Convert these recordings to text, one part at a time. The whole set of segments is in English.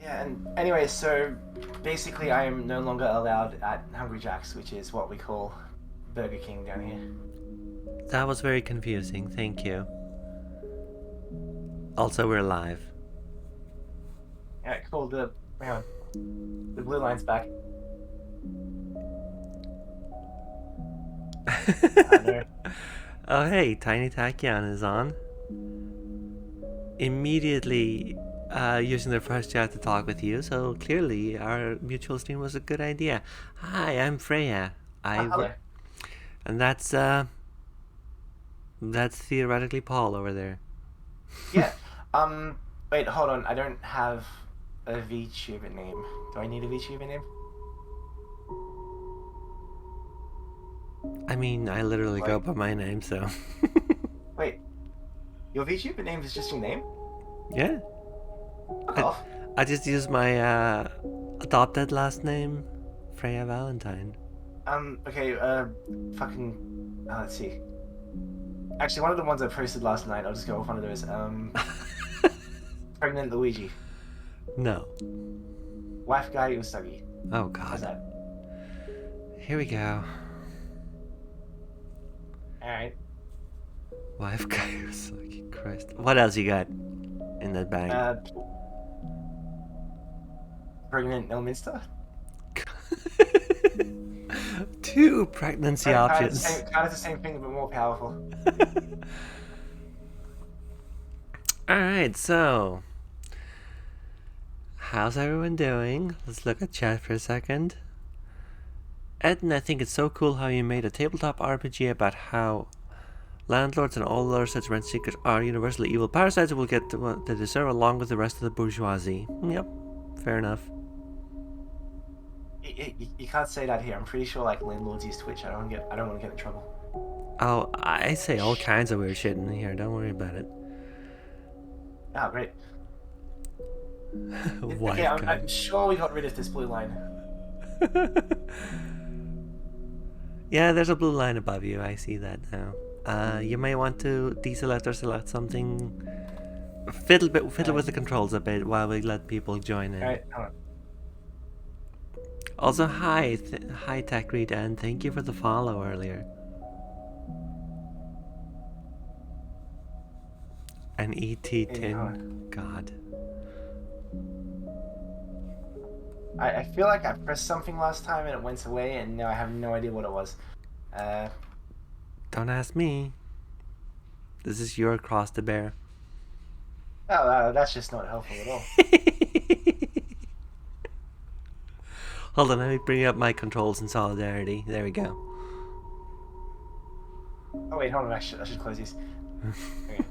Yeah, and anyway, so basically I am no longer allowed at Hungry Jack's, which is what we call Burger King down here. That was very confusing. Thank you. Also, we're live. Yeah, cool. Hang on. The blue line's back. No. Oh, hey, Tiny Tachyon is on. Immediately using their first chat to talk with you, so clearly our mutual stream was a good idea. Hi, I'm Freya. Hello. And that's theoretically Paul over there. Yeah. Wait, hold on. I don't have a VTuber name. Do I need a VTuber name? I mean, I literally go by my name, so. Wait. Your VTuber name is just your name? Yeah. Fuck off. I just use my adopted last name, Freya Valentine. Okay, let's see. Actually, one of the ones I posted last night, I'll just go with one of those. Pregnant Luigi. No. Wife guy Usagi. Oh, God. How's that? Here we go. Alright. Wife guy Usagi. Christ. What else you got in that bag? Pregnant Elminster. Two pregnancy options. Kind of the same thing, but more powerful. Alright, so. How's everyone doing? Let's look at chat for a second. Eden, I think it's so cool how you made a tabletop RPG about how landlords and all other such rent seekers are universally evil parasites who will get what they deserve along with the rest of the bourgeoisie. Yep, fair enough. You can't say that here. I'm pretty sure like landlords use Twitch. I don't want to get in trouble. Oh, I say all kinds of weird shit in here. Don't worry about it. Oh, great. Wife okay, guy. I'm sure we got rid of this blue line. Yeah, there's a blue line above you. I see that now. You may want to deselect or select something. Fiddle with the controls a bit while we let people join in. Alright, hold on. Also, hi Tech Read, and thank you for the follow earlier. An ET tin. God. I feel like I pressed something last time and it went away, and now I have no idea what it was. Don't ask me. This is your cross to bear. Oh, that's just not helpful at all. Hold on, let me bring up my controls in solidarity. There we go. Oh wait, hold on. I should close these. Okay.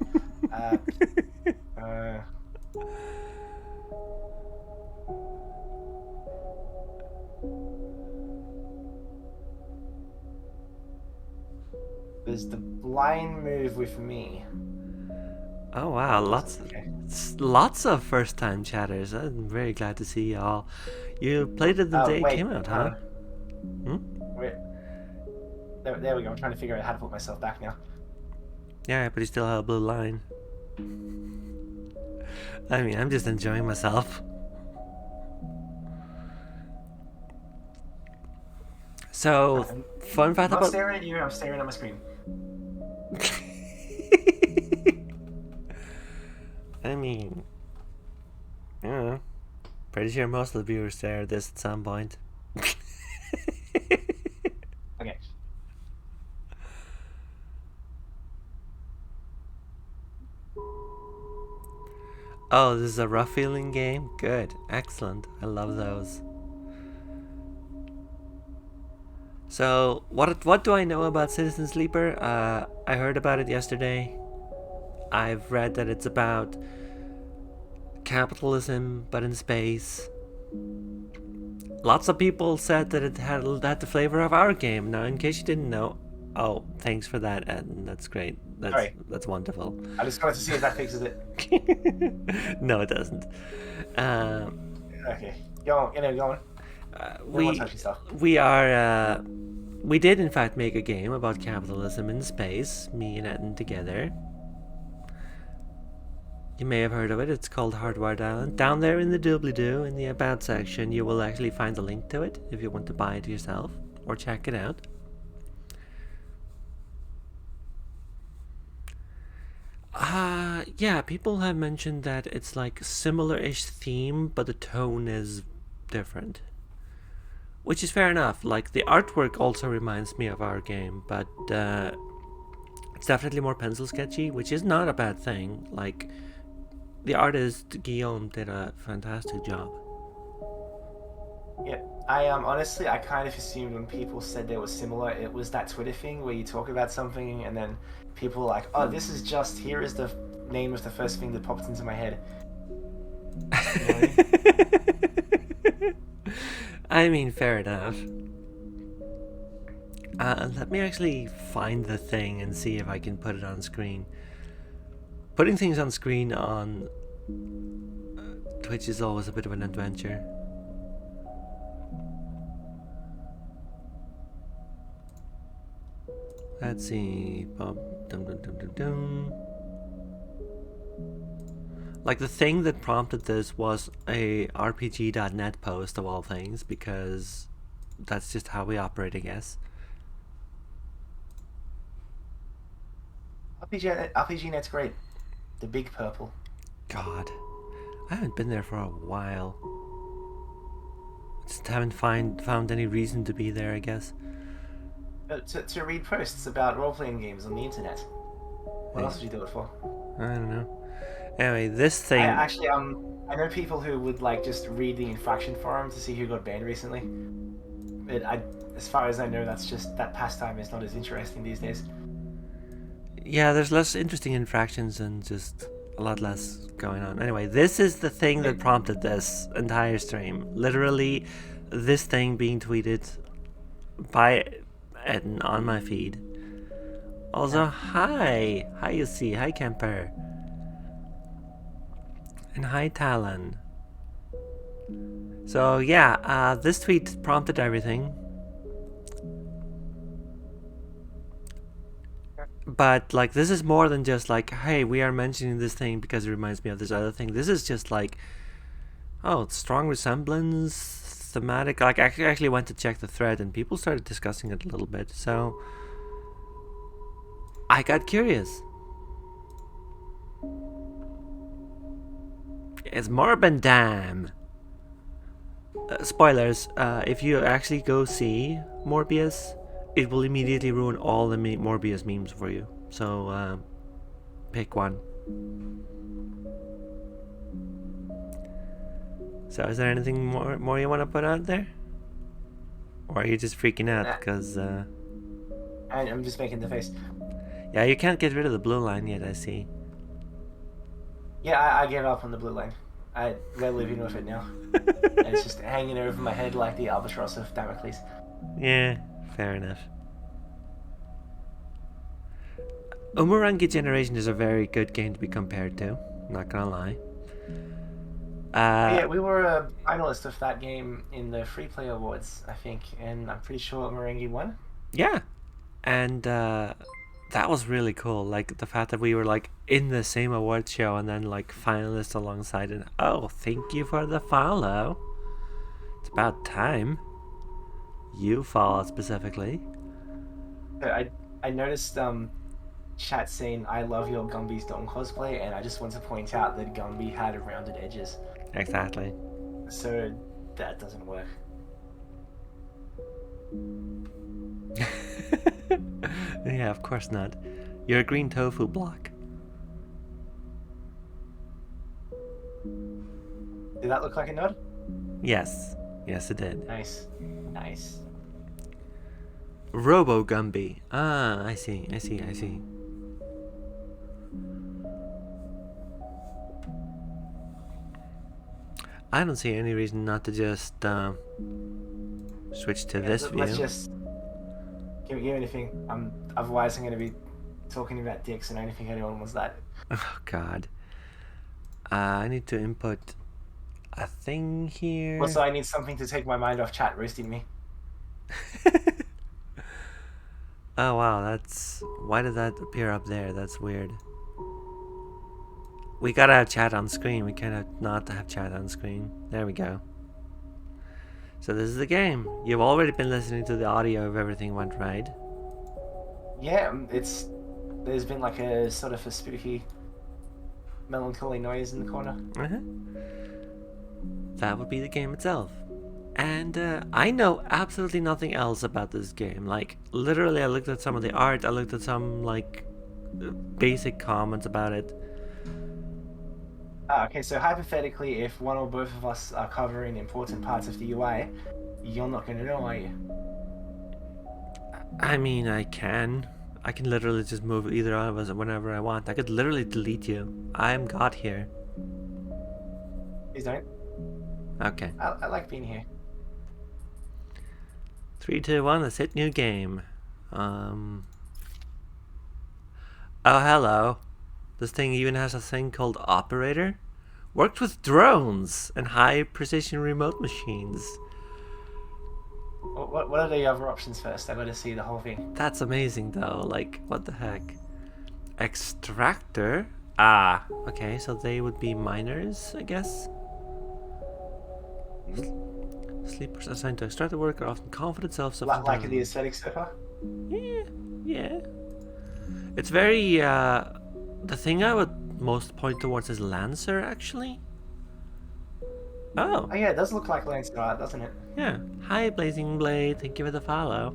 There's the blind move with me. Oh wow, lots of first-time chatters. I'm very glad to see y'all. You played it the day it came out, huh? Wait. There we go. I'm trying to figure out how to put myself back now. Yeah, but you still have a blue line. I mean, I'm just enjoying myself. So, fun fact about... I'm not staring at you, I'm staring at my screen. I mean... Yeah. Pretty sure most of the viewers stare at this at some point. Okay. Oh, this is a rough feeling game? Good. Excellent. I love those. So, what do I know about Citizen Sleeper? I heard about it yesterday. I've read that it's about capitalism, but in space. Lots of people said that it had the flavor of our game. Now, in case you didn't know, oh, thanks for that, Ed. That's great. That's wonderful. I just wanted to see if that fixes it. No, it doesn't. Okay, go on. We did in fact make a game about capitalism in space, me and Eden together. You may have heard of it. It's called Hardwired Island. Down there in the doobly-doo, in the About section, you will actually find a link to it if you want to buy it yourself or check it out. Yeah, people have mentioned that it's like similar-ish theme, but the tone is different. Which is fair enough. Like, the artwork also reminds me of our game, but it's definitely more pencil sketchy, which is not a bad thing. Like, the artist Guillaume did a fantastic job. Yeah, I honestly, I kind of assumed when people said they were similar, it was that Twitter thing where you talk about something and then people are like, "Oh, this is just here is the name of the first thing that popped into my head." You know what I mean? I mean, fair enough. Let me actually find the thing and see if I can put it on screen. Putting things on screen on Twitch is always a bit of an adventure. Let's see. Like, the thing that prompted this was a RPG.net post of all things, because that's just how we operate, I guess. RPG Net's great. The Big Purple. God, I haven't been there for a while. Just haven't found any reason to be there, I guess. To read posts about role-playing games on the internet. What Hey. else would you do it for? I don't know. Anyway, this thing. I know people who would like just read the infraction forum to see who got banned recently. But as far as I know, that pastime is not as interesting these days. Yeah, there's less interesting infractions and just a lot less going on. Anyway, this is the thing that prompted this entire stream. Literally, this thing being tweeted by Eden on my feed. Also, hi! Hi, you see. Hi, Kemper. And hi, Talon. So, yeah, this tweet prompted everything. But, like, this is more than just like, hey, we are mentioning this thing because it reminds me of this other thing. This is just like, oh, strong resemblance, thematic. Like, I actually went to check the thread and people started discussing it a little bit. So, I got curious. It's Morbin Dam. Spoilers, if you actually go see Morbius, it will immediately ruin all the Morbius memes for you. So, pick one. So, is there anything more you want to put out there? Or are you just freaking out because... I'm just making the face. Yeah, you can't get rid of the blue line yet, I see. Yeah, I gave up on the blue line. We're living with it now. And it's just hanging over my head like the albatross of Damocles. Yeah, fair enough. Umurangi Generation is a very good game to be compared to, not gonna lie. Yeah, we were a finalist of that game in the Free Play Awards, I think, and I'm pretty sure Umurangi won. Yeah, and that was really cool. Like, the fact that we were like in the same award show and then like finalists alongside, and oh, thank you for the follow. It's about time you follow specifically. I noticed chat saying I love your Gumby's Dawn cosplay, and I just want to point out that Gumby had rounded edges. Exactly. So that doesn't work. Yeah, of course not. You're a green tofu block. Did that look like a nod? Yes. Yes, it did. Nice. Nice. Robo Gumby. Ah, I see. I don't see any reason not to just switch to this view. Let's just give me anything. Otherwise, I'm going to be talking about dicks, and I don't think anyone wants that. Oh God. I need to input a thing here. Also, I need something to take my mind off chat roasting me. Oh wow, why did that appear up there? That's weird. We gotta have chat on screen. We cannot not have chat on screen. There we go. So this is the game. You've already been listening to the audio if everything went right. Yeah, there's been like a sort of a spooky, melancholy noise in the corner. That would be the game itself. And I know absolutely nothing else about this game. Like, literally, I looked at some of the art, I looked at some, like, basic comments about it. Okay, so hypothetically, if one or both of us are covering important parts of the UI, you're not going to know, are you? I mean, I can literally just move either one of us whenever I want. I could literally delete you. I'm God here. Please don't. Okay. I like being here. 3, 2, 1, let's hit new game. Oh, hello. This thing even has a thing called Operator. Worked with drones and high precision remote machines. What are the other options first? I got to see the whole thing. That's amazing though. Like, what the heck? Extractor? Ah, okay, so they would be miners, I guess. Sleepers assigned to extract the work are often confident, self-sufficient. Like the aesthetics so far? Yeah. It's very, the thing I would most point towards is Lancer, actually. Oh. Oh yeah, it does look like Lancer art, doesn't it? Yeah. Hi, Blazing Blade. Thank you for the follow.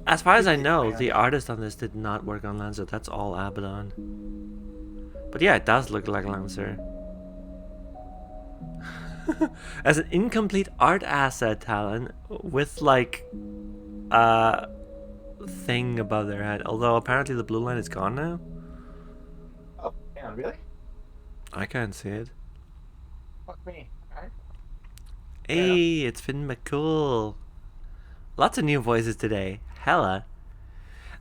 As far as I know, the artist on this did not work on Lancer. That's all Abaddon. But yeah, it does look like Lancer. As an incomplete art asset, Talon, with like a thing above their head. Although apparently the blue line is gone now. Oh, yeah, really? I can't see it. Fuck me. Alright. Hey, it's Finn McCool. Lots of new voices today. Hella.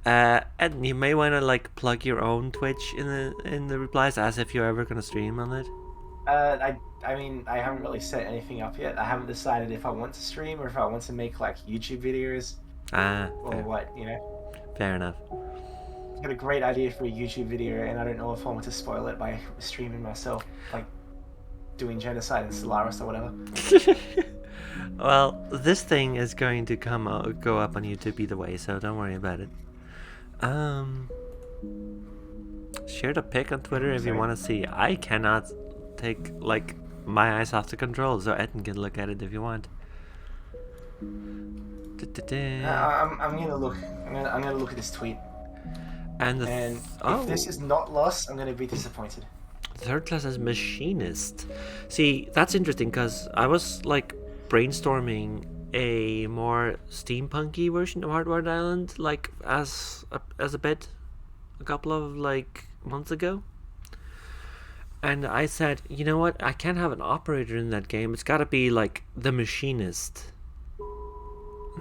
And you may want to like plug your own Twitch in the replies, as if you're ever gonna stream on it. I mean, I haven't really set anything up yet. I haven't decided if I want to stream or if I want to make like YouTube videos. Or Fair. what, you know? Fair enough. I've got a great idea for a YouTube video, and I don't know if I want to spoil it by streaming myself, like doing genocide in Stellaris or whatever. Well, this thing is going to go up on YouTube either way, so don't worry about it. Share the pic on Twitter if you want to see. I cannot take like my eyes off the controls, so Etten can look at it if you want. I'm gonna look. I'm gonna look at this tweet. And if this is not lost, I'm gonna be disappointed. Third class as machinist. See, that's interesting because I was like brainstorming a more steampunky version of Hardware Island, like as a bit a couple of like months ago. And I said, you know what? I can't have an operator in that game. It's got to be like the machinist.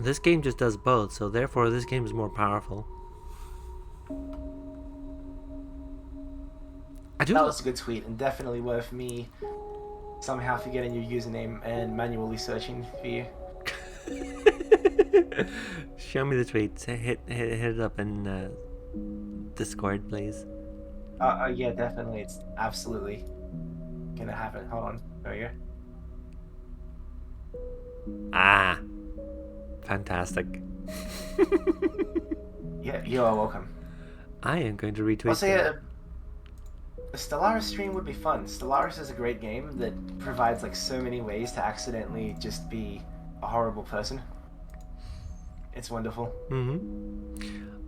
This game just does both, so therefore this game is more powerful. That was a good tweet, and definitely worth me somehow forgetting your username and manually searching for you. Show me the tweet. Hit it up in Discord, please. Yeah, definitely. It's absolutely gonna happen. Hold on. There we go. Ah, fantastic. Yeah, you are welcome. I am going to retweet. Also, yeah, a Stellaris stream would be fun. Stellaris is a great game that provides like so many ways to accidentally just be a horrible person. It's wonderful.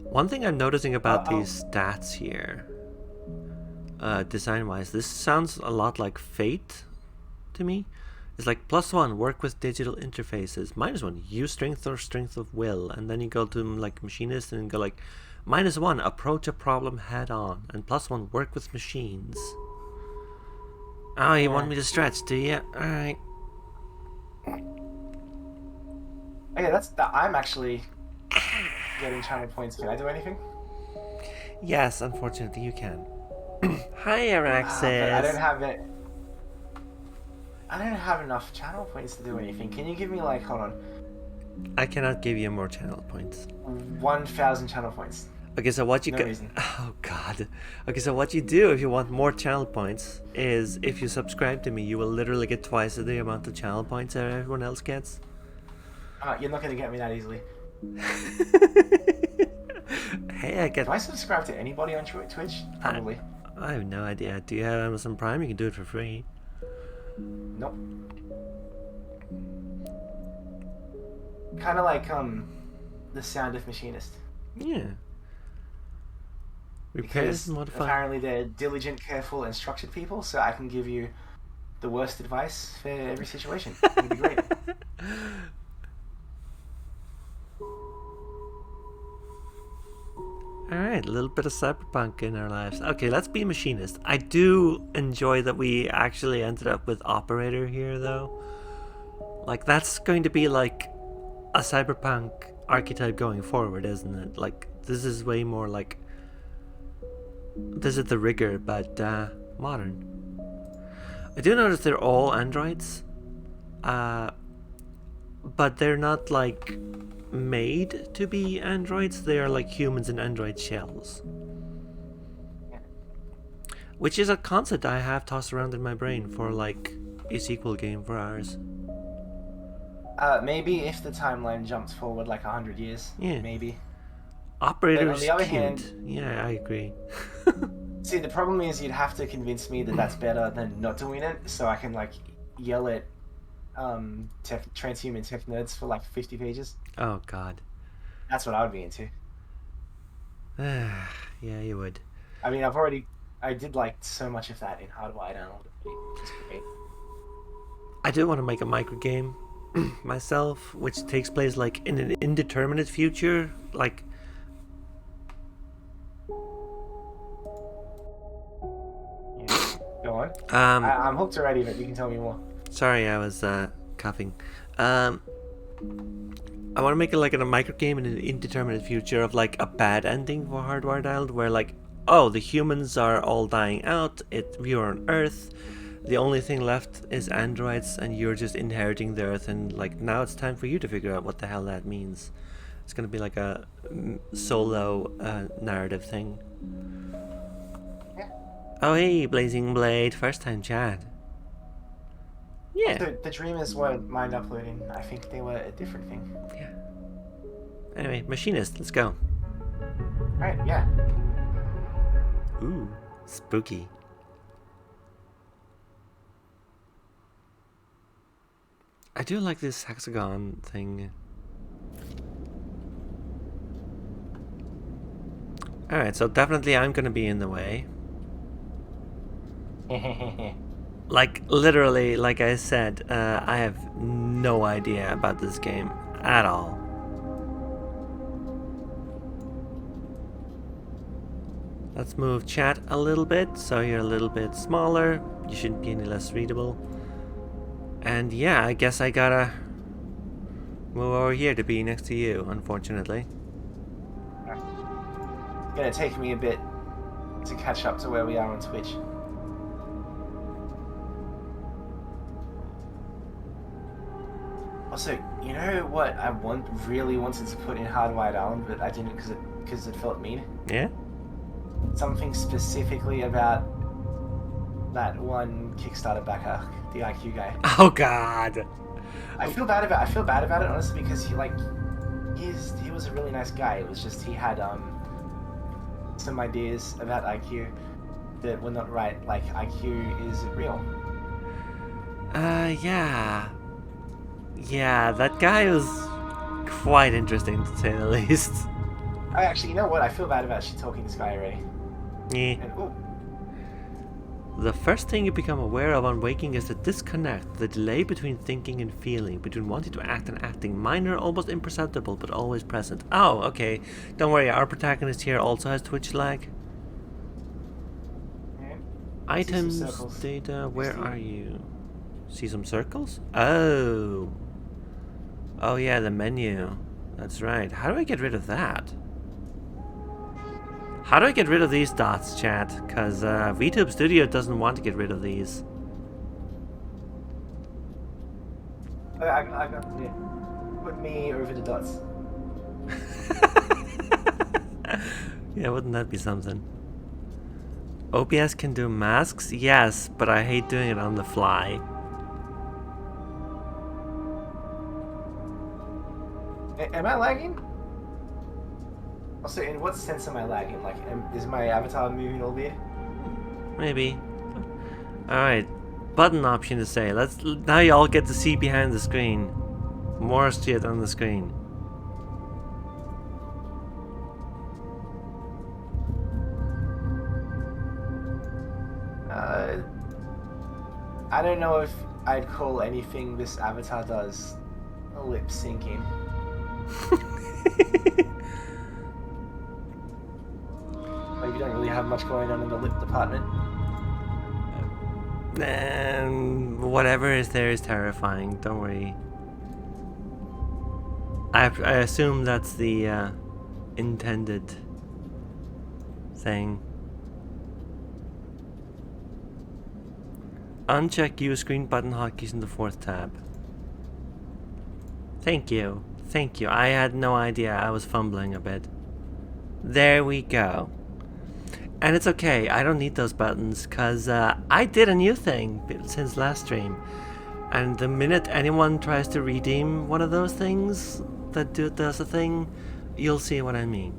One thing I'm noticing about these stats here, design-wise, this sounds a lot like Fate to me. It's like +1, work with digital interfaces. -1, use strength or strength of will. And then you go to like machinist and go like -1, approach a problem head on. And +1, work with machines. Oh, you want me to stretch, do you? Alright. Okay, I'm actually getting channel points. Can I do anything? Yes, unfortunately you can. Hi, Araxis. I don't have it. I don't have enough channel points to do anything. Can you give me like, hold on, I cannot give you more channel points. 1,000 channel points? Okay, so what you No reason. Oh god. Okay, so what you do if you want more channel points is if you subscribe to me, you will literally get twice the amount of channel points that everyone else gets. You're not gonna get me that easily. Hey, I get. Do I subscribe to anybody on Twitch? Probably. I have no idea. Do you have Amazon Prime? You can do it for free. Nope. Kind of like the Sound of Machinist. Yeah. Repairs Because and modify. apparently they're diligent, careful, and structured people, so I can give you the worst advice for every situation. It'd be great. Alright, a little bit of cyberpunk in our lives. Okay, let's be machinist. I do enjoy that we actually ended up with operator here, though. Like, that's going to be like a cyberpunk archetype going forward, isn't it? Like, this is way more like. This is the rigor, but modern. I do notice they're all androids. But they're not like made to be androids. They are like humans in android shells, which is a concept I have tossed around in my brain for like a sequel game for ours. Maybe if the timeline jumps forward like 100 years. Yeah. Maybe. Operators. On the other cute. hand, yeah, I agree. see, the problem is you'd have to convince me that that's better than not doing it, so I can like yell at transhuman tech nerds for like 50 pages. Oh god. That's what I would be into. Yeah, you would. I mean, I did like so much of that in Hardwired Arnold. It's great. I do want to make a micro game myself, which takes place like in an indeterminate future, like. Yeah. Go on. I'm hooked already, but you can tell me more. Sorry, I was coughing. I want to make it like in a micro game in an indeterminate future of like a bad ending for Hardwired Island, where like, oh, the humans are all dying out. You're on Earth. The only thing left is androids, and you're just inheriting the Earth. And like now, it's time for you to figure out what the hell that means. It's gonna be like a solo narrative thing. Yeah. Oh hey, Blazing Blade, first time chat. Yeah. The Dreamers weren't mind uploading. I think they were a different thing. Yeah. Anyway, machinist, let's go. Alright, yeah. Ooh, spooky. I do like this hexagon thing. Alright, so definitely I'm gonna be in the way. Like, literally, like I said, I have no idea about this game at all. Let's move chat a little bit, so you're a little bit smaller. You shouldn't be any less readable. And yeah, I guess I gotta move over here to be next to you, unfortunately. It's gonna take me a bit to catch up to where we are on Twitch. Also, you know what I really wanted to put in Hardwired Island, but I didn't because it felt mean? Yeah? Something specifically about that one Kickstarter backer, the IQ guy. Oh god! I feel bad about it honestly because he was a really nice guy. It was just he had some ideas about IQ that were not right. Like IQ is real. Yeah. Yeah, that guy was quite interesting to say the least. Actually, you know what? I feel bad about shit talking this guy already. Yeah. And, ooh. The first thing you become aware of on waking is the disconnect, the delay between thinking and feeling, between wanting to act and acting. Minor, almost imperceptible, but always present. Oh, okay. Don't worry, our protagonist here also has Twitch lag. Yeah. Items, data, where are you? See some circles? Oh. Oh yeah, the menu. That's right. How do I get rid of that? How do I get rid of these dots, chat? Because VTube Studio doesn't want to get rid of these. I got it. Put me over the dots. Yeah, wouldn't that be something? OBS can do masks? Yes, but I hate doing it on the fly. Am I lagging? Also, in what sense am I lagging? Like, is my avatar moving a little bit? Maybe. Alright. Button option to say. Now you all get to see behind the screen. More shit on the screen. I don't know if I'd call anything this avatar does lip syncing. Like, you don't really have much going on in the lip department. Whatever is there is terrifying. Don't worry. I assume that's the intended thing. Uncheck use screen button hotkeys in the 4th tab. Thank you. Thank you. I had no idea. I was fumbling a bit. There we go. And it's okay. I don't need those buttons because I did a new thing since last stream. And the minute anyone tries to redeem one of those things that does a thing, you'll see what I mean.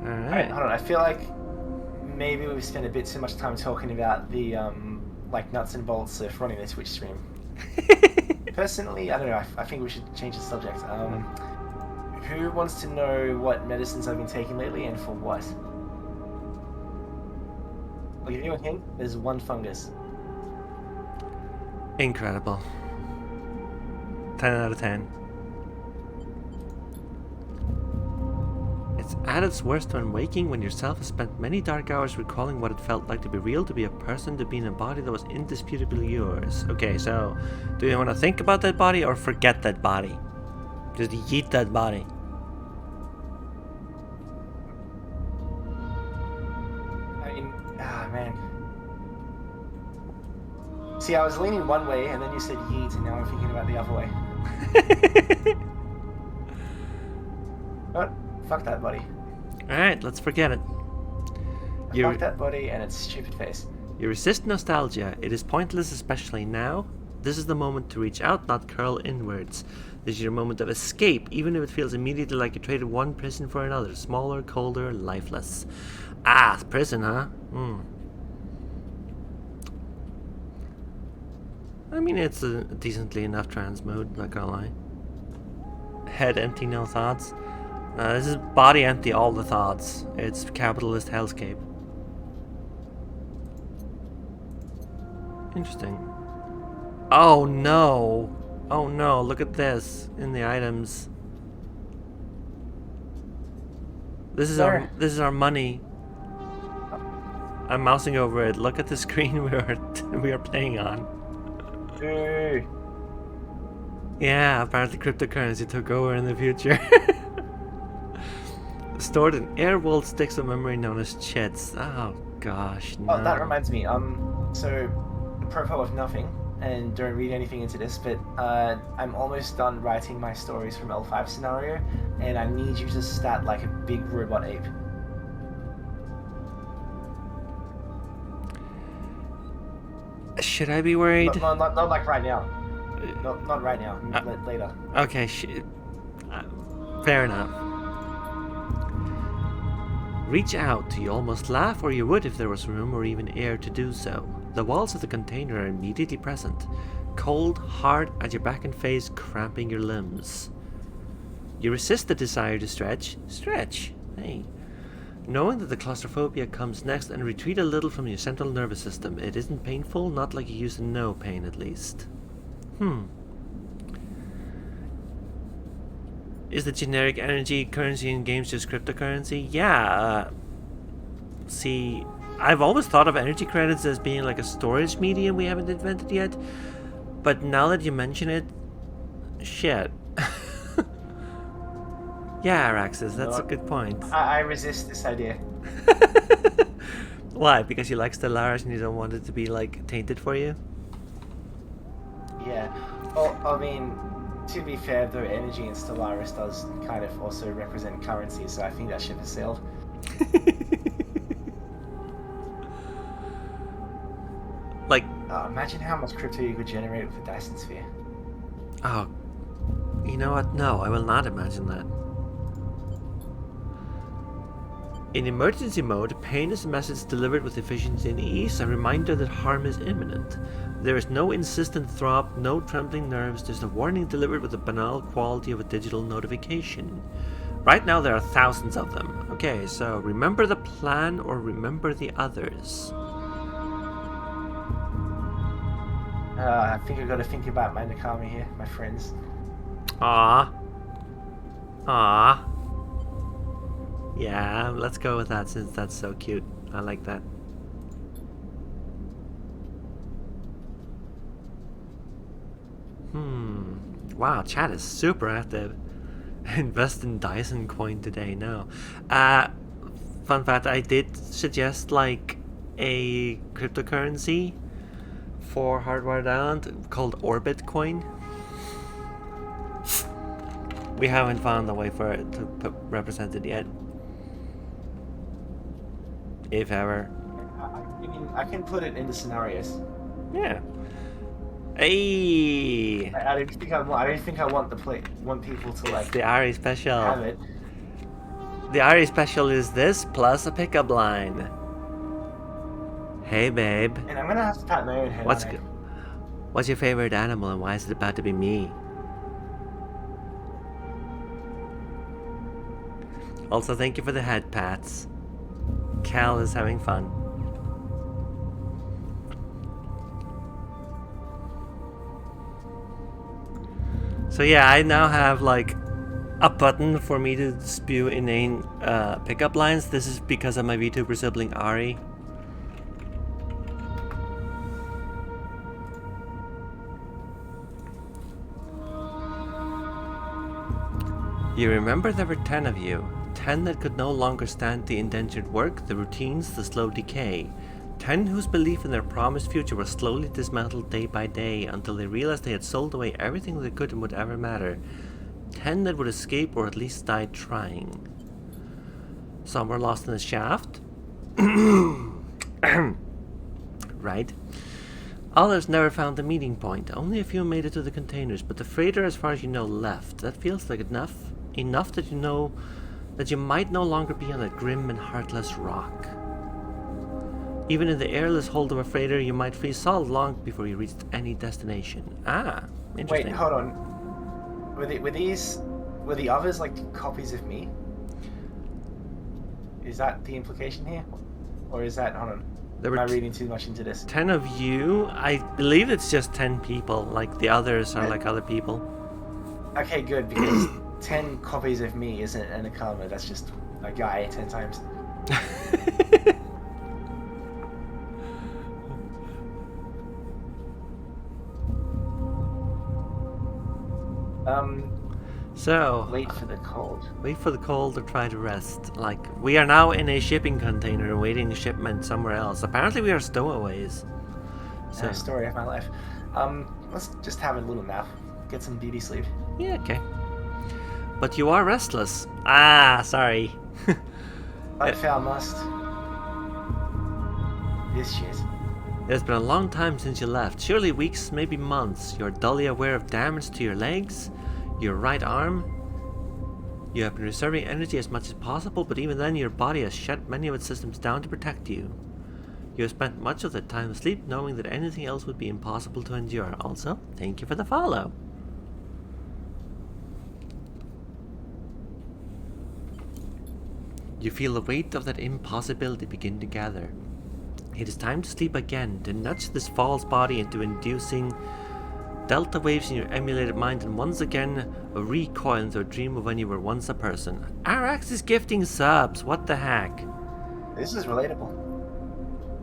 Alright. Hold on. I feel like maybe we've spent a bit too much time talking about the like nuts and bolts of running a Twitch stream. Personally, I don't know. I think we should change the subject. Who wants to know what medicines I've been taking lately and for what? I'll give you a hint. There's one fungus. Incredible. 10 out of 10. It's at its worst when waking, when yourself has spent many dark hours recalling what it felt like to be real, to be a person, to be in a body that was indisputably yours. Okay, so do you want to think about that body or forget that body? Just yeet that body. I mean, man. See, I was leaning one way, and then you said yeet, and now I'm thinking about the other way. But fuck that body. Alright, let's forget it. Fuck that body and its stupid face. You resist nostalgia. It is pointless, especially now. This is the moment to reach out, not curl inwards. This is your moment of escape, even if it feels immediately like you traded one prison for another. Smaller, colder, lifeless. Ah, prison, huh? I mean, it's a decently enough trans mood, not gonna lie. Head empty, no thoughts. This is body empty, all the thoughts. It's capitalist hellscape. Interesting. Oh no! Oh no, look at this in the items. This is our money. I'm mousing over it. Look at the screen we are playing on. Hey. Yeah, apparently cryptocurrency took over in the future. Stored in air-walled sticks of memory known as chits. Oh gosh, no. Oh, that reminds me. So, apropos of nothing, and don't read anything into this, but I'm almost done writing my stories from L5 scenario, and I need you to stat like a big robot ape. Should I be worried? Not like right now. Not right now. Later. Okay, fair enough. Reach out. You almost laugh, or you would if there was room or even air to do so. The walls of the container are immediately present. Cold, hard at your back and face, cramping your limbs. You resist the desire to stretch. Stretch. Hey. Knowing that the claustrophobia comes next, and retreat a little from your central nervous system. It isn't painful, not like you used to know pain at least. Is the generic energy currency in games just cryptocurrency? Yeah. See, I've always thought of energy credits as being like a storage medium we haven't invented yet. But now that you mention it, shit. Yeah, Araxis, that's a good point. I resist this idea. Why? Because you like Stellaris and you don't want it to be like tainted for you? Yeah. Well, I mean, To be fair, though, energy in Stellaris does kind of also represent currency, so I think that ship has sailed. Like, imagine how much crypto you could generate with a Dyson Sphere. oh, you know what? No, I will not imagine that. In emergency mode, pain is a message delivered with efficiency and ease, a reminder that harm is imminent. There is no insistent throb, no trembling nerves, just a warning delivered with the banal quality of a digital notification. Right now there are thousands of them. Okay, so remember the plan or remember the others? I think I've got to think about my Nakami here, my friends. Ah. Ah. Yeah, let's go with that since that's so cute. I like that. Wow, chat is super active. Invest in Dyson coin today, no. Fun fact, I did suggest like a cryptocurrency for Hardwired Island called Orbit coin. We haven't found a way for it to represent it yet. If ever. I mean, I can put it into scenarios. Yeah. Hey. I don't think I want people to like It's the Ari special. have it. The Ari special is this plus a pickup line. Hey babe. And I'm gonna have to pat my own head. What's your favorite animal and why is it about to be me? Also, thank you for the head pats. Cal is having fun. So yeah, I now have like a button for me to spew inane pickup lines. This is because of my VTuber sibling Ari. You remember there were 10 of you. 10 that could no longer stand the indentured work, the routines, the slow decay. 10 whose belief in their promised future was slowly dismantled day by day until they realized they had sold away everything that could and would ever matter. 10 that would escape or at least die trying. Some were lost in the shaft. Right. Others never found the meeting point. Only a few made it to the containers, but the freighter, as far as you know, left. That feels like enough that you know that you might no longer be on that grim and heartless rock. Even in the airless hold of a freighter, you might freeze solid long before you reached any destination. Ah, interesting. Wait, hold on. Were the others like copies of me? Is that the implication here, or is that, hold on? Am I reading too much into this? 10 of you? I believe it's just 10 people. Like the others are like other people. Okay, good, because 10 copies of me isn't an Akama. That's just a guy 10 times. So wait for the cold. Wait for the cold or try to rest. Like, we are now in a shipping container awaiting shipment somewhere else. Apparently we are stowaways. So story of my life. Let's just have a little nap. Get some beauty sleep. Yeah, okay. But you are restless. Ah, sorry. Unfair must. This shit. It's been a long time since you left. Surely weeks, maybe months. You're dully aware of damage to your legs, your right arm. You have been reserving energy as much as possible, but even then your body has shut many of its systems down to protect you. You have spent much of that time asleep, knowing that anything else would be impossible to endure. Also, thank you for the follow. You feel the weight of that impossibility begin to gather. It is time to sleep again, to nudge this false body into inducing delta waves in your emulated mind, and once again a recoil into a dream of when you were once a person. Arax is gifting subs, what the heck? This is relatable.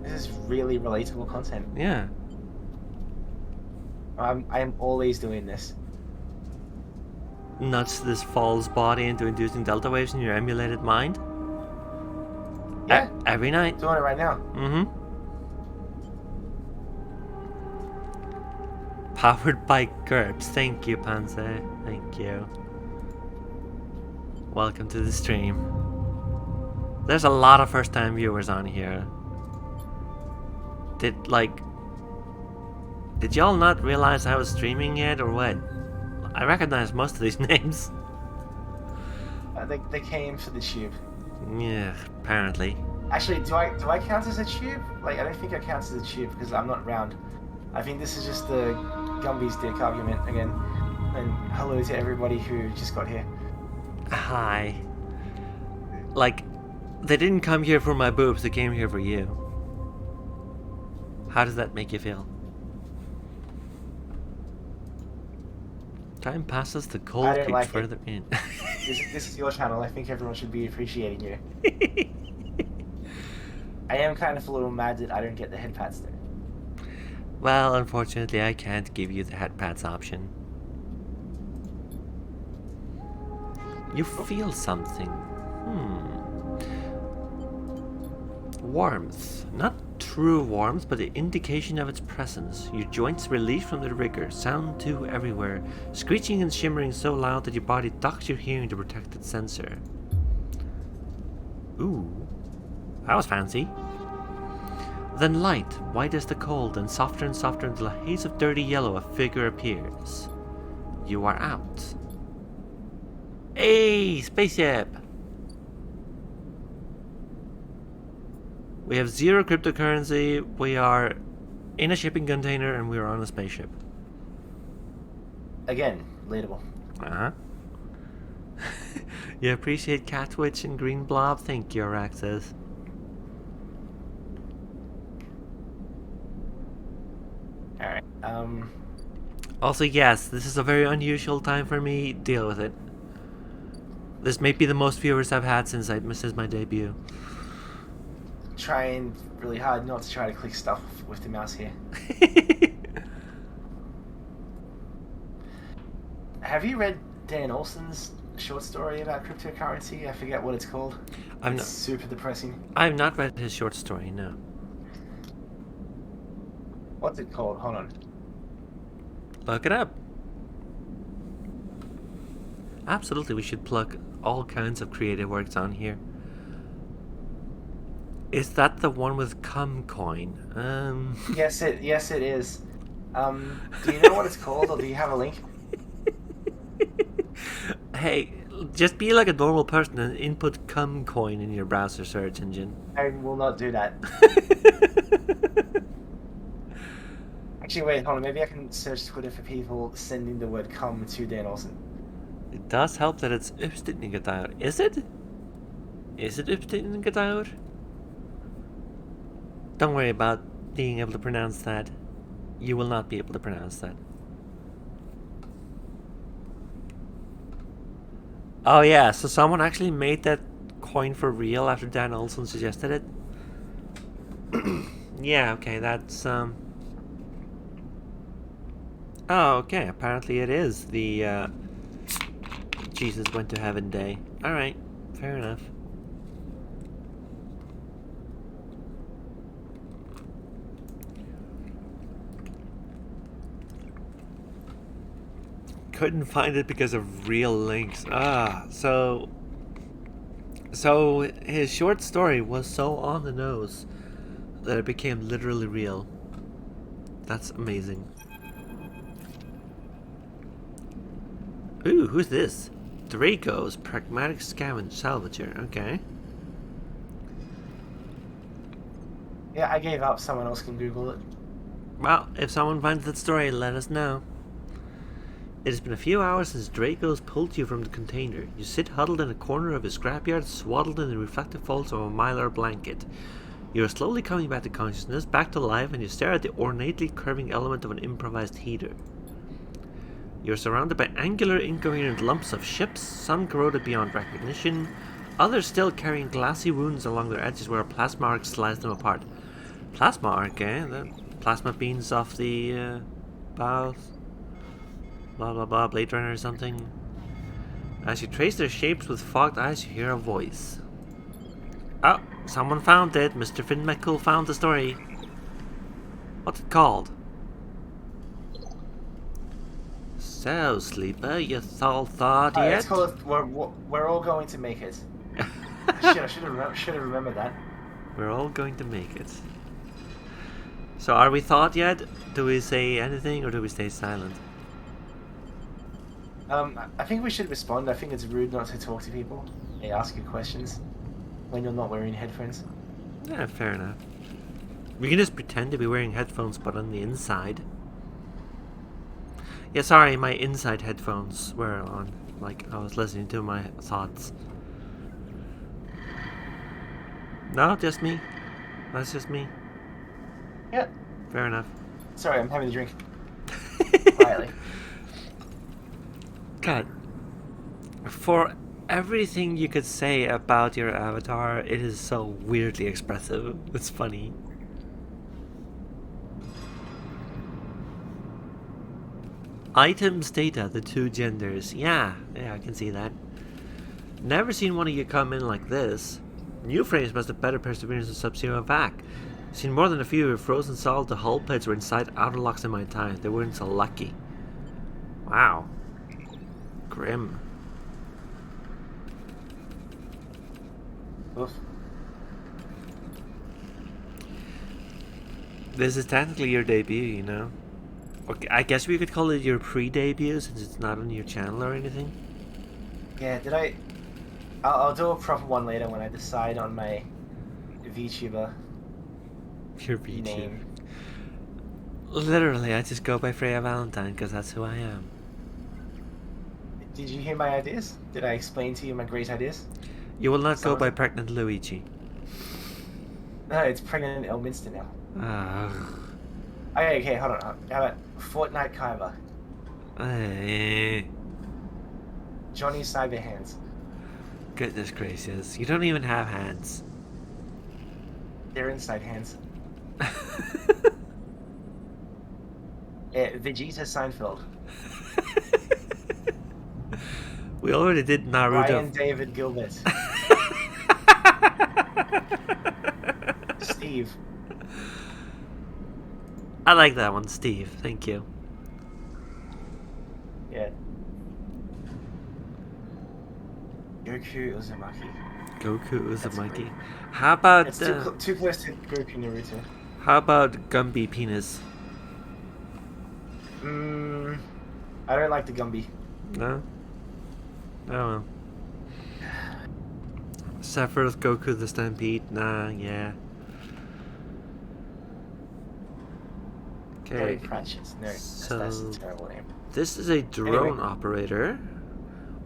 This is really relatable content. Yeah. I'm always doing this. Nudge this false body into inducing delta waves in your emulated mind? Yeah. Every night. Doing it right now. Mm-hmm. Powered by GURPS. Thank you, Panse. thank you. Welcome to the stream. There's a lot of first-time viewers on here. Did y'all not realize I was streaming yet, or what? I recognize most of these names. They came for the tube. Yeah, apparently. Actually, do I count as a tube? Like, I don't think I count as a tube because I'm not round. I think this is just the Gumby's dick argument again. And hello to everybody who just got here. Hi. Like, they didn't come here for my boobs, they came here for you. How does that make you feel? Time passes, the cold creeps like further in. This is your channel. I think everyone should be appreciating you. I am kind of a little mad that I don't get the head pats there. Well, unfortunately, I can't give you the head pats option. You feel something. Warmth. Not true warmth, but the indication of its presence. Your joints release from the rigor, sound too everywhere, screeching and shimmering so loud that your body ducks your hearing to protect its sensor. Ooh, that was fancy. Then light, white as the cold, and softer until a haze of dirty yellow a figure appears. You are out. Hey, spaceship! We have 0 cryptocurrency, we are in a shipping container, and we are on a spaceship. Again, relatable. Uh-huh. You appreciate Catwitch and Green Blob? Thank you, Araxis. Alright, Also, yes, this is a very unusual time for me. Deal with it. This may be the most viewers I've had since my debut. Trying really hard not to try to click stuff with the mouse here. Have you read Dan Olson's short story about cryptocurrency? I forget what it's called. It's super depressing. I've not read his short story, no. What's it called? Hold on. Look it up. Absolutely, we should plug all kinds of creative works on here. Is that the one with Cumcoin? Yes, it is. Do you know what it's called, or do you have a link? Hey, just be like a normal person and input Cumcoin in your browser search engine. I will not do that. Actually, wait, hold on. Maybe I can search Twitter for people sending the word "cum" to Dan Olson. It does help that it's Uppstickningadaur. Is it? Is it Uppstickningadaur? Don't worry about being able to pronounce that. You will not be able to pronounce that. Oh yeah, so someone actually made that coin for real after Dan Olson suggested it? Yeah, okay, that's Oh, okay, apparently it is the Jesus went to heaven day. Alright, fair enough. Couldn't find it because of real links. So his short story was so on the nose that it became literally real. That's amazing. Ooh, who's this? Draco's Pragmatic Salvager. Okay. Yeah, I gave up. Someone else can Google it. Well, if someone finds that story, let us know. It has been a few hours since Draco's pulled you from the container. You sit huddled in a corner of his scrapyard, swaddled in the reflective folds of a mylar blanket. You are slowly coming back to consciousness, back to life, and you stare at the ornately curving element of an improvised heater. You are surrounded by angular, incoherent lumps of ships, some corroded beyond recognition, others still carrying glassy wounds along their edges where a plasma arc slices them apart. Plasma arc, eh? The plasma beams off the bows. Blah blah blah, Blade Runner or something. As you trace their shapes with fogged eyes, you hear a voice. Oh, someone found it. Mr. Finn McCool found the story. What's it called? So, Sleeper, you thought Alright, yet? let's call it. We're all going to make it. Shit, I should have remembered that. We're all going to make it. So, are we thought yet? Do we say anything or do we stay silent? I think we should respond. I think it's rude not to talk to people. They ask you questions when you're not wearing headphones. Yeah, fair enough. We can just pretend to be wearing headphones, but on the inside. Yeah, sorry, my inside headphones were on. Like, I was listening to my thoughts. No, just me. That's just me. Yeah. Fair enough. Sorry, I'm having a drink. Quietly. God. For everything you could say about your avatar, it is so weirdly expressive. It's funny. Items, data, the two genders. Yeah, I can see that. Never seen one of you come in like this. New frames must have better perseverance than Sub-Zero back. Seen more than a few who frozen solid the hull plates were inside outer locks in my time. They weren't so lucky. Wow. Grim. Oof. This is technically your debut, you know? Okay, I guess we could call it your pre-debut since it's not on your channel or anything. Yeah, did I... I'll do a proper one later when I decide on my VTuber Your VTuber. name. Literally, I just go by Freya Valentine because that's who I am. Did you hear my ideas? Did I explain to you my great ideas? You will not go by Pregnant Luigi. No, it's Pregnant Elminster now. Ah. Okay, hold on. How about Fortnite Kyber? Johnny Cyberhands. Goodness gracious. You don't even have hands. They're inside hands. Vegeta Seinfeld. We already did Naruto. Ryan David Gilbert. Steve. I like that one, Steve. Thank you. Yeah. Goku Uzumaki. Goku Uzumaki. How about It's too close to Goku Naruto. how about Gumby Penis? I don't like the Gumby. No? Oh well. Sephiroth Goku the Stampede? Nah, yeah. Very Okay. precious. No, So- that's a terrible name. This is a drone operator.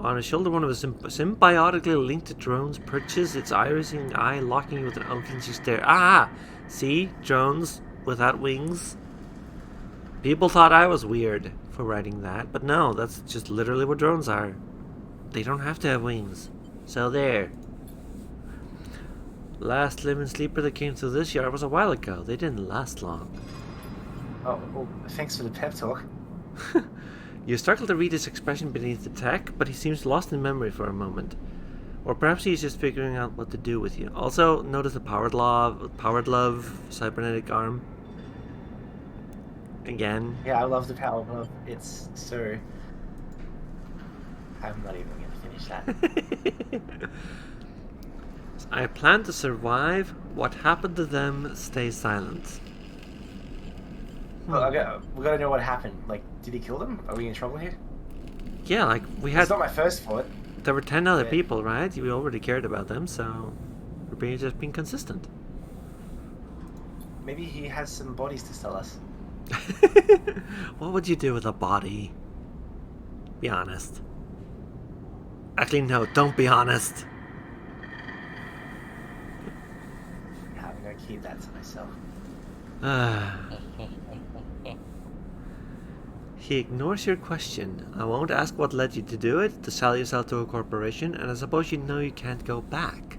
On his shoulder, one of his symbiotically linked drones perches its irising eye, locking you with an unflinching stare. Ah! See? Drones without wings. People thought I was weird for writing that, but no, that's just literally what drones are. They don't have to have wings. So there. Last living sleeper that came through this yard was a while ago. They didn't last long. Oh, well, thanks for the pep talk. You struggle to read his expression beneath the tech, but he seems lost in memory for a moment. Or perhaps he's just figuring out what to do with you. Also, notice the powered love, cybernetic arm. Again. Yeah, I love the power glove. It's so... I'm not even going to finish that. I plan to survive. What happened to them, stay silent. Well, we gotta know what happened. Like, did he kill them? Are we in trouble here? Yeah, like, we had... It's not my first thought. There were 10 other Yeah. people, right? We already cared about them, so... We're just being consistent. Maybe he has some bodies to sell us. What would you do with a body? Be honest. Actually, no, don't be honest. Yeah, I'm gonna keep that to myself. He ignores your question. I won't ask what led you to do it, to sell yourself to a corporation, and I suppose you know you can't go back.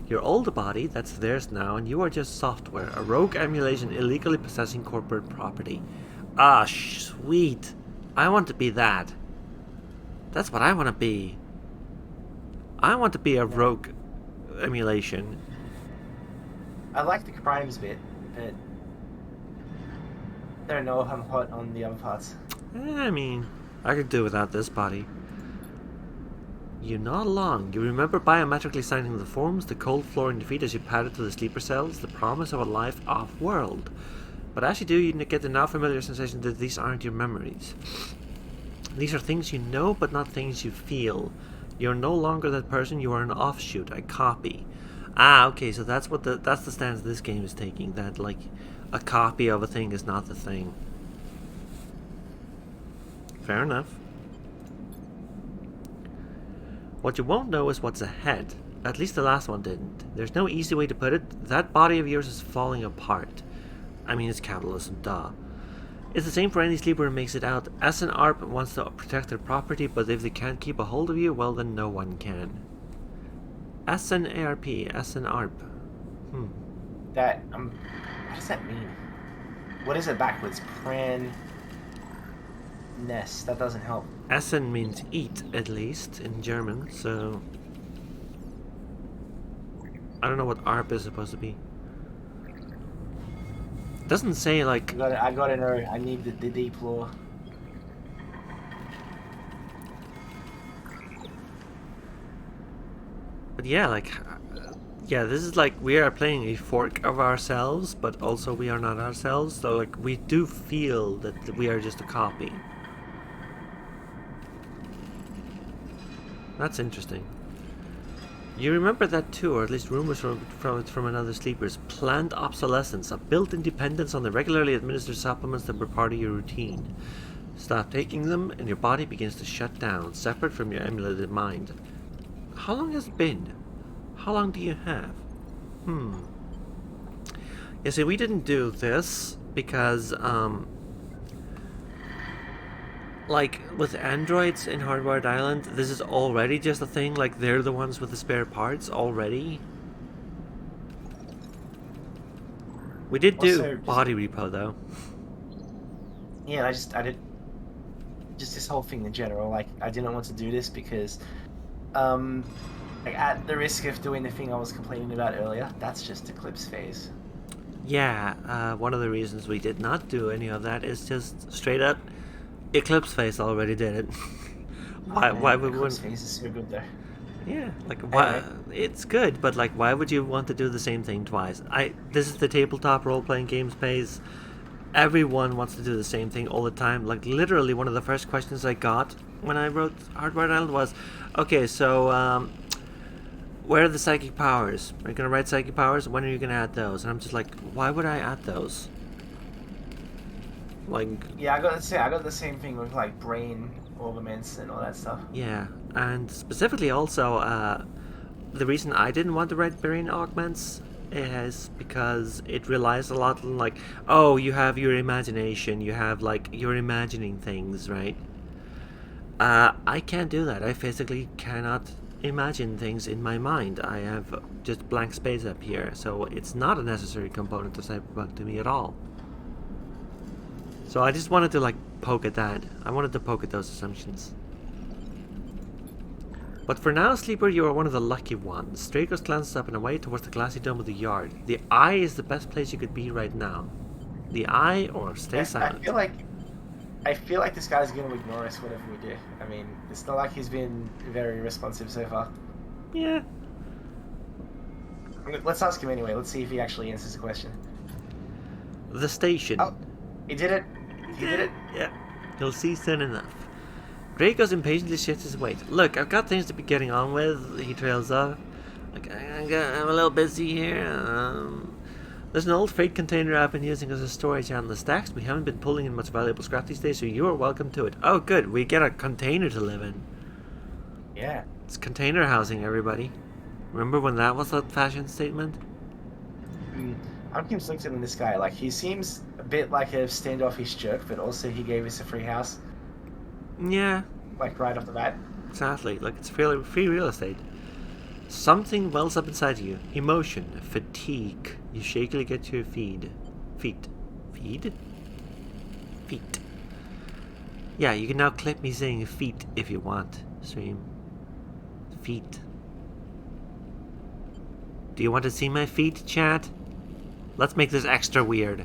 Your old body, that's theirs now, and you are just software, a rogue emulation illegally possessing corporate property. Ah, sweet. I want to be that. That's what I want to be. I want to be a rogue emulation. I like the crimes bit, but I don't know if I'm hot on the other parts. I mean, I could do without this body. You nod along. You remember biometrically signing the forms, the cold floor in your feet as you padded to the sleeper cells, the promise of a life off-world. But as you do, you get the now familiar sensation that these aren't your memories. These are things you know, but not things you feel. You're no longer that person, you are an offshoot, a copy. Ah, okay, so that's the stance this game is taking, that like a copy of a thing is not the thing. Fair enough. What you won't know is what's ahead. At least the last one didn't. There's no easy way to put it. That body of yours is falling apart. I mean, it's capitalism, duh. It's the same for any sleeper who makes it out. S and ARP wants to protect their property, but if they can't keep a hold of you, well then no one can. S and ARP, S and ARP. That, what does that mean? What is it backwards? Pran... Ness. That doesn't help. Essen means eat, at least, in German, so... I don't know what ARP is supposed to be. It doesn't say, like... I gotta know. I need the deep lore. But yeah, like... yeah, this is like we are playing a fork of ourselves, but also we are not ourselves, so like we do feel that we are just a copy. That's interesting. You remember that too, or at least rumors from another sleepers. Planned obsolescence, a built-in dependence on the regularly administered supplements that were part of your routine. Stop taking them and your body begins to shut down, separate from your emulated mind. How long has it been? How long do you have? You see, we didn't do this because, like, with androids in Hardwired Island, this is already just a thing. Like, they're the ones with the spare parts already. We did do body repo, though. Yeah, I did... Just this whole thing in general, like, I didn't want to do this because, like, at the risk of doing the thing I was complaining about earlier, that's just Eclipse phase. Yeah, one of the reasons we did not do any of that is just straight up Eclipse phase already did it. Why would Eclipse phase is so good though. Yeah, like why? Anyway. It's good, but like, why would you want to do the same thing twice? This is the tabletop role-playing games phase. Everyone wants to do the same thing all the time. Like literally, one of the first questions I got when I wrote Hardwired Island was, "Okay, so where are the psychic powers? Are you gonna write psychic powers? When are you gonna add those?" And I'm just like, why would I add those? Like, yeah, I got the same thing with like brain augments and all that stuff. Yeah, and specifically also, the reason I didn't want to write brain augments is because it relies a lot on like, oh, you have your imagination, you have like, you're imagining things, right? I can't do that. I physically cannot imagine things in my mind. I have just blank space up here, so it's not a necessary component of Cyberpunk to me at all. So I just wanted to like poke at that. I wanted to poke at those assumptions. But for now, Sleeper, you are one of the lucky ones. Dracos glances up and away towards the glassy dome of the yard. The eye is the best place you could be right now. The eye or stay silent. I feel like this guy's going to ignore us whatever we do. I mean, it's not like he's been very responsive so far. Yeah. Let's ask him anyway. Let's see if he actually answers the question. The station. Oh, he did it. He did it. Yeah. You'll see soon enough. Dracos impatiently shifts his weight. Look, I've got things to be getting on with, he trails off. Like, I'm a little busy here. There's an old freight container I've been using as a storage out in the stacks. We haven't been pulling in much valuable scrap these days, so you are welcome to it. Oh, good. We get a container to live in. Yeah. It's container housing, everybody. Remember when that was a fashion statement? I'm conflicted on this guy. Like, he seems a bit like a standoffish jerk, but also he gave us a free house. Yeah. Like, right off the bat. Exactly. Like, it's free real estate. Something wells up inside you. Emotion. Fatigue. You shakily get to your feet. Feet. Yeah, you can now clip me saying feet if you want, stream. Feet. Do you want to see my feet, chat? Let's make this extra weird.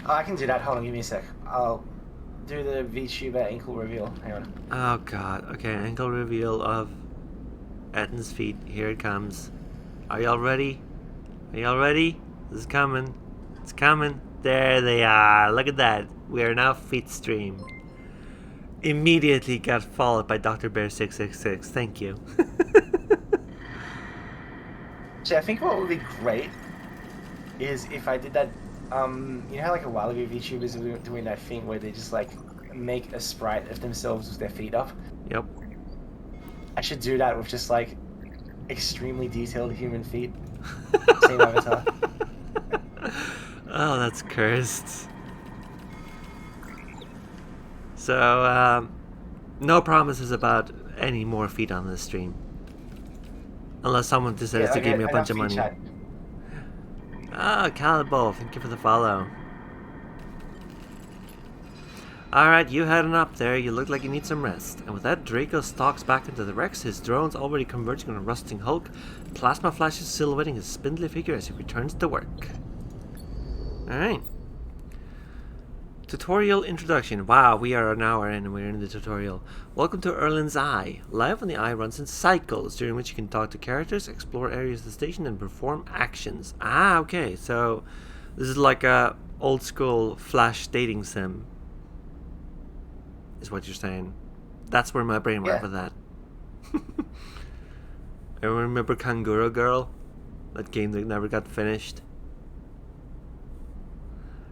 Oh, I can do that. Hold on, give me a sec. do the VTuber ankle reveal. Hang on. Oh god. Okay, ankle reveal of Etton's feet. Here it comes. Are y'all ready? Are y'all ready? This is coming. It's coming. There they are. Look at that. We are now feet stream. Immediately got followed by Dr. Bear 666. Thank you. So I think what would be great is if I did that. You know how like a while ago VTubers were doing that thing where they just like make a sprite of themselves with their feet up. Yep. I should do that with just like extremely detailed human feet. Same avatar. Oh, that's cursed. So, no promises about any more feet on this stream. Unless someone decides to give me a bunch of money. Chat. Ah, Collab, thank you for the follow. Alright, you heading up there. You look like you need some rest. And with that, Draco stalks back into the Rex, his drones already converging on a rusting hulk. Plasma flashes silhouetting his spindly figure as he returns to work. Alright. Tutorial introduction. Wow, we are an hour in and we're in the tutorial. Welcome to Erlin's Eye. Life on the Eye runs in cycles, during which you can talk to characters, explore areas of the station, and perform actions. Ah, okay, so this is like a old school Flash dating sim, is what you're saying. That's where my brain went with that. I remember Kanguro Girl, that game that never got finished.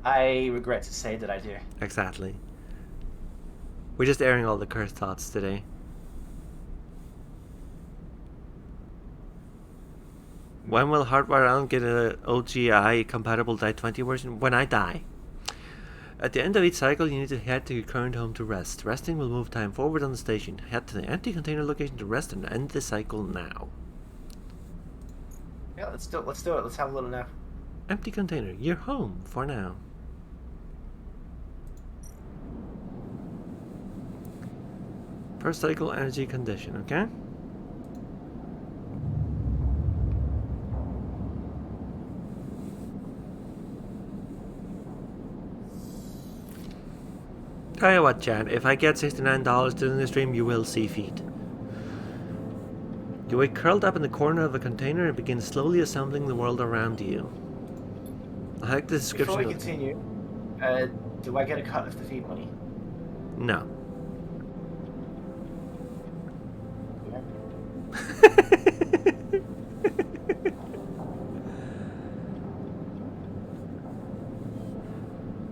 I regret to say that I do. Exactly. We're just airing all the cursed thoughts today. When will Hardware Island get an OGI compatible Die 20 version? When I die. At the end of each cycle, you need to head to your current home to rest. Resting will move time forward on the station. Head to the empty container location to rest and end the cycle now. Yeah, let's do it. Let's do it. Let's have a little nap. Empty container. You're home for now. Per cycle energy condition, okay? Tell you what, Chad, if I get $69 during the stream, you will see feet. You wait curled up in the corner of a container and begin slowly assembling the world around you. I like the description. Before we continue, do I get a cut of the feed money? No.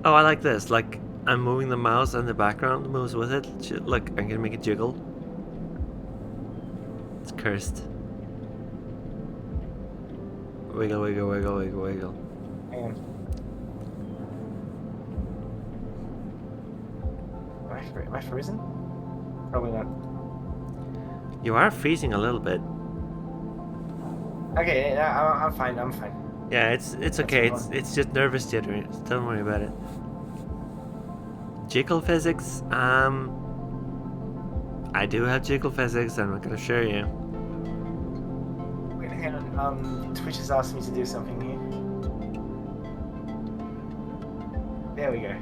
Oh, I like this. Like, I'm moving the mouse and the background moves with it. Look, I'm gonna make it jiggle. It's cursed. Wiggle, wiggle, wiggle, wiggle, wiggle. Hang on. Am I frozen? Probably not. You are freezing a little bit. Okay, I'm fine. I'm fine. Yeah, it's okay. It's just nervous jitter. Don't worry about it. Jiggle physics. I do have jiggle physics. I'm not gonna show you. Wait, hang on. Twitch has asked me to do something here. There we go.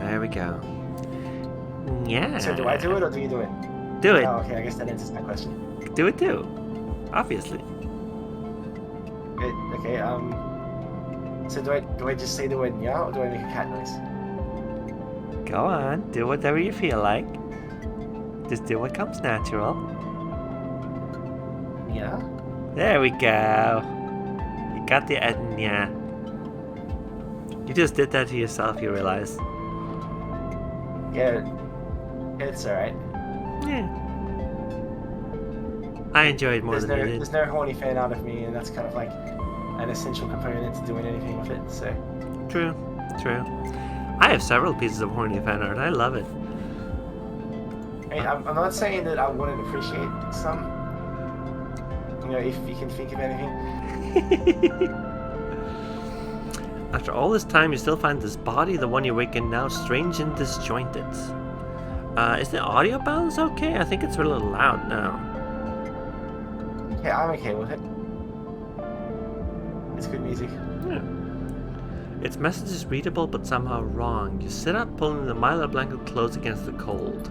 There we go. Yeah. So do I do it or do you do it? Do it. Oh, okay. I guess that answers my question. Do it too. Obviously. Good. Okay. So do I just say the word meow or do I make a cat noise? Go on. Do whatever you feel like. Just do what comes natural. Yeah. There we go. You got the yeah. You just did that to yourself, you realize. Yeah. It's alright. Yeah. I enjoy it more than you did. There's no horny fan out of me, and that's kind of like an essential component to doing anything with it, so. True. I have several pieces of horny fan art. I love it. I mean, I'm not saying that I wouldn't appreciate some. You know, if you can think of anything. After all this time, you still find this body, the one you wake in now, strange and disjointed. Is the audio balance okay? I think it's a little loud now. Yeah, I'm okay with it. It's good music. Yeah. Its message is readable but somehow wrong. You sit up, pulling the mylar blanket close against the cold.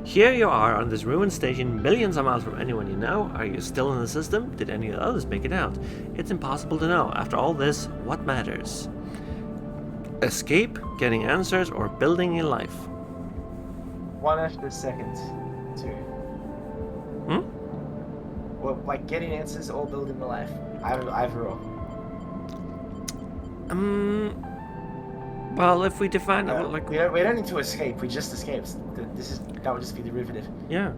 Here you are on this ruined station, millions of miles from anyone you know. Are you still in the system? Did any of the others make it out? It's impossible to know. After all this, what matters? Escape, getting answers, or building a life? One after the second, two. Well, like getting answers or building a life. Either or. Well, if we define it like we don't need to escape. We just escaped. That would just be derivative. Yeah.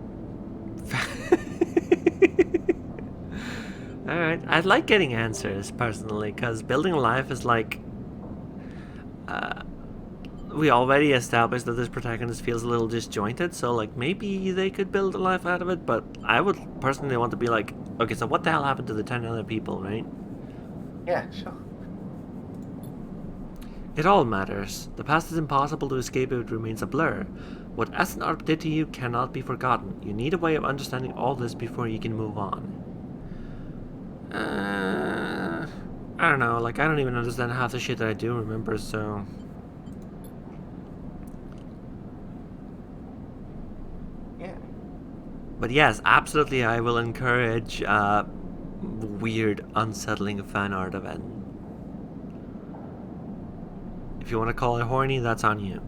All right. I'd like getting answers personally, because building a life is like. We already established that this protagonist feels a little disjointed, so like maybe they could build a life out of it. But I would personally want to be like, okay, so what the hell happened to the 10 other people, right? Yeah, sure. It all matters. The past is impossible to escape if it remains a blur. What SNARP did to you cannot be forgotten. You need a way of understanding all this before you can move on. I don't know, like I don't even understand half the shit that I do remember, so... Yeah. But yes, absolutely I will encourage weird, unsettling fan art of Eden. If you want to call it horny, that's on you.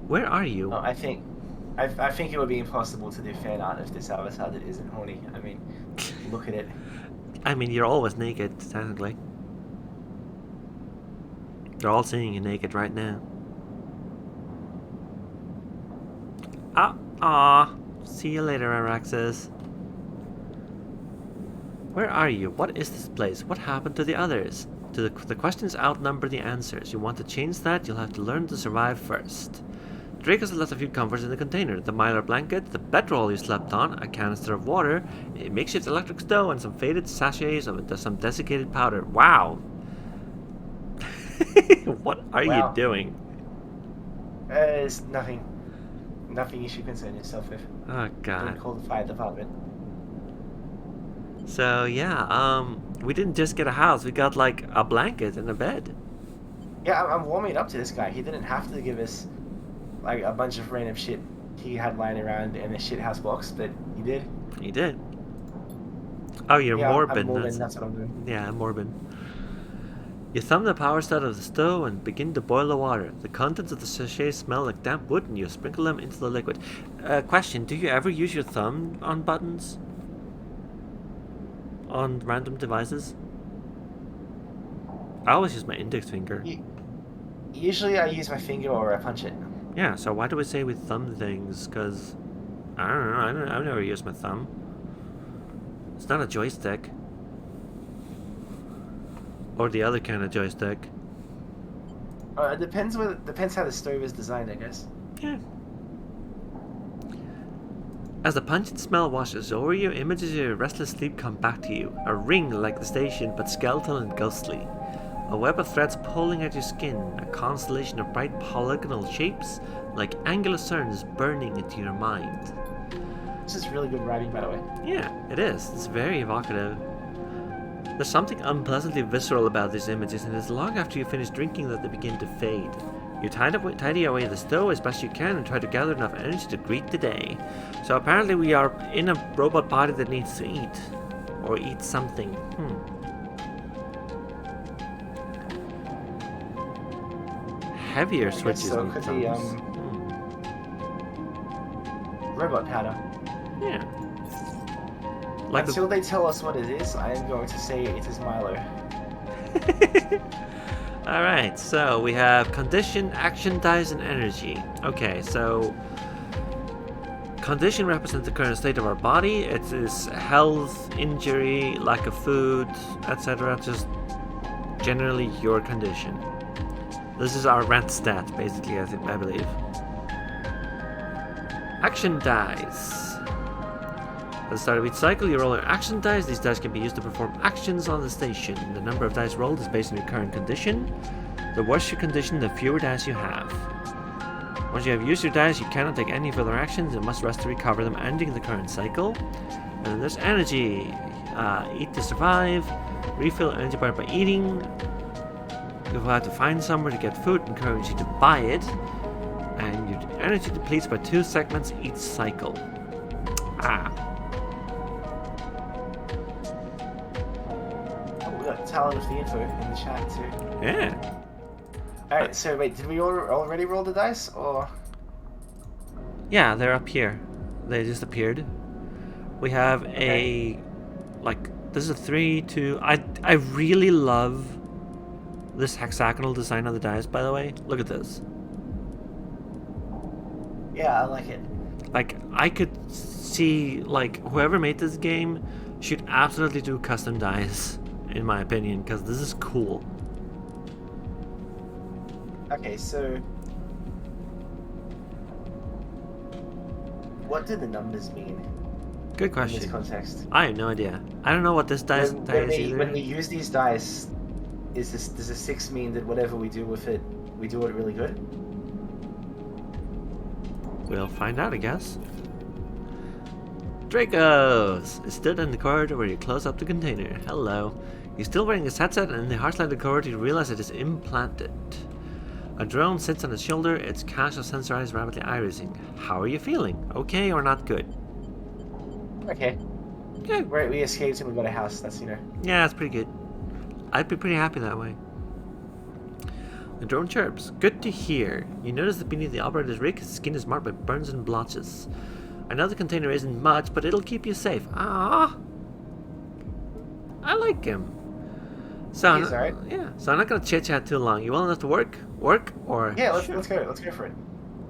Where are you? I think it would be impossible to do fan art of this avatar that isn't horny. I mean, look at it. I mean, you're always naked, technically. They're all seeing you naked right now. See you later, Araxis. Where are you? What is this place? What happened to the others? The questions outnumber the answers. You want to change that, you'll have to learn to survive first. Drake has left a few comforts in the container. The mylar blanket, the bedroll you slept on, a canister of water, a makeshift electric stove, and some faded sachets of some desiccated powder. Wow! What are you doing? It's nothing. Nothing you should concern yourself with. Oh, God. Don't call the fire department. So, yeah, we didn't just get a house, we got, like, a blanket and a bed. Yeah, I'm warming up to this guy. He didn't have to give us, like, a bunch of random shit he had lying around in a shithouse box, but he did. He did. Oh, you're morbid. I'm morbid, that's what I'm doing. Yeah, I'm morbid. You thumb the power stud of the stove and begin to boil the water. The contents of the sachet smell like damp wood and you sprinkle them into the liquid. Question, do you ever use your thumb on buttons? On random devices? I always use my index finger. Usually I use my finger or I punch it. Yeah, so why do we say we thumb things? Because, I don't know, I've never used my thumb. It's not a joystick. Or the other kind of joystick. It depends how the stove is designed, I guess. Yeah. As the pungent smell washes over you, images of your restless sleep come back to you. A ring like the station, but skeletal and ghostly. A web of threads pulling at your skin. A constellation of bright polygonal shapes, like angular suns burning into your mind. This is really good writing, by the way. Yeah, it is. It's very evocative. There's something unpleasantly visceral about these images, and it's long after you finish drinking that they begin to fade. You tidy away the stove as best you can and try to gather enough energy to greet the day. So apparently we are in a robot body that needs to eat. Or eat something. Heavier switches so need could thumbs. Robot powder. Yeah. Like Until they tell us what it is, I am going to say it is Milo. Alright, so we have condition, action dice, and energy. Okay, so condition represents the current state of our body. It is health, injury, lack of food, etc. Just generally your condition. This is our rent stat, basically, I believe. Action dice. At the start of each cycle, you roll your action dice. These dice can be used to perform actions on the station. The number of dice rolled is based on your current condition. The worse your condition, the fewer dice you have. Once you have used your dice, you cannot take any further actions and must rest to recover them, ending the current cycle. And then there's energy. Eat to survive. Refill energy bar by eating. You'll have to find somewhere to get food and currency to buy it. And your energy depletes by 2 segments each cycle. Ah. Oh, look, tell us the info in the chat too. Yeah. Alright, so wait, did we already roll the dice, or...? Yeah, they're up here. They just appeared. We have a... Like, this is a 3, 2... I really love this hexagonal design of the dice, by the way. Look at this. Yeah, I like it. Like, I could see, like, whoever made this game should absolutely do custom dice, in my opinion, because this is cool. Okay, so... what do the numbers mean? Good question. In this context? I have no idea. I don't know what this dice is either. When we use these dice, does a 6 mean that whatever we do with it, we do it really good? We'll find out, I guess. Dracos! It stood in the corridor where you close up the container. Hello. You're still wearing his headset, and in the harsh light of the corridor you realize it is implanted. A drone sits on his shoulder, its cache of sensor eyes rapidly irising. How are you feeling? Okay or not good? Okay. Yeah. We escaped and we got a house, that's, you know. Yeah, that's pretty good. I'd be pretty happy that way. The drone chirps. Good to hear. You notice that beneath the operator's rig, his skin is marked by burns and blotches. I know the container isn't much, but it'll keep you safe. Ah, I like him. So He's alright. Yeah. So I'm not gonna chit chat too long. You willing enough to work? Work or? Yeah, let's go. Let's go for it.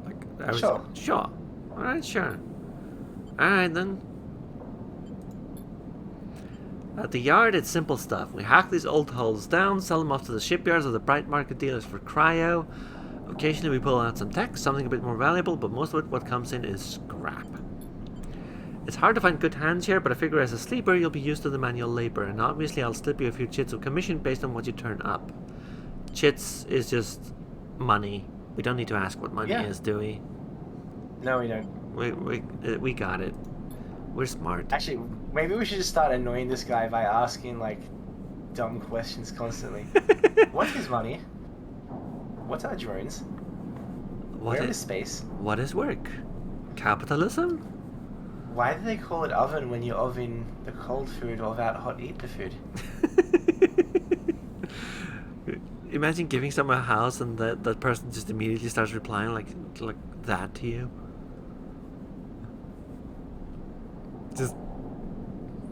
Like, Sure. Sure. All right. Sure. All right then. At the yard, it's simple stuff. We hack these old hulls down, sell them off to the shipyards or the bright market dealers for cryo. Occasionally we pull out some tech, something a bit more valuable, but most of what comes in is scrap. It's hard to find good hands here, but I figure as a sleeper you'll be used to the manual labor, and obviously I'll slip you a few chits of commission based on what you turn up. Chits is just money. We don't need to ask what money is, do we? No, we don't. We got it. We're smart. Actually, maybe we should just start annoying this guy by asking, like, dumb questions constantly. What's his money? What's our drones? Where is space? What is work? Capitalism? Why do they call it oven when you oven the cold food or without hot eat the food? Imagine giving someone a house and that person just immediately starts replying like that to you. Just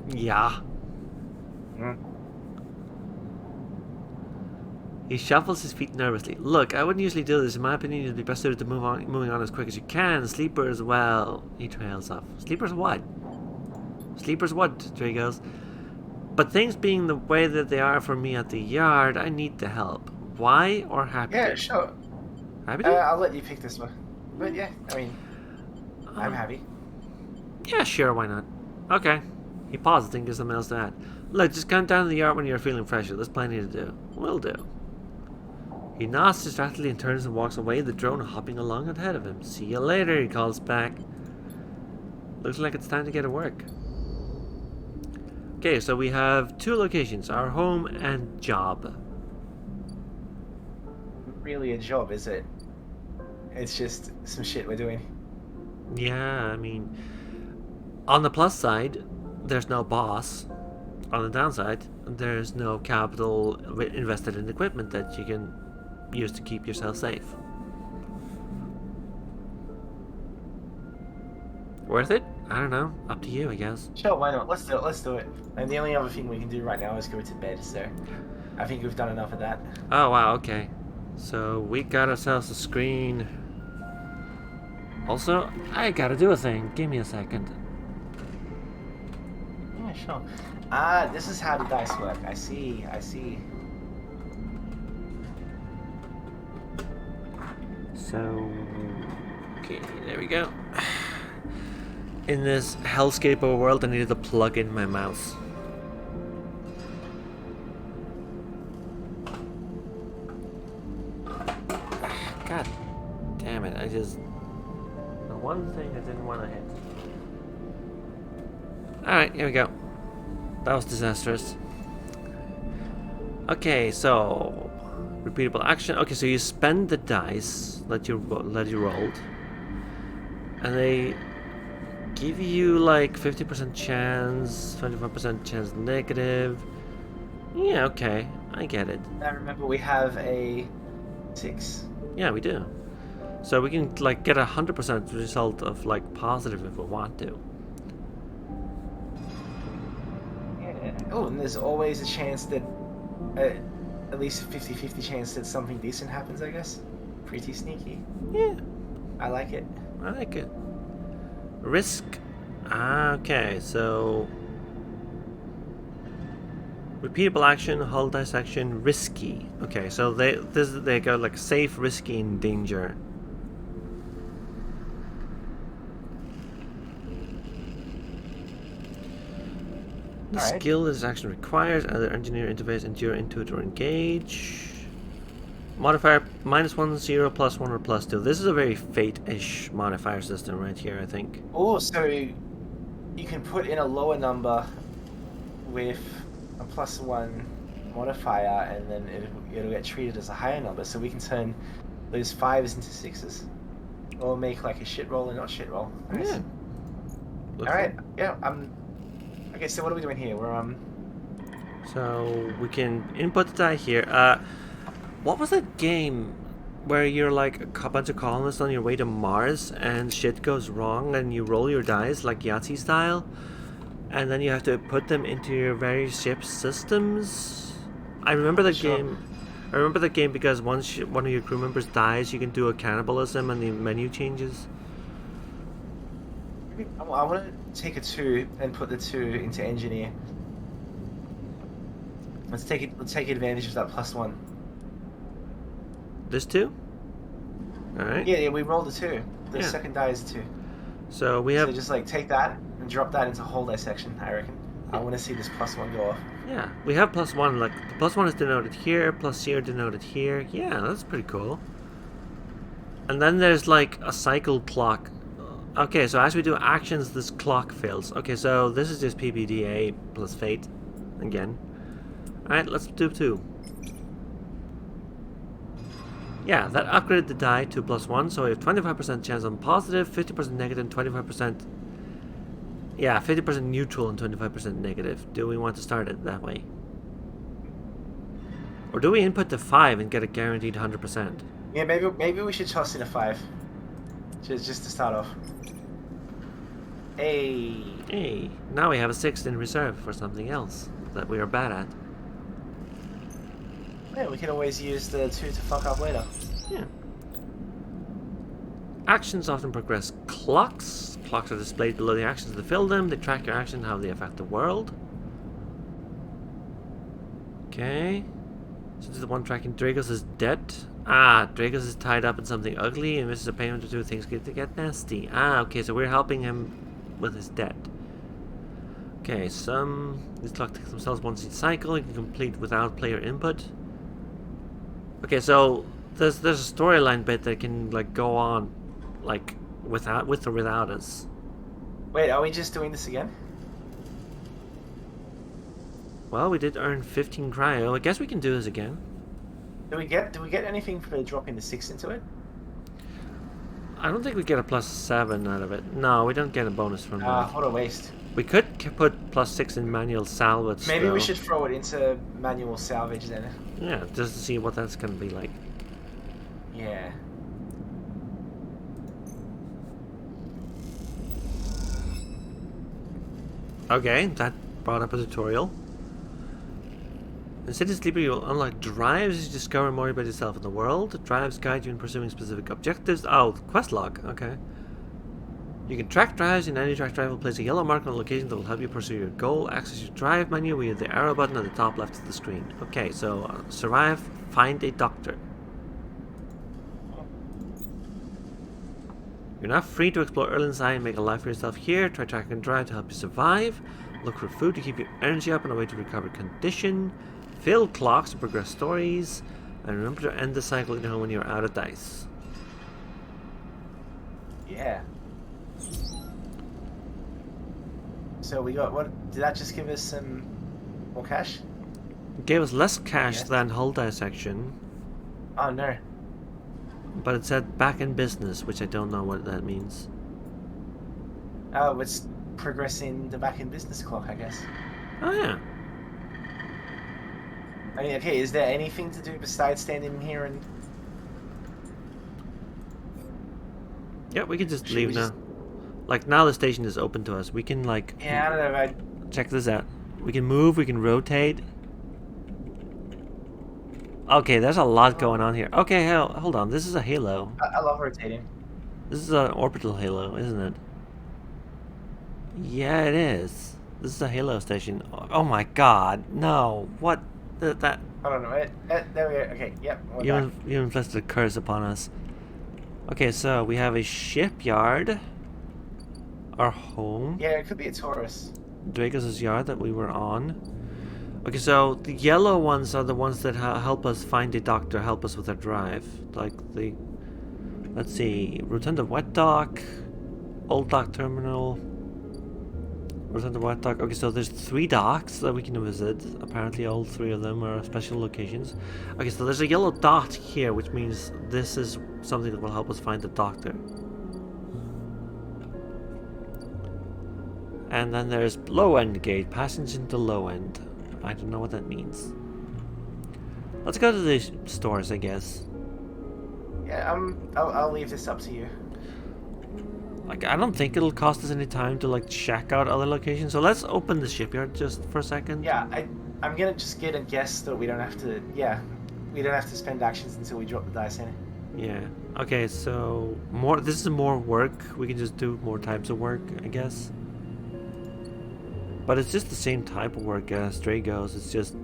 yeah. He shuffles his feet nervously. Look, I wouldn't usually do this. In my opinion, you'd be best suited to moving on as quick as you can. Sleepers, well, he trails off. Sleepers what? Sleepers what? Trey goes. But things being the way that they are for me at the yard, I need the help. Why or happy? Yeah, sure. Happy? I'll let you pick this one. But yeah, I mean, I'm happy. Yeah, sure, why not? Okay. He pauses and gives something else to add. Look, just come down to the yard when you're feeling fresher. There's plenty to do. Will do. He nods distractedly and turns and walks away, the drone hopping along ahead of him. See you later, he calls back. Looks like it's time to get to work. Okay, so we have 2 locations, our home and job. Really a job, is it? It's just some shit we're doing. Yeah, I mean, on the plus side, there's no boss. On the downside, there's no capital invested in equipment that you can use to keep yourself safe. Worth it? I don't know. Up to you, I guess. Sure, why not? Let's do it. And the only other thing we can do right now is go to bed, so I think we've done enough of that. Oh, wow, okay. So we got ourselves a screen. Also, I gotta do a thing. Give me a second. Yeah, sure. Ah, this is how the dice work. I see. So, okay, there we go. In this hellscape of a world, I needed to plug in my mouse. God damn it, I just... The one thing I didn't want to hit. Alright, here we go. That was disastrous. Okay, so repeatable action. Okay, so you spend the dice that you rolled, and they give you like 50% chance, 25% chance negative. Yeah, okay, I get it. I remember we have a 6. Yeah, we do. So we can like get 100% result of like positive if we want to. Yeah. Oh, and there's always a chance that, at least a 50-50 chance that something decent happens, I guess. Pretty sneaky. Yeah, I like it. I like it. Risk. Ah, okay, so repeatable action, hull dissection, risky. Okay, so they go like safe, risky, and danger. The Alright. skill this action requires, either engineer, interface, endure, intuit, or engage. Modifier -1, 0, +1, or +2. This is a very fate-ish modifier system right here, I think. Oh, so you can put in a lower number with a +1 modifier, and then it'll get treated as a higher number. So we can turn those 5s into 6s, or make like a shit roll and not shit roll. Nice. Yeah. All right. Yeah. Okay. So what are we doing here? We're So we can input the die here. What was that game where you're like a bunch of colonists on your way to Mars and shit goes wrong and you roll your dice like Yahtzee style, and then you have to put them into your various ship systems? I remember that game. I remember that game because once one of your crew members dies, you can do a cannibalism and the menu changes. I want to take a 2 and put the 2 into engineer. Let's take advantage of that +1. This too? Alright. Yeah, we rolled a 2. The Yeah. second die is a 2. So we have. So just like take that and drop that into hull dissection, I reckon. I want to see this +1 go off. Yeah, we have +1. Like the +1 is denoted here, +0 denoted here. Yeah, that's pretty cool. And then there's like a cycle clock. Okay, so as we do actions, this clock fills. Okay, so this is just PPDA plus fate again. Alright, let's do 2. Yeah, that upgraded the die to +1, so we have 25% chance on positive, 50% negative, and 25%. Yeah, 50% neutral and 25% negative. Do we want to start it that way? Or do we input the 5 and get a guaranteed 100%? Yeah, maybe we should toss in a 5. Just to start off. Hey, now we have a 6 in reserve for something else that we are bad at. Yeah, we can always use the 2 to fuck up later. Yeah. Actions often progress clocks. Clocks are displayed below the actions to fill them. They track your action, how they affect the world. Okay. So this is the one tracking Dragos' debt. Ah, Dragos is tied up in something ugly and misses a payment or two. Things get nasty. Ah, okay, so we're helping him with his debt. Okay, these clocks take themselves once each cycle. You can complete without player input. Okay, so there's a storyline bit that can like go on, like with or without us. Wait, are we just doing this again? Well, we did earn 15 cryo. I guess we can do this again. Do we get anything for dropping the 6 into it? I don't think we get a +7 out of it. No, we don't get a bonus from that. What a waste. We could put +6 in manual salvage. Maybe though. we should throw it into manual salvage then. Yeah, just to see what that's gonna be like. Yeah. Okay, that brought up a tutorial. In City Sleeper, you will unlock drives as you discover more about yourself in the world. Drives guide you in pursuing specific objectives. Oh, quest log. Okay. You can track drives, and any track drive will place a yellow mark on a location that will help you pursue your goal. Access your drive menu with the arrow button at the top left of the screen. Okay, so survive, find a doctor. You're not free to explore early inside and make a life for yourself here. Try tracking and drive to help you survive. Look for food to keep your energy up and a way to recover condition. Fill clocks to progress stories. And remember to end the cycle when you're out of dice. Yeah. So we got what? Did that just give us some more cash? It gave us less cash Yes. than whole dissection, Oh no. but it said back in business, which I don't know what that means. Oh, it's progressing the back in business clock, I guess. Oh yeah. I mean, okay, is there anything to do besides standing in here and... Yeah, we can just Should leave we now. just- Like, now the station is open to us. We can, like... Yeah, I don't know, Check this out. We can move, we can rotate. Okay, there's a lot going on here. Okay, hold on. This is a halo. I love rotating. This is an orbital halo, isn't it? Yeah, it is. This is a halo station. Oh my god, no. What? That... Hold on, wait. There we go. Okay, yep. We're back. You inflicted a curse upon us. Okay, so we have a shipyard. Our home. Yeah, it could be a Taurus. Dracos' yard that we were on. Okay, so the yellow ones are the ones that help us find a doctor, help us with our drive. Like the... Let's see. Rotunda Wet Dock. Old Dock Terminal. Rotunda Wet Dock. Okay, so there's 3 docks that we can visit. Apparently all 3 of them are special locations. Okay, so there's a yellow dot here, which means this is something that will help us find the doctor. And then there's low end gate, passage into low end. I don't know what that means. Let's go to the stores, I guess. Yeah, I'll leave this up to you. Like, I don't think it'll cost us any time to, like, check out other locations. So let's open the shipyard just for a second. Yeah, I'm gonna just get a guess that we don't have to... Yeah, we don't have to spend actions until we drop the dice in. Yeah. Okay, so this is more work. We can just do more types of work, I guess. But it's just the same type of work as Dracos. It's just,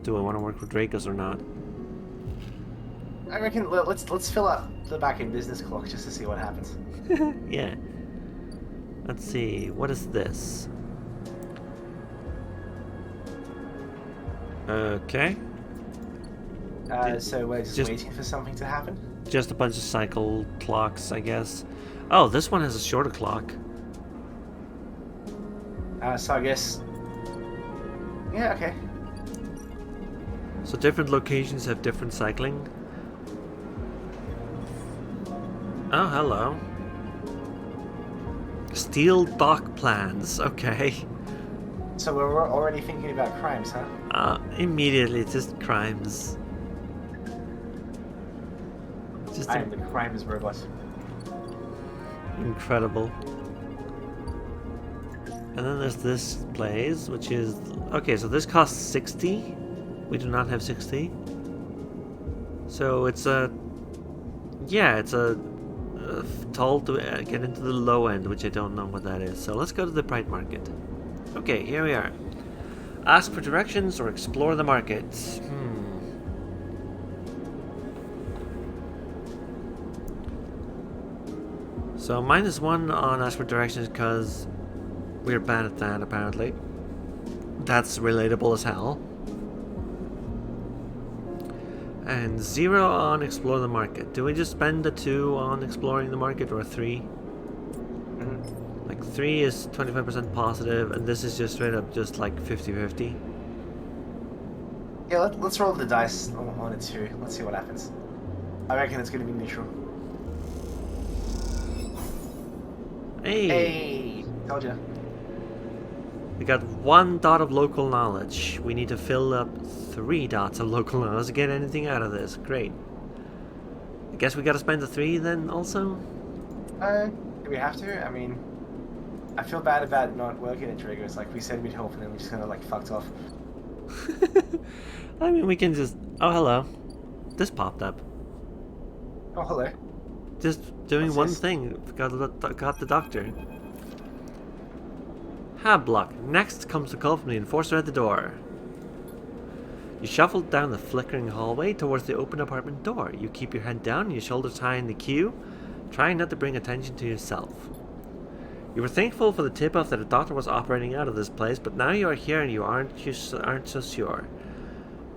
do I want to work with Dracos or not? I reckon let's fill up the back in business clock just to see what happens. Yeah. Let's see. What is this? Okay. So we're just waiting for something to happen? Just a bunch of cycle clocks, I guess. Oh, this one has a shorter clock. So I guess... Yeah, okay. So different locations have different cycling. Oh, hello. Steel dock plans, okay. So we're already thinking about crimes, huh? Immediately, just crimes. Just I am the crimes robot. incredible. And then there's this place, which is... Okay, so this costs 60. We do not have 60. So it's a... Yeah, it's a... toll to get into the low end, which I don't know what that is. So let's go to the Pride Market. Okay, here we are. Ask for directions or explore the market. So -1 on ask for directions because we're bad at that, apparently. That's relatable as hell. And 0 on explore the market. Do we just spend the 2 on exploring the market or 3? Mm-hmm. Like 3 is 25% positive and this is just straight up just like 50-50. Yeah, let's roll the dice on 1 and 2. Let's see what happens. I reckon it's going to be neutral. Hey! Told ya. We got 1 dot of local knowledge. We need to fill up 3 dots of local knowledge to get anything out of this. Great. I guess we gotta spend the 3 then also? Do we have to? I mean, I feel bad about not working at Triggers. Like, we said we'd help and then we just kind of, like, fucked off. I mean, we can just... Oh, hello. This popped up. Oh, hello. Just doing What's one this? thing. Got the doctor. Hablock. Next comes the call from the enforcer at the door. You shuffle down the flickering hallway towards the open apartment door. You keep your head down and your shoulders high in the queue, trying not to bring attention to yourself. You were thankful for the tip-off that a doctor was operating out of this place, but now you are here and you aren't so sure.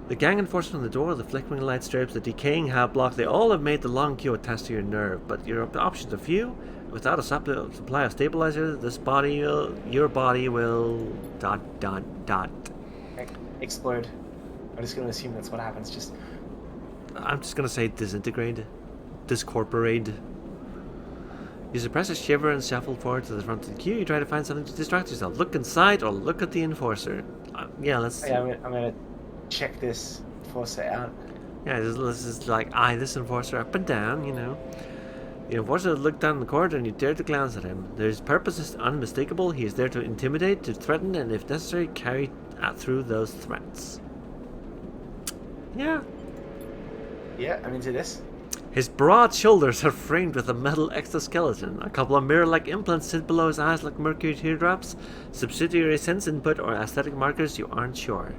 The gang enforcers on the door, the flickering light strips, the decaying hablock, they all have made the long queue a test to your nerve, but your options are few, Without a supply of stabilizer, your body will dot dot dot. Explode. I'm just gonna assume that's what happens. I'm just gonna say disintegrate, discorporate. You suppress a shiver and shuffle forward to the front of the queue. You try to find something to distract yourself. Look inside or look at the enforcer. Yeah, let's. Yeah, I'm gonna check this enforcer out. Yeah, this is like eye this enforcer up and down. You know. The enforcer looked down the corridor and you dared to glance at him. His purpose is unmistakable. He is there to intimidate, to threaten, and if necessary, carry through those threats. Yeah. Yeah, I'm into this. His broad shoulders are framed with a metal exoskeleton. A couple of mirror-like implants sit below his eyes like mercury teardrops. Subsidiary sense input or aesthetic markers, you aren't sure.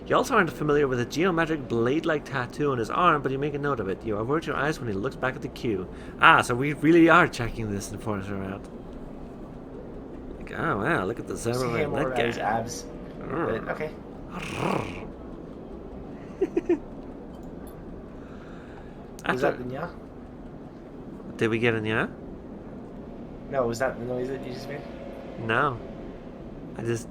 You also aren't familiar with a geometric blade-like tattoo on his arm, but you make a note of it. You avert your eyes when he looks back at the queue. Ah, so we really are checking this enforcer out. Like, oh wow, look at the several See him more that about guy. his abs. But, okay. Was that the nya? Did we get a nya? No, was that the noise that you just made? No. I just...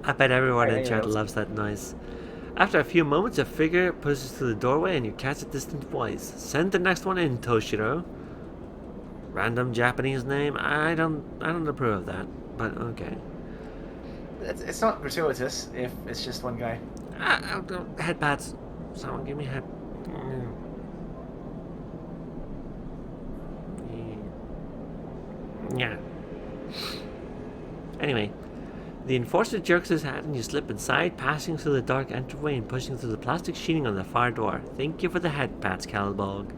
I bet everyone in chat loves that noise. After a few moments, a figure pushes through the doorway and you catch a distant voice. Send the next one in, Toshiro. Random Japanese name? I don't approve of that, but okay. It's not gratuitous if it's just one guy. Head pads. Someone give me head. Yeah. Anyway, the enforcer jerks his hat and you slip inside, passing through the dark entryway and pushing through the plastic sheeting on the far door. Thank you for the head pats, Calbog.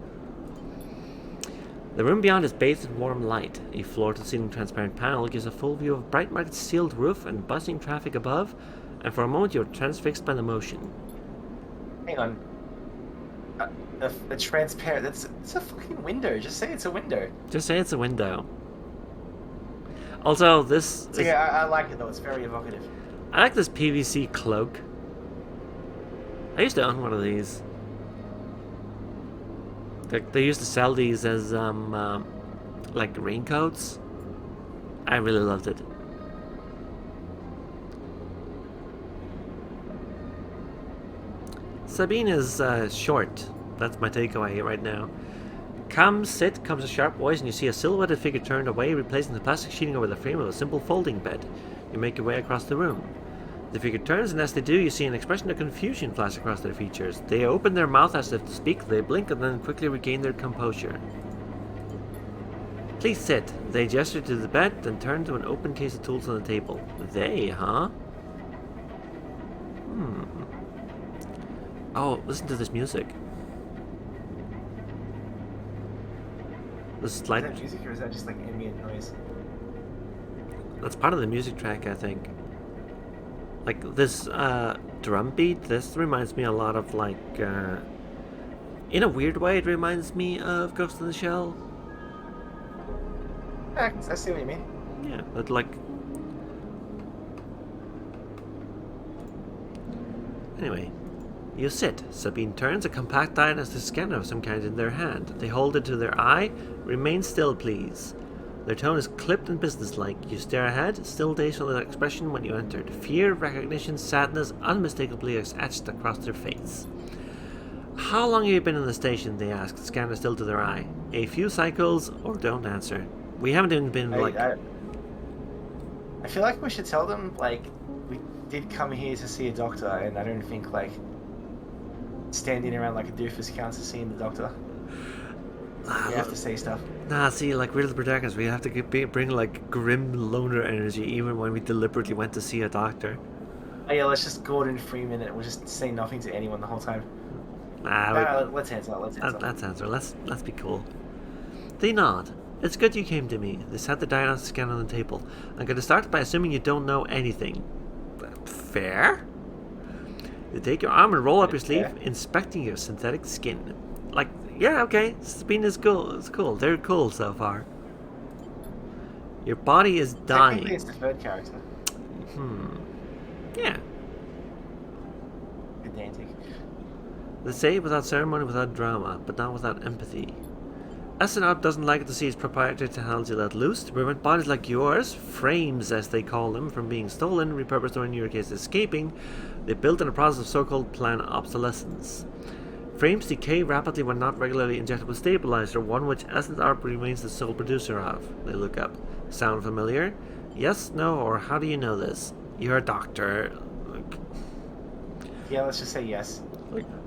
The room beyond is bathed in warm light. A floor-to-ceiling transparent panel gives a full view of bright market sealed roof and buzzing traffic above, and for a moment you're transfixed by the motion. Hang on. A transparent... It's a fucking window. Just say it's a window. Just say it's a window. Also, this... So yeah, I like it though. It's very evocative. I like this PVC cloak. I used to own one of these. They used to sell these as, like raincoats. I really loved it. Sabine is, short. That's my takeaway right now. Comes a sharp voice and you see a silhouetted figure turned away, replacing the plastic sheeting over the frame of a simple folding bed. You make your way across the room. The figure turns, and as they do, you see an expression of confusion flash across their features. They open their mouth as if to speak, they blink, and then quickly regain their composure. Please sit. They gesture to the bed, then turn to an open case of tools on the table. They, huh? Oh, listen to this music. This Is that music or is that just like ambient noise? That's part of the music track, I think. Like this drum beat, this reminds me a lot of like, in a weird way, it reminds me of Ghost in the Shell. I see what you mean. Yeah, but like... Anyway, you sit. Sabine turns, a compact iron as the scanner of some kind in their hand. They hold it to their eye. Remain still, please. Their tone is clipped and businesslike. You stare ahead, still dazed from the expression when you entered. Fear, recognition, sadness unmistakably etched across their face. How long have you been in the station? They ask, scanner still to their eye. A few cycles, or don't answer. We haven't even been I feel like we should tell them, like, we did come here to see a doctor, and I don't think, like, standing around like a doofus counts as seeing the doctor. You have to say stuff. Nah, see, like, we're the protagonist. We have to bring, like, grim loner energy even when we deliberately went to see a doctor. Oh yeah, let's just Gordon Freeman it. We'll just say nothing to anyone the whole time. Let's answer. Let's answer. Let's be cool. They nod. It's good you came to me. They set the diagnostic scan on the table. I'm going to start by assuming you don't know anything. Fair? You take your arm and roll up your sleeve, inspecting your synthetic skin. Like, yeah, okay, Sabine is cool. It's cool. They're cool so far. Your body is dying. Technically, it's the third character. Yeah. pedantic. They say without ceremony, without drama, but not without empathy. SNR doesn't like to see its proprietary technology let loose to prevent bodies like yours, frames as they call them, from being stolen, repurposed, or in your case escaping. They built in a process of so-called planned obsolescence. Frames decay rapidly when not regularly injected with stabilizer, one which SNR remains the sole producer of. They look up. Sound familiar? Yes, no, or how do you know this? You're a doctor. Yeah, let's just say yes.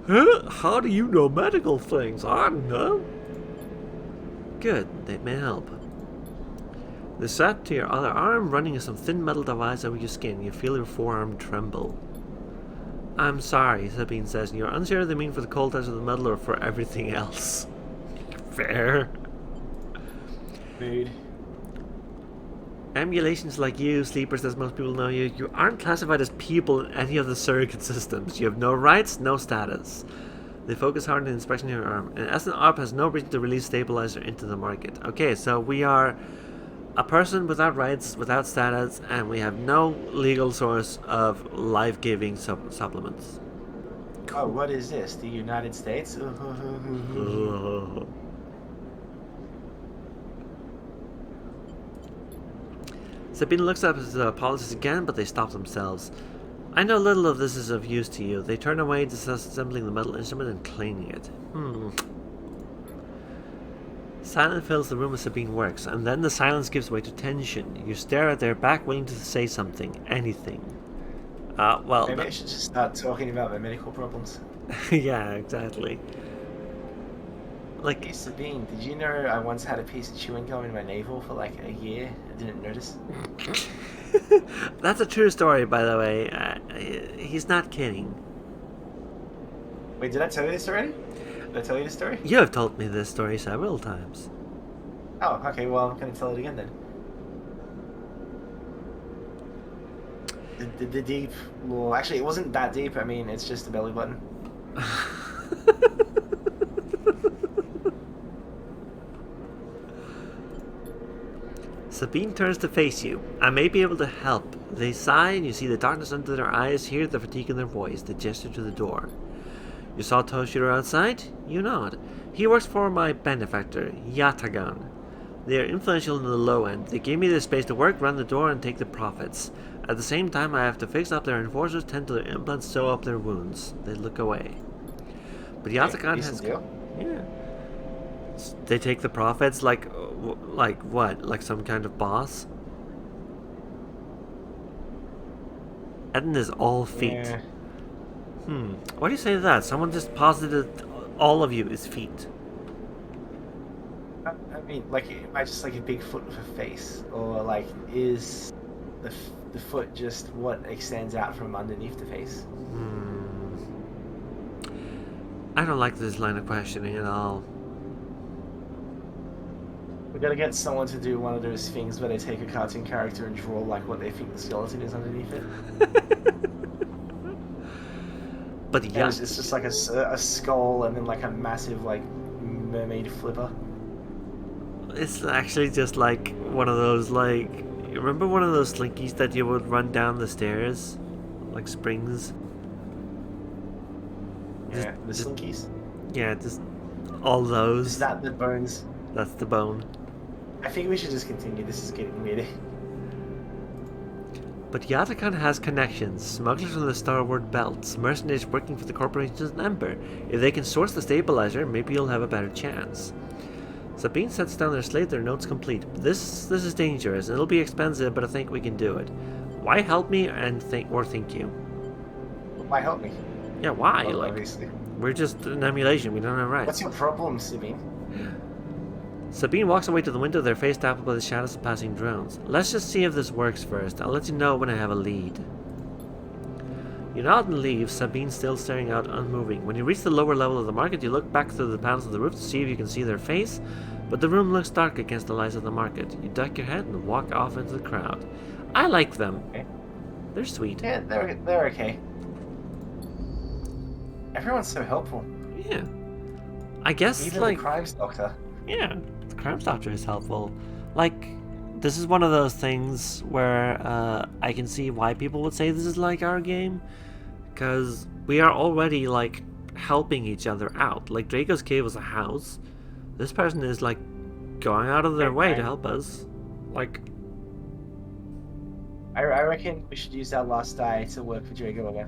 Huh? How do you know medical things? I don't know. Good, that may help. They strap to your other arm, running some thin metal device over your skin. You feel your forearm tremble. I'm sorry, Sabine says, and you're unsure if they mean for the cold touch of the metal or for everything else. Fair. Mood. Emulations like you, sleepers as most people know you, you aren't classified as people in any of the surrogate systems. You have no rights, no status. They focus hard on the inspection of your arm. And SNRP has no reason to release stabilizer into the market. Okay, so we are a person without rights, without status, and we have no legal source of life-giving supplements. Oh, what is this? The United States? Sabine looks up his policies again, but they stop themselves. I know little of this is of use to you. They turn away, disassembling the metal instrument and cleaning it. Silence fills the room as Sabine works, and then the silence gives way to tension. You stare at their back, willing to say something, anything. Well... Maybe I should just start talking about my medical problems. Yeah, exactly. Like... Hey Sabine, did you know I once had a piece of chewing gum in my navel for like a year? I didn't notice. That's a true story, by the way. He's not kidding. Wait, did I tell you this already? Did I tell you this story? You have told me this story several times. Oh, okay, well, I'm going to tell it again then. The deep... Well, actually, it wasn't that deep. I mean, it's just the belly button. Sabine turns to face you. I may be able to help. They sigh, and you see the darkness under their eyes, hear the fatigue in their voice, the gesture to the door. You saw Toshiro outside? You nod. He works for my benefactor, Yatagan. They are influential in the low end. They gave me the space to work, run the door, and take the profits. At the same time, I have to fix up their enforcers, tend to their implants, sew up their wounds. They look away. But Yatagan has... Deal? Yeah. They take the profits like what? Like some kind of boss? Eden is all feet. Yeah. What do you say to that? Someone just posited all of you is feet. I mean, like, am I just like a big foot with a face? Or, like, is the foot just what extends out from underneath the face? I don't like this line of questioning at all. We gotta get someone to do one of those things where they take a cartoon character and draw, like, what they think the skeleton is underneath it. But yeah, it's just like a skull and then, like, a massive, like, mermaid flipper. it's actually just like one of those, like, remember one of those slinkies that you would run down the stairs? Like springs? Yeah, the slinkies? Yeah, just all those. Is that the bones? That's the bone. I think we should just continue. This is getting weird. But Yatakan has connections, smugglers from the Starward Belts, mercenaries working for the corporations in Ember. If they can source the stabilizer, maybe you'll have a better chance. Sabine sets down their slate, their notes complete. This is dangerous, and it'll be expensive, but I think we can do it. Why help me and think you? Why help me? Yeah, why? Well, like, obviously. we're just an emulation, we don't have rights. What's your problem, Sabine? Sabine walks away to the window, their face dappled by the shadows of passing drones. Let's just see if this works first. I'll let you know when I have a lead. You nod and leave, Sabine still staring out, unmoving. When you reach the lower level of the market, you look back through the panels of the roof to see if you can see their face, but the room looks dark against the lights of the market. You duck your head and walk off into the crowd. I like them. Okay. They're sweet. Yeah, they're okay. Everyone's so helpful. Yeah. I guess, Even like... the crimes doctor. Yeah, the crimes doctor is helpful. Like, this is one of those things where I can see why people would say this is like our game. Because we are already like helping each other out. Like Draco's cave was a house. This person is like going out of their way to help us. Like, I reckon we should use our last die to work for Drago.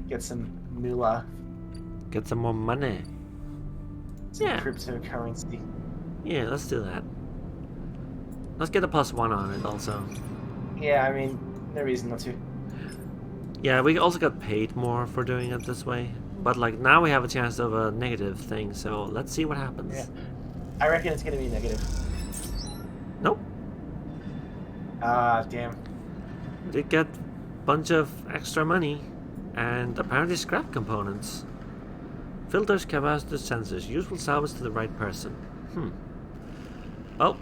Get some moolah. get some more money. Some Yeah. cryptocurrency. Yeah, let's do that. Let's get a +1 on it also. Yeah, I mean, no reason not to. Yeah, we also got paid more for doing it this way. But like now we have a chance of a negative thing, so let's see what happens. Yeah. I reckon it's gonna be negative. Nope. Ah, damn. Did get a bunch of extra money and apparently scrap components. Filters, capacitor, sensors. Useful salvage to the right person. Oh.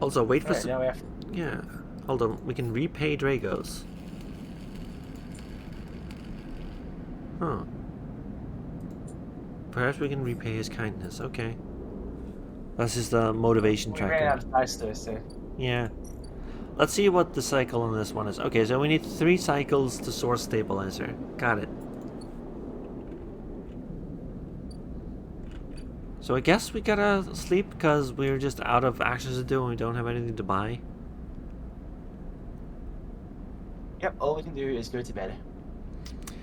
Also, wait for... Alright, now we have to... Yeah. Hold on. We can repay Dragos. Huh. Perhaps we can repay his kindness. Okay. That's just the motivation We tracker. ran out of dice though, so... Yeah. Let's see what the cycle on this one is. Okay, so we need 3 cycles to source stabilizer. Got it. So I guess we gotta sleep because we're just out of actions to do and we don't have anything to buy. Yep, all we can do is go to bed.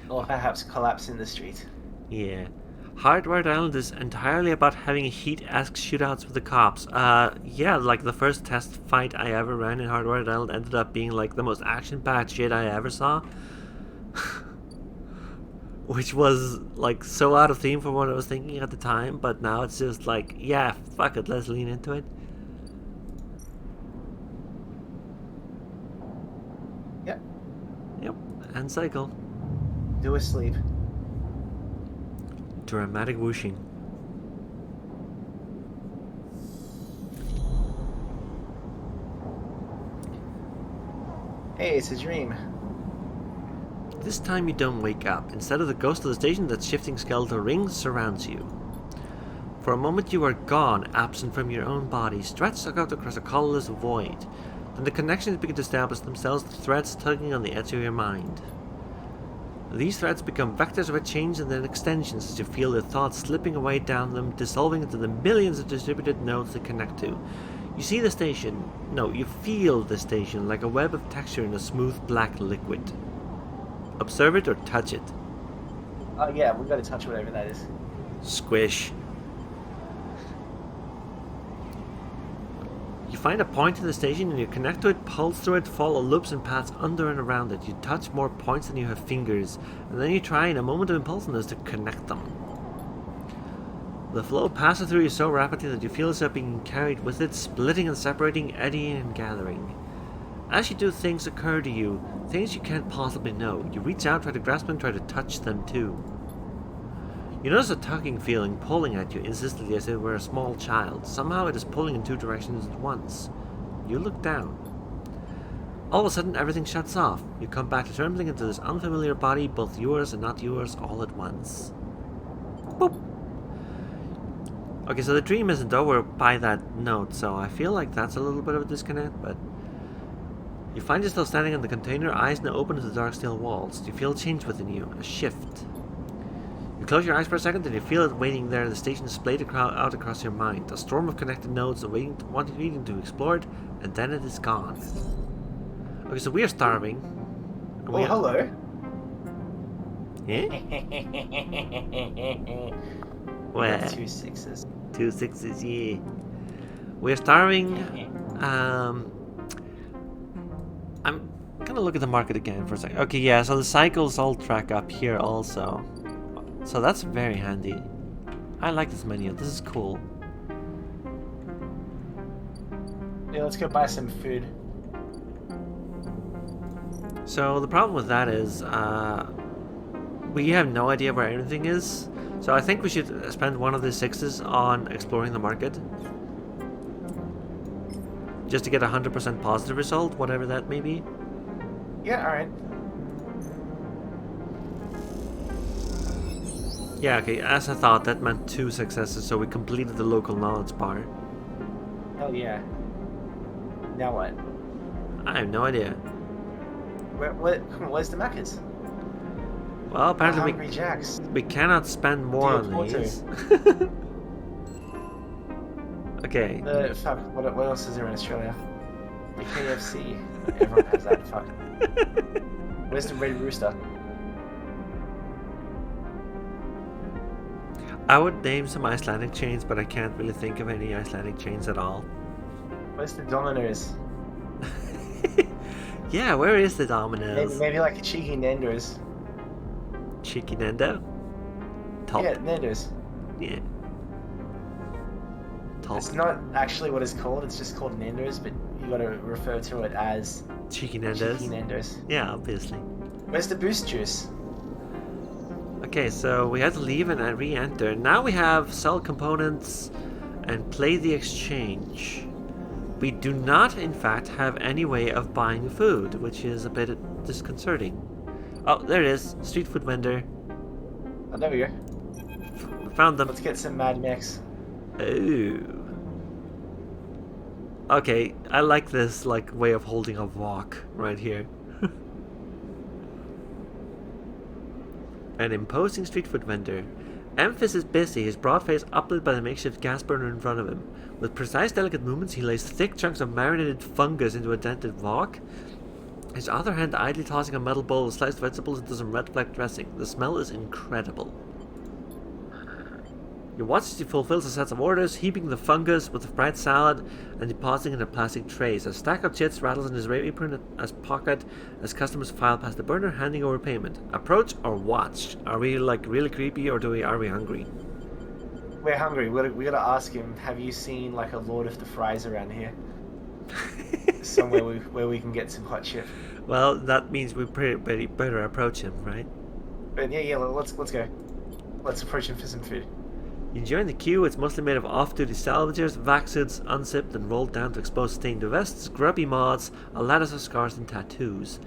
Or perhaps collapse in the street. Yeah. Hardwired Island is entirely about having heat-esque shootouts with the cops. Yeah, like the first test fight I ever ran in Hardwired Island ended up being like the most action-packed shit I ever saw. Which was like so out of theme for what I was thinking at the time, but now it's just like, yeah, fuck it, let's lean into it. Yep. Yep, and cycle. Do a sleep. Dramatic whooshing. Hey, it's a dream. This time you don't wake up. Instead of the ghost of the station, that shifting skeletal ring surrounds you. For a moment you are gone, absent from your own body, stretched out across a colorless void. Then the connections begin to establish themselves, the threads tugging on the edge of your mind. These threads become vectors of a change and then extensions as you feel your thoughts slipping away down them, dissolving into the millions of distributed nodes they connect to. You see the station. No, you feel the station like a web of texture in a smooth black liquid. Observe it or touch it. Oh yeah, we gotta touch whatever that is. Squish. You find a point in the station and you connect to it, pulse through it, follow loops and paths under and around it. You touch more points than you have fingers, and then you try in a moment of impulsiveness to connect them. The flow passes through you so rapidly that you feel yourself being carried with it, splitting and separating, eddying and gathering. As you do, things occur to you, things you can't possibly know. You reach out, try to grasp them, try to touch them too. You notice a tugging feeling pulling at you insistently as if it were a small child. Somehow it is pulling in 2 directions at once. You look down. All of a sudden everything shuts off. You come back to trembling into this unfamiliar body, both yours and not yours, all at once. Boop! Okay, so the dream isn't over by that note, so I feel like that's a little bit of a disconnect, but... You find yourself standing in the container, eyes now open to the dark steel walls. You feel a change within you, a shift. You close your eyes for a second and you feel it waiting there, the station splayed out across your mind. A storm of connected nodes wanting to explore it, and then it is gone. Okay, so we are starving. Oh, hello. Yeah? We Well, got 2 6s. 2 6s, yeah. We're starving. I'm gonna look at the market again for a second. Okay, yeah, so the cycles all track up here also. So that's very handy. I like this menu. This is cool. Yeah, let's go buy some food. So the problem with that is, we have no idea where anything is. So I think we should spend one of the 6s on exploring the market. Just to get a 100% positive result, whatever that may be. Yeah, alright. Yeah, okay, as I thought, that meant 2 successes, so we completed the local knowledge bar. Hell yeah. Now what? I have no idea. Where's the Macca's? Well, apparently Hungry Jacks. we cannot spend more on Porto. these. Okay. Fuck. What else is there in Australia? The KFC. Everyone has that. Fuck. Where's the Red Rooster? I would name some Icelandic chains, but I can't really think of any Icelandic chains at all. Where's the Domino's? Yeah, where is the Domino's? Maybe like a cheeky Nando's. Cheeky Nando? Top. Yeah, Nando's. Yeah. Top. It's not actually what it's called. It's just called Nando's, but you gotta refer to it as Cheeky Nando's? Cheeky Nando's. Yeah, obviously. Where's the Boost Juice? Okay, so we had to leave and re-enter. Now we have sell components and play the exchange. We do not, in fact, have any way of buying food, which is a bit disconcerting. Oh, there it is. Street food vendor. Oh, there we go. Found them. Let's get some Mad Max. Ooh. Okay, I like this way of holding a wok right here. An imposing street food vendor. Memphis is busy, his broad face uplit by the makeshift gas burner in front of him. With precise, delicate movements, he lays thick chunks of marinated fungus into a dented wok, his other hand idly tossing a metal bowl of sliced vegetables into some red flag dressing. The smell is incredible. You watch as he fulfills a set of orders, heaping the fungus with the fried salad and depositing in a plastic trays. A stack of chits rattles in his apron as pocket as customers file past the burner, handing over payment. Approach or watch? Are we really creepy, or are we hungry? We're hungry. We gotta ask him. Have you seen like a Lord of the Fries around here? Somewhere where we can get some hot chip. Well, that means we better approach him, right? But yeah. Let's go. Let's approach him for some food. You join the queue. It's mostly made of off-duty salvagers, vac suits unzipped and rolled down to expose stained vests, grubby moths, a lattice of scars and tattoos.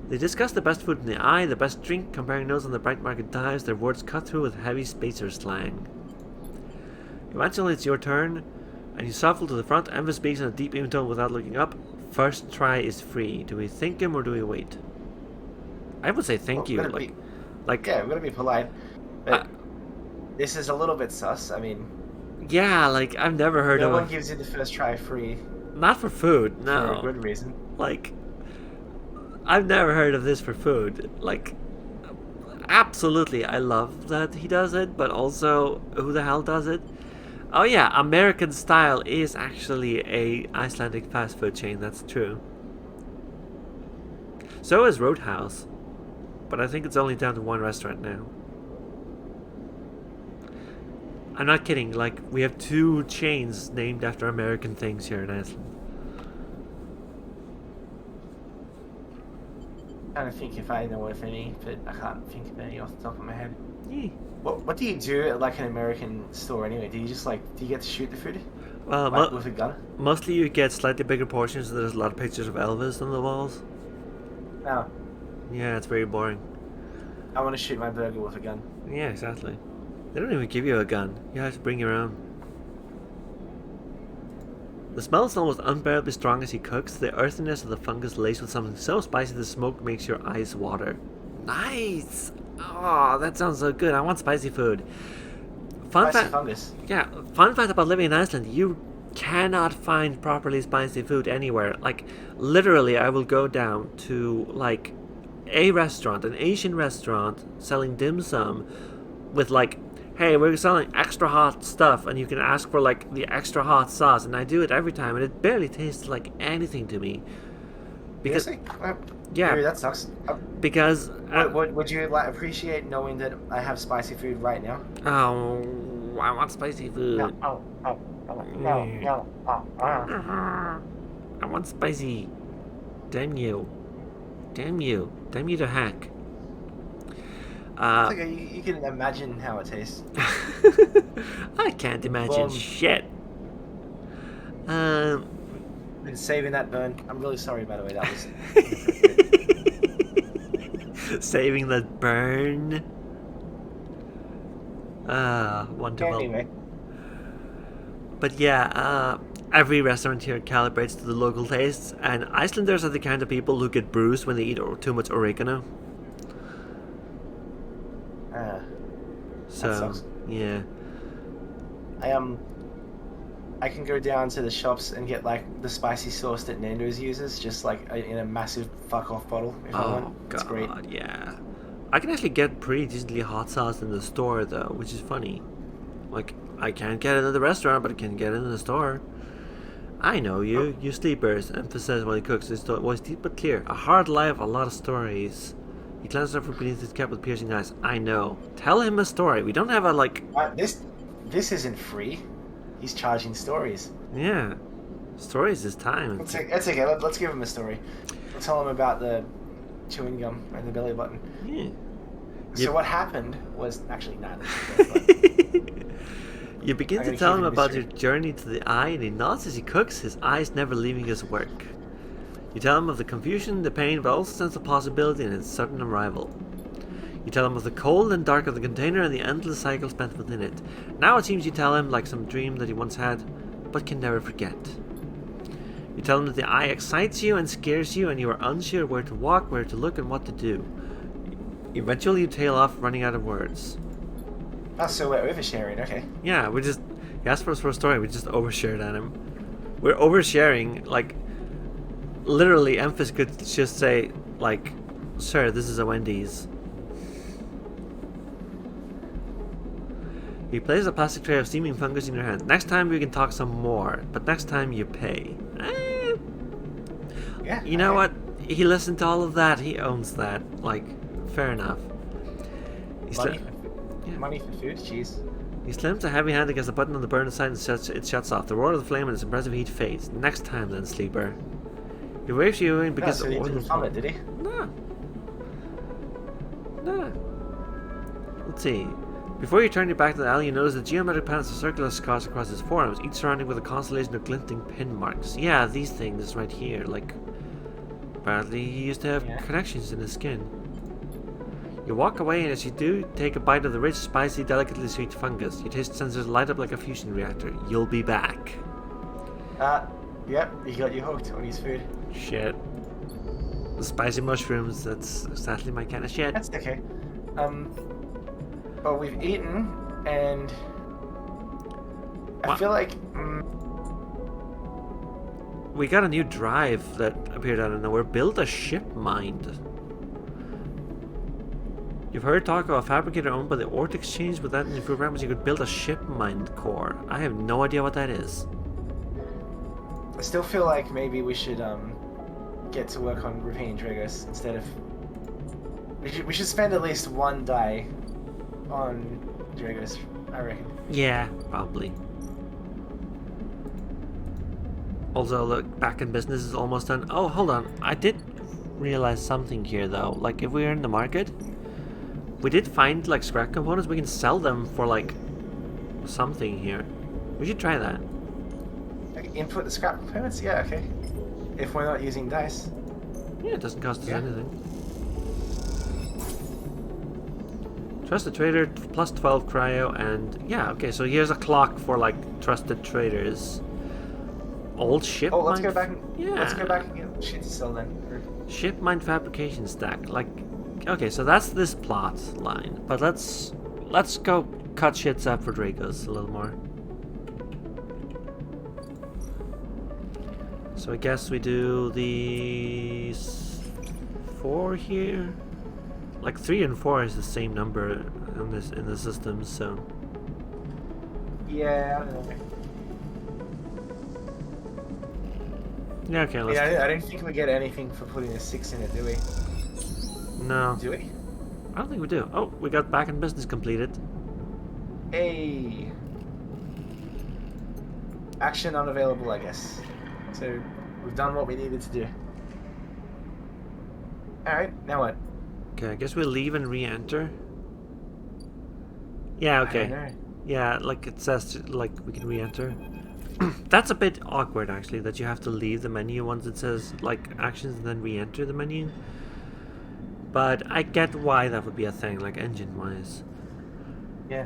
They discuss the best food in the eye, the best drink, comparing notes on the bright market dives, their words cut through with heavy spacer slang. Eventually it's your turn, and you shuffle to the front. Envis speaks in a deep tone without looking up. First try is free. Do we thank him or do we wait? I would say thank you. Yeah, we're gonna be polite. But this is a little bit sus. I mean, yeah, I've never heard of. No one gives you the first try free. Not for food, no. For a good reason. I've never heard of this for food. Absolutely, I love that he does it, but also, who the hell does it? Oh yeah, American Style is actually a Icelandic fast food chain, that's true. So is Roadhouse, but I think it's only down to one restaurant now. I'm not kidding, we have 2 chains named after American things here in Iceland. I'm trying to think if I know of any, but I can't think of any off the top of my head. Yeah. What do you do at an American store anyway? Do you just do you get to shoot the food? Well, with a gun? Mostly you get slightly bigger portions, so there's a lot of pictures of Elvis on the walls. No. Yeah, it's very boring. I want to shoot my burger with a gun. Yeah, exactly. They don't even give you a gun. You have to bring your own. The smell is almost unbearably strong as he cooks. The earthiness of the fungus laced with something so spicy the smoke makes your eyes water. Nice! Oh, that sounds so good. I want spicy food. Spicy fungus. Yeah, fun fact about living in Iceland, you cannot find properly spicy food anywhere. Literally, I will go down to, a restaurant, an Asian restaurant, selling dim sum with, hey, we're selling extra hot stuff, and you can ask for, the extra hot sauce, and I do it every time, and it barely tastes like anything to me. Because, yeah, maybe that sucks. Because would you appreciate knowing that I have spicy food right now? Oh, I want spicy food. No. I want spicy. Damn you to heck. You can imagine how it tastes. I can't imagine shit. Been saving that burn. I'm really sorry, by the way. That was saving that burn. Wonderful. Anyway. But yeah, every restaurant here calibrates to the local tastes, and Icelanders are the kind of people who get bruised when they eat too much oregano. That So sucks. yeah, I can go down to the shops and get like the spicy sauce that Nando's uses, just like in a massive fuck off bottle if I oh want. It's great. god, yeah. I can actually get pretty decently hot sauce in the store though, which is funny. Like I can't get it at the restaurant, but I can get it in the store. I know you, you sleepers. Emphasize while he cooks. His voice deep but clear. A hard life, a lot of stories. He glanced up from beneath his cap with piercing eyes. I know. Tell him a story. We don't have a like. This isn't free. He's charging stories. Yeah, stories is time. That's okay. Let's give him a story. We'll tell him about the chewing gum and the belly button. Yeah. So what happened was actually not. You begin to tell him about your journey to the eye, and he nods as he cooks, his eyes never leaving his work. You tell him of the confusion, the pain, but also sense of possibility and its sudden arrival. You tell him of the cold and dark of the container and the endless cycle spent within it. Now it seems you tell him like some dream that he once had, but can never forget. You tell him that the eye excites you and scares you, and you are unsure where to walk, where to look, and what to do. Eventually you tail off, running out of words. Oh, so we're oversharing, okay. Yeah, he asked for us for a story, we just overshared at him. We're oversharing, like, literally, Emphas could just say, like, sir, this is a Wendy's. He places a plastic tray of steaming fungus in your hand. Next time we can talk some more, but next time you pay. Yeah. You know what? He listened to all of that. He owns that. Like, fair enough. Money for food? Jeez. He slams a heavy hand against the button on the burner side and it shuts off. The roar of the flame and its impressive heat fades. Next time then, sleeper. He waves you in because so he didn't follow it, did he? No. No. Let's see. Before you turn your back to the alley, you notice the geometric patterns of circular scars across his forearms, each surrounded with a constellation of glinting pin marks. Yeah, these things right here, like... Apparently he used to have connections in his skin. You walk away, and as you do, take a bite of the rich, spicy, delicately sweet fungus. Your taste sensors light up like a fusion reactor. You'll be back. Yep, he got you hooked on his food. Shit. The spicy mushrooms, that's exactly my kind of shit. That's okay. But we've eaten, and I feel like... We got a new drive that appeared out of nowhere. Build a ship mind. You've heard talk of a fabricator owned by the Ort Exchange. With that in your programs, you could build a ship mind core. I have no idea what that is. I still feel like maybe we should get to work on repainting Dragos instead of... We should spend at least one die on Dragos, I reckon. Yeah, probably. Also, look, back in business is almost done. Oh, hold on. I did realize something here, though. Like, if we're in the market, we did find, like, scrap components. We can sell them for, like, something here. We should try that. Like, input the scrap components? Yeah, okay. If we're not using dice. Yeah, it doesn't cost us anything. Trust the trader, plus 12 cryo, and... Yeah, okay, so here's a clock for, like, trusted traders. Old ship let's mine... go back and let's go back and get shit to sell then. Ship mine fabrication stack. Like, okay, so that's this plot line. But let's go cut shits up for Dracos a little more. So I guess we do these 4 here. Like 3 and 4 is the same number in the system, so. Yeah, I don't know. Yeah, okay, let's... Yeah, I don't think we get anything for putting a 6 in it, do we? No. Do we? I don't think we do. Oh, we got back in business completed. Hey. Action unavailable, I guess. So, we've done what we needed to do. Alright, now what? Okay, I guess we'll leave and re-enter. Yeah, okay. I don't know. Yeah, like it says, like we can re-enter. That's a bit awkward, actually, that you have to leave the menu once it says, like, actions and then re-enter the menu. But I get why that would be a thing, like, engine-wise. Yeah.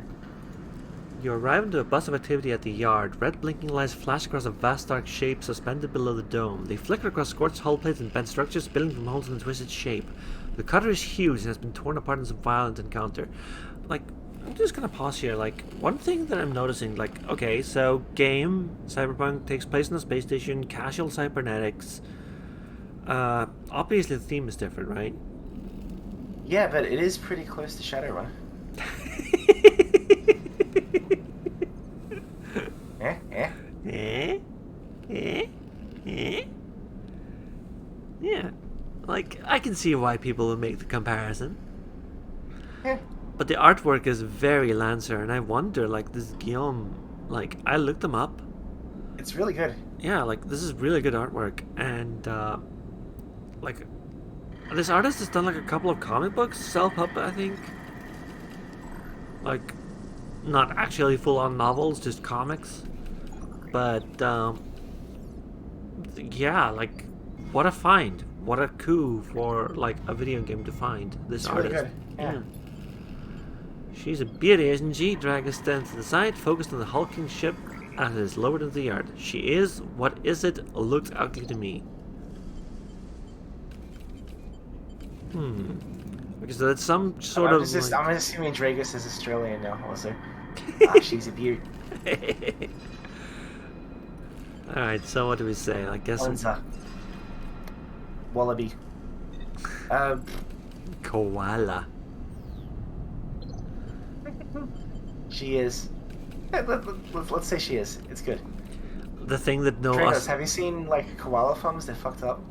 You arrive into a buzz of activity at the yard. Red blinking lights flash across a vast dark shape suspended below the dome. They flicker across scorched hull plates and bent structures, spilling from holes in a twisted shape. The cutter is huge and has been torn apart in some violent encounter. Like, I'm just gonna pause here. Like, one thing that I'm noticing, like, okay, so game, Cyberpunk takes place on a space station, casual cybernetics. Obviously the theme is different, right? Yeah, but it is pretty close to Shadowrun. Yeah, like, I can see why people would make the comparison. Yeah. But the artwork is very Lancer, and I wonder, like, this Guillaume, like, I looked them up. It's really good. Yeah, like, this is really good artwork, and, like, this artist has done, like, a couple of comic books, self-pub, I think. Like, not actually full-on novels, just comics. But, yeah, like, what a find. What a coup for, like, a video game to find this It's artist. really good. Yeah. She's a beauty, isn't she? Dragon stands to the side, focused on the hulking ship as it is lowered into the yard. She is, what is it, looked ugly to me. Okay, so that's some sort of... I'm assuming Dragus is Australian now, also. She's a beaut. Alright, so what do we say? I guess... Onza. Wallaby. Koala. She is. Let's say she is. It's good. The thing that no... Dragos, have you seen, like, koala thumbs? They're fucked up.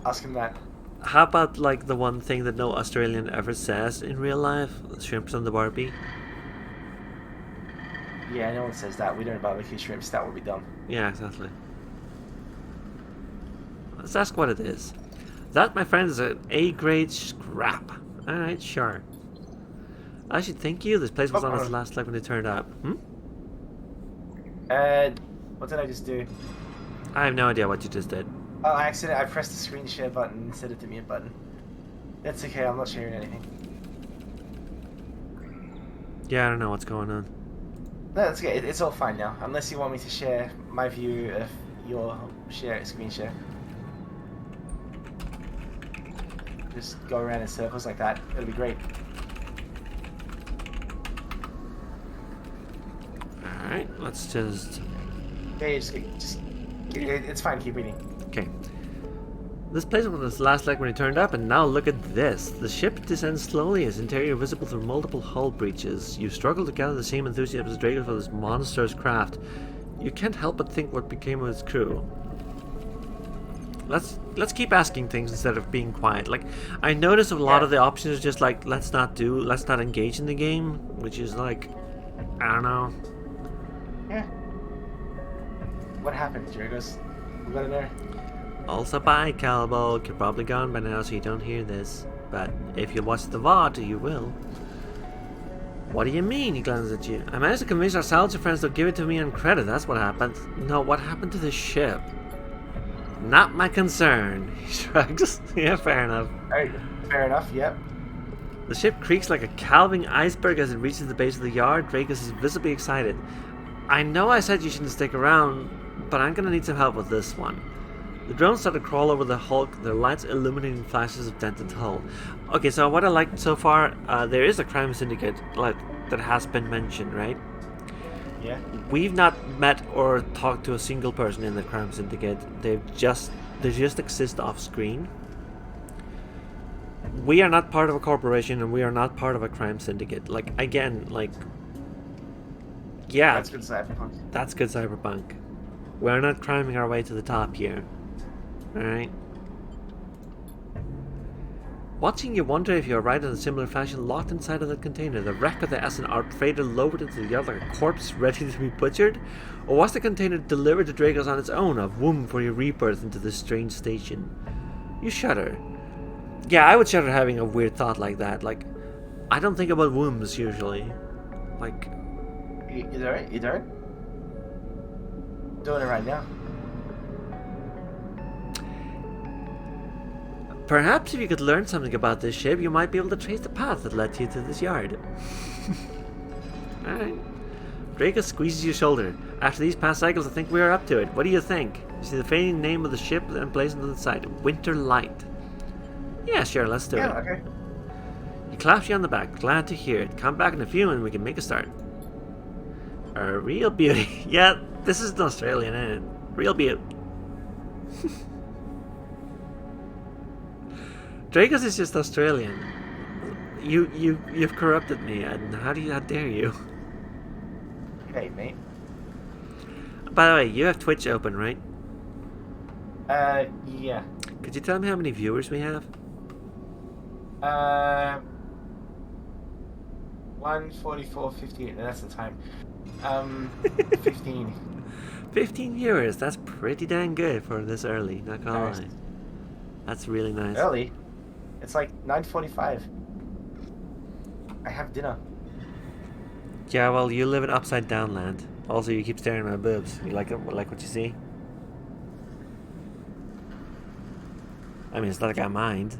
Ask him that. How about, like, the one thing that no Australian ever says in real life? Shrimps on the Barbie? Yeah, no one says that. We don't barbecue shrimps. That would be dumb. Yeah, exactly. Let's ask what it is. That, my friend, is an A-grade scrap. Alright, sure. I should thank you. This place was on its last leg when it turned up. What did I just do? I have no idea what you just did. Oh, I pressed the screen share button instead of the mute button. That's okay, I'm not sharing anything. Yeah, I don't know what's going on. No, that's okay. It's all fine now. Unless you want me to share my view of your screen share. Just go around in circles like that. It'll be great. Alright, let's just... Yeah, it's fine. Keep reading. Okay. This place was on its last leg when it turned up, and now look at this. The ship descends slowly, its interior visible through multiple hull breaches. You struggle to gather the same enthusiasm as Drago for this monstrous craft. You can't help but think what became of its crew. Let's keep asking things instead of being quiet. Like, I notice a lot of the options are just like, let's not engage in the game, which is like, I don't know. Yeah. What happened, Dragos? We gotta know. Also, bye, Calbolg. You're probably gone by now, so you don't hear this. But if you watch the VOD, you will. What do you mean? He glances at you. I managed to convince our salvage friends to give it to me on credit. That's what happened. No, what happened to the ship? Not my concern. He shrugs. Yeah, fair enough. Alright, fair enough, yep. The ship creaks like a calving iceberg as it reaches the base of the yard. Drakus is visibly excited. I know I said you shouldn't stick around, but I'm gonna need some help with this one. The drones start to crawl over the hulk, their lights illuminating flashes of dented hull. Okay, so what I liked so far, there is a crime syndicate that has been mentioned, right? Yeah. We've not met or talked to a single person in the crime syndicate. They just exist off screen. We are not part of a corporation, and we are not part of a crime syndicate. Like, again, like, yeah, That's good cyberpunk. that's good cyberpunk. We're not climbing our way to the top here. Alright. Watching you wonder if you're right in a similar fashion, locked inside of the container. The wreck of the SNR freighter lowered into the yard like a corpse ready to be butchered? Or was the container delivered to Dragos on its own, a womb for your rebirth into this strange station? You shudder. Yeah, I would shudder having a weird thought like that. Like, I don't think about wombs usually. Like... You don't? You don't? Doing it right now. Perhaps if you could learn something about this ship, you might be able to trace the path that led you to this yard. Alright. Draco squeezes your shoulder. After these past cycles, I think we are up to it. What do you think? You see the fading name of the ship and blazoned on the side. Winter Light. Yeah, sure, let's do it. Okay. He claps you on the back. Glad to hear it. Come back in a few and we can make a start. A real beauty. Yeah, this is an Australian, isn't it? Real beauty. Dracos is just Australian. You've corrupted me, and how dare you? Hey, mate. By the way, you have Twitch open, right? Yeah. Could you tell me how many viewers we have? 144.58. That's the time. 15. 15 viewers. That's pretty dang good for this early. Not gonna lie. That's really nice. Early? It's like 9:45. I have dinner. Yeah, well, you live in upside down land. Also, you keep staring at my boobs. You like what you see? I mean, it's not like I mind.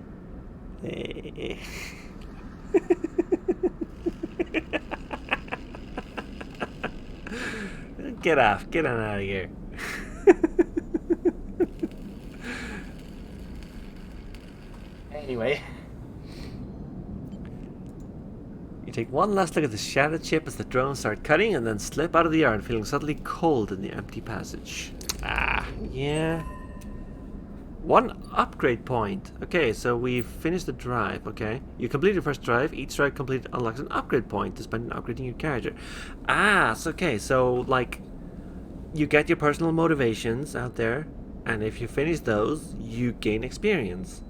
Get off. Get on out of here. Anyway. You take one last look at the shattered ship as the drones start cutting and then slip out of the yard, feeling suddenly cold in the empty passage. Ah, yeah. One upgrade point. Okay, so we've finished the drive, okay? You completed your first drive. Each drive completed unlocks an upgrade point to spend on upgrading your character. Ah, so okay, so like you get your personal motivations out there, and if you finish those, you gain experience.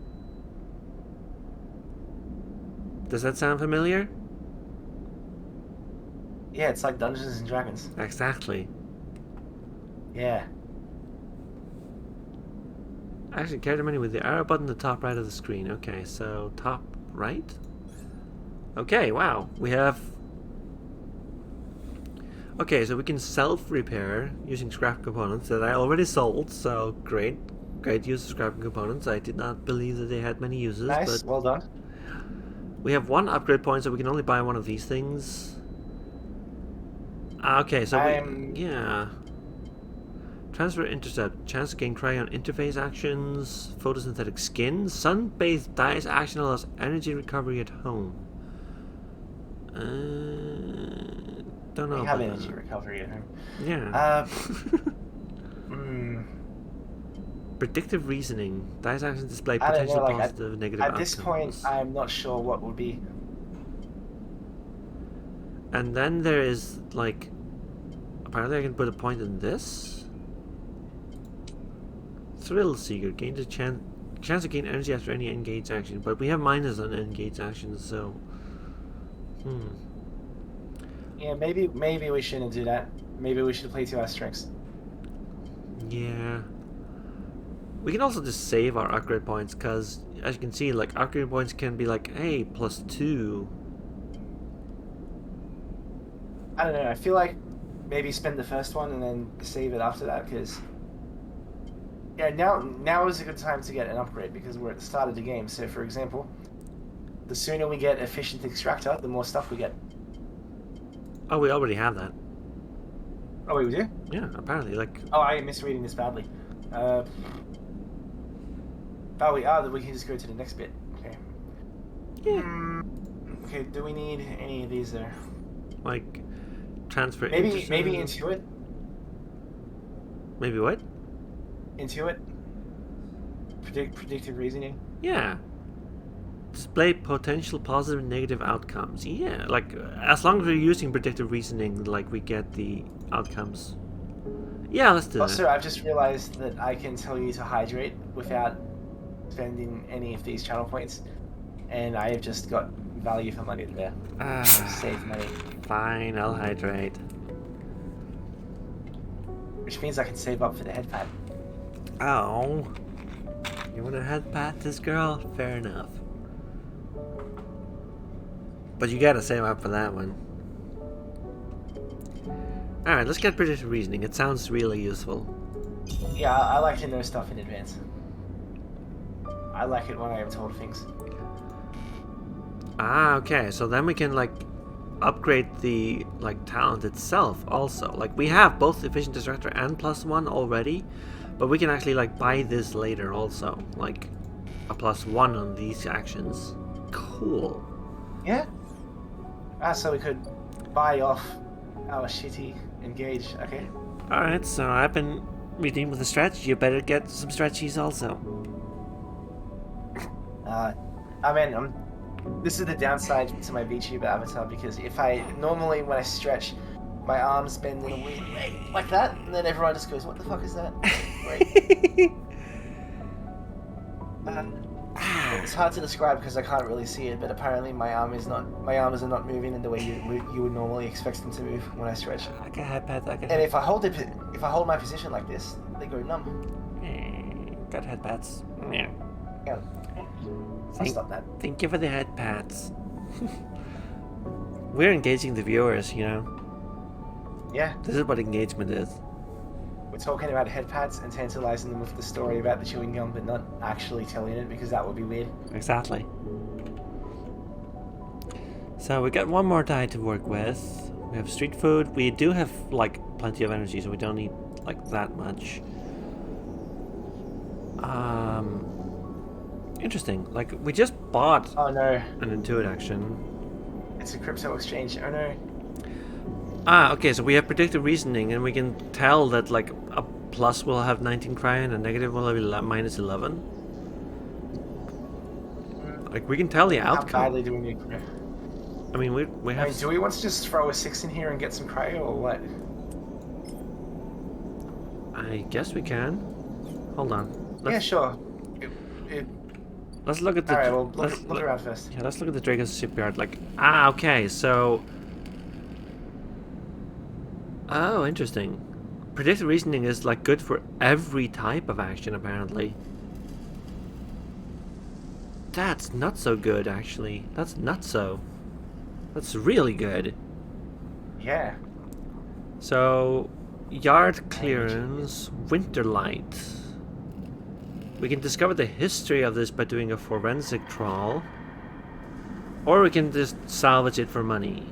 Does that sound familiar? Yeah, it's like Dungeons and Dragons. Exactly. Yeah. Actually, character menu with the arrow button at the top right of the screen. Okay, so top right? Okay, wow. We have... Okay, so we can self-repair using scrap components that I already sold, so great. Great use of scrap components. I did not believe that they had many uses. Nice, but well done. we have one upgrade point, so we can only buy one of these things. Okay, so yeah. Transfer intercept. Chance to gain cryo interface actions. Photosynthetic skin. Sun-bathed dyes action allows energy recovery at home. Don't know. We have energy recovery at home. Yeah. Predictive reasoning. Dyes actions display potential positive, negative outcomes. At this point, I'm not sure what would be. And then there is, like... Apparently I can put a point in this. Thrill Seeker. Gains a chance to gain energy after any engaged action. But we have minus on engaged actions, so... Yeah, maybe we shouldn't do that. Maybe we should play to our strengths. Yeah. We can also just save our upgrade points, because, as you can see, like, upgrade points can be like, hey, +2. I don't know, I feel like maybe spend the first one and then save it after that, because... Yeah, now is a good time to get an upgrade, because we're at the start of the game. So, for example, the sooner we get Efficient Extractor, the more stuff we get. Oh, we already have that. Oh, wait, we do? Yeah, apparently, like... Oh, I am misreading this badly. Oh, we are, then we can just go to the next bit. Okay. Yeah. Okay, do we need any of these there? Like, transfer... Maybe Intuit? Maybe what? Intuit? Predictive reasoning? Yeah. Display potential positive and negative outcomes. Yeah, like, as long as we're using predictive reasoning, like, we get the outcomes. Yeah, let's do that. Also, I've just realized that I can tell you to hydrate without spending any of these channel points, and I have just got value for money there. Save money. Fine, I'll hydrate. Which means I can save up for the head pad. Oh. You want to head pat this girl? Fair enough. But you gotta save up for that one. Alright, let's get predictive reasoning. It sounds really useful. Yeah, I like to know stuff in advance. I like it when I am told things. Ah, okay. So then we can, like, upgrade the like talent itself also. Like we have both efficient distractor and +1 already, but we can actually like buy this later also, like a +1 on these actions. Cool. Yeah. So we could buy off our shitty engage. Okay. All right, so I've been reading with the strategy. You better get some strategies also. I mean, this is the downside to my VTuber avatar, because if normally when I stretch, my arms bend in a weird way like that, and then everyone just goes, "What the fuck is that?" Great. It's hard to describe because I can't really see it, but apparently my arms are not moving in the way you would normally expect them to move when I stretch. I can headpad. And if I hold my position like this, they go numb. Got headpads. Yeah. Yeah. I'll stop that. Thank you for the headpads. We're engaging the viewers, you know. Yeah. This is what engagement is. We're talking about headpads and tantalizing them with the story about the chewing gum, but not actually telling it because that would be weird. Exactly. So we got one more die to work with. We have street food. We do have like plenty of energy, so we don't need like that much. Interesting. Like we just bought. Oh no. An Intuit action. It's a crypto exchange. Oh no. Okay, so we have predictive reasoning, and we can tell that like a plus will have 19 cryo and a negative will have minus 11. Like we can tell the outcome. How badly do we need cryo? I mean, we have. I mean, do we want to just throw a 6 in here and get some cryo, or what? I guess we can. Hold on. Yeah, sure. Let's look at the. Alright, well, look around first. Yeah, let's look at the Dragon's shipyard. Like, okay, so. Oh, interesting. Predictive reasoning is like good for every type of action, apparently. That's not so good, actually. That's not so. That's really good. Yeah. So, yard clearance, winter light. We can discover the history of this by doing a forensic trawl. Or we can just salvage it for money.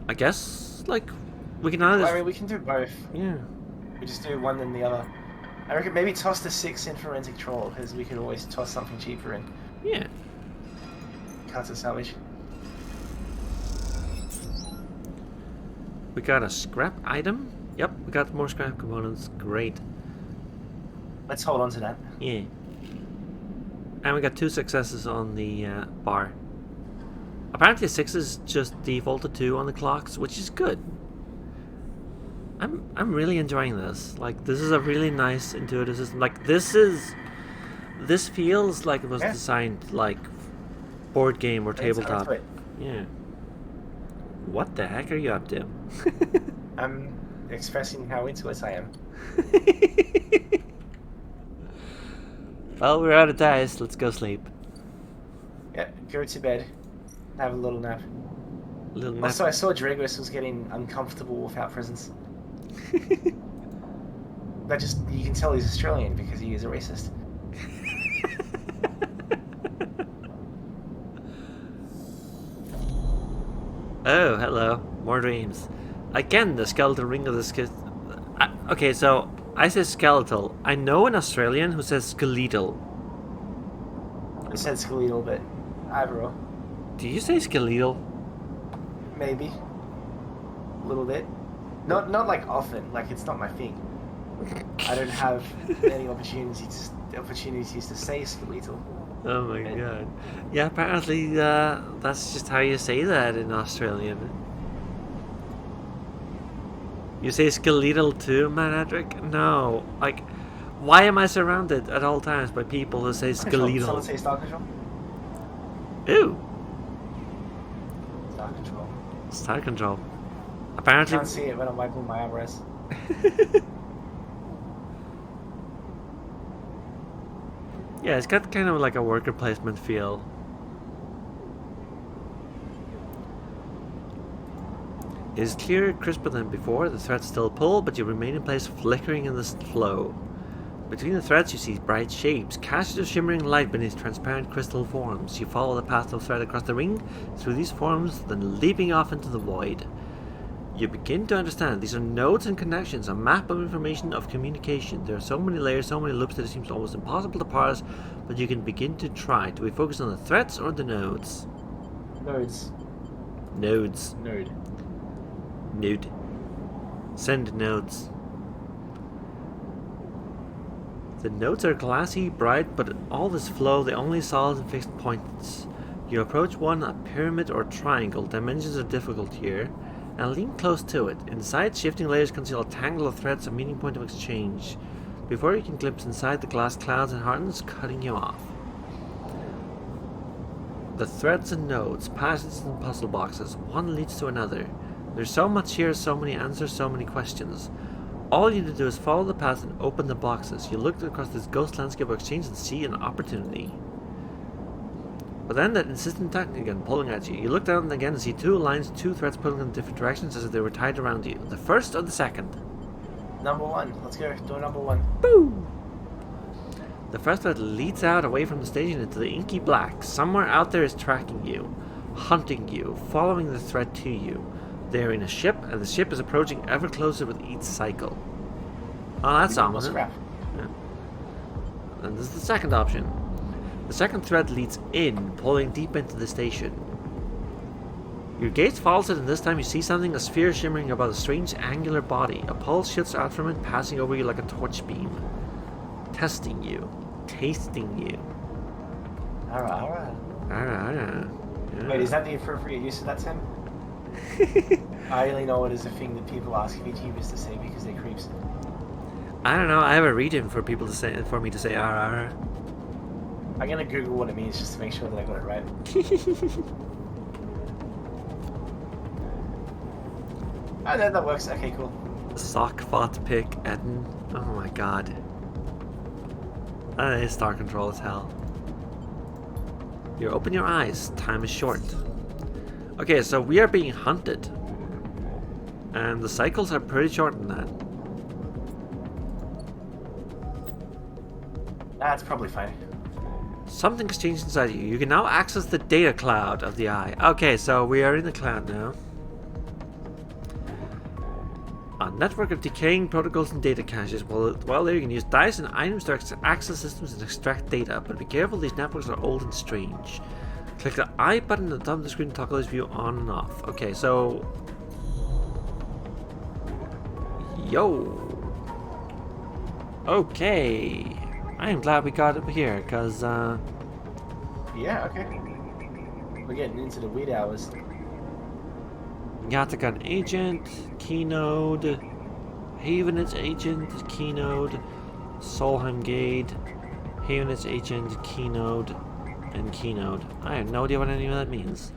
I guess, like, we can either... Well, I mean, we can do both. Yeah. We just do one then the other. I reckon maybe toss the 6 in forensic troll, because we could always toss something cheaper in. Yeah. Cards of salvage. We got a scrap item. Yep, we got more scrap components. Great. Let's hold on to that. Yeah. And we got 2 successes on the bar. Apparently 6 is just defaulted 2 on the clocks, which is good. I'm really enjoying this. Like, this is a really nice intuitive system. Like, this feels like it was designed like board game or tabletop. Yeah. What the heck are you up to? I'm expressing how into it I am. Well, we're out of dice. Let's go sleep. Yeah, go to bed. Have a little nap. Little nap. Also, I saw Dragos was getting uncomfortable without presents. You can tell he's Australian because he is a racist. Oh, hello. More dreams. Again, the skeletal ring of the okay, so I say skeletal. I know an Australian who says skeletal. I said skeletal, but either or. Do you say skeletal? Maybe. A little bit. Not like often. Like, it's not my thing. I don't have many opportunities to say skeletal. Oh my god. Yeah, apparently that's just how you say that in Australian. You say skeletal too, Manadric? No. Like, why am I surrounded at all times by people who say skeletal? Someone say Star Control? Ew. Star Control. Star Control. Apparently... I can't see it when I'm wiping my armrest. Yeah, it's got kind of like a worker placement feel. It is clearer, crisper than before. The threads still pull, but you remain in place, flickering in the flow. Between the threads you see bright shapes, caches of shimmering light beneath transparent crystal forms. You follow the path of thread across the ring, through these forms, then leaping off into the void. You begin to understand these are nodes and connections, a map of information, of communication. There are so many layers, so many loops that it seems almost impossible to parse, but you can begin to try. Do we focus on the threads or the nodes? Nodes. Nodes. Node. Node. Send nodes. The nodes are glassy, bright, but all this flow, the only solid and fixed points. You approach one, a pyramid or triangle, dimensions are difficult here, and lean close to it. Inside, shifting layers conceal a tangle of threads, a meeting point of exchange. Before you can glimpse inside, the glass clouds and hardens, cutting you off. The threads and nodes, passages and puzzle boxes, one leads to another. There's so much here, so many answers, so many questions. All you need to do is follow the path and open the boxes. You look across this ghost landscape of exchange and see an opportunity. But then that insistent tug again pulling at you. You look down and again and see two lines, two threads pulling in different directions as if they were tied around you. The first or the second? Number one. Let's go. Door number one. Boo! The first thread leads out away from the station into the inky black. Somewhere out there is tracking you, hunting you, following the thread to you. They are in a ship, and the ship is approaching ever closer with each cycle. Oh, that's ominous. Yeah. And this is the second option. The second thread leads in, pulling deep into the station. Your gaze follows it, and this time you see something, a sphere shimmering above a strange angular body. A pulse shoots out from it, passing over you like a torch beam. Testing you. Tasting you. Alright. Yeah. Wait, is that the appropriate use of that term? I only know it as a thing that people ask VTubers to say because they're creeps. I don't know, I have a read-in for people to say, for me to say RR. I'm gonna Google what it means just to make sure that I got it right. Oh, that works. Okay, cool. Sock fought pick Eden. Oh my god. That is star control as hell. You open your eyes. Time is short. Okay, so we are being hunted. And the cycles are pretty short in that. That's probably fine. Something has changed inside you. You can now access the data cloud of the eye. Okay, so we are in the cloud now. A network of decaying protocols and data caches. While there you can use dice and items to access systems and extract data, but be careful, these networks are old and strange. Click the I button at the top of the screen to toggle this view on and off. Okay, so... Yo! Okay! I am glad we got up here, because, Yeah, okay. We're getting into the weed hours. Yatakan Agent, Keynode, Havenitz Agent, Keynode, Solheim Gate, Havenitz Agent, Keynode, and Keynode. I have no idea what any of that means.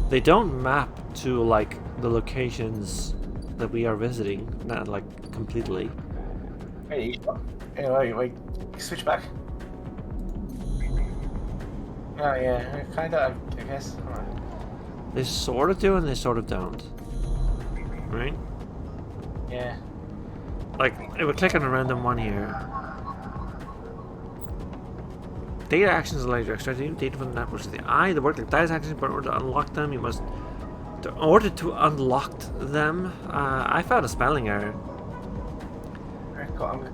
They don't map to, like, the locations that we are visiting, not, like, completely. Hey, wait, switch back. Oh yeah, kinda, I guess. Alright. They sort of do and they sort of don't. Right? Yeah. Like, if we click on a random one here. Data actions allow you to extract data from the networks of the eye. They work like dice actions, but in order to unlock them, you must... In order to unlock them... I found a spelling error. I'm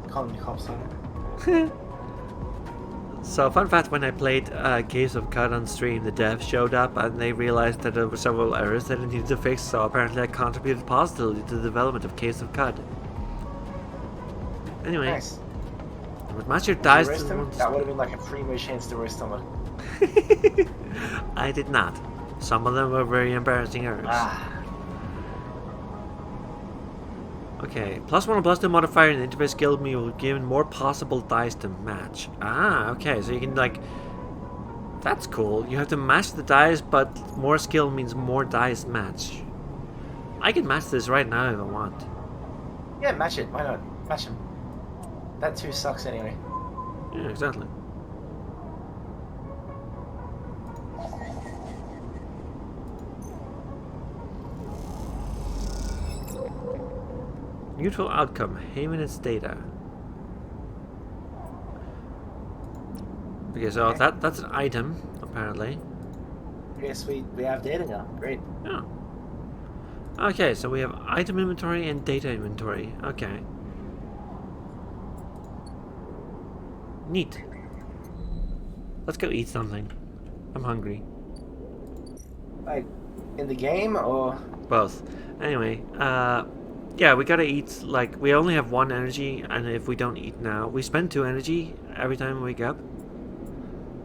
calling you cops on. So, fun fact, when I played Case of Cud on stream, the devs showed up and they realized that there were several errors that it needed to fix, so apparently I contributed positively to the development of Case of Cud. Anyway, Nice. With Master dies to the That would have been like a primo chance to roast someone. I did not. Some of them were very embarrassing errors. Okay, +1 or +2 modifier in the interface skill me will give more possible dice to match. Okay, so you can like... That's cool. You have to match the dice, but more skill means more dice match. I can match this right now if I want. Yeah, match it. Why not? Match him. That too sucks anyway. Yeah, exactly. Neutral outcome. Haven its data. Okay, so Okay. that's an item, apparently. Yes, we have data now. Great. Yeah. Okay, so we have item inventory and data inventory. Okay. Neat. Let's go eat something. I'm hungry. Like, in the game or? Both. Anyway, yeah, we gotta eat. Like, we only have 1 energy, and if we don't eat now, we spend 2 energy every time we wake up.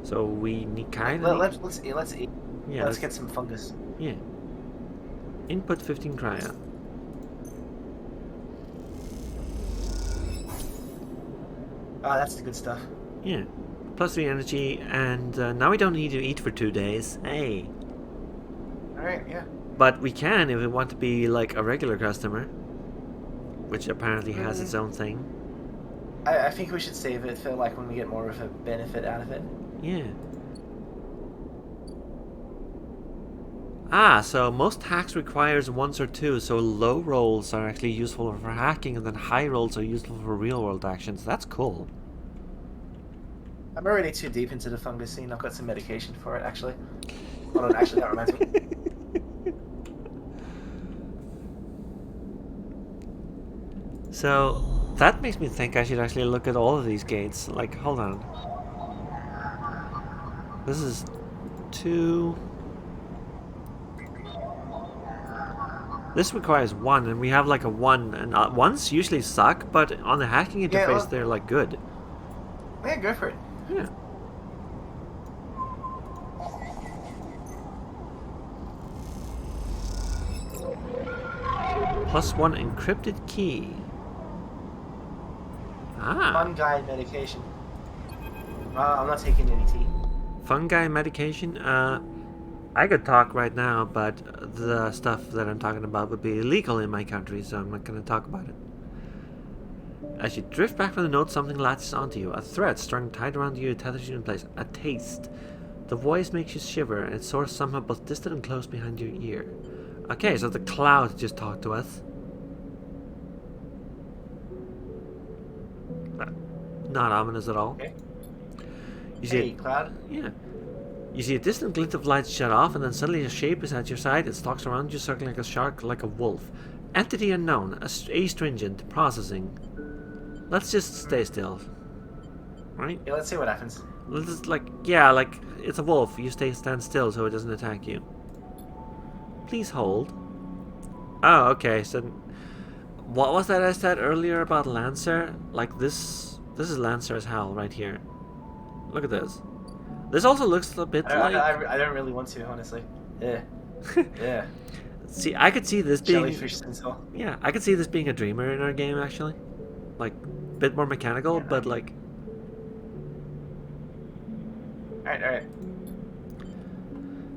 So we need kind of. Let's eat. Let's eat. Yeah. Let's get some fungus. Yeah. Input 15 cryo. Oh, that's the good stuff. Yeah. Plus 3 energy, and now we don't need to eat for 2 days. Hey. Alright, yeah. But we can if we want to be like a regular customer, which apparently has its own thing. I think we should save it for like when we get more of a benefit out of it. Yeah. Ah, so most hacks requires 1s or 2s, so low rolls are actually useful for hacking, and then high rolls are useful for real world actions. That's cool. I'm already too deep into the fungus scene. I've got some medication for it, actually. Hold on, actually, that reminds me. So, that makes me think I should actually look at all of these gates. Like, hold on. This is 2... This requires 1, and we have like a 1, and 1s usually suck, but on the hacking interface they're like good. Yeah, go for it. Yeah. +1 encrypted key. Ah. Fungi medication. I'm not taking any tea. Fungi medication? I could talk right now, but the stuff that I'm talking about would be illegal in my country, so I'm not going to talk about it. As you drift back from the note, something latches onto you. A thread strung tight around you tethers you in place. A taste. The voice makes you shiver, and its source somehow both distant and close behind your ear. Okay, so the cloud just talked to us. Not ominous at all. Okay. You see Cloud. Yeah. You see a distant glint of light shut off, and then suddenly a shape is at your side. It stalks around you, circling like a shark, like a wolf. Entity unknown. Astringent. Processing. Let's just stay still. Right? Yeah, let's see what happens. Let's just, like, it's a wolf. You stand still so it doesn't attack you. Please hold. Oh, okay, so... What was that I said earlier about Lancer? Like, this is Lancer as hell right here. Look at this. This also looks a bit like... I don't really want to, honestly. Yeah. Yeah. See, I could see this being... Jellyfish sensor. Yeah, I could see this being a dreamer in our game, actually. Like, a bit more mechanical, but like... Alright.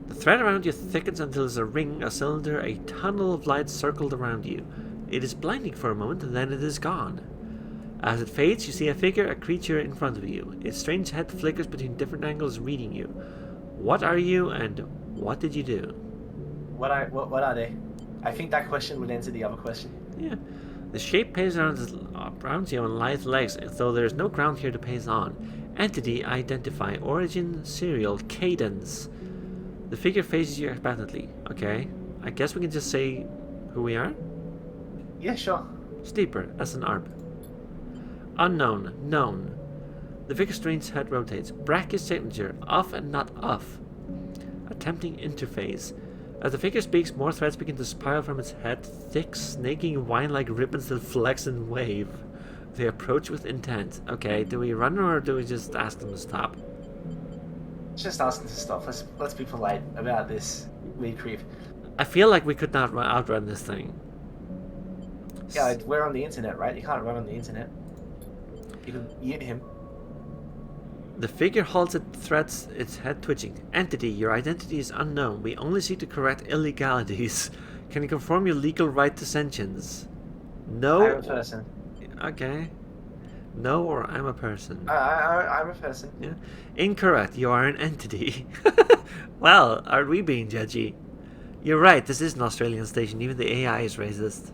The thread around you thickens until there's a ring, a cylinder, a tunnel of light circled around you. It is blinding for a moment, and then it is gone. As it fades, you see a figure, a creature in front of you. Its strange head flickers between different angles, reading you. What are you, and what did you do? What are they? I think that question would answer the other question. Yeah. The shape paces around you on lithe legs, as though there is no ground here to pace on. Entity, identify, origin, serial, cadence. The figure faces you expectantly. Okay. I guess we can just say who we are? Yeah, sure. Steeper, as an ARP. Unknown, known. The figure's strange head rotates. Bracket signature, off and not off. Attempting interface. As the figure speaks, more threads begin to spiral from its head, thick, snaking wine-like ribbons that flex and wave. They approach with intent. Okay, do we run or do we just ask them to stop? Just ask them to stop. Let's be polite about this weird creep. I feel like we could not outrun this thing. Yeah, we're on the internet, right? You can't run on the internet. You can eat him. The figure halts at threats, its head twitching. Entity, your identity is unknown. We only seek to correct illegalities. Can you confirm your legal right to sentience? No. I'm a person. Okay. No, or I'm a person. I'm a person. Yeah. Incorrect. You are an entity. Well, are we being judgy? You're right. This is an Australian station. Even the AI is racist.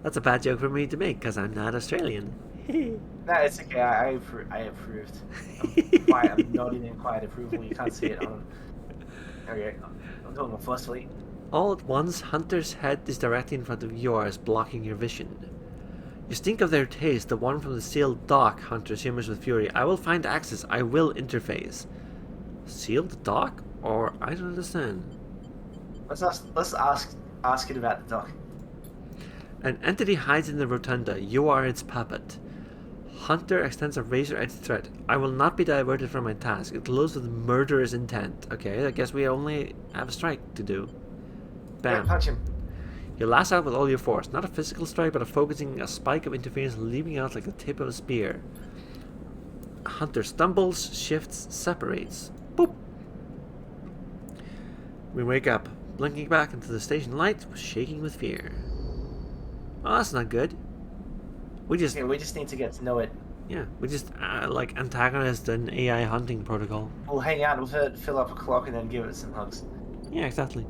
That's a bad joke for me to make because I'm not Australian. No, it's okay. I approved. I'm nodding in quiet approval. You can't see it on. Okay, I'm doing it forcefully. All at once, Hunter's head is directly in front of yours, blocking your vision. You stink of their taste, the one from the sealed dock, Hunter shimmers with fury. I will find access. I will interface. Sealed dock? Or I don't understand. Let's ask it about the dock. An entity hides in the rotunda. You are its puppet. Hunter extends a razor-edged threat. I will not be diverted from my task. It glows with murderous intent. Okay, I guess we only have a strike to do. Bam. Yeah, punch him. You lash out with all your force. Not a physical strike, but a focusing a spike of interference leaping out like the tip of a spear. Hunter stumbles, shifts, separates. Boop! We wake up, blinking back into the station light, shaking with fear. Oh, that's not good. We just need to get to know it. Yeah, we just like antagonized an AI hunting protocol. We'll hang out with it, fill up a clock, and then give it some hugs. Yeah, exactly.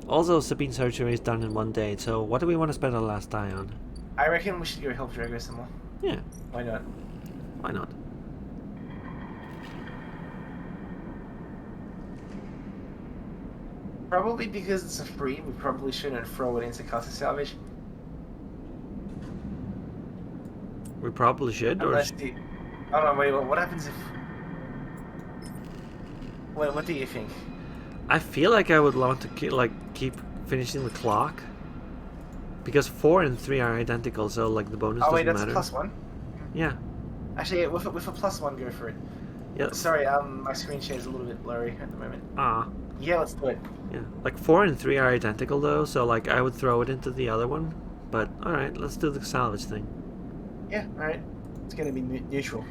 Also, Sabine surgery is done in one day, so what do we want to spend our last die on? I reckon we should go help Drago some more. Yeah. Why not? Why not? Probably because it's a free, we probably shouldn't throw it into Casa Salvage. We probably should, Unless oh no, wait, what happens if... What do you think? I feel like I would want to keep finishing the clock. Because 4 and 3 are identical, so like the bonus doesn't matter. Oh wait, that's +1? Yeah. Actually, with a +1, go for it. Yeah. Sorry, my screen share is a little bit blurry at the moment. Ah. Yeah, let's do it. Yeah. Like 4 and 3 are identical though, so like I would throw it into the other one. But alright, let's do the salvage thing. Yeah, alright. It's gonna be neutral.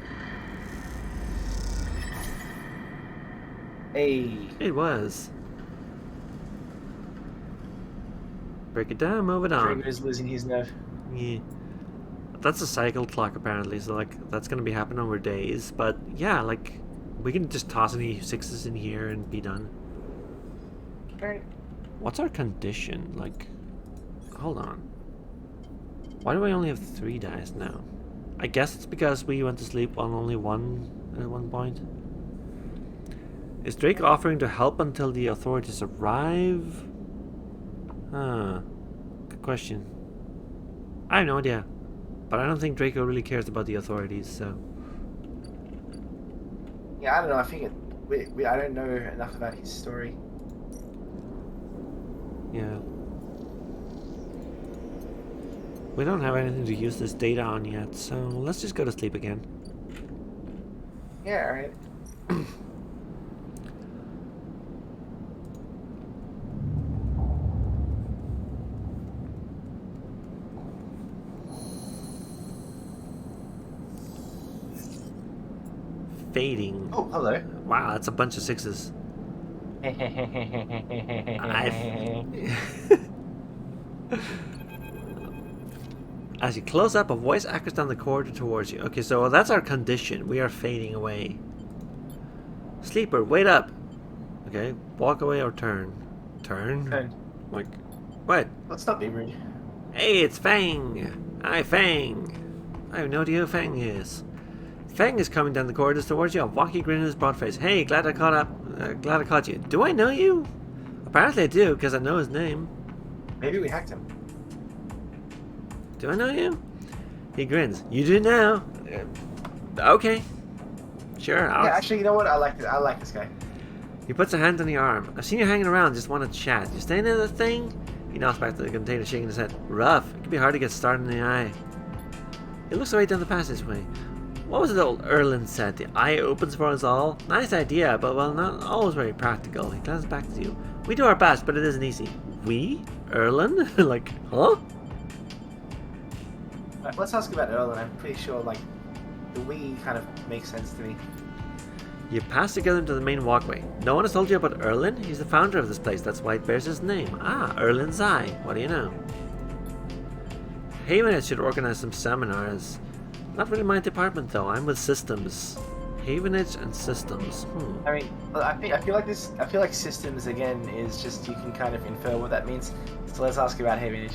Hey. It was. Break it down, move it on. Drago's losing his nerve. Yeah. That's a cycle clock apparently, so like that's gonna be happening over days. But yeah, like we can just toss any 6s in here and be done. Alright. What's our condition? Like, hold on. Why do we only have 3 dice now? I guess it's because we went to sleep on only one at one point. Is Drake offering to help until the authorities arrive? Huh. Good question. I have no idea. But I don't think Draco really cares about the authorities, so... Yeah, I don't know. I think I don't know enough about his story. Yeah. We don't have anything to use this data on yet, so let's just go to sleep again. Yeah, alright. Fading. Oh, hello. Wow, that's a bunch of 6s. As you close up, a voice echoes down the corridor towards you. Okay, so that's our condition. We are fading away. Sleeper, wait up. Okay, walk away or turn. Turn? Turn. Like, what? Let's not be rude. Hey, it's Fang. Hi, Fang. I have no idea who Fang is. Fang is coming down the corridors towards you, a wacky grin in his broad face. Hey, glad I caught you. Do I know you? Apparently I do, because I know his name. Maybe we hacked him. Do I know you? He grins. You do now. Okay. Sure. Yeah, actually, you know what? I like this guy. He puts a hand on your arm. I've seen you hanging around. Just want to chat. You staying in the thing? He nods back to the container, shaking his head. Rough. It can be hard to get started in the eye. He looks away down the passageway. What was it old Erlen said? The eye opens for us all? Nice idea, but well, not always very practical. He glances back to you. We do our best, but it isn't easy. We? Erlen? Like, huh? Right, let's ask about Erlen. I'm pretty sure, like, the we kind of makes sense to me. You pass together into the main walkway. No one has told you about Erlen? He's the founder of this place. That's why it bears his name. Ah, Erlen's Eye. What do you know? Havenhead should organize some seminars. Not really my department though. I'm with systems. Havenage and systems. I mean, I feel like systems again is just you can kind of infer what that means. So let's ask about Havenage.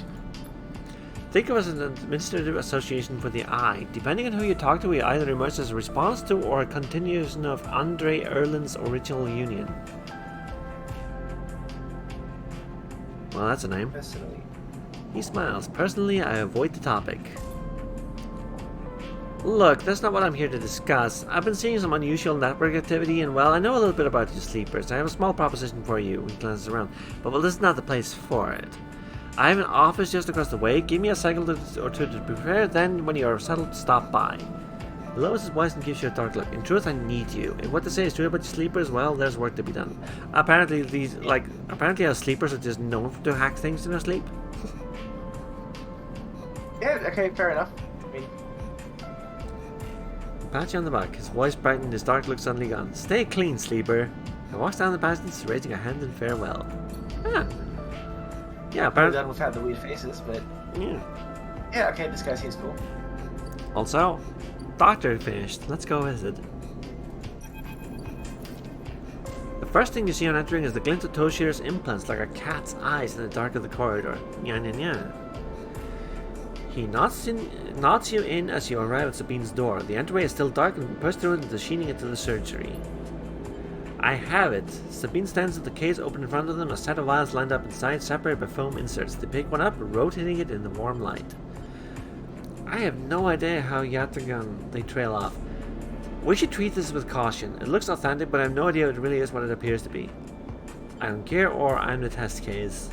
Think of it as an administrative association for the eye. Depending on who you talk to, we either emerge as a response to or a continuation of Andre Erlin's original union. Well, that's a name. Personally. He smiles. Personally, I avoid the topic. Look, that's not what I'm here to discuss. I've been seeing some unusual network activity, and well, I know a little bit about you sleepers. I have a small proposition for you. He glances around. But well, this is not the place for it. I have an office just across the way. Give me a cycle or two to prepare, then when you are settled, stop by. He lowers his voice and gives you a dark look. In truth, I need you. If what they say is true about you sleepers, well, there's work to be done. Apparently, our sleepers are just known to hack things in their sleep. Yeah, okay, fair enough. I mean, Pat you on the back. His voice brightened, his dark look suddenly gone. Stay clean, sleeper. He walks down the passage, raising a hand in farewell. Ah. Yeah, we're apparently. done without the weird faces, but Yeah. yeah, okay, this guy seems cool. Also, doctor finished. Let's go visit. The first thing you see on entering is the glint of Toshir's implants like a cat's eyes in the dark of the corridor. Nya nya nya. He nods you in as you arrive at Sabine's door. The entryway is still dark and you push through into the sheening into the surgery. I have it. Sabine stands at the case open in front of them, a set of vials lined up inside, separated by foam inserts. They pick one up, rotating it in the warm light. I have no idea how Yatagan they trail off. We should treat this with caution. It looks authentic, but I have no idea if it really is what it appears to be. I don't care, or I'm the test case.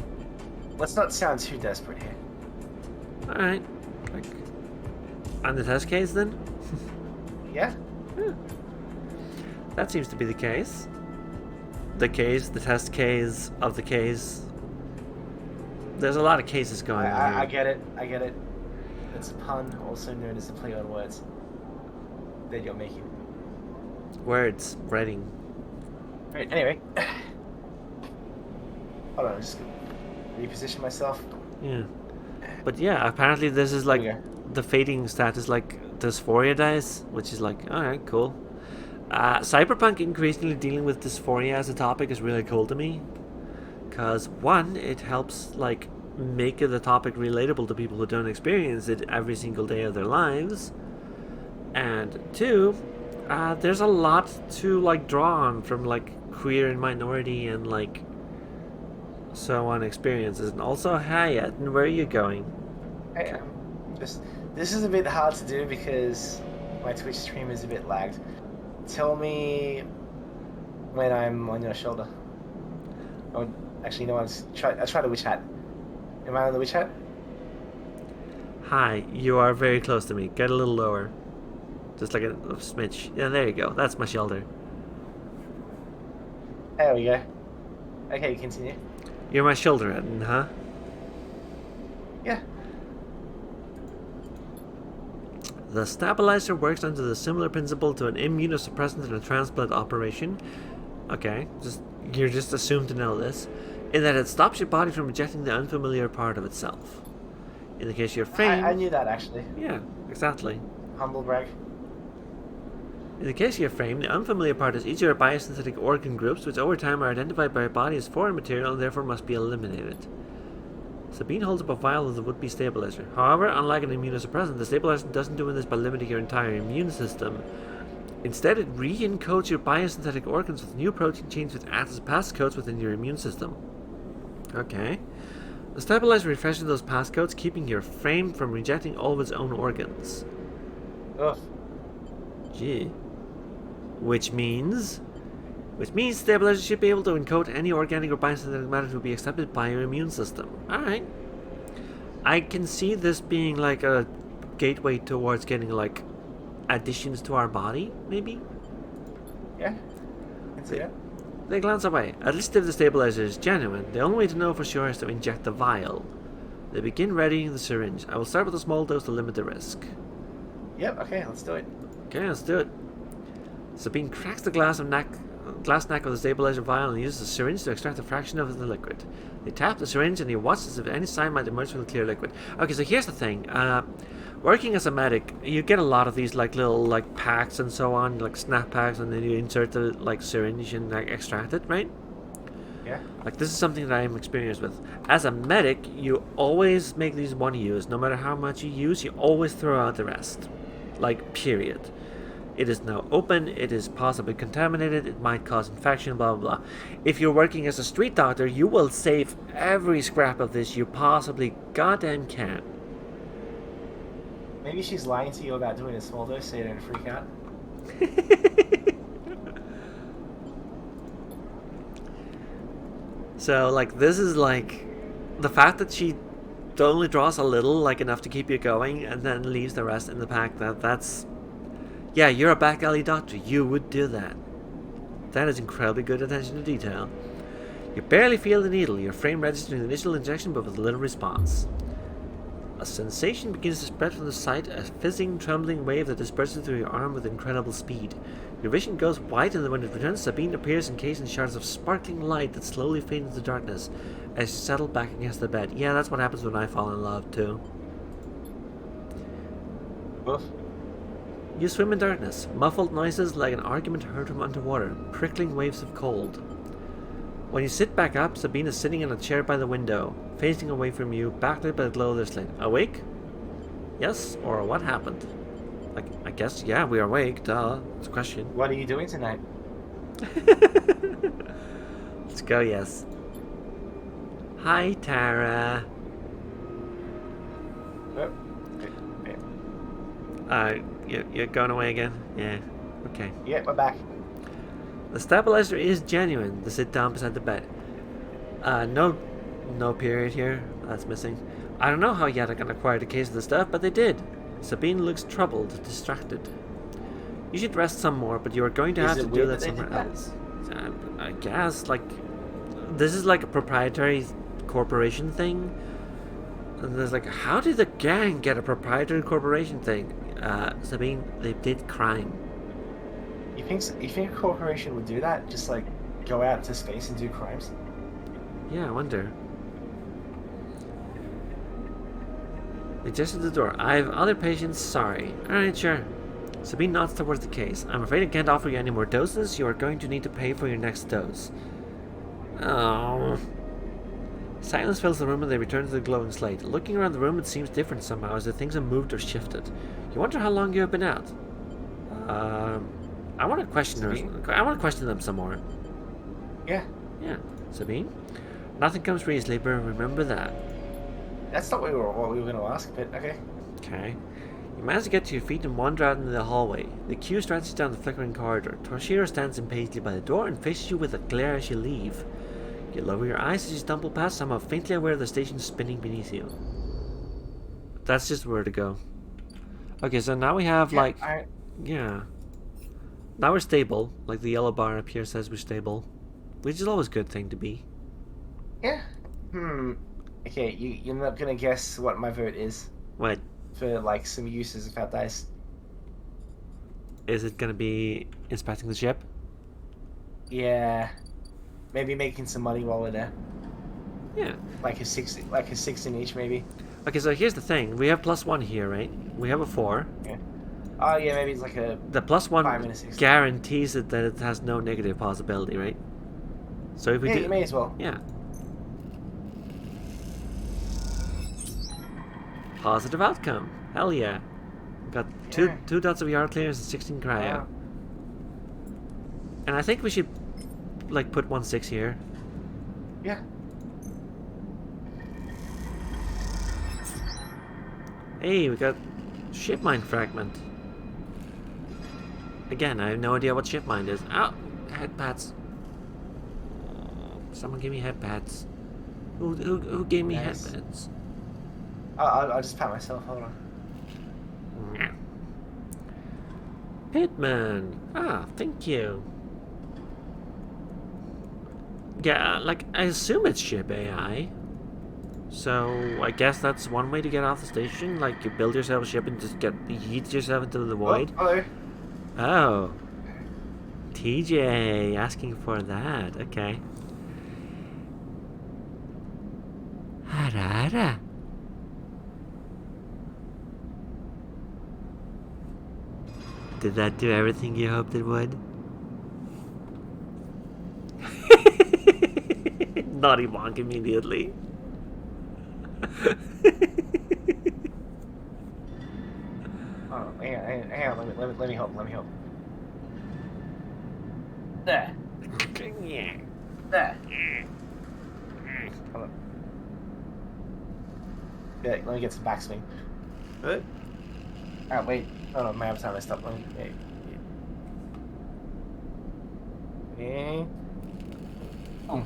Let's not sound too desperate here. Alright. I'm the test case then? Yeah? Yeah. That seems to be the case. The test case of the case. There's a lot of cases going on here. I get it. It's a pun, also known as a play on words that you're making. Words, writing. Right, anyway. Hold on, I'm just gonna reposition myself. Yeah. But yeah, apparently this is like the fading status, like dysphoria dice, which is like, alright, cool. Cyberpunk increasingly dealing with dysphoria as a topic is really cool to me. Because, one, it helps, like, make the topic relatable to people who don't experience it every single day of their lives. And two, there's a lot to, like, draw on from, like, queer and minority and, like, so on experiences. And also, hi, Etten, where are you going? Hey, this is a bit hard to do because my Twitch stream is a bit lagged. Tell me when I'm on your shoulder. Oh, actually, no, I tried a witch hat. Am I on the witch hat? Hi, you are very close to me. Get a little lower. Just like a smidge. Yeah, there you go. That's my shoulder. There we go. Okay, continue. You're my shoulder, Etten, huh? Yeah. The stabilizer works under the similar principle to an immunosuppressant in a transplant operation. Okay, you're just assumed to know this. In that it stops your body from rejecting the unfamiliar part of itself. In the case of your frame... I knew that, actually. Yeah, exactly. Humble brag. In the case of your frame, the unfamiliar part is each of your biosynthetic organ groups, which over time are identified by your body as foreign material and therefore must be eliminated. Sabine holds up a vial of the would-be stabilizer. However, unlike an immunosuppressant, the stabilizer doesn't do this by limiting your entire immune system. Instead, it re-encodes your biosynthetic organs with new protein chains which act as passcodes within your immune system. Okay. The stabilizer refreshes those passcodes, keeping your frame from rejecting all of its own organs. Ugh. Gee. Which means stabilizer should be able to encode any organic or biosynthetic matter to be accepted by your immune system. Alright. I can see this being like a gateway towards getting like additions to our body, maybe? Yeah. I can see that. They glance away. At least if the stabilizer is genuine, the only way to know for sure is to inject the vial. They begin readying the syringe. I will start with a small dose to limit the risk. Yep, okay, let's do it. Okay, let's do it. Sabine cracks the glass neck of the stabilizer vial and uses a syringe to extract a fraction of the liquid. They tap the syringe and he watches if any sign might emerge from the clear liquid. Okay, so here's the thing. Working as a medic, you get a lot of these like little like packs and so on, like snap packs, and then you insert the like syringe and like extract it, right? Yeah. Like, this is something that I am experienced with. As a medic, you always make these one use. No matter how much you use, you always throw out the rest. Like, period. It is now open, it is possibly contaminated, it might cause infection, blah blah blah. If you're working as a street doctor, you will save every scrap of this you possibly goddamn can. Maybe she's lying to you about doing a small dose so you don't freak out. So, like, this is like the fact that she only draws a little, like enough to keep you going, and then leaves the rest in the pack. That's yeah, you're a back alley doctor. You would do that. That is incredibly good attention to detail. You barely feel the needle. Your frame registering the initial injection, but with little response. A sensation begins to spread from the site, a fizzing, trembling wave that disperses through your arm with incredible speed. Your vision goes white, and when it returns, Sabine appears encased in shards of sparkling light that slowly fade into darkness as you settle back against the bed. Yeah, that's what happens when I fall in love, too. Oof. You swim in darkness, muffled noises like an argument heard from underwater, prickling waves of cold. When you sit back up, Sabine is sitting in a chair by the window, facing away from you, backlit by the glow of their slate. Awake? Yes? Or what happened? Like, I guess, yeah, we are awake, duh. It's a question. What are you doing tonight? Let's go, yes. Hi, Tara. Oh. Okay. You're going away again? Yeah. Okay. Yeah, we're back. The stabilizer is genuine. The sit down beside the bed. No period here. That's missing. I don't know how Yatagan acquired a case of the stuff, but they did. Sabine looks troubled, distracted. You should rest some more, but you are going to have to do that somewhere else. I guess, like, this is like a proprietary corporation thing. And there's like, how did the gang get a proprietary corporation thing? Sabine, they did crime. You think a corporation would do that? Just like go out to space and do crimes? Yeah, I wonder. They gesture the door. I have other patients, sorry. Alright, sure. Sabine nods towards the case. I'm afraid I can't offer you any more doses. You are going to need to pay for your next dose. Oh. Silence fills the room and they return to the glowing slate. Looking around the room, it seems different somehow, as if things have moved or shifted. You wonder how long you have been out. I want to question her. I want to question them some more. Yeah. Yeah. Sabine? Nothing comes free, sleeper. Remember that. That's not what we were going to ask, but okay. Okay. You manage to get to your feet and wander out into the hallway. The queue stretches down the flickering corridor. Toshiro stands impatiently by the door and faces you with a glare as you leave. You lower your eyes as you stumble past, somehow faintly aware of the station spinning beneath you. That's just where to go. Okay, so now we have, yeah. Now we're stable. Like the yellow bar up here says we're stable. Which is always a good thing to be. Yeah. Okay, you're not going to guess what my vote is. What? For, like, some uses of that dice. Is it going to be inspecting the ship? Yeah. Maybe making some money while we're there. Yeah. Like a six in each, maybe. Okay, so here's the thing. We have +1 here, right? We have a 4. Yeah. Oh, yeah, maybe it's like a... The +1 5 and a 6. guarantees it that it has no negative possibility, right? So if we do... you may as well. Yeah. Positive outcome. Hell yeah. Got two dots of yard clearance and 16 cryo. Wow. And I think we should, like, put 1-6 here. Yeah. Hey, we got ship mine fragment. Again, I have no idea what ship mine is. Oh, head pats. Someone give me head pats. Who gave me head pats? I'll just pat myself. Hold on. Hitman. Ah, thank you. Yeah, like, I assume it's ship AI. So, I guess that's one way to get off the station. Like, you build yourself a ship and just yeet yourself into the void. Oh, hello. Oh. TJ asking for that. Okay. Harara. Did that do everything you hoped it would? naughty bonk immediately. Oh, hang on. Let me help. There. Yeah. There. Hold on. Yeah, let me get some backswing. Oh, wait. Oh, no, my arm's not messed up. Let me... Wait. Okay. Oh.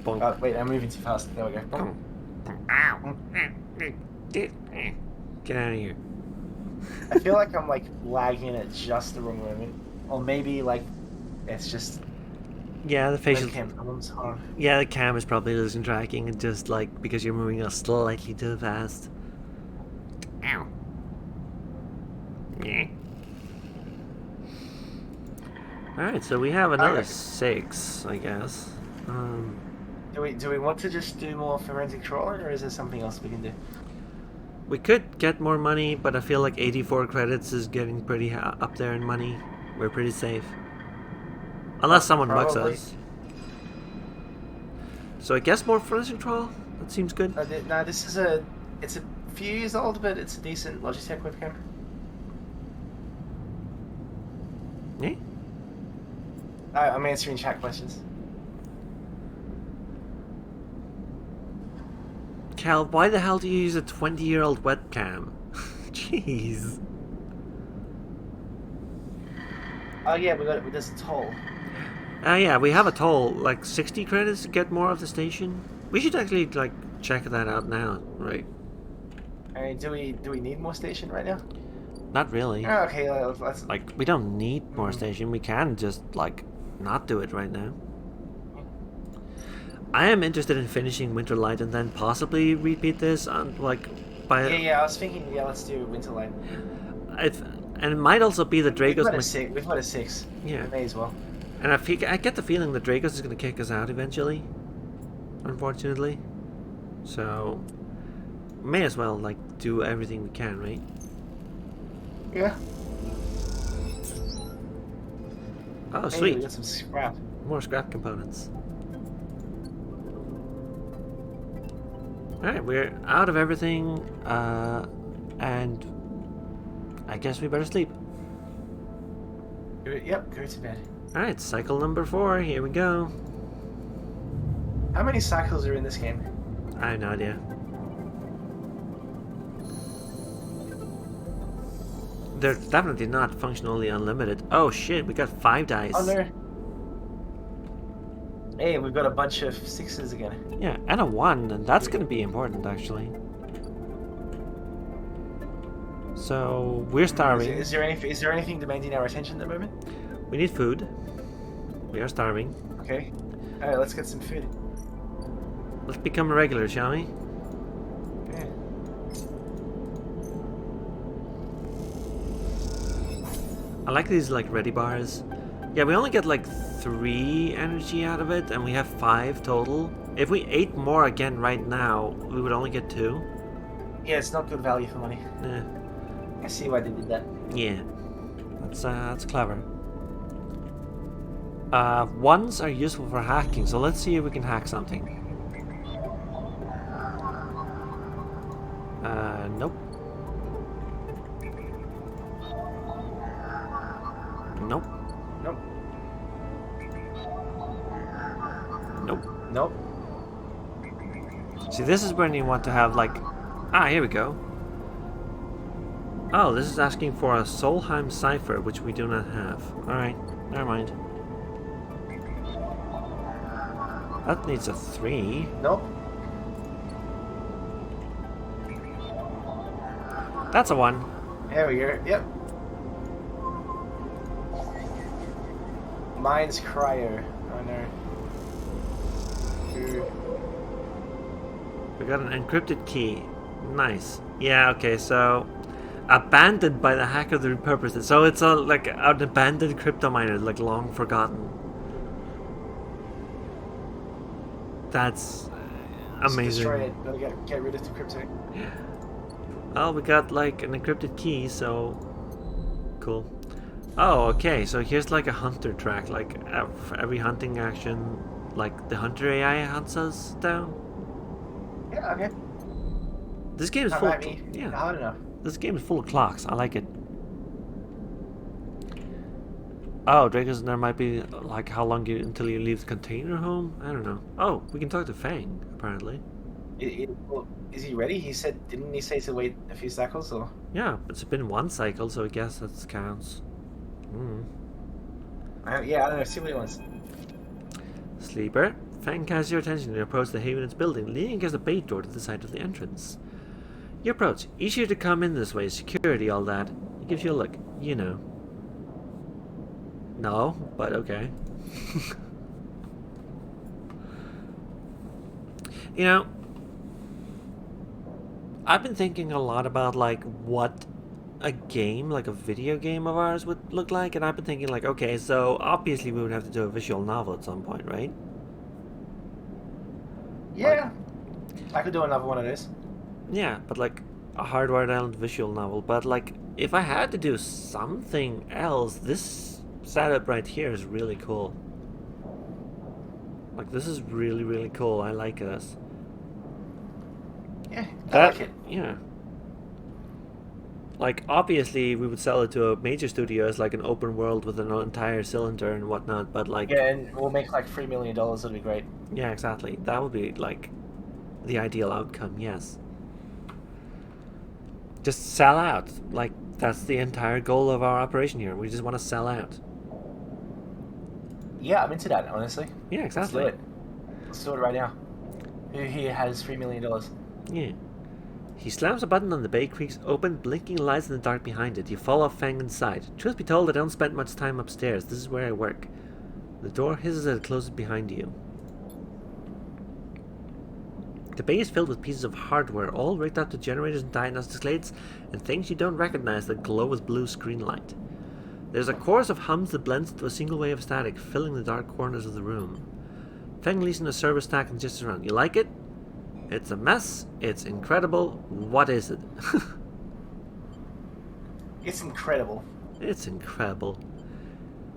Bonk. Oh, wait, I'm moving too fast. There we go. Bonk. Ow. Get out of here. I feel like I'm, like, lagging at just the wrong moment. Or maybe, like, it's just... Yeah, the facial cam problems. Huh? Yeah, the cam is probably losing tracking, and just like because you're moving us slightly too fast. Ow. Yeah. Alright, so we have another 6, I guess. Do we want to just do more forensic trawling, or is there something else we can do? We could get more money, but I feel like 84 credits is getting pretty up there in money. We're pretty safe. Unless someone bugs us. So I guess more forensic trawl? That seems good. No, this is it's a few years old, but it's a decent Logitech webcam. Yeah? I'm answering chat questions. Cal, why the hell do you use a 20-year-old webcam? Jeez. Oh yeah, there's a toll. Yeah, we have a toll, like 60 credits to get more of the station. We should actually like check that out now, right? I mean, do we need more station right now? Not really. Oh, okay, let's... Like, we don't need more station. We can just like not do it right now. I am interested in finishing Winterlight and then possibly repeat this on like by. Yeah. I was thinking, let's do Winterlight. And it might also be the Dragos. We've got a 6. Yeah. We may as well. And I get the feeling the Dragos is going to kick us out eventually. Unfortunately. So, may as well like do everything we can, right? Yeah. Oh, sweet. We got some scrap. More scrap components. Alright, we're out of everything, and I guess we better sleep. Yep, go to bed. Alright, cycle number 4, here we go. How many cycles are in this game? I have no idea. They're definitely not functionally unlimited. Oh shit, we got 5 dice. Oh, no. Hey, we've got a bunch of 6s again. Yeah, and a 1, and that's going to be important, actually. So, we're starving. Is there anything demanding our attention at the moment? We need food. We are starving. Okay. Alright, let's get some food. Let's become a regular, shall we? Yeah. I like these, like, ready bars. Yeah, we only get, like, 3 energy out of it, and we have 5 total. If we ate more again right now, we would only get 2. Yeah, it's not good value for money. Yeah. I see why they did that. Yeah. That's clever. Ones are useful for hacking, so let's see if we can hack something. Nope. Nope. Nope. Nope. Nope. See, this is when you want to have, like... Ah, here we go. Oh, this is asking for a Solheim cipher, which we do not have. Alright, never mind. That needs a 3. Nope. That's a 1. There we go. Yep. Mine's cryo. Oh no. We got an encrypted key. Nice. Yeah, okay, so... Abandoned by the hacker that repurposed it. So it's like an abandoned crypto miner, like long forgotten. That's amazing. Destroy it. Gotta get rid of the crypto. Well, we got like an encrypted key, so cool. Oh, okay. So here's like a hunter track. Like for every hunting action, like the Hunter AI hunts us down. Yeah, okay. This game is That full. might be hard enough. This game is full of clocks. I like it. Oh, Draco's, there might be like how long until you leave the container home? I don't know. Oh, we can talk to Fang, apparently. Is he ready? Didn't he say to wait a few cycles or? Yeah, it's been one cycle, so I guess that counts. Yeah, I don't know. See what he wants. Sleeper, Fang catches your attention and you approach the Haven's building, leaning against a bay door to the side of the entrance. You approach. Easier to come in this way, security, all that. He gives you a look, you know. No, but okay. You know, I've been thinking a lot about like what a game, like a video game of ours would look like, and I've been thinking like, okay, so obviously we would have to do a visual novel at some point, right? Yeah, I could do another one of those. Yeah, but like a Hardwired Island visual novel. But like, if I had to do something else, this setup right here is really cool. Like, this is really, really cool. I like this. Yeah, I like it. Yeah. Like, obviously, we would sell it to a major studio as like an open world with an entire cylinder and whatnot, but like... Yeah, and we'll make like $3 million, it'll be great. Yeah, exactly. That would be like the ideal outcome, yes. Just sell out. Like, that's the entire goal of our operation here. We just want to sell out. Yeah, I'm into that, honestly. Yeah, exactly. Let's do it. Let's do it right now. Who here has $3 million? Yeah. He slams a button on the bay, creaks open, blinking lights in the dark behind it. You follow Fang inside. Truth be told, I don't spend much time upstairs. This is where I work. The door hisses as it closes behind you. The bay is filled with pieces of hardware, all rigged up to generators and diagnostic slates, and things you don't recognize that glow with blue screen light. There's a chorus of hums that blends into a single wave of static, filling the dark corners of the room. Feng leans in a server stack and gestures around. You like it? It's a mess. It's incredible. What is it? It's incredible. It's incredible.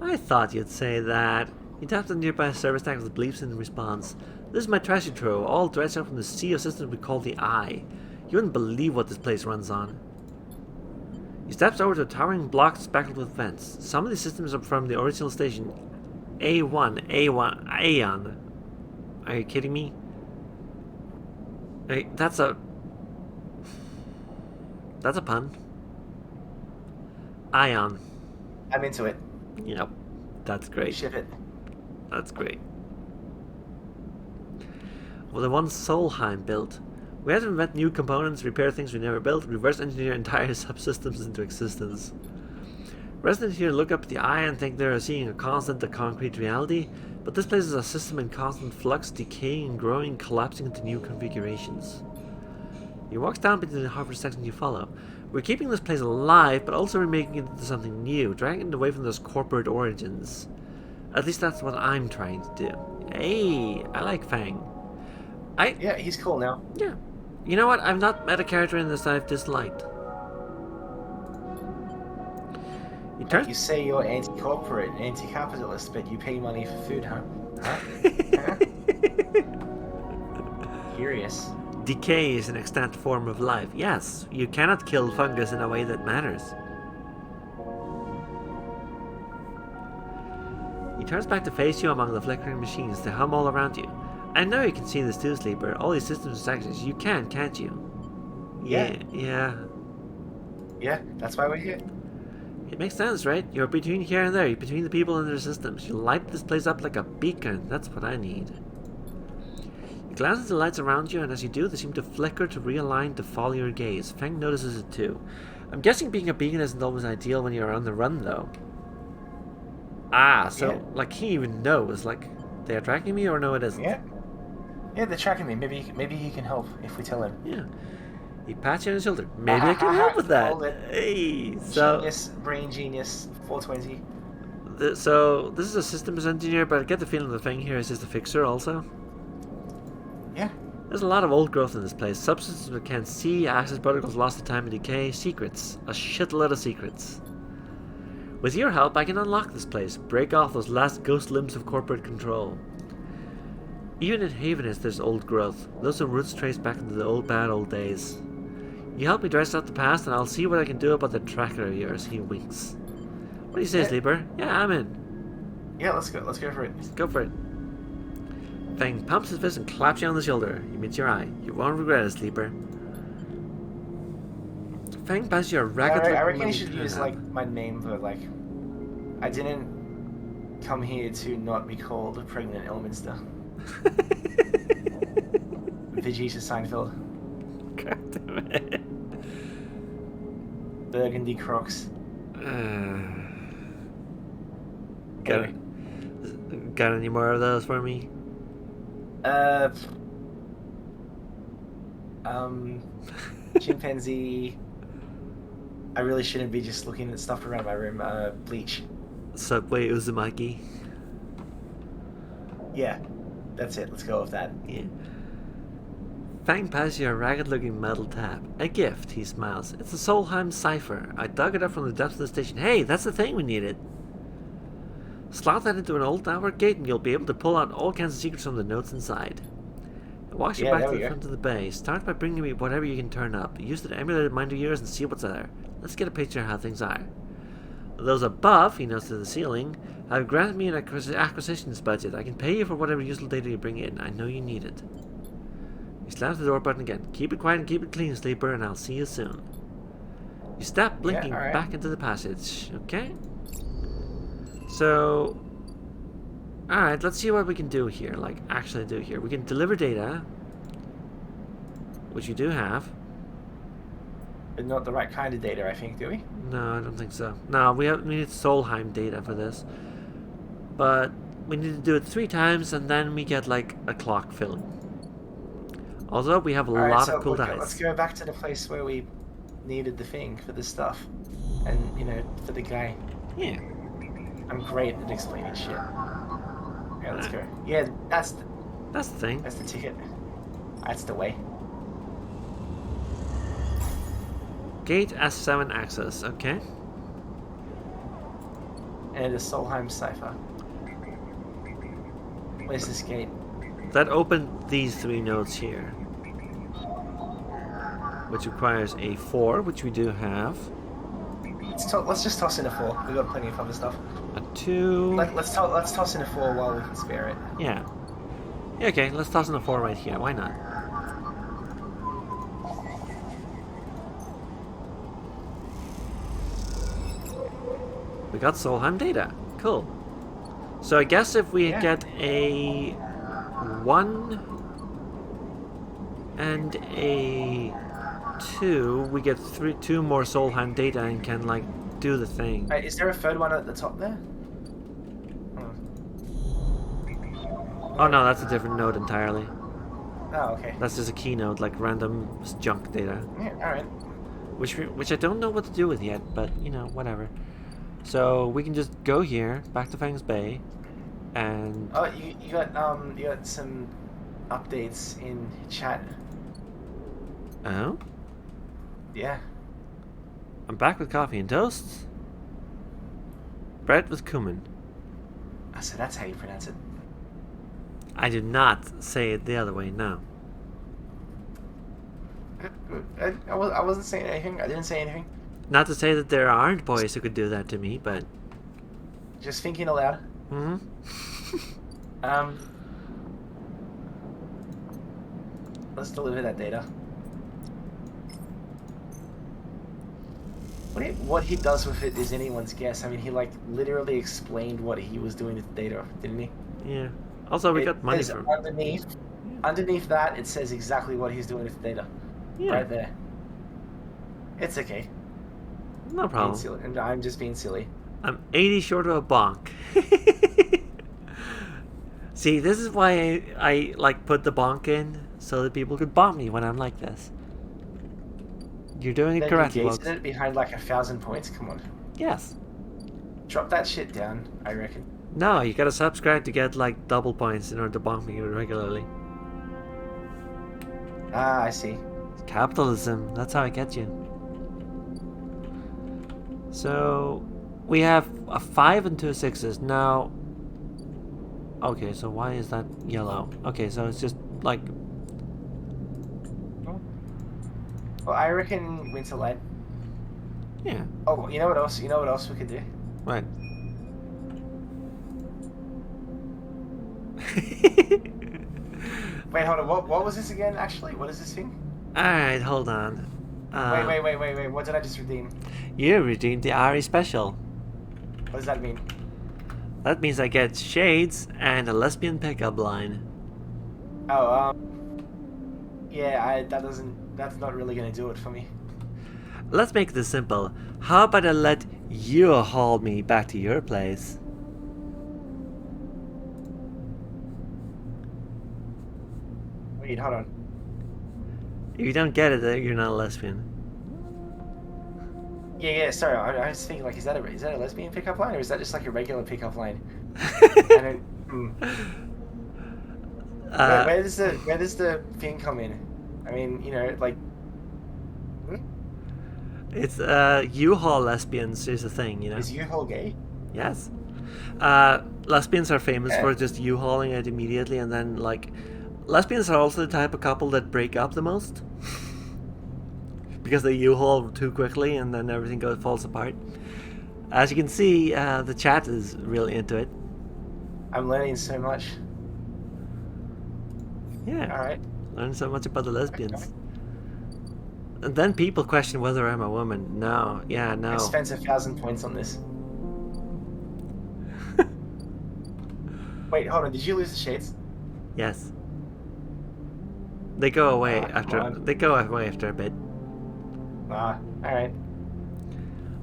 I thought you'd say that. He taps on the nearby server stack with bleeps in response. This is my treasure trove, all dredged out from the sea of systems we call the Eye. You wouldn't believe what this place runs on. He steps over to a towering block speckled with vents. Some of these systems are from the original station Aeon. Are you kidding me? Hey, that's a pun. Ion. I'm into it. Yep, that's great. Ship it. That's great. Well, the one Solheim built. We had to invent new components, repair things we never built, reverse engineer entire subsystems into existence. Residents here look up at the Eye and think they're seeing a constant, a concrete reality, but this place is a system in constant flux, decaying and growing, collapsing into new configurations. He walks down between the hover section you follow. We're keeping this place alive, but also remaking it into something new, dragging it away from those corporate origins. At least that's what I'm trying to do. Hey, I like Fang. Yeah, he's cool now. Yeah. You know what? I've not met a character in this I've disliked. You say you're anti-corporate, anti-capitalist, but you pay money for food, huh? Curious. Decay is an extant form of life. Yes, you cannot kill fungus in a way that matters. He turns back to face you among the flickering machines. They hum all around you. I know you can see this too, Sleeper. All these systems and sections. You can, can't you? Yeah. Yeah, that's why we're here. It makes sense, right? You're between here and there. You're between the people and their systems. You light this place up like a beacon. That's what I need. You glance at the lights around you, and as you do, they seem to flicker to realign to follow your gaze. Feng notices it too. I'm guessing being a beacon isn't always ideal when you're on the run, though. Like, he even knows. Like, they're tracking me, or no, it isn't? Yeah, they're tracking me. Maybe he can help if we tell him. Yeah. He pats you on the shoulder. Maybe I can help with that. Hey, so... Genius, brain genius, 420. So, this is a systems engineer, but I get the feeling the thing here is just a fixer also. Yeah. There's a lot of old growth in this place. Substances we can't see, access protocols lost to time and decay, secrets. A shitload of secrets. With your help, I can unlock this place, break off those last ghost limbs of corporate control. Even in Havenist, there's old growth. Those are roots traced back into the old bad old days. You help me dress out the past, and I'll see what I can do about the tracker of yours. He winks. What do you say, Yeah. Sleeper? Yeah, I'm in. Yeah, let's go. Let's go for it. Go for it. Fang pumps his fist and claps you on the shoulder. You meet your eye. You won't regret it, Sleeper. Fang passes you a ragged I reckon you little should use tab. like my name, but like, I didn't come here to not be called a pregnant Elminster. Vegeta Seinfeld. God damn it. Burgundy Crocs. Anyway. Got any more of those for me? Chimpanzee. I really shouldn't be just looking at stuff around my room. Bleach. Subway Uzumaki. Yeah, that's it. Let's go with that. Yeah. Fang passes you a ragged-looking metal tab. A gift, he smiles. It's a Solheim cipher. I dug it up from the depths of the station. Hey, that's the thing we needed. Slot that into an old tower gate and you'll be able to pull out all kinds of secrets from the notes inside. It walks you Yeah, back there to we the go. front of the bay. Start by bringing me whatever you can turn up. Use the emulated mind of yours and see what's there. Let's get a picture of how things are. Those above, he notes to the ceiling, have granted me an acquisitions budget. I can pay you for whatever useful data you bring in. I know you need it. He slams the door button again. Keep it quiet and keep it clean, Sleeper, and I'll see you soon. You step, blinking, alright. back into the passage. Okay? So... Alright, let's see what we can do here. Like, actually do here. We can deliver data. Which you do have. But not the right kind of data, I think, do we? No, I don't think so. No, we need Solheim data for this. But we need to do it 3 times and then we get like a clock filling. Also, we have a lot of cool dice. Let's go back to the place where we needed the thing for the stuff. And, you know, for the guy. Yeah. I'm great at explaining shit. Yeah, let's go. Yeah, that's the thing. That's the ticket. That's the way. Gate S7 access, okay. And the Solheim cipher. Where's this gate? That opened these 3 nodes here. Which requires a 4, which we do have. Let's just toss in a 4. We've got plenty of other stuff. A 2. Let's toss in a 4 while we can spare it. Yeah. Yeah, okay, let's toss in a 4 right here. Why not? We got Solheim data. Cool. So I guess if we get a 1 and a 2, we get 2 more Solheim data and can like do the thing. Wait, is there a third one at the top there? Oh no, that's a different node entirely. Oh, okay. That's just a key node, like random junk data. Yeah, alright. Which I don't know what to do with yet, but you know, whatever. So we can just go here, back to Fang's Bay, and... Oh, you got some updates in chat. Oh? Yeah. I'm back with coffee and toast. Bread with cumin. So that's how you pronounce it. I did not say it the other way, no. I wasn't saying anything. I didn't say anything. Not to say that there aren't boys who could do that to me, but... Just thinking aloud. Mm-hmm. Let's deliver that data. What he does with it is anyone's guess. I mean, he like literally explained what he was doing with the data, didn't he? Yeah. Also, we got money from... Underneath that, it says exactly what he's doing with the data. Yeah. Right there. It's okay. No problem. Being silly. And I'm just being silly. I'm 80 short of a bonk. See, this is why I like put the bonk in, so that people could bonk me when I'm like this. You're doing it correctly, folks. It behind like 1,000 points. Come on. Yes. Drop that shit down, I reckon. No, you gotta subscribe to get like double points in order to bonk me regularly. Ah, I see. Capitalism, that's how I get you. So, we have a 5 and 2 6s. Now, Okay, so why is that yellow? Okay, so it's just like... Well, I reckon Winterlight. Yeah, Oh, you know what else? You know what else we could do? right. Wait, hold on. What was this again? Actually, what is this thing? Alright, hold on. Wait. What did I just redeem? You redeemed the Ari special. What does that mean? That means I get shades and a lesbian pickup line. Oh, yeah. That's not really gonna do it for me. Let's make this simple. How about I let you haul me back to your place? Wait, hold on. If you don't get it, then you're not a lesbian. Yeah. Sorry, I was thinking like, is that a lesbian pickup line or is that just like a regular pickup line? I don't. Where does the thing come in? I mean, like. It's U-Haul lesbians is a thing, you know? Is U-Haul gay? Yes. Lesbians are famous for just U-Hauling it immediately, and then, like, lesbians are also the type of couple that break up the most. Because they U-Haul too quickly, and then everything falls apart. As you can see, the chat is really into it. I'm learning so much. Yeah. Alright. Learn so much about the lesbians. And then people question whether I'm a woman. No. Yeah, no. I spent 1,000 points on this. Wait, hold on. Did you lose the shades? Yes. They go away after a bit. Alright.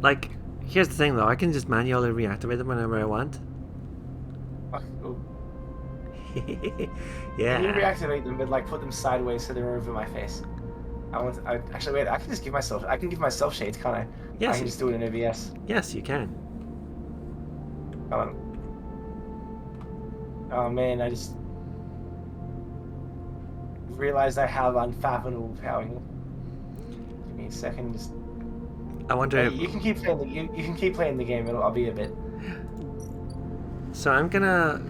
Like, here's the thing though, I can just manually reactivate them whenever I want. Yeah. Can you reactivate them, but like put them sideways so they're over my face? Actually wait. I can just give myself. I can give myself shades, can't I? Yes. I can just do it in OBS. Yes, you can. Hold on. Oh man, I just realized I have unfathomable power here. Give me a second. Just. I wonder if... You can keep playing you can keep playing the game. I'll be a bit. So I'm gonna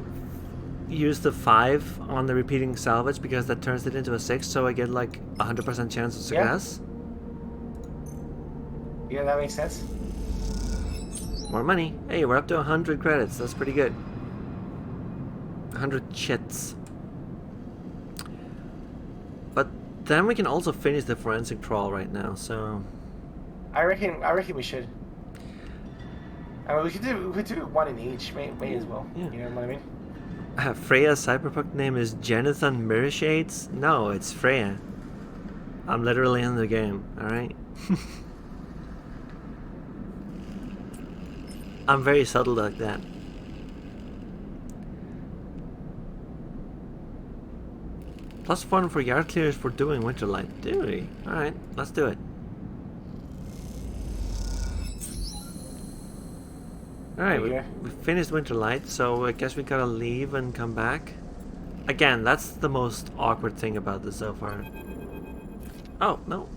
use the 5 on the repeating salvage because that turns it into a 6, so I get like 100% chance of success. Yeah, that makes sense. More money. Hey, we're up to 100 credits. That's pretty good. 100 chits. But then we can also finish the forensic trawl right now, so... I reckon we should. I mean, we could do one in each, may as well. Yeah. You know what I mean? Freya's cyberpunk name is Jonathan Mirrorshades? No, it's Freya. I'm literally in the game, alright? I'm very subtle like that. +1 for yard clears for doing Winterlight. Do we? Alright, let's do it. Alright, we finished Winterlight, so I guess we gotta leave and come back. Again, that's the most awkward thing about this so far. Oh, no.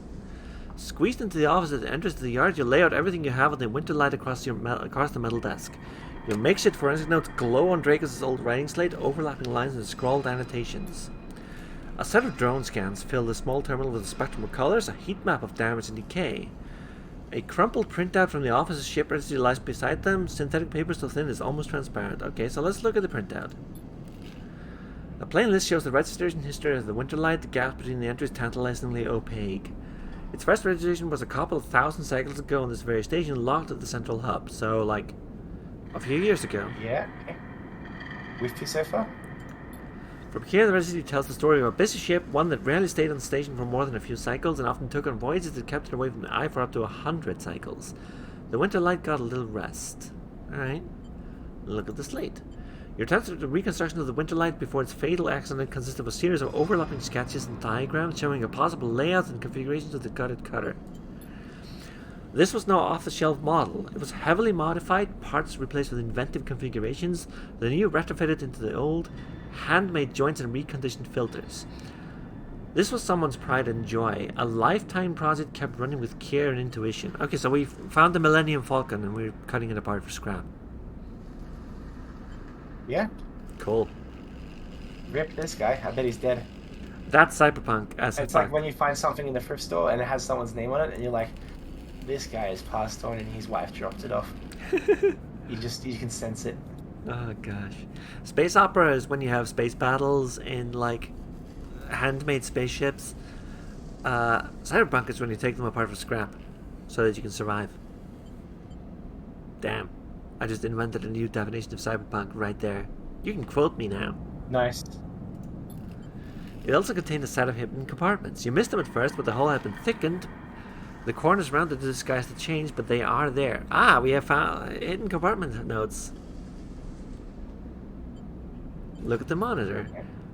Squeezed into the office at the entrance to the yard, you lay out everything you have on the Winterlight across the metal desk. Your makeshift forensic notes glow on Dracos' old writing slate, overlapping lines and scrawled annotations. A set of drone scans fill the small terminal with a spectrum of colors, a heat map of damage and decay. A crumpled printout from the office's ship registry lies beside them. Synthetic paper so thin it's almost transparent. Okay, so let's look at the printout. A plain list shows the registration history of the Winterlight. The gap between the entries tantalizingly opaque. Its first registration was a couple of thousand cycles ago on this very station, locked at the central hub. So, like, a few years ago. Yeah, okay. With you so far? From here, the registry tells the story of a busy ship, one that rarely stayed on the station for more than a few cycles and often took on voyages that kept it away from the eye for up to 100 cycles. The Winterlight got a little rest. Alright. Look at the slate. Your attempts at the reconstruction of the Winterlight before its fatal accident consist of a series of overlapping sketches and diagrams showing a possible layout and configurations of the gutted cutter. This was no off-the-shelf model. It was heavily modified, parts replaced with inventive configurations, the new retrofitted into the old, handmade joints and reconditioned filters. This was someone's pride and joy. A lifetime project kept running with care and intuition. Okay, so we found the Millennium Falcon and we're cutting it apart for scrap. Yeah. Cool. Rip this guy. I bet he's dead. That's cyberpunk as It's fuck. like when you find something in the thrift store and it has someone's name on it, and you're like, this guy is passed on and his wife dropped it off. You can sense it. Oh gosh. Space opera is when you have space battles in like handmade spaceships. Cyberpunk is when you take them apart for scrap so that you can survive. Damn. I just invented a new definition of cyberpunk right there. You can quote me now. Nice. It also contained a set of hidden compartments. You missed them at first, but the hole had been thickened. The corners rounded to disguise the change, but they are there. Ah, we have found hidden compartment notes. Look at the monitor.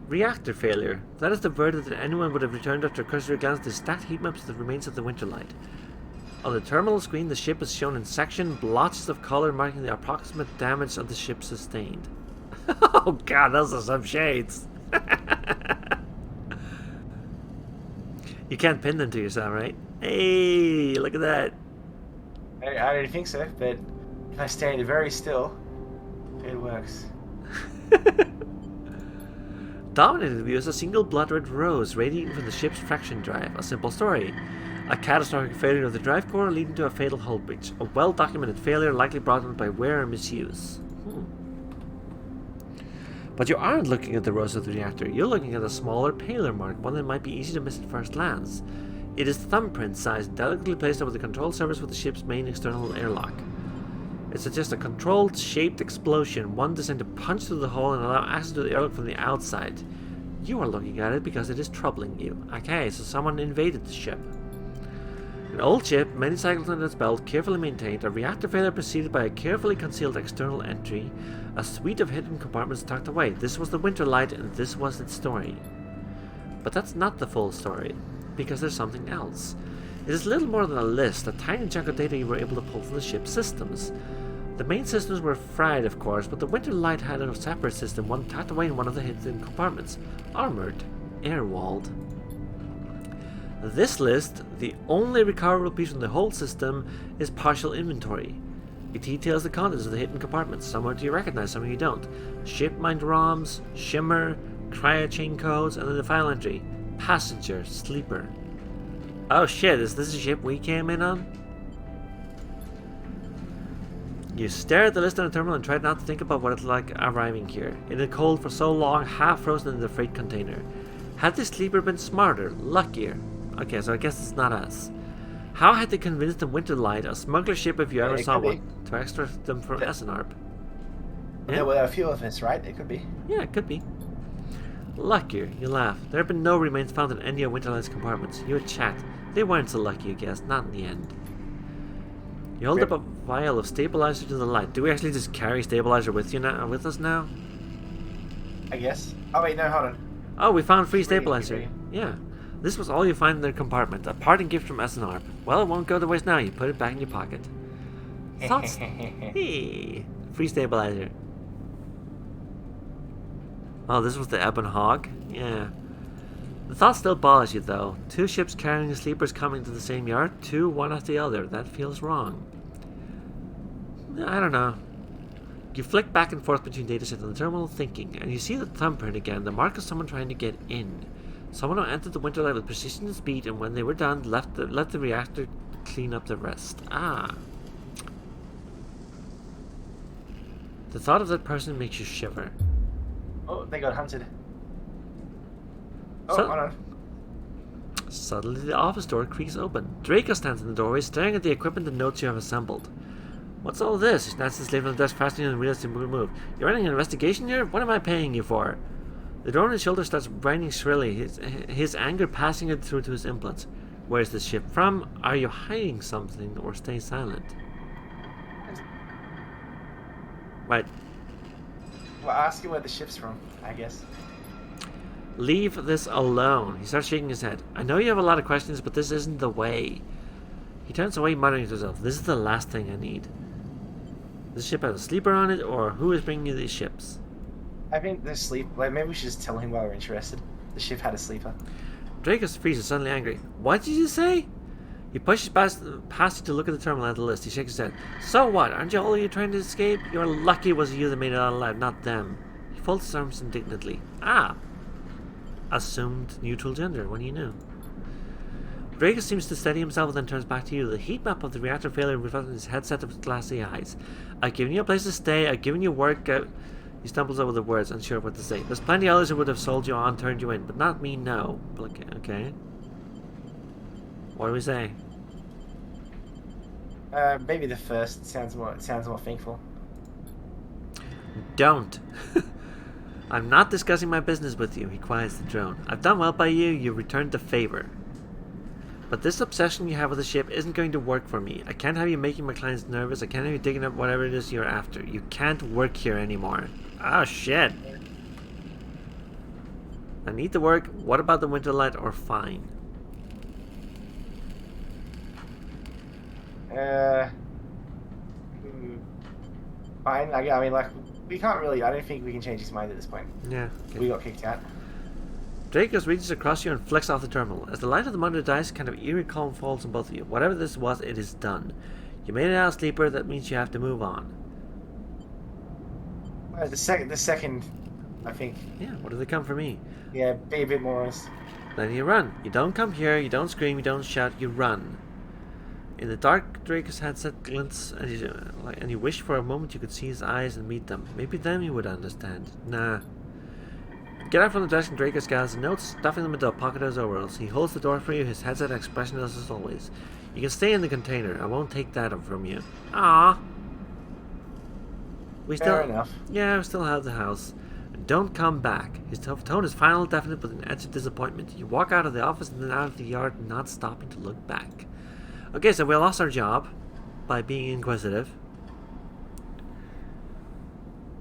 Reactor failure. That is the verdict that anyone would have returned after a cursory glance at the stacked heat maps of the remains of the Winterlight. On the terminal screen, the ship is shown in section blotches of color marking the approximate damage of the ship sustained. Oh god, those are some shades. You can't pin them to yourself, right? Hey, look at that. I don't think so, but if I stand very still, it works. Dominating the view is a single blood red rose radiating from the ship's fraction drive. A simple story. A catastrophic failure of the drive core leading to a fatal hull breach. A well-documented failure likely brought on by wear and misuse. But you aren't looking at the rose of the reactor. You're looking at a smaller, paler mark, one that might be easy to miss at first glance. It is thumbprint sized, delicately placed over the control surface with the ship's main external airlock. It suggests a controlled, shaped explosion, one designed to punch through the hole and allow access to the airlock from the outside. You are looking at it because it is troubling you. Okay, so someone invaded the ship. An old ship, many cycles under its belt, carefully maintained, a reactor failure preceded by a carefully concealed external entry, a suite of hidden compartments tucked away. This was the Winterlight, and this was its story. But that's not the full story, because there's something else. It is little more than a list, a tiny chunk of data you were able to pull from the ship's systems. The main systems were fried, of course, but the Winterlight had a separate system, one tucked away in one of the hidden compartments. Armored, air-walled. This list, the only recoverable piece from the whole system, is partial inventory. It details the contents of the hidden compartments. Some do you recognize, some you don't. Ship mind ROMs, shimmer, cryochain codes, and then the final entry, passenger, sleeper. Oh shit, is this a ship we came in on? You stare at the list on the terminal and try not to think about what it's like arriving here. It had cold for so long, half frozen in the freight container. Had the sleeper been smarter, luckier? Okay, so I guess it's not us. How had they convinced the Winterlight, a smuggler ship if you ever saw one, to extract them from Essenarp? Yeah? There were a few of us, right? It could be. Yeah, it could be. Luckier, you laugh. There have been no remains found in any of Winterlight's compartments. You would chat. They weren't so lucky, you guess. Not in the end. You hold up a vial of stabilizer to the light. Do we actually just carry stabilizer with us now? I guess. Oh wait, no, hold on. Oh, we found free stabilizer. Yeah. This was all you find in their compartment. A parting gift from Essenarp. Well, it won't go to waste now. You put it back in your pocket. Thoughts? Hey, free stabilizer. Oh, this was the Ebon Hog? Yeah. The thought still bothers you, though. Two ships carrying sleepers coming to the same yard, two one after the other. That feels wrong. I don't know. You flick back and forth between datasets on the terminal, thinking, and you see the thumbprint again, the mark of someone trying to get in. Someone who entered the Winterlight with precision and speed, and when they were done, let the reactor clean up the rest. Ah. The thought of that person makes you shiver. Oh, they got hunted. Oh, So- hold on. Suddenly, the office door creaks open. Draco stands in the doorway, staring at the equipment and notes you have assembled. What's all this? He snatches his slave on the desk faster than realizes to move. You're running an investigation here? What am I paying you for? The door on his shoulder starts grinding shrilly, his anger passing it through to his implants. Where's this ship from? Are you hiding something, or stay silent? Right. Well, ask him where the ship's from, I guess. Leave this alone. He starts shaking his head. I know you have a lot of questions, but this isn't the way. He turns away, muttering to himself, this is the last thing I need. This ship has a sleeper on it, or who is bringing you these ships? I think the sleep. Like, maybe we should just tell him why we're interested. The ship had a sleeper. Draco freezes, suddenly angry. What did you say? He pushes past you to look at the terminal at the list. He shakes his head. So what? Aren't you all you trying to escape? You're lucky it was you that made it out alive, not them. He folds his arms indignantly. Ah! Assumed neutral gender, when you knew. Draco seems to steady himself and then turns back to you. The heat map of the reactor failure reflects in his headset of glassy eyes. I've given you a place to stay, I've given you work. He stumbles over the words, unsure of what to say. There's plenty others who would have sold you on, turned you in, but not me, no. But okay. What do we say? Maybe the first sounds more thankful. Don't. I'm not discussing my business with you, he quiets the drone. I've done well by you, you returned the favor. But this obsession you have with the ship isn't going to work for me. I can't have you making my clients nervous. I can't have you digging up whatever it is you're after. You can't work here anymore. Oh, shit. I need to work. What about the winter light or fine? Fine. I mean, like, we can't really... I don't think we can change his mind at this point. Yeah. Okay. We got kicked out. Dracos reaches across you and flicks off the terminal. As the light of the monitor dies, kind of eerie calm falls on both of you. Whatever this was, it is done. You made it out, sleeper. That means you have to move on. The second, I think. Yeah, what do they come for me? Yeah, be a bit more honest. Then you run. You don't come here, you don't scream, you don't shout, you run. In the dark, Draco's headset glints, and you wish for a moment you could see his eyes and meet them. Maybe then you would understand. Nah. Get out from the desk and Draco scans the notes, stuffing them into a pocket of his overalls. He holds the door for you, his headset expressionless as always. You can stay in the container. I won't take that from you. Ah. Fair enough. Yeah, we still have the house. And don't come back. His tone is final, definite, with an edge of disappointment. You walk out of the office and then out of the yard, not stopping to look back. Okay, so we lost our job by being inquisitive.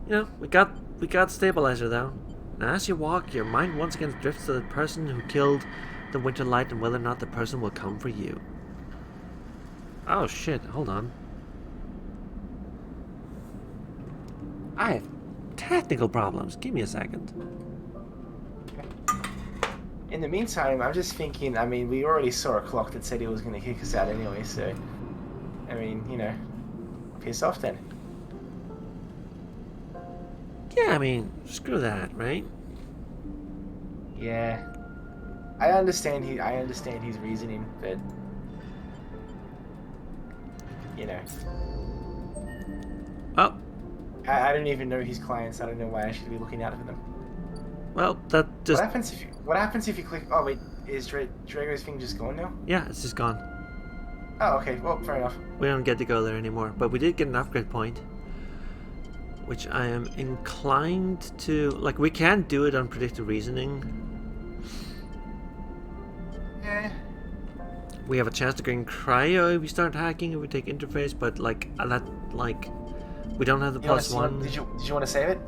You know, we got stabilizer though. Now, as you walk, your mind once again drifts to the person who killed the winter light and whether or not the person will come for you. Oh shit, hold on. I have technical problems. Give me a second. In the meantime, I'm just thinking, I mean, we already saw a clock that said he was going to kick us out anyway, so... I mean, you know, piss off then. Yeah, I mean, screw that, right? Yeah. I understand his reasoning, but... You know. Oh. I don't even know his clients. I don't know why I should be looking out for them. Well, that just... What happens if you click... Oh, wait. Is Drago's thing just gone now? Yeah, it's just gone. Oh, okay. Well, fair enough. We don't get to go there anymore. But we did get an upgrade point. Which I am inclined to... Like, we can do it on predictive reasoning. Yeah. We have a chance to gain cryo if we start hacking, if we take interface, but, like, that, like... We don't have the +1. Did you want to save it?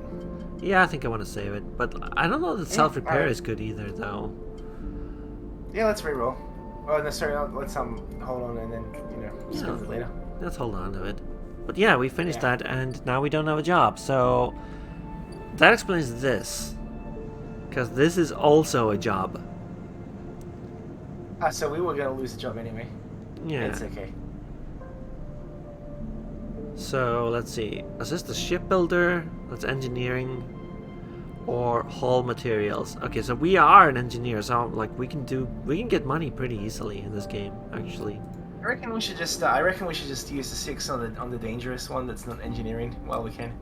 Yeah, I think I want to save it. But I don't know that self-repair is good either, though. Yeah, let's reroll. Oh, no, sorry. Let's hold on and then, you know, spend it later. Let's hold on to it. But yeah, we finished that, and now we don't have a job. So that explains this, because this is also a job. So we were gonna lose the job anyway. Yeah. It's okay. So let's see. Is this the shipbuilder? That's engineering, or hull materials. Okay, so we are an engineer, so like we can get money pretty easily in this game, actually. I reckon we should just use the 6 on the dangerous one that's not engineering while we can.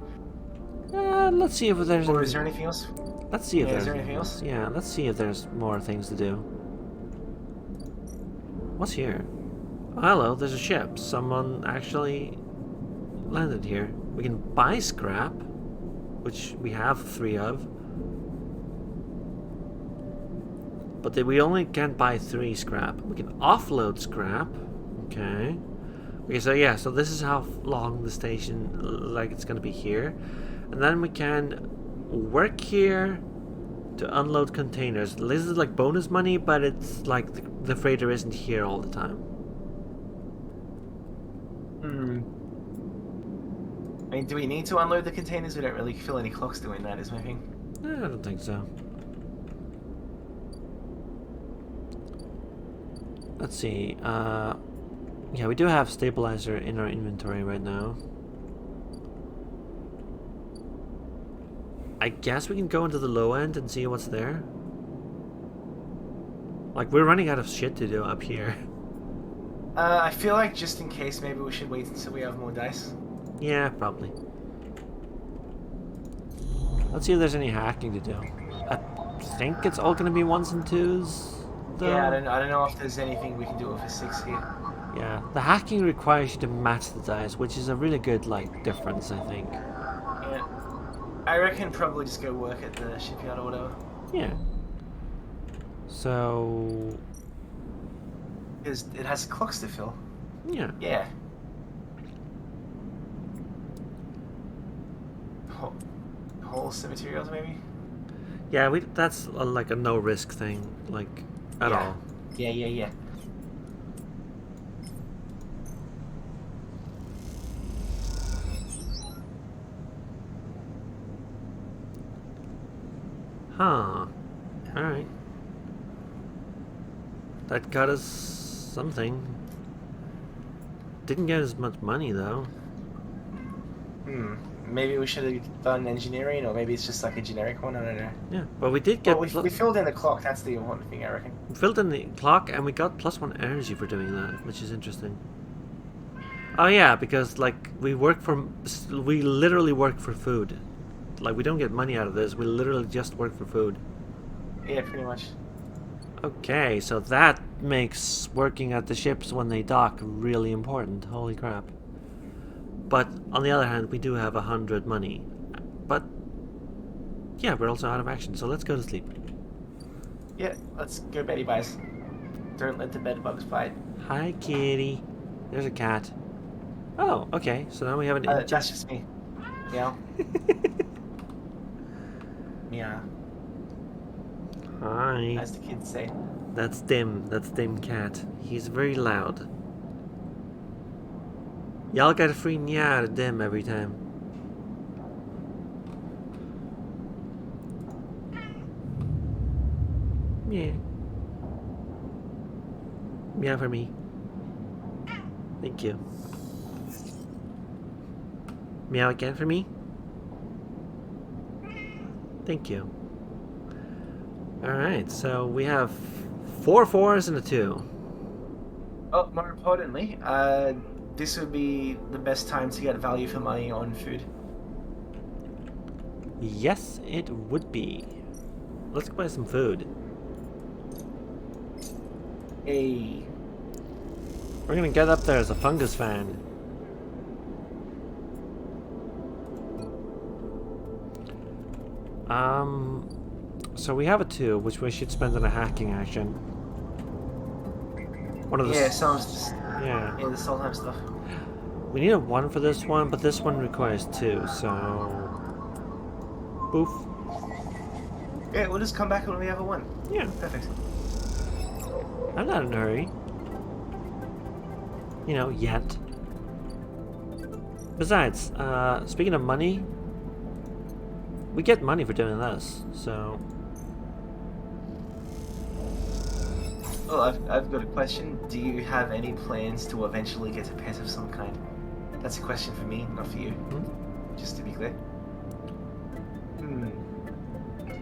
Let's see if there's. Or is there anything else? Let's see if there's. Is there anything else? Yeah, let's see if there's more things to do. What's here? Oh, hello, there's a ship. Someone actually landed here. We can buy scrap, which we have 3 of. But we only can buy 3 scrap. We can offload scrap. Okay. Okay, so yeah, so this is how long the station, like, it's gonna be here. And then we can work here to unload containers. This is like bonus money, but it's like the freighter isn't here all the time. I mean, do we need to unload the containers? We don't really feel any clocks doing that, is my thing. I don't think so. Let's see. Yeah, we do have stabilizer in our inventory right now. I guess we can go into the low end and see what's there. Like, we're running out of shit to do up here. I feel like just in case, maybe we should wait until we have more dice. Yeah, probably. Let's see if there's any hacking to do. I think it's all gonna be 1s and 2s, though. Yeah, I don't know if there's anything we can do with a 6 here. Yeah, the hacking requires you to match the dice, which is a really good, like, difference, I think. Yeah. I reckon probably just go work at the shipyard or whatever. Yeah. So... Because it has clocks to fill. yeah. Yeah. Wholesome materials, maybe? Yeah, that's like a no-risk thing, like, at Yeah. all. Yeah. Huh. Alright. That got us something. Didn't get as much money, though. Maybe we should have done engineering, or maybe it's just like a generic one, I don't know. Yeah, but we did get... Well, we filled in the clock, that's the important thing, I reckon. We filled in the clock, and we got +1 energy for doing that, which is interesting. Oh yeah, because, like, we literally work for food. Like, we don't get money out of this, we literally just work for food. Yeah, pretty much. Okay, so that makes working at the ships when they dock really important. Holy crap. But, on the other hand, we do have 100 money. But, yeah, we're also out of action, so let's go to sleep. Yeah, let's go beddy buys. Don't let the bed bugs bite. Hi, kitty. There's a cat. Oh, okay, so now we have an... That's just me. Meow. Meow. Hi. As the kids say. That's Dim Cat. He's very loud. Y'all get a free meow to Dim every time. Meow. Meow for me. Thank you. Meow again for me. Thank you. Alright, so we have 4 4s and a 2. Oh, more importantly, this would be the best time to get value for money on food. Yes, it would be. Let's go buy some food. Hey. We're gonna get up there as a fungus fan. So we have a 2, which we should spend on a hacking action. One of the Yeah, yeah. the Solheim stuff. We need a 1 for this one, but this one requires 2, so... Boof. Yeah, we'll just come back when we have a 1. Yeah. Perfect. I'm not in a hurry. You know, yet. Besides, speaking of money, we get money for doing this, so... Oh, I've got a question. Do you have any plans to eventually get a pet of some kind? That's a question for me, not for you. Just to be clear.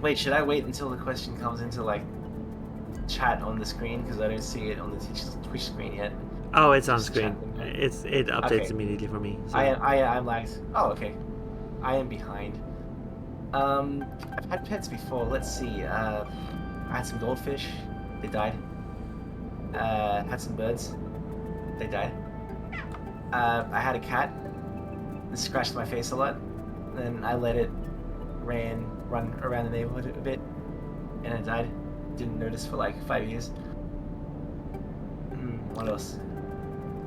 Wait, should I wait until the question comes into, like, chat on the screen? Because I don't see it on the Twitch screen yet. Oh, it's on Just screen. chat. It updates Okay. immediately for me. So. I'm lagged. Oh, okay. I am behind. I've had pets before. Let's see. I had some goldfish. They died. Had some birds. They died. I had a cat. It scratched my face a lot. Then I let it run around the neighborhood a bit, and it died. Didn't notice for like 5 years. What else?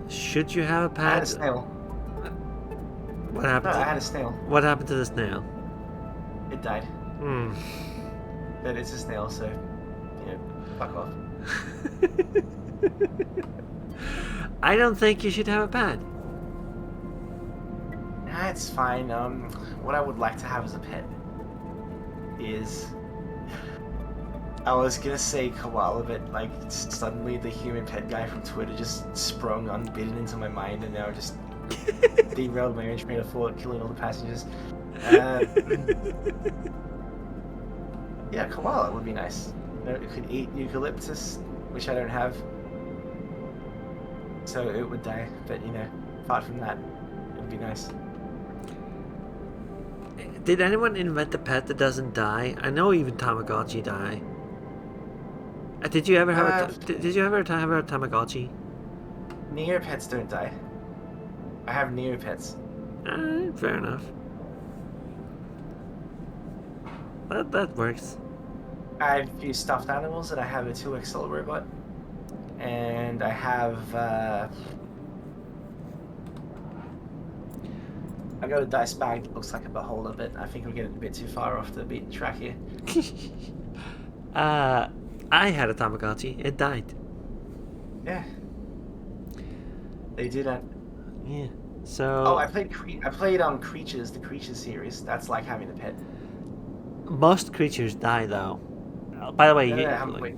Should you have a pet? I had a snail. What No, happened? I had a snail. What happened to the snail? It died. But it's a snail, so fuck off. I don't think you should have a pet. Nah, it's fine. What I would like to have as a pet is... I was gonna say koala, but like suddenly the human pet guy from Twitter just sprung unbidden into my mind and now just derailed my train of thought, killing all the passengers. Uh, yeah, koala would be nice. You know, it could eat eucalyptus, which I don't have, so it would die. But you know, apart from that, it would be nice. Did anyone invent a pet that doesn't die? I know even Tamagotchi die. Did you ever have Uh, did you ever have a Tamagotchi? Neopets don't die. I have Neopets. Fair enough. That works. I have a few stuffed animals, and I have a 2XL robot, and I have I got a dice bag that looks like a beholder, but I think we're getting a bit too far off the beaten track here. I had a Tamagotchi. It died. Yeah, they do that. Yeah. So. Oh, I played Creatures, the Creatures series. That's like having a pet. Most creatures die though. By the way, No, I haven't played.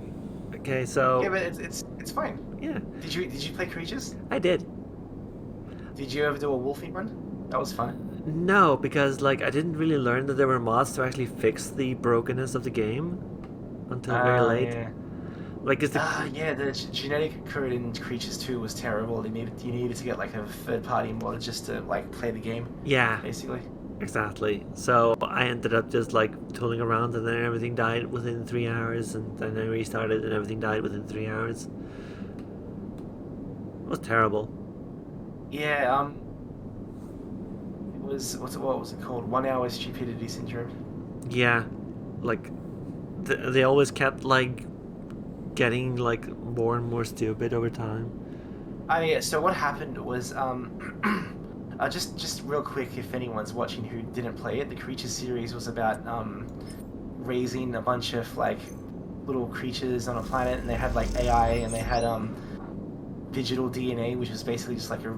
Okay, so. Yeah, but it's fine. Yeah. Did you play Creatures? I did. Did you ever do a Wolfie run? That was fun. No, because like I didn't really learn that there were mods to actually fix the brokenness of the game until very late. Yeah. Like is the Yeah, the genetic code in Creatures 2 was terrible. You needed to get like a third party mod just to like play the game. Yeah. Basically. Exactly. So I ended up just like tooling around, and then everything died within 3 hours, and then I restarted, and everything died within 3 hours. It was terrible. Yeah. It was what was it called? 1 hour stupidity syndrome. Yeah, like they always kept like getting like more and more stupid over time. Yeah. So what happened was just real quick, if anyone's watching who didn't play it, the Creatures series was about raising a bunch of like little creatures on a planet, and they had like AI, and they had digital DNA, which was basically just like a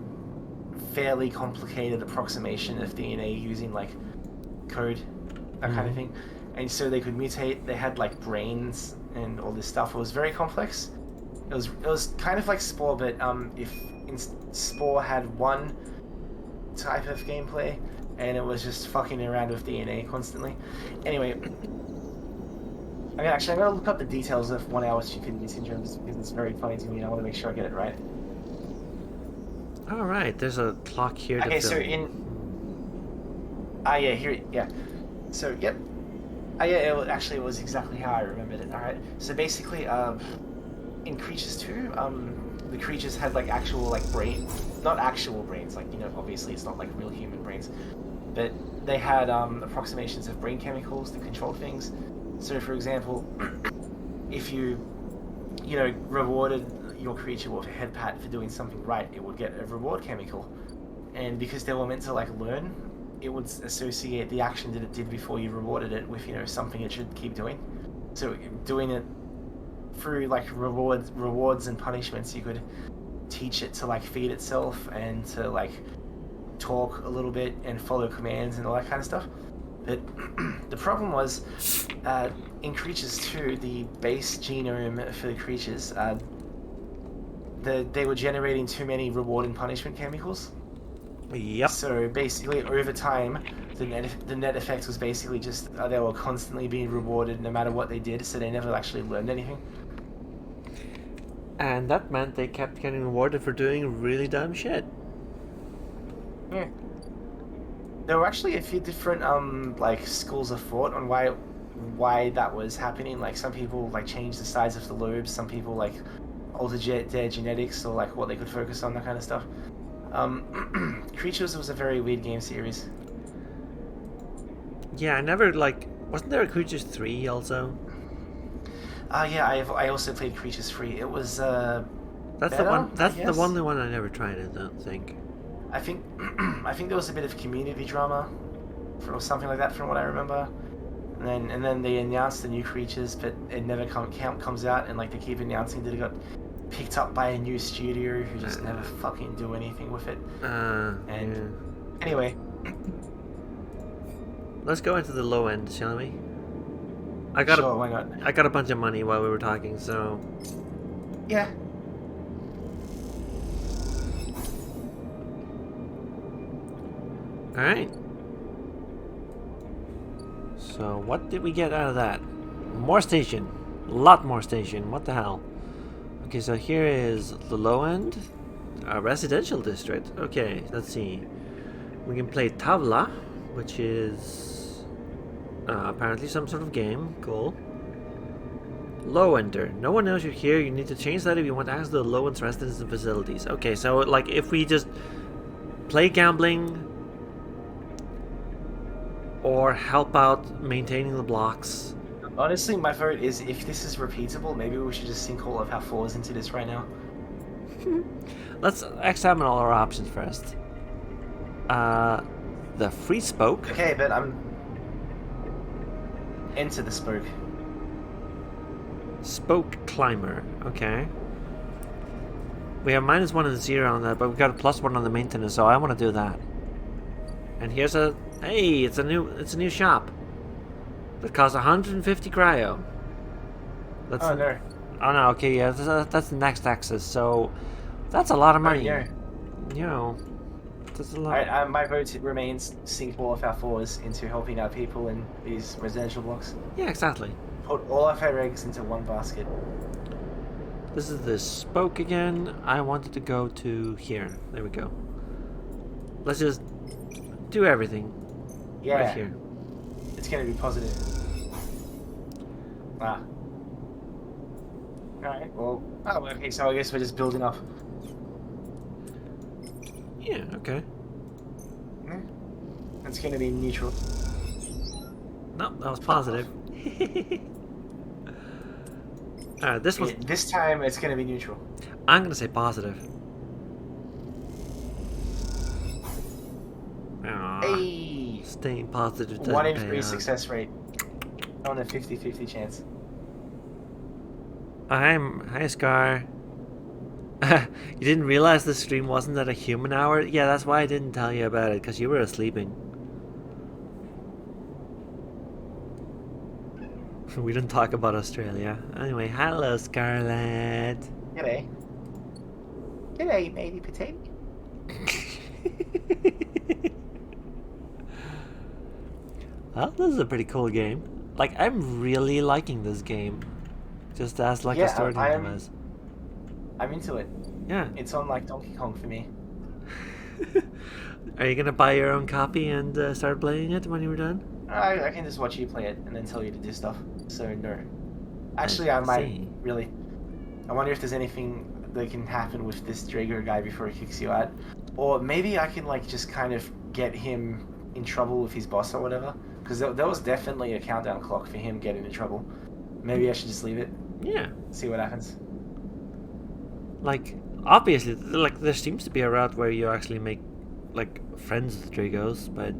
fairly complicated approximation of DNA using like code, that kind of thing. And so they could mutate. They had like brains and all this stuff. It was very complex. It was kind of like Spore, but if Spore had one type of gameplay, and it was just fucking around with DNA constantly. Anyway, I'm gonna look up the details of 1 hour stupidity syndrome because it's very funny to me, and I want to make sure I get it right. All right, there's a clock here. Okay, to so yeah, here, yeah. So yep. Yeah, it was exactly how I remembered it. All right. So basically, in Creatures 2, the creatures had like actual like not actual brains, like, you know, obviously it's not like real human brains, but they had approximations of brain chemicals to control things. So for example, if you know, rewarded your creature with a head pat for doing something right, it would get a reward chemical, and because they were meant to like learn, it would associate the action that it did before you rewarded it with, you know, something it should keep doing. So doing it through like rewards and punishments, you could teach it to like feed itself and to like talk a little bit and follow commands and all that kind of stuff. But the problem was, in Creatures 2, the base genome for the creatures, they were generating too many reward and punishment chemicals. Yep. So basically, over time, the net effect was basically just they were constantly being rewarded no matter what they did, so they never actually learned anything. And that meant they kept getting rewarded for doing really dumb shit. Yeah. There were actually a few different like schools of thought on why that was happening. Like some people like changed the size of the lobes, some people like altered their genetics or like what they could focus on, that kind of stuff. Creatures was a very weird game series. Yeah, I never like. Wasn't there a Creatures 3 also? Yeah, I also played Creatures 3. It was That's better, the one. That's I the guess. only one I never tried. I don't think. I think there was a bit of community drama, or something like that, from what I remember. And then they announced the new Creatures, but it never comes out, and like they keep announcing that it got picked up by a new studio who just never fucking do anything with it. And anyway, let's go into the low end, shall we? sure, why not? I got a bunch of money while we were talking, so Yeah. all right. So what did we get out of that? More station. A lot more station. What the hell? Okay, so here is the low end. A residential district. Okay, let's see. We can play Tavla, which is apparently some sort of game. Cool. Low ender. No one knows you're here. You need to change that if you want access to the low end's residents and facilities. Okay, so like if we just play gambling or help out maintaining the blocks. Honestly, my vote is if this is repeatable, maybe we should just sink all of our fours into this right now. Let's examine all our options first. The free spoke. Okay, but I'm... Enter the spoke. Spoke climber. Okay. We have -1 and 0 on that, but we've got a +1 on the maintenance, so I want to do that. And here's a... Hey, it's a new shop. That costs 150 cryo. That's Oh, no. Oh no, okay, yeah, that's the next access, so that's a lot of money. Yeah. You know, that's a lot. Alright, my vote remains sink all of our fours into helping out people in these residential blocks. Yeah, exactly. Put all of our eggs into one basket. This is the spoke again. I wanted to go to here. There we go. Let's just do everything Yeah. right here. It's gonna be positive. Ah. Alright, well... Oh, okay, so I guess we're just building up. Yeah, okay. It's gonna be neutral. No, that was positive. Alright, this was... Yeah, this time it's gonna be neutral. I'm gonna say positive. Aww. Hey! Staying positive doesn't 1 in pay 3 out. success rate. On a 50-50 chance. Hi Scar. You didn't realize the stream wasn't at a human hour? Yeah, that's why I didn't tell you about it, because you were sleeping. We didn't talk about Australia. Anyway, hello Scarlett. G'day. G'day, matey potato. Well, this is a pretty cool game. Like, I'm really liking this game. Just as like a starting device. I'm into it. Yeah. It's on like Donkey Kong for me. Are you gonna buy your own copy and start playing it when you're done? I can just watch you play it and then tell you to do stuff. So no. Actually, I might really. I wonder if there's anything that can happen with this Drago guy before he kicks you out, or maybe I can like just kind of get him in trouble with his boss or whatever. Because there was definitely a countdown clock for him getting in trouble. Maybe I should just leave it. Yeah. See what happens. Like, obviously, like there seems to be a route where you actually make like friends with Dragos, but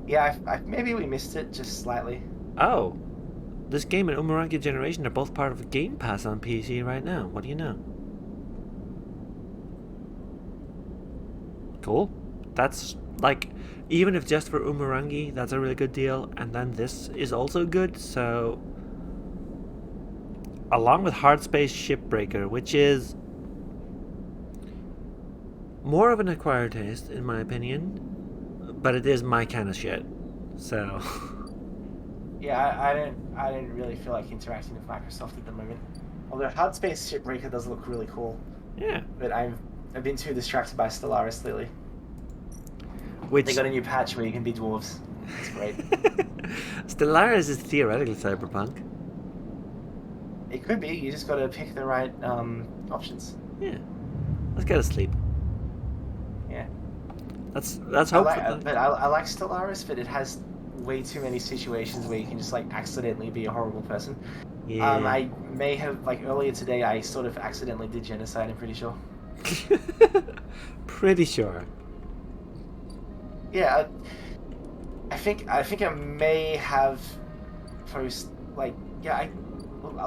yeah, maybe we missed it just slightly. oh, this game and Umurangi Generation are both part of Game Pass on PC right now. What do you know? Cool. That's like, even if just for Umurangi, that's a really good deal. And then this is also good. So, along with Hard Space Shipbreaker, which is more of an acquired taste, in my opinion, but it is my kind of shit. So. Yeah, I don't really feel like interacting with Microsoft at the moment. Although Hard Space Shipbreaker does look really cool. Yeah. But I've been too distracted by Stellaris lately. Which they got a new patch where you can be dwarves. It's great. Stellaris is theoretically cyberpunk. It could be. You just got to pick the right options. Yeah. Let's go to sleep. Yeah. That's hopeful. But I like Stellaris, but it has way too many situations where you can just like accidentally be a horrible person. Yeah. I may have like earlier today I sort of accidentally did genocide. I'm pretty sure. Pretty sure. Yeah, I think I may have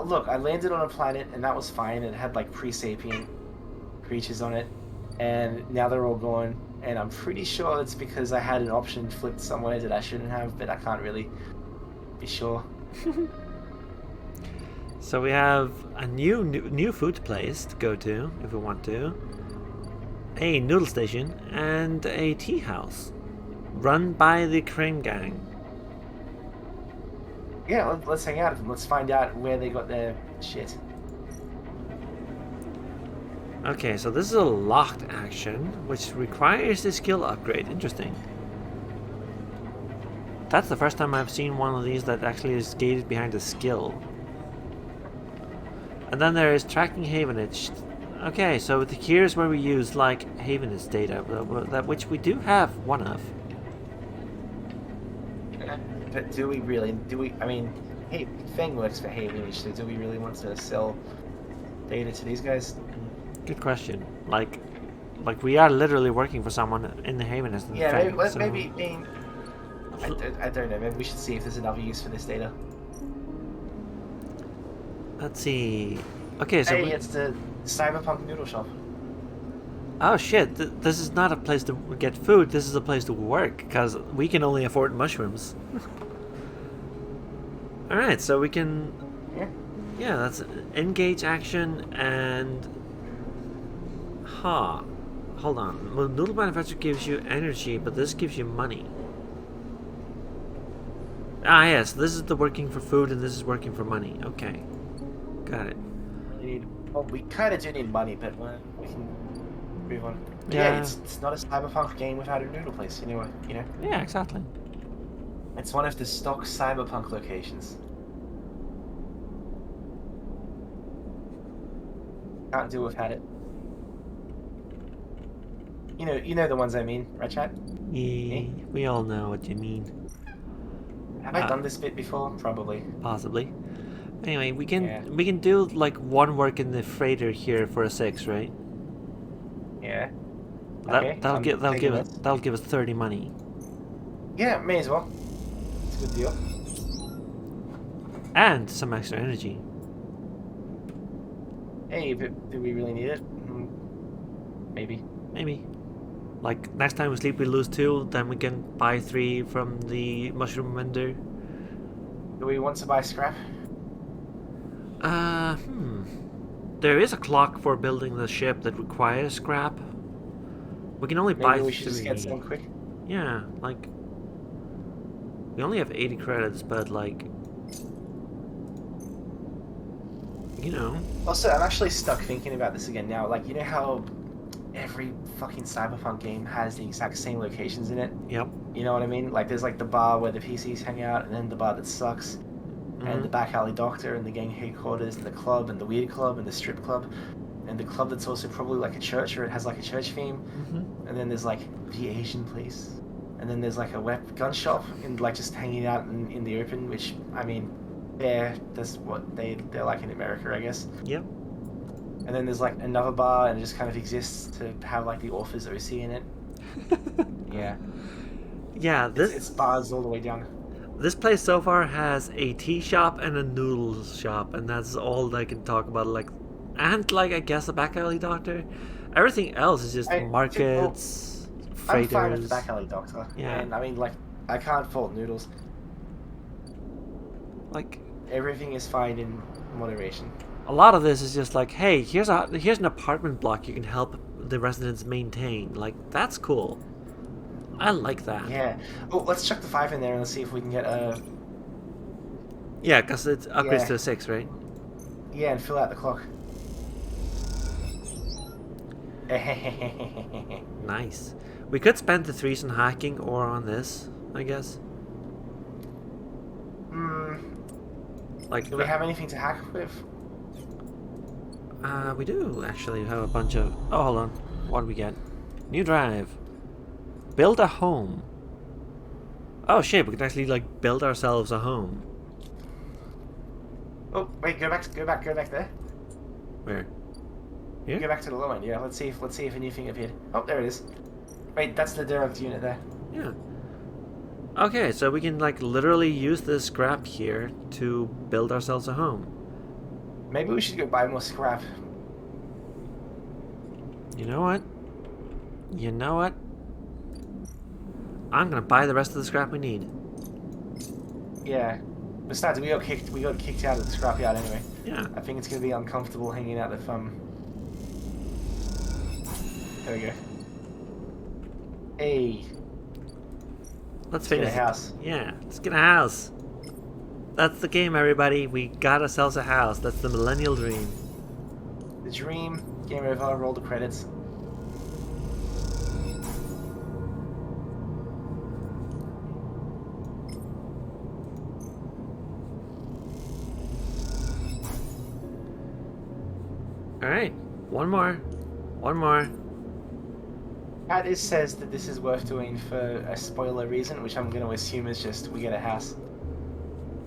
look, I landed on a planet and that was fine. It had like pre-sapient creatures on it, and now they're all gone. And I'm pretty sure it's because I had an option flipped somewhere that I shouldn't have, but I can't really be sure. So we have a new food place to go to if we want to, a noodle station, and a tea house run by the Crane Gang. Yeah, let's hang out with them. Let's find out where they got their shit. Okay, so this is a locked action, which requires a skill upgrade. Interesting. That's the first time I've seen one of these that actually is gated behind a skill. And then there is tracking Havenage. Okay, so here's where we use like Havenage data, that which we do have one of. But do we really? Do we? I mean, hey, Fang works for Havenage, so do we really want to sell data to these guys? Good question. Like we are literally working for someone in the Havenage. Yeah, Fang, maybe. so Maybe. I don't know. Maybe we should see if there's another use for this data. let's see. Okay, so Hey, it's the Cyberpunk Noodle Shop. oh shit! This is not a place to get food. This is a place to work because we can only afford mushrooms. All right, so we can. Yeah. Yeah, that's engage action and. Huh. Hold on. Well, noodle manufacturer gives you energy, but this gives you money. Ah, yes. This is the working for food, and this is working for money. Okay, got it. Well, we kind of do need money, but we can move on. But Yeah. yeah, it's not a Cyberpunk game without a noodle place. You know. Yeah, exactly. It's one of the stock Cyberpunk locations. Can't do without it. You know the ones I mean, right, chat? Yeah, we all know what you mean. Have I done this bit before? Probably. Possibly. Anyway, we Yeah. can do like one work in the freighter here for a 6, right? Yeah. Okay, That'll give us 30 money. Yeah, may as well. It's a good deal. And some extra energy. Hey, but do we really need it? Maybe. Maybe. Like next time we sleep we lose 2, then we can buy 3 from the mushroom vendor. Do we want to buy scrap? There is a clock for building the ship that requires scrap. We can only buy Maybe we 3. should just get some quick. Yeah, like we only have 80 credits, but like you know. Also, I'm actually stuck thinking about this again now. Like, you know how every fucking Cyberpunk game has the exact same locations in it? Yep. You know what I mean? Like, there's like the bar where the PCs hang out, and then the bar that sucks, and the back alley doctor, and the gang headquarters, and the club, and the weird club, and the strip club, and the club that's also probably like a church, or it has like a church theme, and then there's like the Asian place, and then there's like a gun shop, and like just hanging out in the open, which, I mean, yeah, that's what they're like in America, I guess. Yep. And then there's like another bar, and it just kind of exists to have like the author's OC in it. Yeah. Yeah, It's bars all the way down. this place so far has a tea shop and a noodle shop, and that's all I can talk about. Like, and like I guess a back alley doctor. Everything else is just markets, freighters. I'm fine with the back alley doctor. Yeah. And I mean, like, I can't fault noodles. Like, Everything is fine in moderation. a lot of this is just like, hey, here's an apartment block you can help the residents maintain. Like, that's cool. I like that. Yeah. Oh, let's chuck the 5 in there and let's see if we can get a. Yeah, because it upgrades Yeah. to a 6, right? Yeah, and fill out the clock. Nice. We could spend the 3s on hacking or on this, I guess. Like, Do we have anything to hack with? we do actually have a bunch of. Oh, hold on. What do we get? New drive. Build a home. Oh shit! We can actually like build ourselves a home. Oh, wait, go back there. Where? Here? Go back to the low end. Yeah, let's see if anything appeared. Oh, there it is. Wait, that's the direct unit there. Yeah. Okay, so we can like literally use this scrap here to build ourselves a home. Maybe we should go buy more scrap. You know what? You know what? I'm gonna buy the rest of the scrap we need. Yeah. Besides, we got kicked out of the scrapyard anyway. Yeah. I think it's gonna be uncomfortable hanging out with There we go. Hey. Let's Get a finish house. Yeah, let's get a house. That's the game, everybody. We got ourselves a house. That's the millennial dream. The dream. Game over. Roll the credits. Alright. One more. One more. Cat says that this is worth doing for a spoiler reason, which I'm going to assume is just we get a house.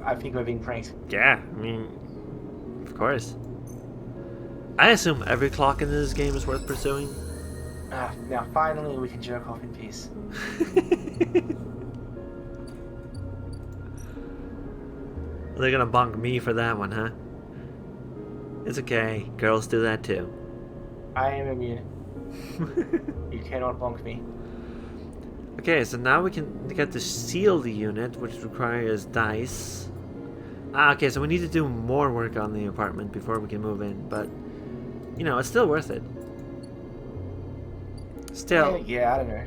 I think we're being pranked. Yeah, I mean, of course. I assume every clock in this game is worth pursuing. Now finally we can jerk off in peace. They're gonna bonk me for that one, huh? It's okay. Girls do that too. I am immune. You cannot bonk me. Okay, so now we can get the sealed unit, which requires dice. Okay, so we need to do more work on the apartment before we can move in, but, you know, it's still worth it. Still. Yeah, I don't know.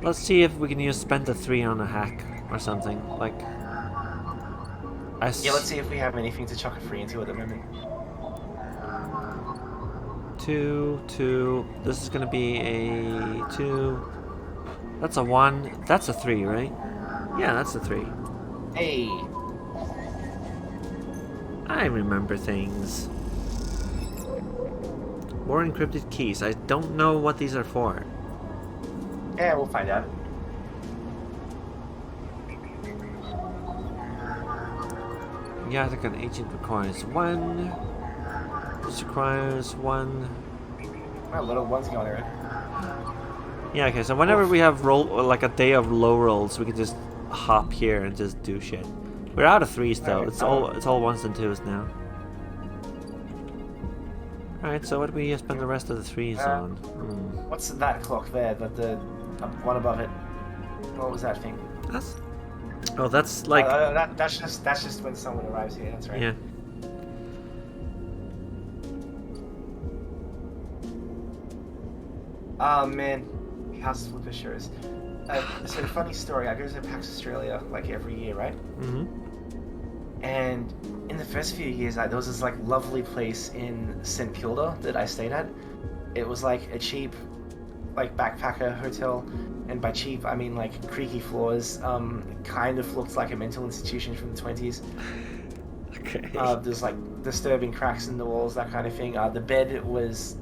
Let's see if we can use spend the 3 on a hack or something. Like, yeah, let's see if we have anything to chuck a free into at the moment. 2, 2. This is gonna be a 2. That's a 1. That's a 3, right? Yeah, that's a 3. Hey! I remember things. More encrypted keys. I don't know what these are for. Yeah, we'll find out. Yeah, I think an agent requires 1. This requires 1. My little one's going around. Yeah, okay, so whenever we have like a day of low rolls, we can just hop here and just do shit. We're out of 3s though. It's all 1s and 2s now. Alright, so what do we spend the rest of the 3s on? What's that clock there? The one above it. What was that thing? That's... Oh, that's like... that's just when someone arrives here, that's right. Yeah. Oh man, House Flipper shows. So funny story, I go to PAX Australia like every year, right? Mm-hmm. And in the first few years, there was this like lovely place in St Kilda that I stayed at. It was like a cheap, like backpacker hotel, and by cheap I mean like creaky floors. It kind of looked like a mental institution from the 20s. Okay. There's like disturbing cracks in the walls, that kind of thing. The bed was,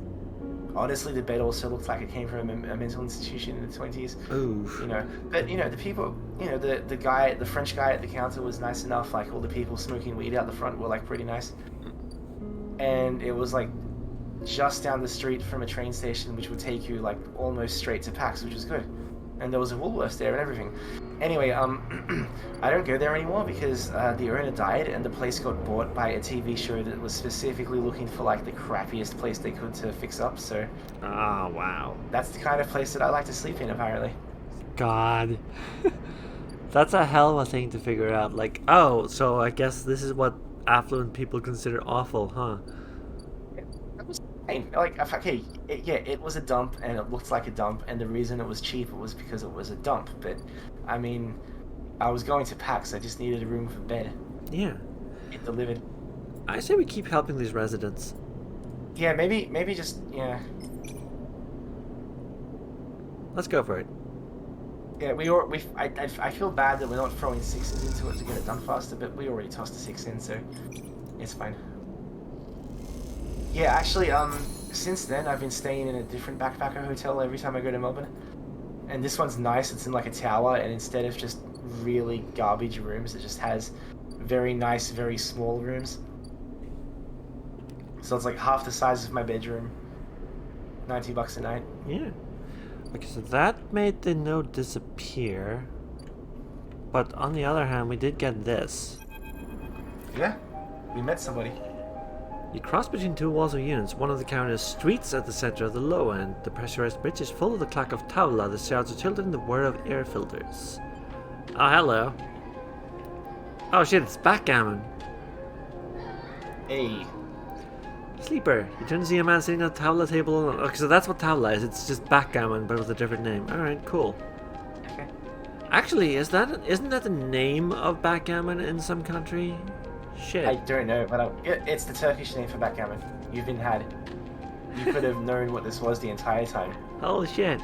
honestly, the bed also looked like it came from a mental institution in the 20s. Oof. You know, but you know the people, you know the French guy at the counter was nice enough. Like all the people smoking weed out the front were like pretty nice, and it was like just down the street from a train station, which would take you like almost straight to PAX, which was good. And there was a Woolworths there and everything. Anyway, I don't go there anymore because the owner died and the place got bought by a TV show that was specifically looking for like the crappiest place they could to fix up. So, wow. That's the kind of place that I like to sleep in, apparently. God. That's a hell of a thing to figure out. Like, oh, so I guess this is what affluent people consider awful, huh? Like, okay, it was a dump, and it looked like a dump, and the reason it was cheap was because it was a dump, but, I mean, I was going to PAX, I just needed a room for bed. Yeah. It delivered. I say we keep helping these residents. Yeah, maybe just, yeah. Let's go for it. Yeah, I feel bad that we're not throwing 6s into it to get it done faster, but we already tossed a 6 in, so it's fine. Yeah, actually, since then I've been staying in a different backpacker hotel every time I go to Melbourne. And this one's nice, it's in like a tower, and instead of just really garbage rooms, it just has very nice, very small rooms. So it's like half the size of my bedroom. $90 a night. Yeah. Okay, so that made the note disappear. But on the other hand, we did get this. Yeah, we met somebody. You cross between 2 walls of units. One of the counters streets at the center of the low end. The pressurized bridge is full of the clack of tawla. The shouts are tilted in the whir of air filters. Oh, hello. Oh shit, it's backgammon. Hey. Sleeper. You turn to see a man sitting at a tawla table. Okay, so that's what tawla is. It's just backgammon, but with a different name. Alright, cool. Okay. Actually, isn't that the name of backgammon in some country? Shit. I don't know, but it's the Turkish name for backgammon. You've been had. You could have known what this was the entire time. Holy shit.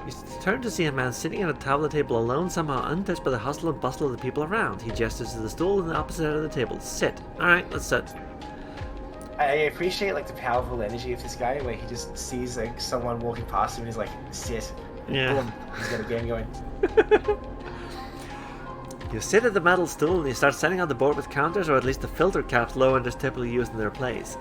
You turn to see a man sitting at a tablet table alone, somehow untouched by the hustle and bustle of the people around. He gestures to the stool on the opposite end of the table. Sit. Alright, let's sit. I appreciate like the powerful energy of this guy, where he just sees like someone walking past him and he's like, sit. Yeah. Boom. He's got a game going. You sit at the metal stool and you start setting on the board with counters, or at least the filter caps low and just typically used in their place.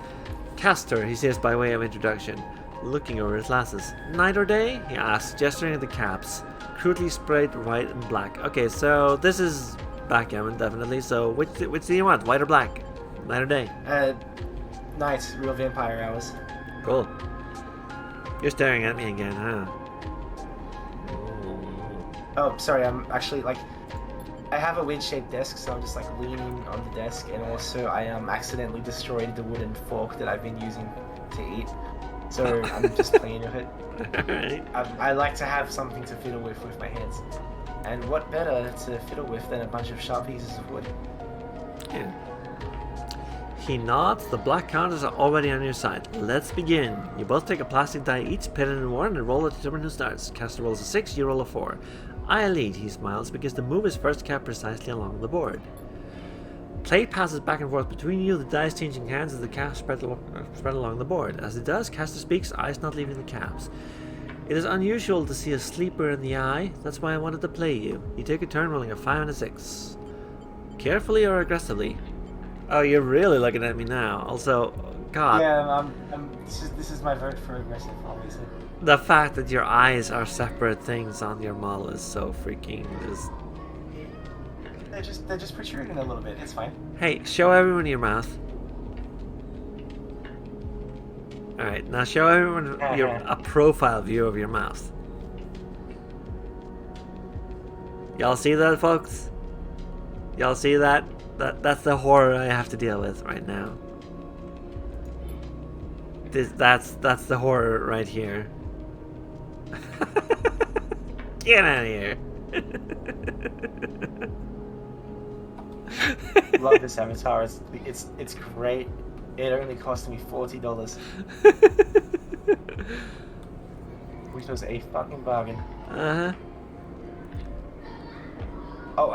Caster, he says by way of introduction, looking over his glasses. Night or day? He asks, gesturing at the caps, crudely sprayed white and black. Okay, so this is backgammon, definitely. So which do you want, white or black? Night or day? Night, real vampire hours. Cool. You're staring at me again, huh? Oh, sorry, I'm actually like, I have a weird-shaped desk, so I'm just like leaning on the desk, and also I accidentally destroyed the wooden fork that I've been using to eat. So I'm just playing with it. Alright. I like to have something to fiddle with my hands. And what better to fiddle with than a bunch of sharp pieces of wood? Yeah. He nods. The black counters are already on your side. Let's begin. You both take a plastic die each, pit it in one, and roll it to determine who starts. Caster rolls a 6, you roll a 4. I lead, he smiles, because the move is first kept precisely along the board. Play passes back and forth between you, the dice changing hands as the caps spread along the board. As it does, Caster speaks, eyes not leaving the caps. It is unusual to see a sleeper in the eye. That's why I wanted to play you. You take a turn rolling a 5 and a 6. Carefully or aggressively? Oh, you're really looking at me now. Also, God. Yeah, this is my vote for aggressive, obviously. The fact that your eyes are separate things on your model is so freaking... They're just protruding a little bit. It's fine. Hey, show everyone your mouth. Alright, now show everyone a profile view of your mouth. Y'all see that, folks? Y'all see that? That's the horror I have to deal with right now. That's the horror right here. Get out of here. Love this avatar. It's great. It only cost me $40. Which was a fucking bargain. Uh-huh. Oh,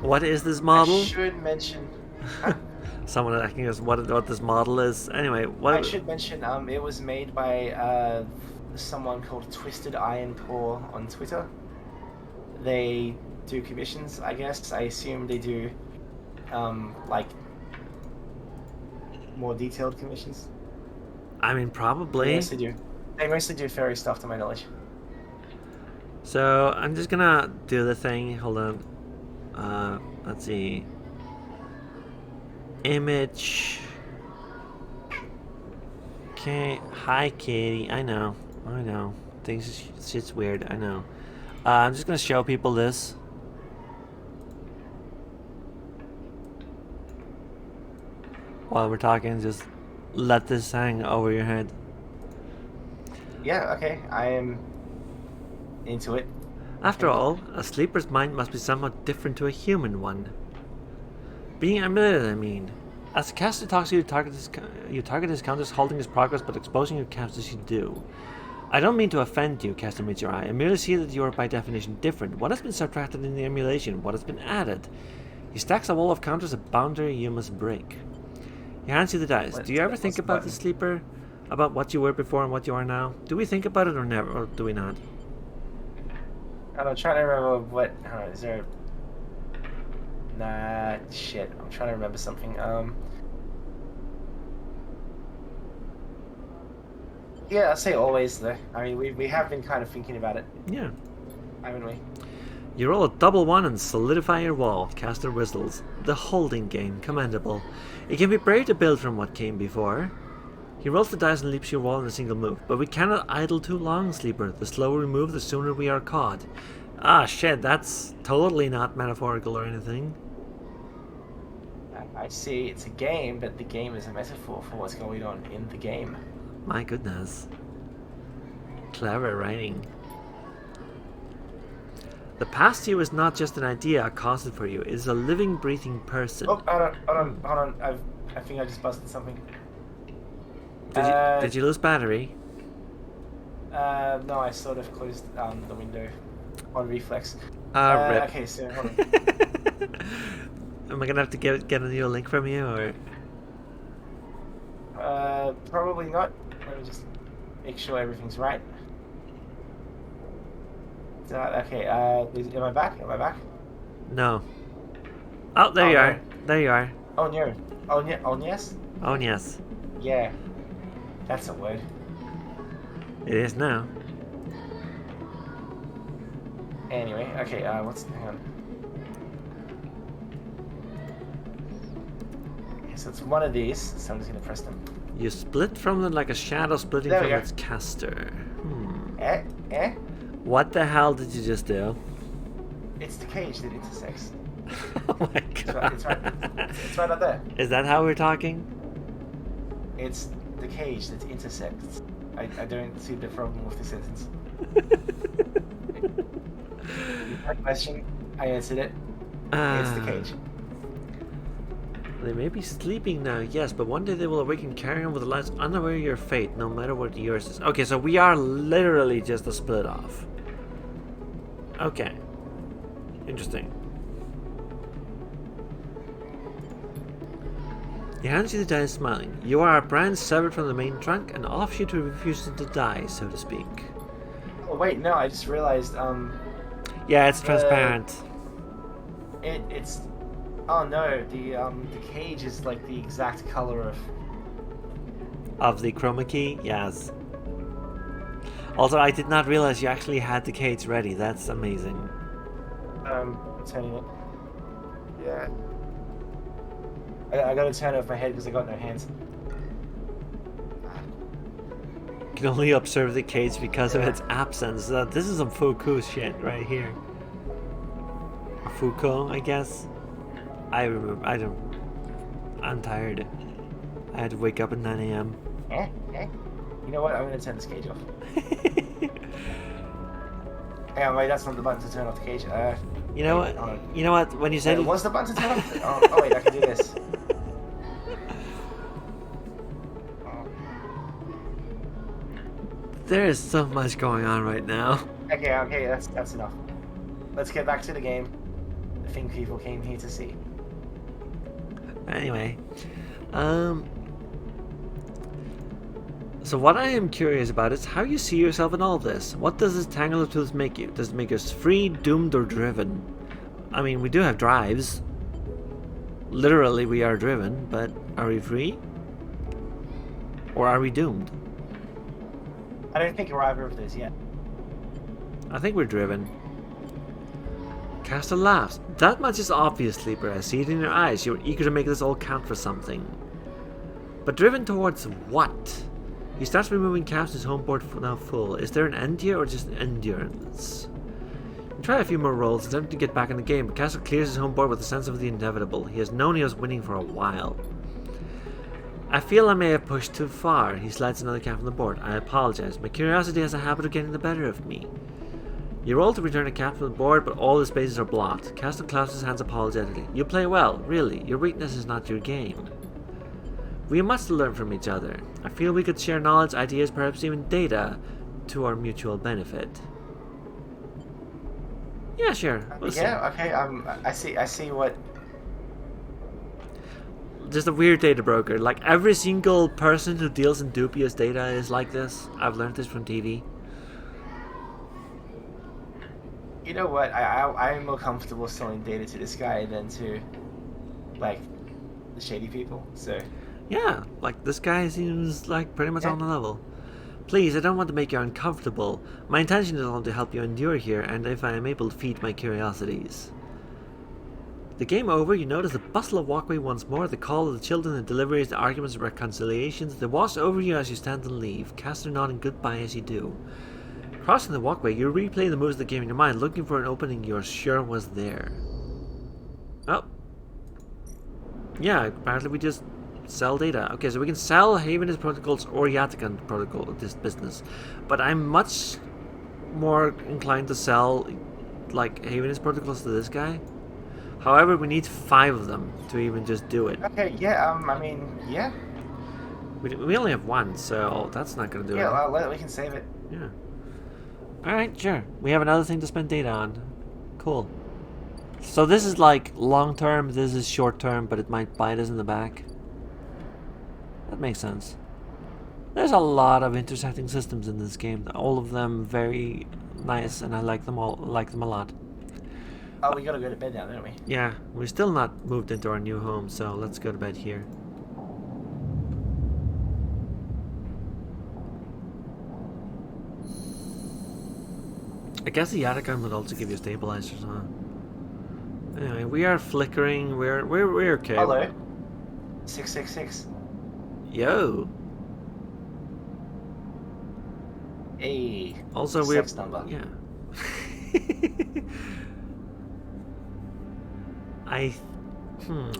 what is this model? I should mention... Someone asking us what this model is. Anyway, what... I should mention, it was made by, someone called Twisted Iron Paw on Twitter. They do commissions, I guess. I assume they do, like, more detailed commissions. I mean, probably. They mostly do furry stuff, to my knowledge. So, I'm just gonna do the thing. Hold on. Let's see. Image. Okay. Hi, Katie. I know. Shit's weird. I know. I'm just gonna show people this. While we're talking, just let this hang over your head. Yeah, okay. I am into it. After all, a sleeper's mind must be somewhat different to a human one. Being emulated, I mean. As the caster talks to you, you target his counters, halting his progress, but exposing your caps as you do. I don't mean to offend you, caster meets your eye. I merely see that you are by definition different. What has been subtracted in the emulation? What has been added? He stacks a wall of counters, a boundary you must break. He hands you the dice. Do you ever think about the sleeper? About what you were before and what you are now? Do we think about it or never, or do we not? I'm trying to remember what... is there... Nah, shit. I'm trying to remember something. Yeah, I'll say always, though. I mean, we have been kind of thinking about it. Yeah. Haven't we? You roll a double one and solidify your wall. Caster whistles. The holding game. Commendable. It can be brave to build from what came before. He rolls the dice and leaps your wall in a single move. But we cannot idle too long, Sleeper. The slower we move, the sooner we are caught. Ah, shit, that's totally not metaphorical or anything. I see it's a game, but the game is a metaphor for what's going on in the game. My goodness. Clever writing. The past you is not just an idea, a concept for you. It is a living, breathing person. Oh, hold on. I think I just busted something. Did you lose battery? No, I sort of closed the window on reflex. Rip. Okay, so hold on. Am I gonna have to get a new link from you, or? Probably not. Let me just make sure everything's right. Okay, am I back? Am I back? No. Oh, there you are. No. There you are. Oh, no. Oh, yes? Oh, yes. Yeah. That's a word. It is now. Anyway, okay, hang on. Okay, so it's one of these, so I'm just gonna press them. You split from them like a shadow splitting There we from go. its caster. What the hell did you just do? It's the cage that intersects. Oh my god. It's right up there. Is that how we're talking? It's the cage that intersects. I don't see the problem with the sentence. You had a question, I answered it. It's the cage. They may be sleeping now, yes, but one day they will awaken carrying on with the lives unaware of your fate, no matter what yours is. Okay, so we are literally just a split off. Okay. Interesting. He hands you the die smiling. You are a branch severed from the main trunk, an offshoot who refuses to die, so to speak. Oh wait, no, I just realized, Yeah, it's transparent. It's oh no, the cage is like the exact color Of the chroma key, yes. Also, I did not realize you actually had the cage ready. That's amazing. turning it. Yeah. I gotta turn it off my head because I got no hands. You can only observe the cage because of its absence. This is some Foucault shit right here. Or Foucault, I guess. I'm tired. I had to wake up at 9 a.m. You know what? I'm gonna turn this cage off. Hang on, wait, that's not the button to turn off the cage. You know what? You know what? When you said what's the button to turn off? Oh wait, I can do this. There is so much going on right now. Okay, that's enough. Let's get back to the game. The thing people came here to see. Anyway, so what I am curious about is how you see yourself in all this. What does this tangle of tools make you? Does it make us free, doomed, or driven? I mean, we do have drives. Literally, we are driven, but are we free? Or are we doomed? I don't think we're either of those yet. I think we're driven. Caster laughs. That much is obvious, Sleeper. I see it in your eyes. You're eager to make this all count for something. But driven towards what? He starts removing caps. His home board now full. Is there an end here or just endurance? You try a few more rolls and attempt to get back in the game, but Caster clears his home board with a sense of the inevitable. He has known he was winning for a while. I feel I may have pushed too far. He slides another cap on the board. I apologize. My curiosity has a habit of getting the better of me. You roll to return a cap from the board, but all the spaces are blocked. Caster claps his hands apologetically. You play well, really. Your weakness is not your game. We have much to learn from each other. I feel we could share knowledge, ideas, perhaps even data, to our mutual benefit. Yeah, sure. We'll see. Okay. I see what. Just a weird data broker. Like every single person who deals in dubious data is like this. I've learned this from TV. You know what? I'm more comfortable selling data to this guy than to, like, the shady people. So. Yeah, like this guy seems like pretty much on the level. Please, I don't want to make you uncomfortable. My intention is only to help you endure here, and if I am able to feed my curiosities. The game over, you notice the bustle of walkway once more, the call of the children, the deliveries, the arguments, the reconciliations. They wash over you as you stand and leave, Caster nodding goodbye as you do. Crossing the walkway, you replay the moves of the game in your mind, looking for an opening you're sure was there. Oh. Yeah, apparently we just sell data. Okay, so we can sell Havenist protocols or Yatakan protocol, this business. But I'm much more inclined to sell like Haven's protocols to this guy. However, we need 5 of them to even just do it. Okay, yeah, I mean, yeah. We only have 1, so that's not gonna do it. Yeah, we can save it. Yeah. Alright, sure. We have another thing to spend data on. Cool. So this is like long term, this is short term, but it might bite us in the back. That makes sense. There's a lot of intersecting systems in this game. All of them very nice, and I like them all. Like them a lot. Oh, we gotta go to bed now, don't we? Yeah, we're still not moved into our new home, so let's go to bed here. I guess the Yatakan would also give you stabilizers, huh? Anyway, we are flickering. We're okay. Hello. 666. Yo. Hey. Also, we're sex number. yeah.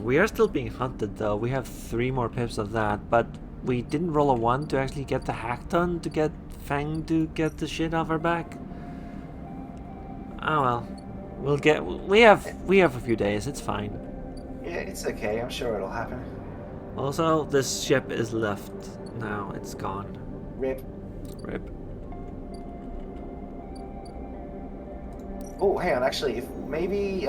We are still being hunted though. We have 3 more pips of that, but we didn't roll a 1 to actually get the hack done to get Fang to get the shit off our back. Oh well. We have a few days, it's fine. Yeah, it's okay. I'm sure it'll happen. Also, this ship is left now. It's gone. Rip. Rip. Oh, hang on. Actually, if maybe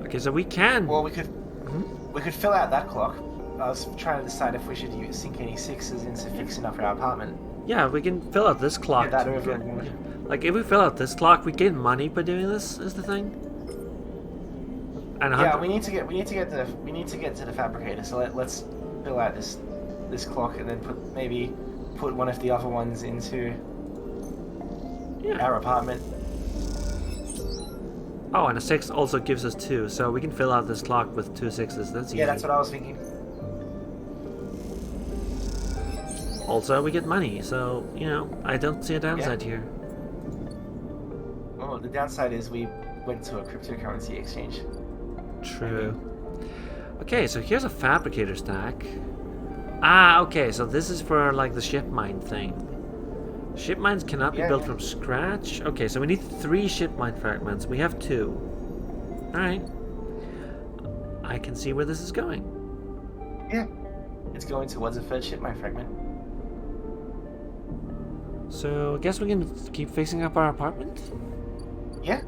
Okay, so we can. well, we could fill out that clock. I was trying to decide if we should sink any 6s into fixing up our apartment. Yeah, we can fill out this clock. Get that over and Yeah. Like if we fill out this clock, we gain money by doing this. Is the thing. And yeah, we need to get to the fabricator. So let's fill out this clock and then put one of the other ones into our apartment. Oh, and a 6 also gives us 2, so we can fill out this clock with 2 6s. That's easy. Yeah, that's what I was thinking. Also, we get money, so, you know, I don't see a downside here. Well, the downside is we went to a cryptocurrency exchange. True. Okay, so here's a fabricator stack. Ah, okay, so this is for, like, the ship mine thing. Ship mines cannot be built from scratch. Okay, so we need 3 ship mine fragments. We have 2. Alright. I can see where this is going. Yeah. It's going towards a 3rd ship mine fragment. So, I guess we can keep fixing up our apartment? Yeah.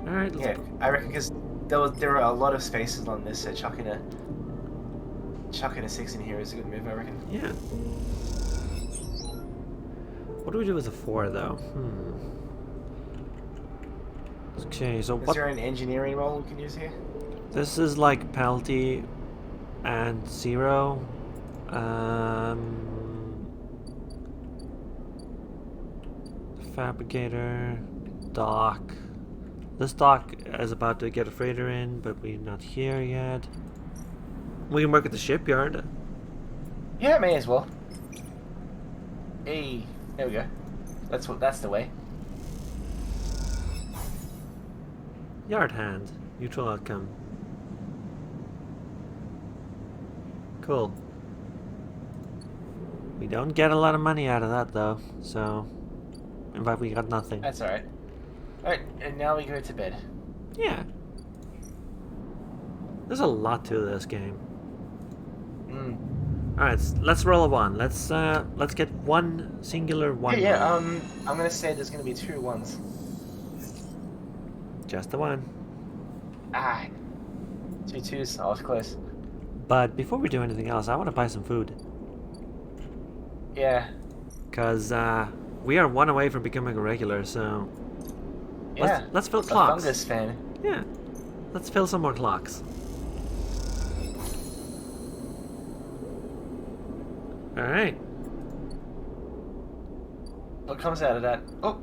Alright, Yeah, I reckon because there are a lot of spaces on this, so chucking a 6 in here is a good move, I reckon. Yeah. What do we do with the 4, though? Okay, so Is what... there an engineering role we can use here? This is like penalty and 0. Fabricator, dock. This dock is about to get a freighter in, but we're not here yet. We can work at the shipyard. Yeah, may as well. Hey, there we go. That's the way. Yard hand. Neutral outcome. Cool. We don't get a lot of money out of that though, so in fact we got nothing. That's alright. Alright, and now we go to bed. Yeah. There's a lot to this game. Alright, let's roll a 1. Let's get one singular 1. Yeah, I'm gonna say there's gonna be 2 1s. Just the 1. Ah, 2 2s. Oh, it's close. But before we do anything else, I want to buy some food. Yeah. Cause we are 1 away from becoming a regular, so Yeah. let's fill A clocks. fungus fan. Yeah, let's fill some more clocks. All right. What comes out of that? Oh,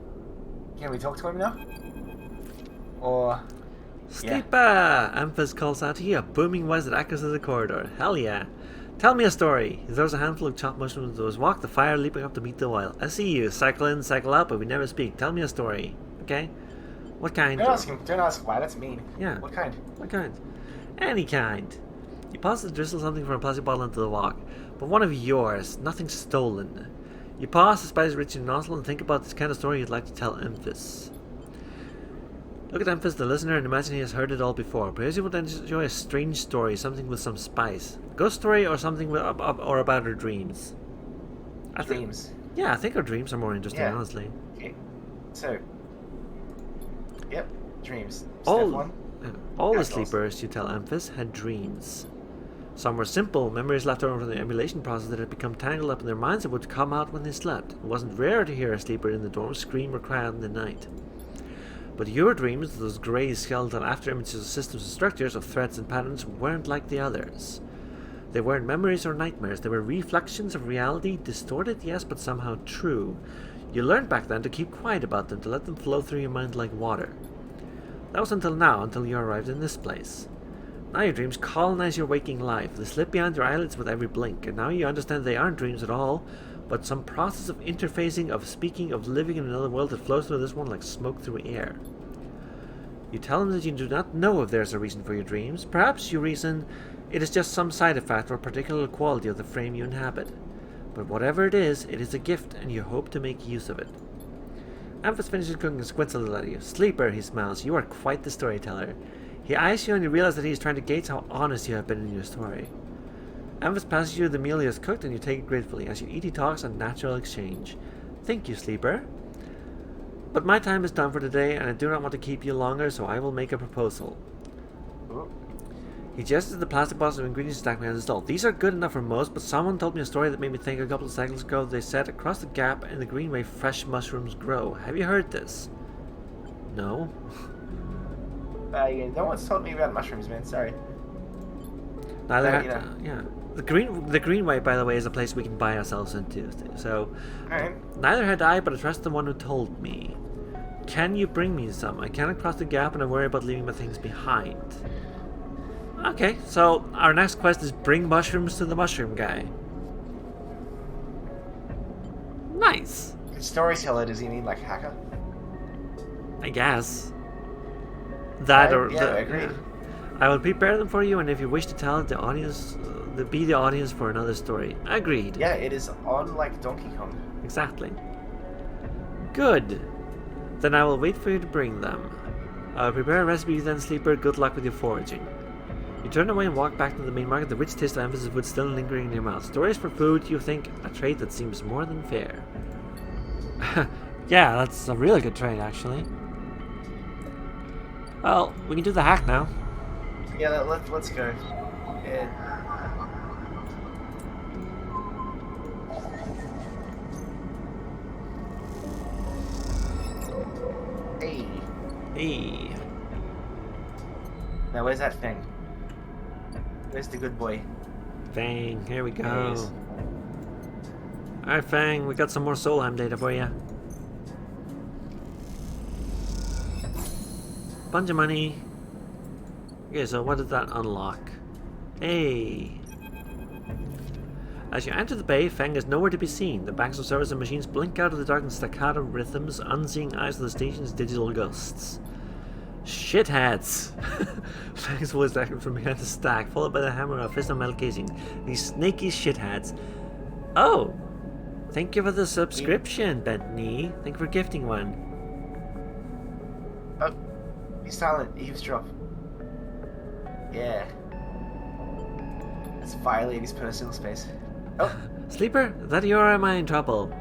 can we talk to him now? Or Sleeper! Amphis calls out to you, a booming voice that echoes in the corridor. Hell yeah. Tell me a story. He throws a handful of chopped mushrooms into his walk, the fire leaping up to meet the oil. I see you. Cycle in, cycle out, but we never speak. Tell me a story. Okay? What kind? Don't ask why. That's mean. Yeah. What kind? What kind? Any kind. You pause to drizzle something from a plastic bottle into the wok, but one of yours, nothing stolen. You pause, the spice reaching your nostril, and think about this kind of story you'd like to tell Emphas. Look at Emphas, the listener, and imagine he has heard it all before. Perhaps he would enjoy a strange story, something with some spice. A ghost story or something or about her dreams. Dreams. I think her dreams are more interesting, honestly. Okay. So, yep, dreams. All the Castles. sleepers, you tell Emphas, had dreams. Some were simple, memories left over from the emulation process that had become tangled up in their minds and would come out when they slept. It wasn't rare to hear a sleeper in the dorm scream or cry out in the night. But your dreams, those grey skeletal after-images of systems and structures, of threads and patterns, weren't like the others. They weren't memories or nightmares. They were reflections of reality, distorted, yes, but somehow true. You learned back then to keep quiet about them, to let them flow through your mind like water. That was until now, until you arrived in this place. Now your dreams colonize your waking life. They slip behind your eyelids with every blink, and now you understand they aren't dreams at all, but some process of interfacing, of speaking, of living in another world that flows through this one like smoke through air. You tell them that you do not know if there's a reason for your dreams. Perhaps you reason it is just some side effect or particular quality of the frame you inhabit. But whatever it is a gift, and you hope to make use of it. Emphas finishes cooking and squints a little at you. Sleeper, he smiles. You are quite the storyteller. He eyes you and you realize that he is trying to gauge how honest you have been in your story. Emphas passes you the meal he has cooked and you take it gratefully. As you eat, he talks on natural exchange. Thank you, Sleeper. But my time is done for today, and I do not want to keep you longer, so I will make a proposal. He gestures at the plastic bottles of ingredients stacked behind the stall. These are good enough for most, but someone told me a story that made me think a couple of cycles ago. They said across the gap in the greenway fresh mushrooms grow. Have you heard this? No. No one's told me about mushrooms, man. Sorry. Neither yeah. The Greenway, by the way, is a place we can buy ourselves into. So, neither had I, but I trust the one who told me. Can you bring me some? I cannot cross the gap, and I worry about leaving my things behind. Okay, so our next quest is bring mushrooms to the mushroom guy. Nice. Storyteller, does he need like hacker? I guess. That or agreed. I will prepare them for you, and if you wish to tell the audience, be the audience for another story. Agreed. Yeah, it is on like Donkey Kong. Exactly. Good. Then I will wait for you to bring them. I will prepare a recipe then, Sleeper. Good luck with your foraging. You turn away and walk back to the main market, the rich taste of emphasis food still lingering in your mouth. Stories for food, you think, a trade that seems more than fair. Yeah, that's a really good trade, actually. Well, we can do the hack now. Yeah, let's go. Hey. Hey. Now where's that thing? Where's the good boy? Fang, here we There he go. is. Alright, Fang, we got some more Solheim data for you. Bunch of money. Okay, so what did that unlock? Hey. As you enter the bay, Fang is nowhere to be seen. The banks of servers and machines blink out of the dark in staccato rhythms, unseeing eyes of the station's digital ghosts. Shitheads! Fang's voice echoed from behind the stack, followed by the hammer of a fist on metal casing. These snaky shitheads. Oh! Thank you for the subscription, Bentley. Thank you for gifting one. Oh, he's silent. Eavesdrop. Yeah. Let's violate his personal space. Oh. Sleeper, that you or am I in trouble?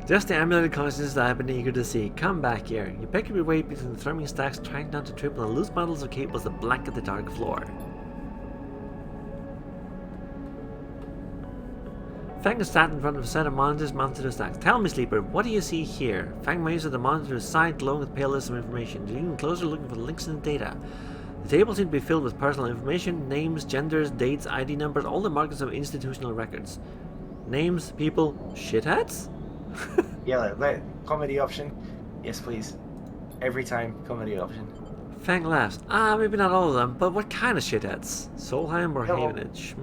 Just the amuleted consciousness that I've been eager to see. Come back here. You pick up your way between the thrumming stacks, trying not to trip on the loose bundles of cables that blanket the dark floor. Fang is sat in front of a set of monitors mounted to the stacks. Tell me, Sleeper, what do you see here? Fang moves at the monitor's side, glowing with pale lists of information. Leaning closer, looking for the links in the data. The table seemed to be filled with personal information, names, genders, dates, ID numbers, all the markers of institutional records. Names, people, shitheads? Yeah, comedy option. Yes, please. Every time, comedy option. Fang laughs. Maybe not all of them, but what kind of shitheads? Solheim or Hello. Havenage?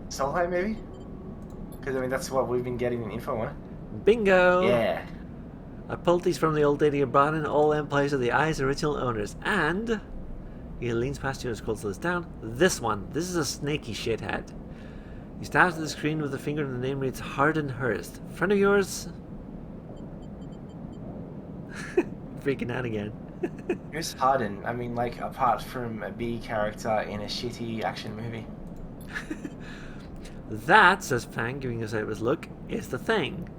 Solheim, maybe? Because, I mean, that's what we've been getting in info on. Bingo! Yeah. I pulled these from the old data you brought in, all employees of the Eye's original owners, and He leans past you and scrolls the list down. This one. This is a snaky shithead. He stabs at the screen with a finger and the name reads Hardin Hurst. Friend of yours? Freaking out again. Who's Harden? I mean, like, apart from a B character in a shitty action movie. That, says Fang, giving us a sideways look, is the thing.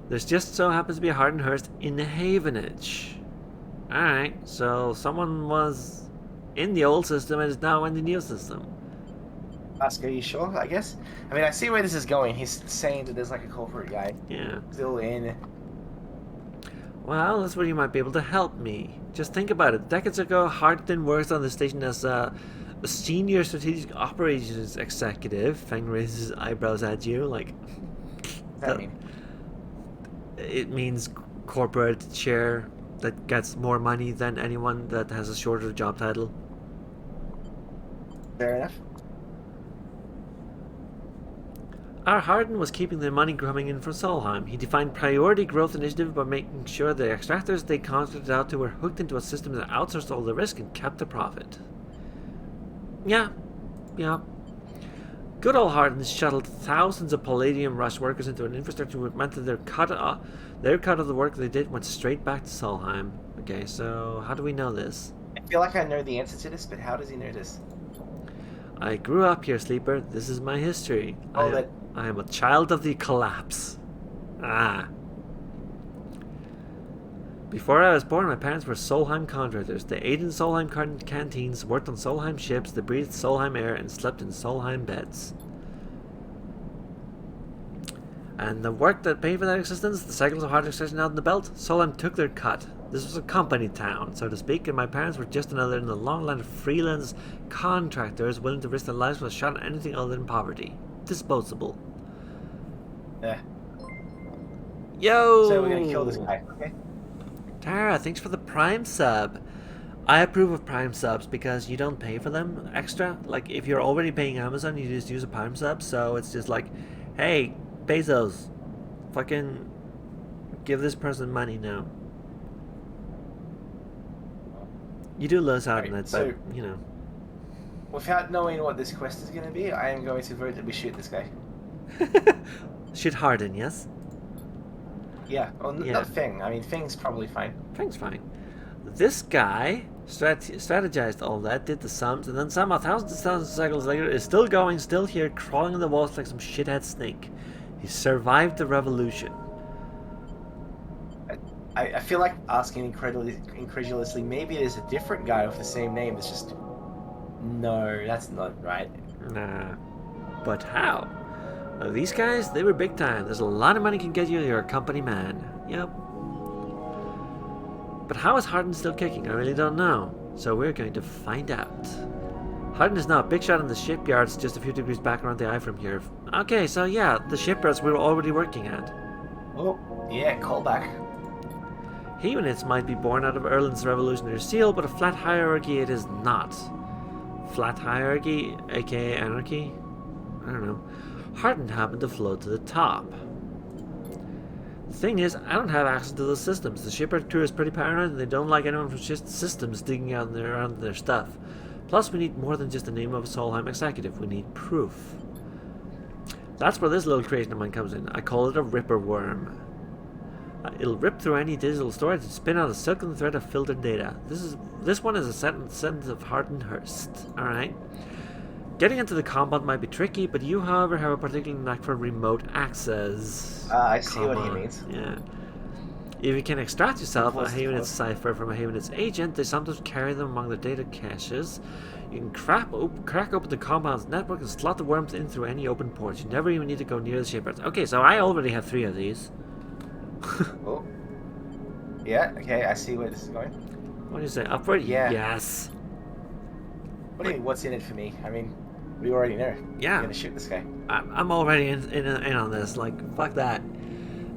There's just so happens to be a Hardin Hurst in the Havenage. Alright, so someone was in the old system and is now in the new system. Ask, are you sure, I guess? I mean, I see where this is going. He's saying that there's like a corporate guy. Yeah. Still in. Well, that's where you might be able to help me. Just think about it. Decades ago, Hardin worked on the station as a senior strategic operations executive. Fang raises his eyebrows at you, like... What does that mean? It means corporate chair that gets more money than anyone that has a shorter job title. Fair enough. Our Hardin was keeping the money coming in from Solheim. He defined priority growth initiative by making sure the extractors they contracted out to were hooked into a system that outsourced all the risk and kept the profit. Yeah. Good old Hardin shuttled thousands of Palladium Rush workers into an infrastructure which meant that their cut of the work they did went straight back to Solheim. Okay, so how do we know this? I feel like I know the answer to this, but how does he know this? I grew up here, Sleeper. This is my history. I am a child of the collapse. Ah. Before I was born, my parents were Solheim contractors. They ate in Solheim canteens, worked on Solheim ships, they breathed Solheim air, and slept in Solheim beds. And the work that paid for that existence, the cycles of hard extraction out in the belt, Solheim took their cut. This was a company town, so to speak, and my parents were just another in the long line of freelance contractors willing to risk their lives with a shot at anything other than poverty. Disposable. Yeah. Yo! So we're gonna kill this guy, okay? Tara, thanks for the Prime sub. I approve of Prime subs because you don't pay for them extra. Like, if you're already paying Amazon, you just use a Prime sub, so it's just like, hey, Bezos, fucking give this person money now. You do lose out on it, so, but, you know. Without knowing what this quest is going to be, I am going to vote that we shoot this guy. Shoot Hardin, yes? Yeah, well, Yeah. not Feng. I mean, Feng's probably fine. Feng's fine. This guy strategized all that, did the sums, and then somehow thousands of cycles later is still going, still here, crawling on the walls like some shithead snake. He survived the revolution. I feel like asking incredulously, maybe there's a different guy with the same name. It's just... No, that's not right. Nah. But how? These guys, they were big time. There's a lot of money can get you, you're a company man. Yep. But how is Hardin still kicking? I really don't know. So we're going to find out. Hardin is now a big shot in the shipyards just a few degrees back around the eye from here. Okay, so yeah, the shipyards we were already working at. Oh, yeah, callback. Units might be born out of Erland's revolutionary seal, but a flat hierarchy it is not. Flat hierarchy, aka anarchy? I don't know. Hardin happened to float to the top. The thing is, I don't have access to those systems. The shipyard crew is pretty paranoid and they don't like anyone from systems digging out around their stuff. Plus, we need more than just the name of a Solheim executive. We need proof. That's where this little creation of mine comes in. I call it a ripper worm. It'll rip through any digital storage and spin out a silken thread of filtered data. This one is a sentence of Hardin Hurst. Alright. Getting into the compound might be tricky, but you, however, have a particular knack for remote access. I see what he means. Yeah. If you can extract yourself a Havenitz cipher from a Havenitz agent, they sometimes carry them among their data caches. You can crack open the compound's network and slot the worms in through any open ports. You never even need to go near the shipyards. Okay, so I already have 3 of these. Oh. Yeah, okay, I see where this is going. What do you say? Upward? Yeah. Yes. What do you mean, what's in it for me? I mean, we already know. Yeah. We're gonna shoot this guy. I'm already in on this. Like, fuck that.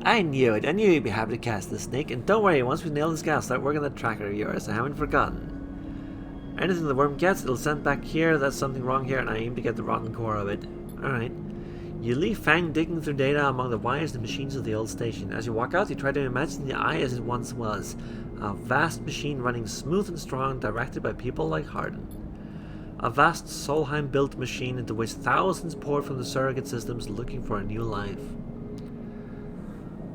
I knew it. I knew you'd be happy to catch this snake. And don't worry, once we nail this guy, I'll start working on that tracker of yours. I haven't forgotten. Anything the worm gets, it'll send back here. That's something wrong here, and I aim to get the rotten core of it. Alright. You leave Fang digging through data among the wires and machines of the old station. As you walk out, you try to imagine the eye as it once was. A vast machine running smooth and strong, directed by people like Hardin. A vast Solheim-built machine into which thousands poured from the surrogate systems looking for a new life.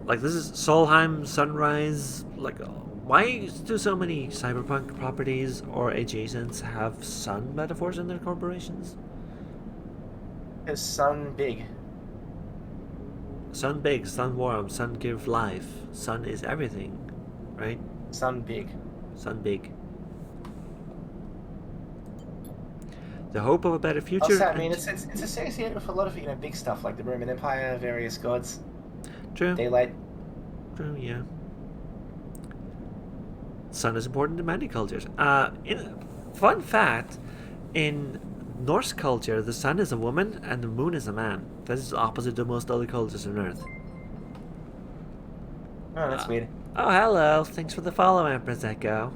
Like, this is Solheim, Sunrise, like, why do so many cyberpunk properties or adjacents have sun metaphors in their corporations? Is sun big? Sun big, sun warm, sun give life. Sun is everything, right? Sun big. Sun big. The hope of a better future. Also, I mean, it's associated with a lot of big stuff like the Roman Empire, various gods. True. Daylight. True, yeah. Sun is important in many cultures. Fun fact, in Norse culture, the sun is a woman and the moon is a man. That is opposite to most other cultures on Earth. Oh, that's weird. Oh, hello. Thanks for the follow, Empress Echo.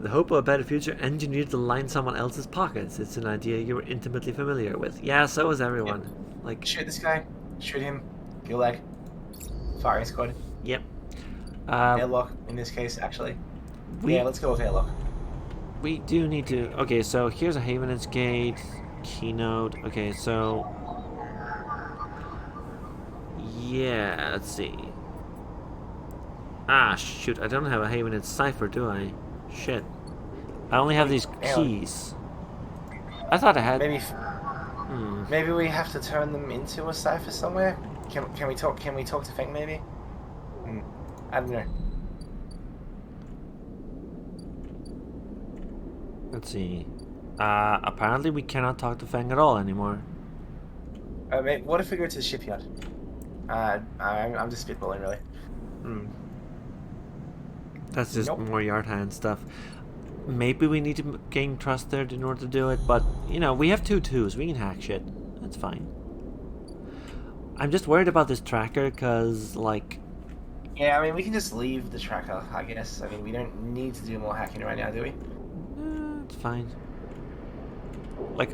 The hope of a better future engineered to line someone else's pockets. It's an idea you were intimately familiar with. Yeah, so is everyone. Yep. Like, shoot this guy. Shoot him. Gulag. Firing squad. Yep. Airlock in this case, actually. Yeah, let's go with airlock. We do need to. Okay, so here's a Havenage Gate. Keynote. Okay, so. Yeah, let's see. Ah, shoot. I don't have a Havenage Cipher, do I? Shit. I only have these keys. I thought I had. Maybe we have to turn them into a cipher somewhere. Can we talk to Feng maybe? I don't know. Let's see. Apparently we cannot talk to Feng at all anymore. Mate, what if we go to the shipyard? I'm just spitballing, really. That's just more yard hand stuff. Maybe we need to gain trust there in order to do it, but, we have 2-2s. We can hack shit. That's fine. I'm just worried about this tracker, because, like... Yeah, I mean, we can just leave the tracker, I guess. I mean, we don't need to do more hacking right now, do we? It's fine. Like,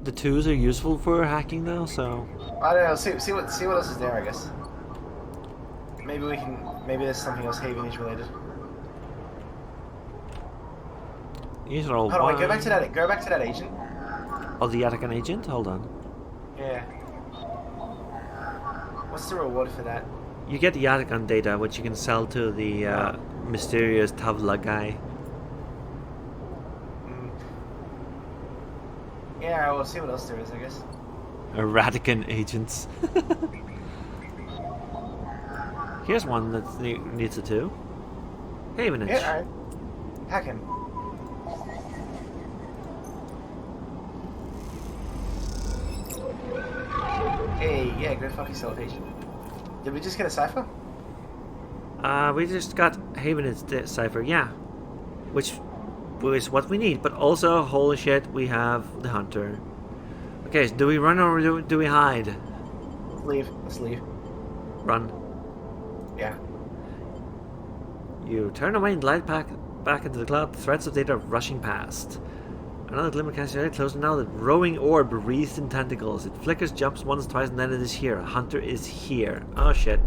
the 2s are useful for hacking, though, so... I don't know. See what else is there, I guess. Maybe there's something else Havenage related. These are all. Hold on, wait, go back to that agent. Oh, the Attican agent? Hold on. Yeah. What's the reward for that? You get the Attican data, which you can sell to the mysterious Tavla guy. Yeah, we'll see what else there is, I guess. Radican agents. Here's one that needs a 2. Havenage. Yeah, alright. Hack him. Hey, yeah, go fuck yourself, agent. Did we just get a cipher? We just got Havenage cipher, yeah. Which is what we need, but also, holy shit, we have the hunter. Okay, so do we run or do we hide? Let's leave. Run. Yeah. You turn away and glide back into the cloud, threads of data rushing past. Another glimmer casts your eye, closer now, the rowing orb wreathed in tentacles. It flickers, jumps once, twice, and then it is here. A hunter is here. Oh shit.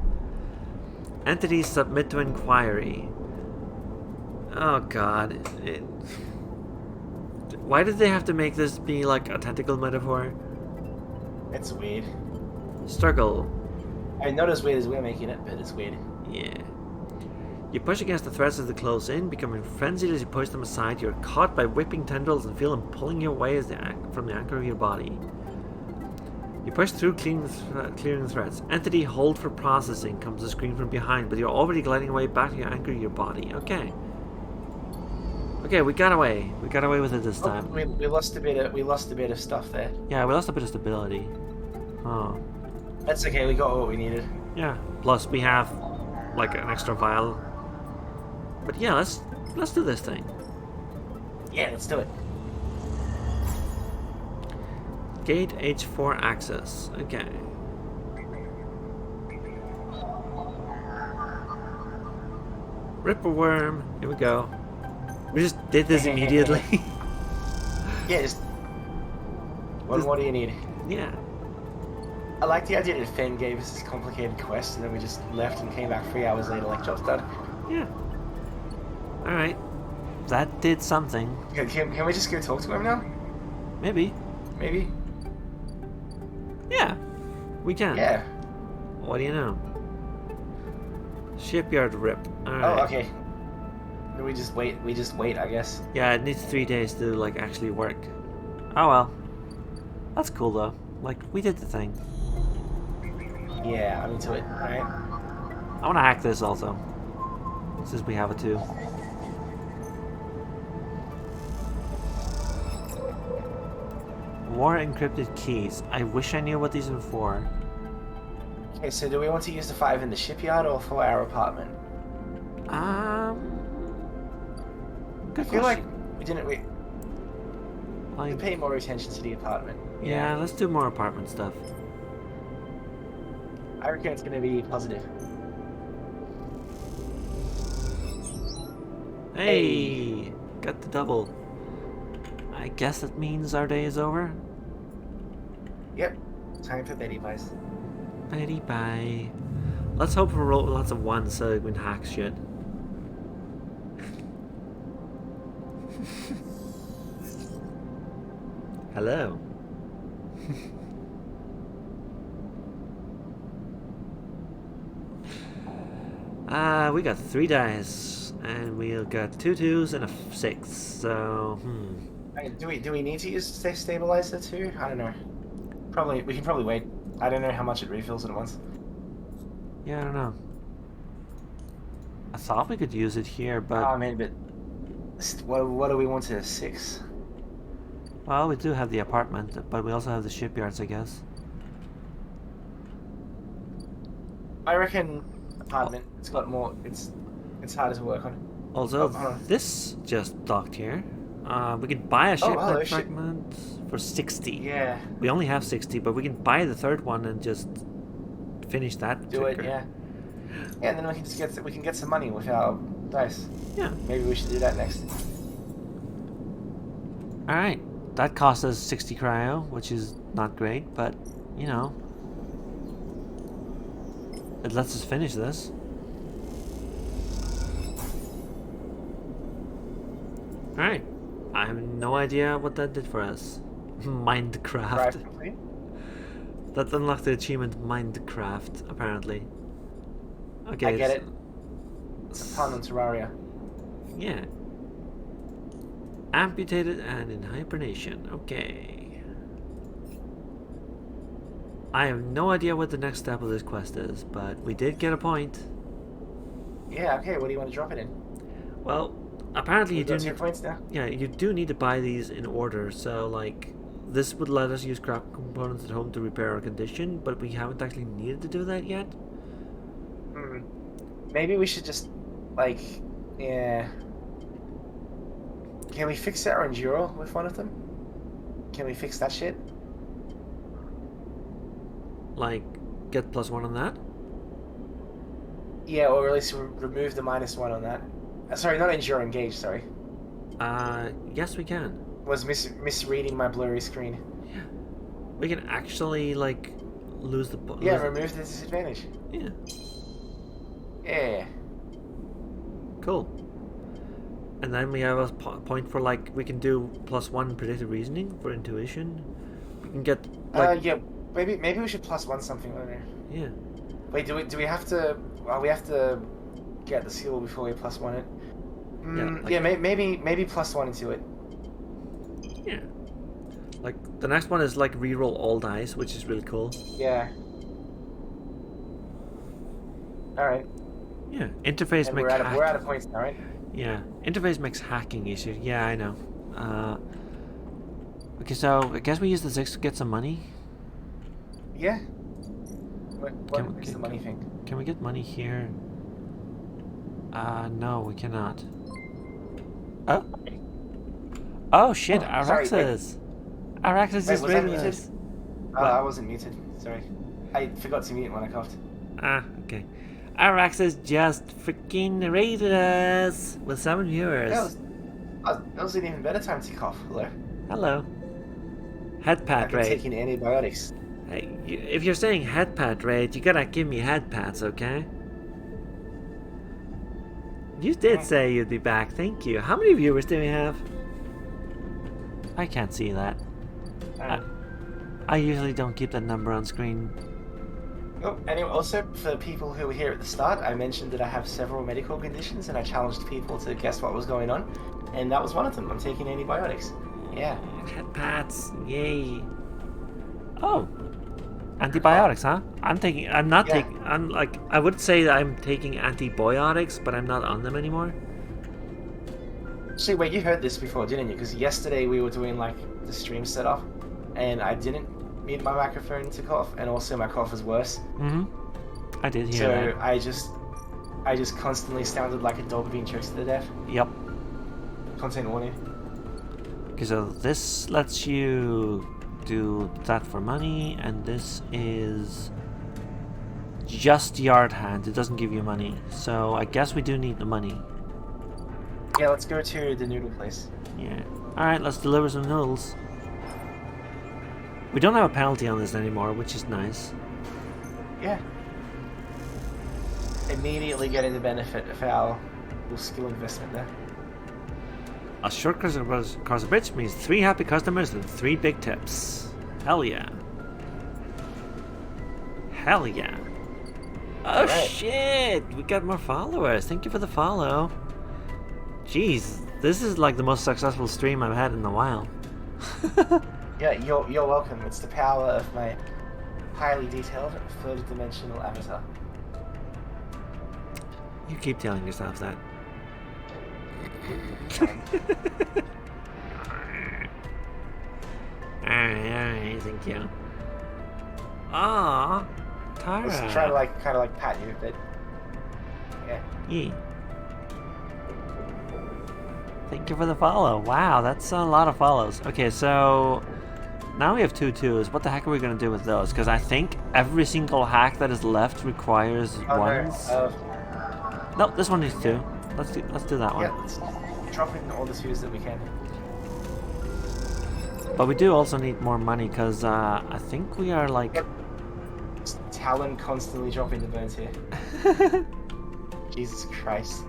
Entities submit to inquiry. Oh god. Why did they have to make this be like a tentacle metaphor? It's weird. Struggle. I mean, not as weird as we're making it, but it's weird. Yeah. You push against the threads as they close in, becoming frenzied as you push them aside. You're caught by whipping tendrils and feel them pulling you away from the anchor of your body. You push through, clearing the threads. Entity, hold for processing, comes a screen from behind, but you're already gliding away back to your anchor of your body. Okay. Okay, we got away. We got away with it this time. We lost a bit of stuff there. Yeah, we lost a bit of stability. Oh. That's okay. We got what we needed. Yeah. Plus, we have like an extra vial. But yeah, let's do this thing. Yeah, let's do it. Gate H4 access. Okay. Ripper worm. Here we go. We just did this immediately. Yeah, just... What more do you need? Yeah. I like the idea that Finn gave us this complicated quest and then we just left and came back 3 hours later like, job's done. Yeah. Alright. That did something. Can we just go talk to him now? Maybe. Maybe? Yeah. We can. Yeah. What do you know? Shipyard rip. Alright. Oh, okay. We just wait, I guess. Yeah, it needs 3 days to, like, actually work. Oh well. That's cool though. Like, we did the thing. Yeah, I'm into it. Alright. I wanna hack this also. Since we have it too. More encrypted keys. I wish I knew what these are for. Okay, so do we want to use the 5 in the shipyard or for our apartment? Good I feel question. like we pay more attention to the apartment. Yeah, let's do more apartment stuff. I reckon it's gonna be positive. Hey! Got the double. I guess that means our day is over. Yep. Time for Betty Pies. Betty bye. Let's hope we roll lots of ones so we can hack shit. Hello. We got 3 dice, and we got 2 2s and a 6. So, Do we need to use stabilizer too? I don't know. Probably we can probably wait. I don't know how much it refills at once. Yeah, I don't know. I thought we could use it here, but Oh man, but what do we want to 6? well, we do have the apartment, but we also have the shipyards, I guess. I reckon apartment. It's got more. It's harder to work on. Also, hold on. this just docked here. We can buy a shipyard hello, fragment for 60. Yeah. We only have 60, but we can buy the third one and just finish that. Do it. Yeah. Yeah, and then we can just we can get some money with our dice. Yeah. Maybe we should do that next. All right. That cost us 60 cryo, which is not great, but you know, it lets us finish this. All right. I have no idea what that did for us. Minecraft. That unlocked the achievement Minecraft, apparently. Okay. I get it. It's a pun on Terraria. Yeah. Amputated and in hibernation. Okay. I have no idea what the next step of this quest is, but we did get a point. Yeah, okay, what do you want to drop it in? Well, apparently you do 2 points now? Yeah, you do need to buy these in order, so like this would let us use scrap components at home to repair our condition, but we haven't actually needed to do that yet. Maybe we should just like can we fix our enduro with one of them? Can we fix that shit? Like get +1 on that? Yeah, or at least remove the -1 on that. Sorry, not enduro, engage, sorry. Yes we can. Was misreading my blurry screen. Yeah. We can actually like lose the remove the disadvantage. Yeah. Yeah. Cool. And then we have a point for like we can do +1 predictive reasoning for intuition. We can get like yeah, maybe we should +1 something on there. Yeah. Wait, do we have to? Well, we have to get the skill before we +1 it. Maybe +1 into it. Yeah. Like the next one is like reroll all dice, which is really cool. Yeah. All right. Yeah. Interface makes we're out of points now, right? Yeah. Interface makes hacking easier. Yeah, I know. Okay, so I guess we use the 6 to get some money. Yeah. What's the money thing? Can we get money here? No, we cannot. Oh. Oh shit, Araxes! Araxes just raided us. Oh, I wasn't muted. Sorry. I forgot to mute when I coughed. Ah, okay. Araxes just freaking raided us with 7 viewers. Oh, that was an even better time to cough. Hello. Hello. Head I've pat been raid. taking antibiotics. Hey, if you're saying head pat raid, you gotta give me head pats, okay? You did say you'd be back. Thank you. How many viewers do we have? I can't see that. I usually don't keep that number on screen. Oh, anyway, also for people who were here at the start, I mentioned that I have several medical conditions, and I challenged people to guess what was going on, and that was one of them. I'm taking antibiotics. Yeah. Head pats, yay! Oh, antibiotics, huh? I'm not taking. I'm like, I would say that I'm taking antibiotics, but I'm not on them anymore. See, wait, you heard this before, didn't you? Because yesterday we were doing like the stream setup, and I didn't mute my microphone to cough, and also my cough was worse. I did hear that. So I just constantly sounded like a dog being choked to death. Yep. Content warning. Okay, so this lets you do that for money, and this is just yard hand. It doesn't give you money, so I guess we do need the money. Yeah, let's go to the noodle place. Yeah. Alright, let's deliver some noodles. We don't have a penalty on this anymore, which is nice. Yeah. Immediately getting the benefit of our little skill investment there. A short across the bridge means 3 happy customers and 3 big tips. Hell yeah. Hell yeah. Oh right. Shit! We got more followers. Thank you for the follow. Jeez, this is like the most successful stream I've had in a while. Yeah, you're welcome. It's the power of my highly detailed third dimensional avatar. You keep telling yourself that. Alright, thank you. Ah, Tara. I was trying to kind of like pat you, but yeah. Yeah. Thank you for the follow. Wow, that's a lot of follows. Okay, so now we have 2 2s. What the heck are we gonna do with those? Because I think every single hack that is left requires ones. No, this one needs 2. Let's do that one. Yeah, let's drop in all the 2s that we can. But we do also need more money because I think we are like. Yep. Talon constantly dropping the burns here. Jesus Christ.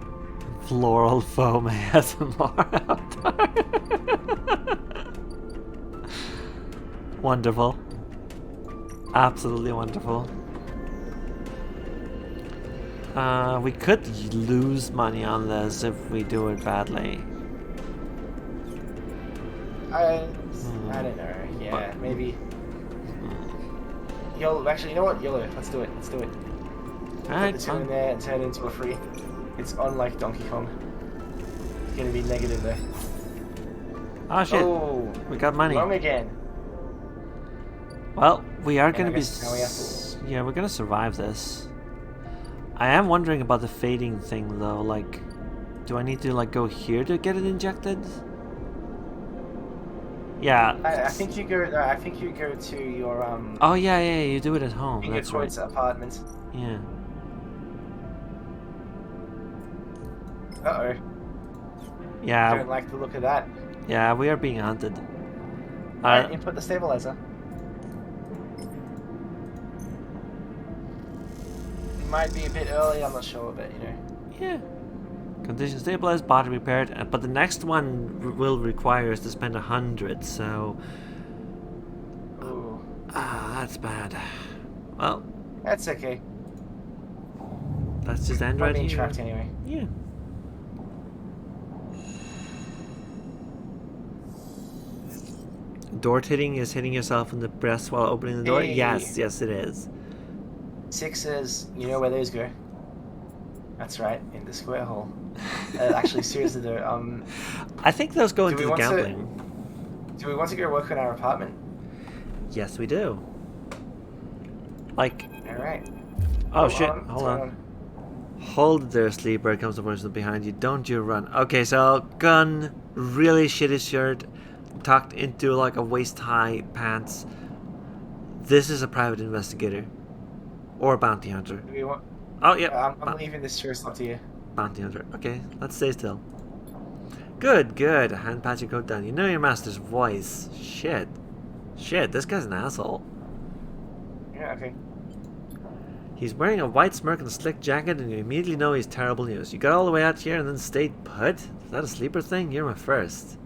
Floral foam ASMR. Wonderful. Absolutely wonderful. We could lose money on this if we do it badly. I don't know. Yeah, maybe. YOLO. Actually, you know what? YOLO. Let's do it. Let's do it. Alright, put the 2 in there and turn it into a 3. It's unlike Donkey Kong. It's gonna be negative though. Oh shit! Oh, we got money. Wrong again. Well, we are gonna be. Now we have to... Yeah, we're gonna survive this. I am wondering about the fading thing though. Like, do I need to like go here to get it injected? Yeah. I think you go. I think you go to your Oh yeah, you do it at home. That's right. Apartment. Yeah. Uh oh. Yeah. I don't like the look of that. Yeah, we are being hunted. Alright, input the stabilizer. It might be a bit early. I'm not sure, but you know. Yeah. Condition stabilized, body repaired, but the next one will require us to spend 100. So. Ooh. That's bad. Well. That's okay. That's just end right being here. trapped anyway. Yeah. Door hitting is hitting yourself in the breast while opening the door. Hey. Yes, it is. 6s, you know where those go. That's right, in the square hole. Actually, seriously though, I think those go into the gambling. Do we want to go work on our apartment? Yes, we do. Like. Alright. Oh shit, hold on. Hold there, sleeper. Here comes the person behind you. Don't you run. Okay, so gun, really shitty shirt, tucked into like a waist-high pants. This is a private investigator. Or a bounty hunter. Do we want... Oh, yeah. I'm leaving this choice up to you. Bounty hunter. Okay, let's stay still. Good, good. Hand pat your coat down. You know your master's voice. Shit. Shit, this guy's an asshole. Yeah, okay. He's wearing a white smirk and a slick jacket, and you immediately know he's terrible news. You got all the way out here and then stayed put? Is that a sleeper thing? You're my first.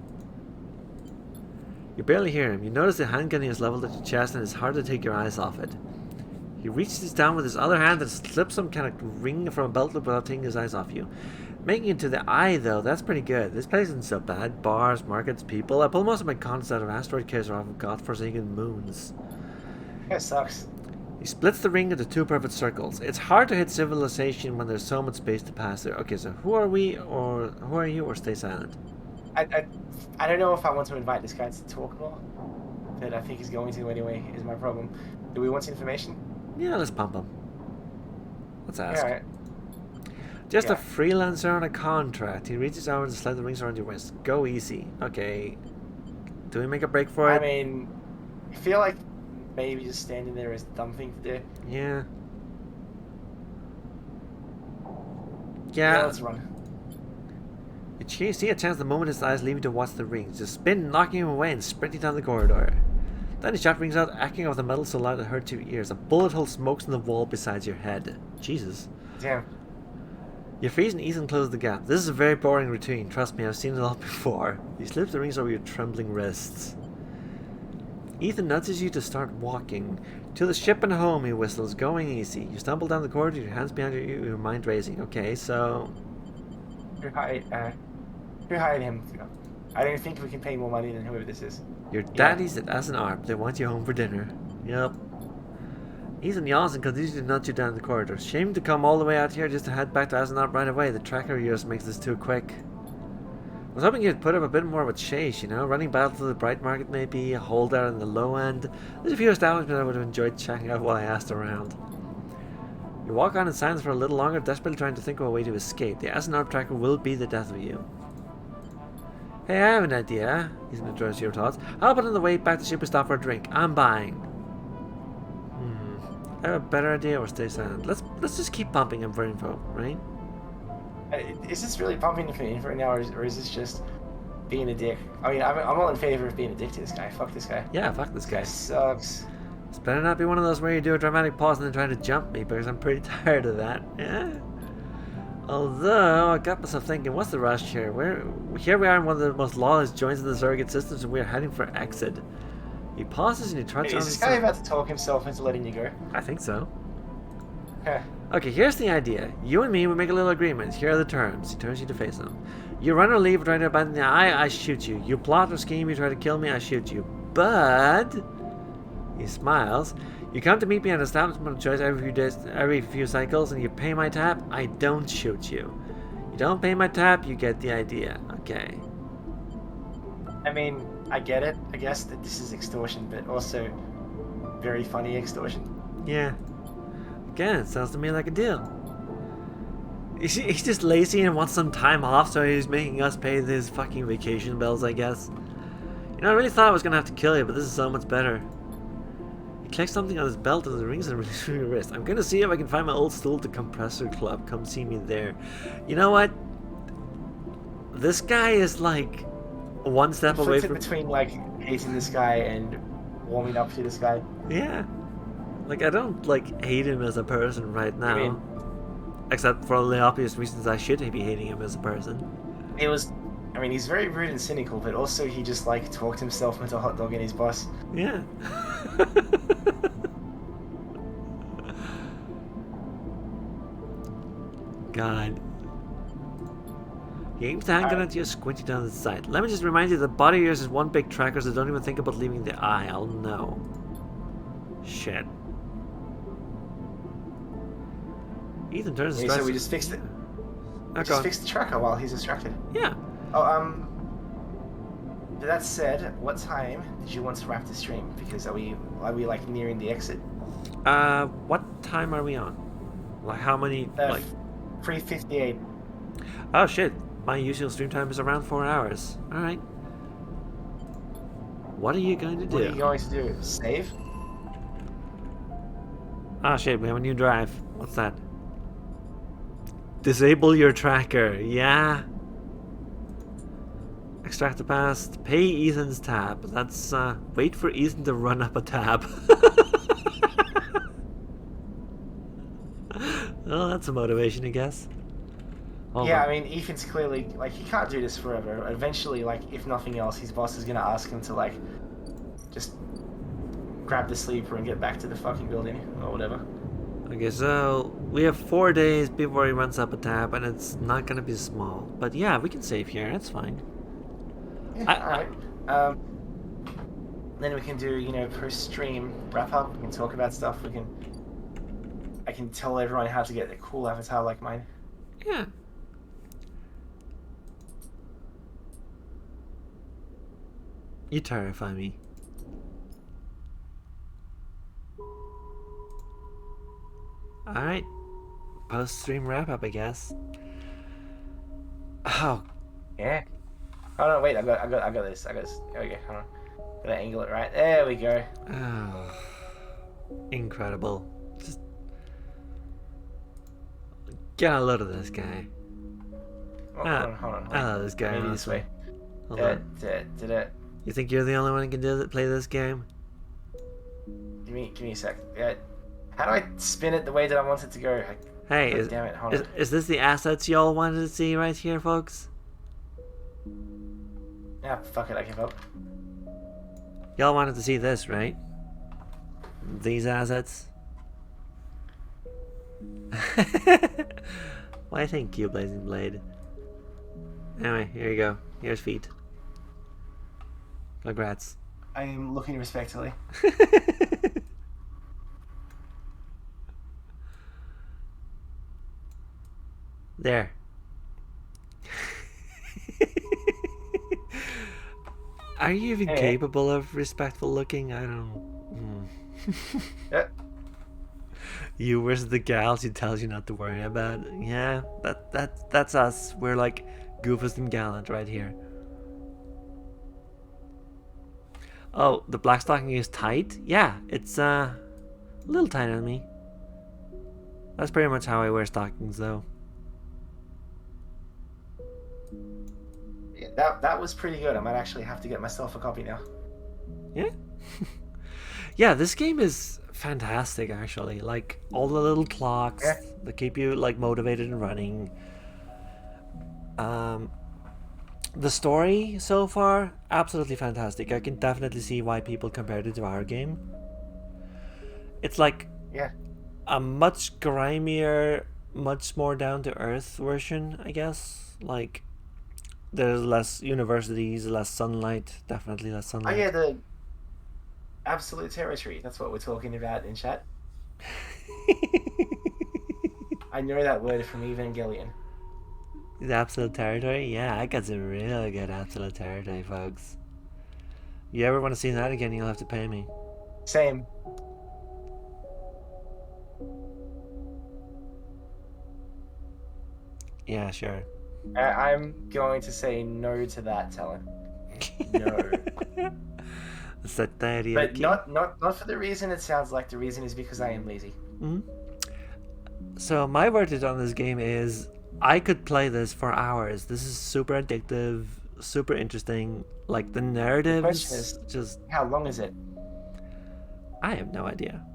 You barely hear him. You notice the handgun is leveled at your chest, and it's hard to take your eyes off it. He reaches down with his other hand and slips some kind of ring from a belt loop without taking his eyes off you. Making it to the eye, though, that's pretty good. This place isn't so bad. Bars, markets, people. I pull most of my content out of asteroid caves or off of godforsaken moons. That sucks. He splits the ring into two perfect circles. It's hard to hit civilization when there's so much space to pass there. Okay, so who are we, or who are you, or stay silent? I don't know if I want to invite this guy to talk more, but I think he's going to anyway, is my problem. Do we want information? Yeah, let's pump him. Let's ask. Yeah, alright. Just Yeah. a freelancer on a contract. He reaches over to slide the rings around your wrist. Go easy. Okay. Do we make a break for it? I mean, I feel like maybe just standing there is a dumb thing to do. Yeah. Yeah, Yeah. let's run. You see a chance the moment his eyes leave you to watch the rings. Just spin, knocking him away and sprinting down the corridor. Then his shot rings out, echoing off the metal so loud it hurts your ears. A bullet hole smokes in the wall beside your head. Jesus. Damn. You freeze and Ethan closes the gap. This is a very boring routine. Trust me, I've seen it all before. He slips the rings over your trembling wrists. Ethan nudges you to start walking. To the ship and home, he whistles, going easy. You stumble down the corridor, your hands behind your mind racing. Okay, so... Who hired him? I don't think we can pay more money than whoever this is. Your daddy's at as an ARP. They want you home for dinner. Yep. Ethan yawns and continues to nudge you down the corridor. Shame to come all the way out here just to head back to Asenart right away. The tracker of yours makes this too quick. I was hoping you'd put up a bit more of a chase, you know? Running battle to the bright market maybe, a holdout in the low end. There's a few establishments I would have enjoyed checking out while I asked around. You walk on in silence for a little longer, desperately trying to think of a way to escape. The Asenart tracker will be the death of you. Hey, I have an idea. Ethan addresses your thoughts. How about on the way back to ship we stop for a drink? I'm buying. I have a better idea or stay silent. Let's just keep pumping him for info, right? Is this really pumping him for info now, or is this just being a dick? I mean, I'm all in favor of being a dick to this guy. Fuck this guy. Yeah, fuck this guy. This guy sucks. This better not be one of those where you do a dramatic pause and then try to jump me, because I'm pretty tired of that. Yeah. Although, I got myself thinking, what's the rush here? Here we are in one of the most lawless joints of the surrogate systems, and we're heading for exit. He pauses and he trudges on. Is this guy about to talk himself into letting you go? I think so. Huh. Okay, here's the idea. You and me, we make a little agreement. Here are the terms. He turns you to face him. You run or leave, try to abandon the eye, I shoot you. You plot or scheme, you try to kill me, I shoot you. But... He smiles. You come to meet me at an establishment of choice every few cycles, and you pay my tab, I don't shoot you. You don't pay my tab, you get the idea. Okay. I mean, I get it. I guess that this is extortion, but also very funny extortion. Yeah. Again, it sounds to me like a deal. He's just lazy and wants some time off, so he's making us pay his fucking vacation bills, I guess. You know, I really thought I was gonna have to kill you, but this is so much better. He clicks something on his belt and the rings and releases your wrist. I'm gonna see if I can find my old stool at the compressor club. Come see me there. You know what? This guy is like one step away from... between like hating this guy and warming up to this guy. Yeah. Like, I don't like hate him as a person right now. I mean, except for all the obvious reasons I should be hating him as a person. I mean, he's very rude and cynical, but also he just like talked himself into a hot dog in his boss. Yeah. God. He aims the handgun at you, squinting down the sight. Let me just remind you that the body of yours is one big tracker, so don't even think about leaving the eye. I'll know. Shit. Ethan turns and So we just fixed it. We just fixed the tracker while he's distracted. Yeah. Oh, that said, what time did you want to wrap the stream? Because are we like nearing the exit? What time are we on? Like how many? Like 3:58. Oh shit! My usual stream time is around 4 hours. All right. What are you going to do? What are you going to do? Save? Ah shit! We have a new drive. What's that? Disable your tracker. Yeah. Extract the past. Pay Ethan's tab. That's wait for Ethan to run up a tab. Well, that's a motivation, I guess. Hold Yeah, on. I mean, Ethan's clearly, like, he can't do this forever. Eventually, like, if nothing else, his boss is gonna ask him to, like, just grab the sleeper and get back to the fucking building, or whatever. Okay, so we have 4 days before he runs up a tab, and it's not gonna be small. But yeah, we can save here. That's fine. Yeah, alright. Then we can do, you know, post-stream wrap-up. We can talk about stuff. I can tell everyone how to get a cool avatar like mine. Yeah. You terrify me. Alright. Post-stream wrap-up, I guess. Oh. Yeah. Hold on, wait, I got this. There we go, hold on. Gotta angle it right. There we go. Oh. Incredible. Just get a load of this guy. Oh, hold on. I love this guy. Maybe this way. Hold on. You think you're the only one who can play this game? Give me a sec. Yeah. How do I spin it the way that I want it to go? Hey, damn it, hold on. is this the assets y'all wanted to see right here, folks? Yeah, fuck it, I give up. Y'all wanted to see this, right? These assets? Why, thank you, Blazing Blade. Anyway, here you go. Here's feet. Congrats. I am looking respectfully. There. Are you even capable of respectful looking? I don't. Yeah. You versus the gals who tells you not to worry about. Yeah, that's us. We're like Goofus and Gallant right here. Oh, the black stocking is tight? Yeah, it's a little tight on me. That's pretty much how I wear stockings though. Yeah, that was pretty good. I might actually have to get myself a copy now. Yeah. Yeah, this game is fantastic actually. Like all the little clocks that keep you like motivated and running. The story so far, absolutely fantastic. I can definitely see why people compared it to our game. It's like a much grimier, much more down to earth version, I guess. Like there's less universities, less sunlight, definitely less sunlight. Oh yeah, the absolute territory. That's what we're talking about in chat. I know that word from Evangelion. The absolute territory? Yeah, I got some really good absolute territory, folks. You ever want to see that again, you'll have to pay me. Same. Yeah, sure. I'm going to say no to that, Talon. No. But not for the reason it sounds like. The reason is because I am lazy. Mm-hmm. So my verdict on this game is I could play this for hours. This is super addictive, super interesting. Like the narrative is just... How long is it? I have no idea.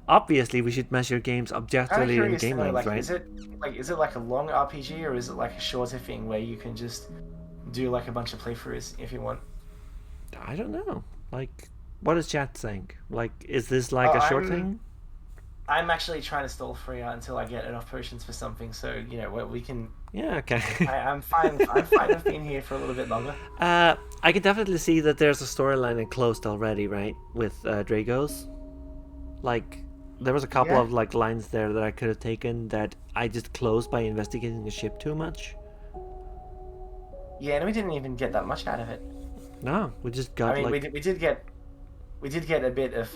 Obviously, we should measure games objectively in game length, right? Is it like a long RPG or is it like a shorter thing where you can just do like a bunch of playthroughs if you want? I don't know. Like, what does chat think? Like, is this like a short thing? I'm actually trying to stall for you until I get enough potions for something, so you know we can. Yeah, okay. I'm fine. I'm fine with being here for a little bit longer. I can definitely see that there's a storyline enclosed already, right? With Dragos. Like, there was a couple of like lines there that I could have taken that I just closed by investigating the ship too much. Yeah, and we didn't even get that much out of it. No, we just got. I mean, we did get a bit of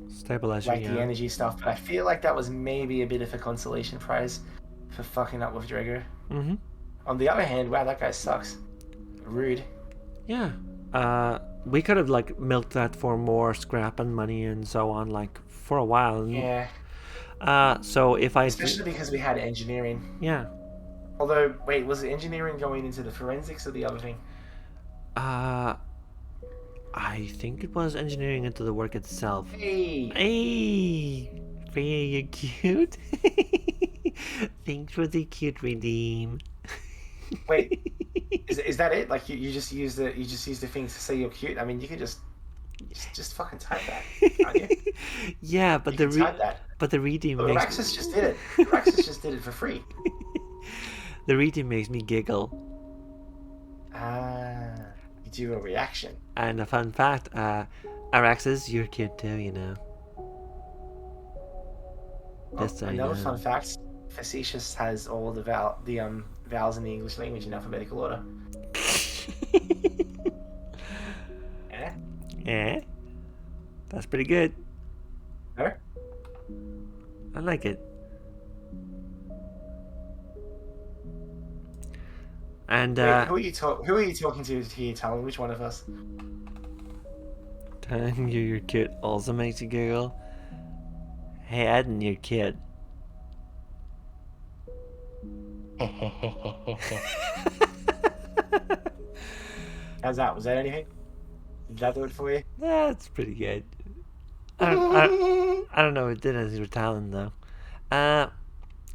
stabilization, like the energy stuff, but I feel like that was maybe a bit of a consolation prize for fucking up with Drago. Mm-hmm. On the other hand, wow, that guy sucks. Rude. Yeah. We could have like milked that for more scrap and money and so on, like for a while. Yeah. So if I especially because we had engineering. Yeah. Although, wait, was the engineering going into the forensics or the other thing? Uh, I think it was engineering into the work itself. Hey, Hey, Freya, you cute. Thanks for the cute redeem. wait, is that it? Like you just use the thing to say you're cute? I mean, you could just fucking type that, can't you? Yeah, You can type that. but the redeem But makes Raxus just did it. Raxus just did it for free. the redeem makes me giggle. Ah, you do a reaction. And a fun fact, Araxis, you're cute too, you know. Oh, Just so you another know. fun fact: facetious has all the vowels in the English language in alphabetical order. Yeah. Yeah, that's pretty good. No? I like it. And Wait, who are you talking to here, Talon? Which one of us? telling you your cute also makes you giggle. Hey, Eden, you're cute. How's that? Was that anything? Did that do it for you? That's pretty good. I don't know if it did anything with Talon though. Uh,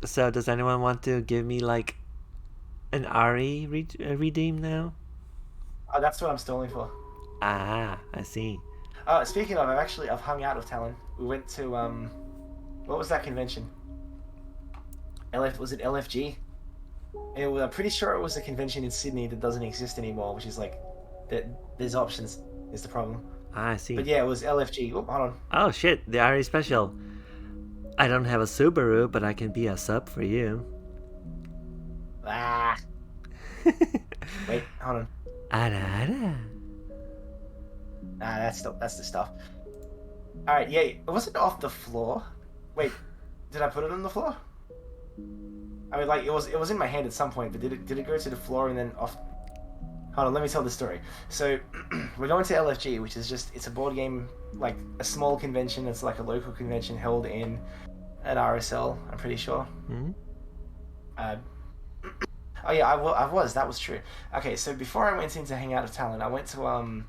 so does anyone want to give me like an redeem now? Oh, that's what I'm stalling for. Ah, I see. Speaking of, I've hung out with Talon. We went to what was that convention? Was it LFG? I'm pretty sure it was a convention in Sydney that doesn't exist anymore, which is like that there's options is the problem. Ah, I see. But yeah, it was LFG. Oh, hold on. Oh shit, the RE special. I don't have a Subaru, but I can be a sub for you. Ah, wait, hold on. Ada, ada. That's the stuff. All right, yeah, it wasn't off the floor. Wait, did I put it on the floor? I mean, like it was in my hand at some point, but did it go to the floor and then off? Hold on, let me tell the story. So we're going to LFG, which is just it's a board game, like a small convention. It's like a local convention held in an RSL. I'm pretty sure. Hmm? Uh, oh yeah, I was. That was true. Okay, so before I went in to hang out with Talon, I went to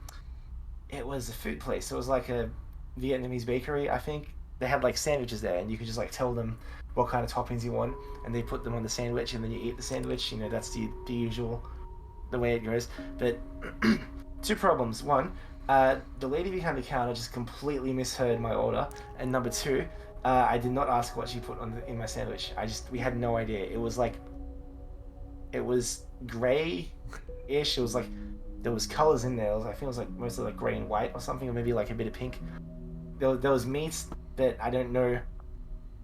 it was a food place. It was like a Vietnamese bakery, I think. They had like sandwiches there, and you could just like tell them what kind of toppings you want, and they put them on the sandwich, and then you eat the sandwich. You know, that's the usual, the way it goes. But two problems. One, the lady behind the counter just completely misheard my order, and number two, I did not ask what she put in my sandwich. We had no idea. It was gray-ish. It was like there was colors in there. I think it was like mostly like gray and white or something, or maybe like a bit of pink. There was meats that I don't know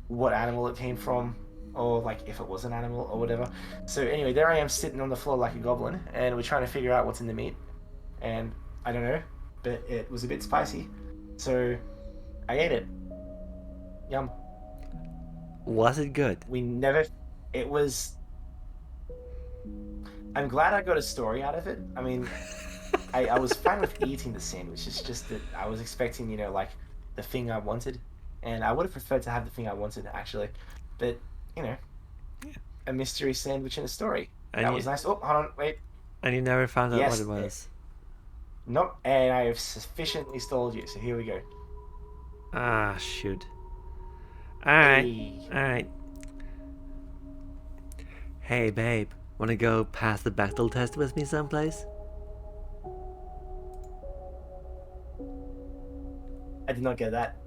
what animal it came from, or like if it was an animal or whatever. So anyway, there I am sitting on the floor like a goblin, and we're trying to figure out what's in the meat, and I don't know, but it was a bit spicy, so I ate it. Yum. Was it good? We never. It was. I'm glad I got a story out of it. I mean, I was fine with eating the sandwich. It's just that I was expecting, like the thing I wanted, and I would have preferred to have the thing I wanted actually, but you know, Yeah. a mystery sandwich and a story. And That you, was nice. Oh, hold on, wait. and you never found out what Yes, it was. nope. And I have sufficiently stalled you. So here we go. Ah, shoot. Alright, Hey, alright. Hey, babe, wanna go pass the Bechtel test with me someplace? I did not get that.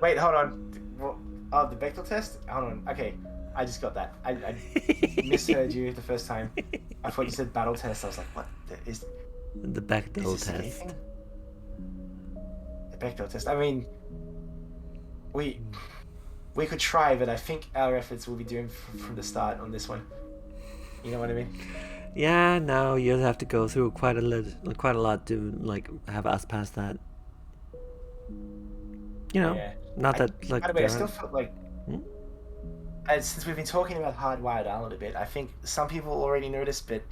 Wait, hold on. Oh, the Bechdel test. Hold on. Okay, I just got that. I misheard you the first time. I thought you said battle test. I was like, what? The Is Bechdel this a gay test. thing? The Bechdel test. I mean, we we could try, but I think our efforts will be doomed from the start on this one. You know what I mean? Yeah, no, you'll have to go through quite a lot to like have us pass that. You know, Yeah. not I, that by like the way, I there still aren't. feel like Hmm? since we've been talking about Hardwired Island a bit, I think some people already noticed, but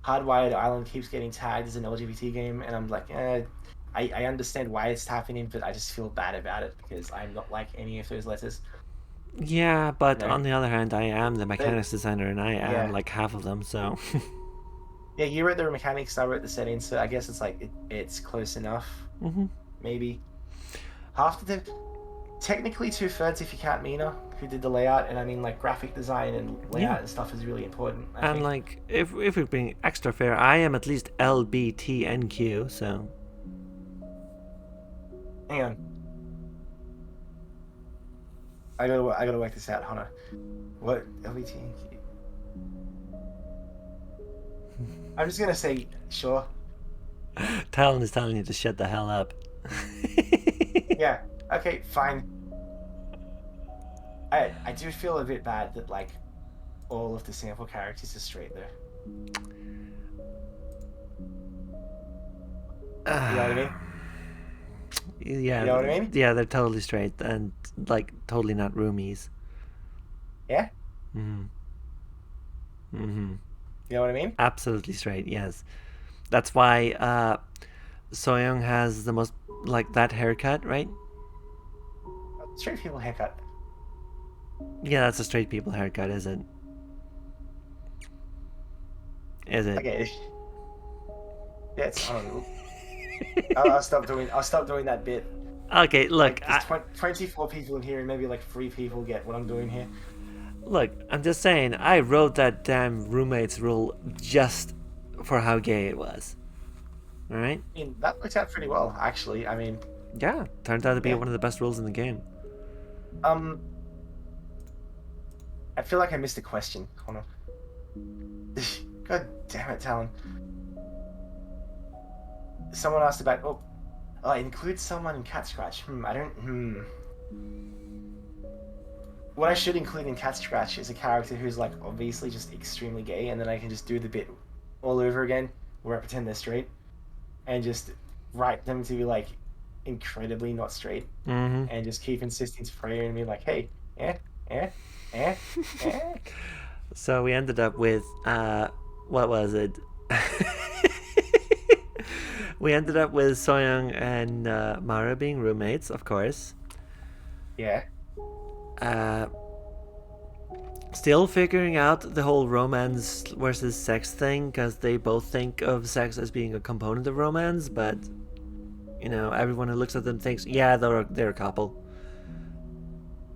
Hardwired Island keeps getting tagged as an LGBT game, and I'm like, I understand why it's happening, but I just feel bad about it because I'm not like any of those letters. Yeah, but No. on the other hand, I am the But mechanics designer, and I am yeah, like half of them. So yeah. You wrote the mechanics, I wrote the settings, so I guess it's like it's close enough. hmm Maybe half the technically two-thirds if you count Mina, who did the layout, and I mean like graphic design and yeah. layout and stuff is really important, I And think. like, if we're being extra fair, I am at least LBTNQ. So Hang on, I gotta work this out, Hannah. What LVT? I'm just gonna say sure. Talon is telling you to shut the hell up. Yeah. Okay. Fine. I do feel a bit bad that like all of the sample characters are straight though. You know what I mean? You Yeah, know what I mean? yeah, they're totally straight and like totally not roomies. Yeah. hmm hmm You know what I mean? Absolutely straight. Yes, that's why Soyoung has the most like that haircut, right? Straight people haircut. Yeah, that's a straight people haircut, is it? Is it? Okay. Yeah. It's I don't know. I'll stop doing that bit. Okay, look, Like there's 24 people in here, and maybe like 3 people get what I'm doing here. look. I'm just saying. I wrote that damn roommates rule just for how gay it was. All right. I mean, that worked out pretty well, actually. I mean, Yeah, turned out to be yeah. one of the best rules in the game. Um, I feel like I missed a question, Connor. God damn it, Talon. Someone asked about include someone in Cat Scratch. I don't. What I should include in Cat Scratch is a character who's like obviously just extremely gay, and then I can just do the bit all over again, where I pretend they're straight, and just write them to be like incredibly not straight, Mm-hmm. and just keep insisting to prayer and be like, hey, eh, eh, eh, eh. So we ended up with what was it? We ended up with Soyoung and Mara being roommates, of course. Yeah. Uh, Still figuring out the whole romance versus sex thing because they both think of sex as being a component of romance, but you know everyone who looks at them thinks, yeah, they're a couple.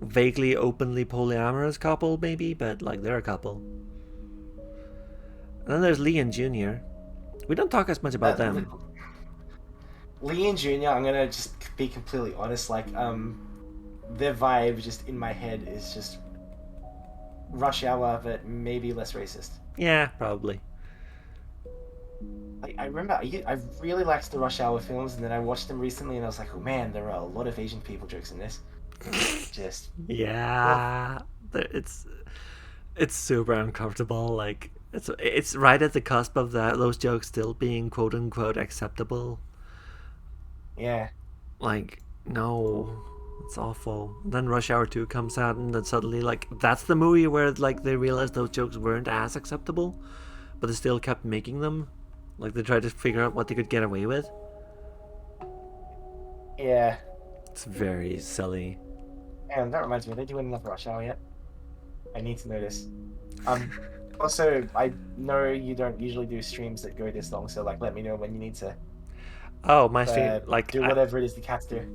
Vaguely, openly polyamorous couple, maybe, but like they're a couple. And then there's Lee and Junior. We don't talk as much about them. Lee and Junior, I'm gonna just be completely honest. Like, their vibe just in my head is just Rush Hour, but maybe less racist. Yeah, probably. I remember I really liked the Rush Hour films, and then I watched them recently, and I was like, oh man, there are a lot of Asian people jokes in this. Just Yeah, it's super uncomfortable. Like it's right at the cusp of those jokes still being quote unquote acceptable. yeah, Like no, it's awful. Then Rush Hour 2 comes out, and then suddenly like that's the movie where like they realized those jokes weren't as acceptable, but they still kept making them. Like they tried to figure out what they could get away with. yeah. It's very silly. And that reminds me, are they doing enough Rush Hour yet? I need to know this. Also, I know you don't usually do streams that go this long, so like, let me know when you need to Oh, my stream like do whatever it is the cats do.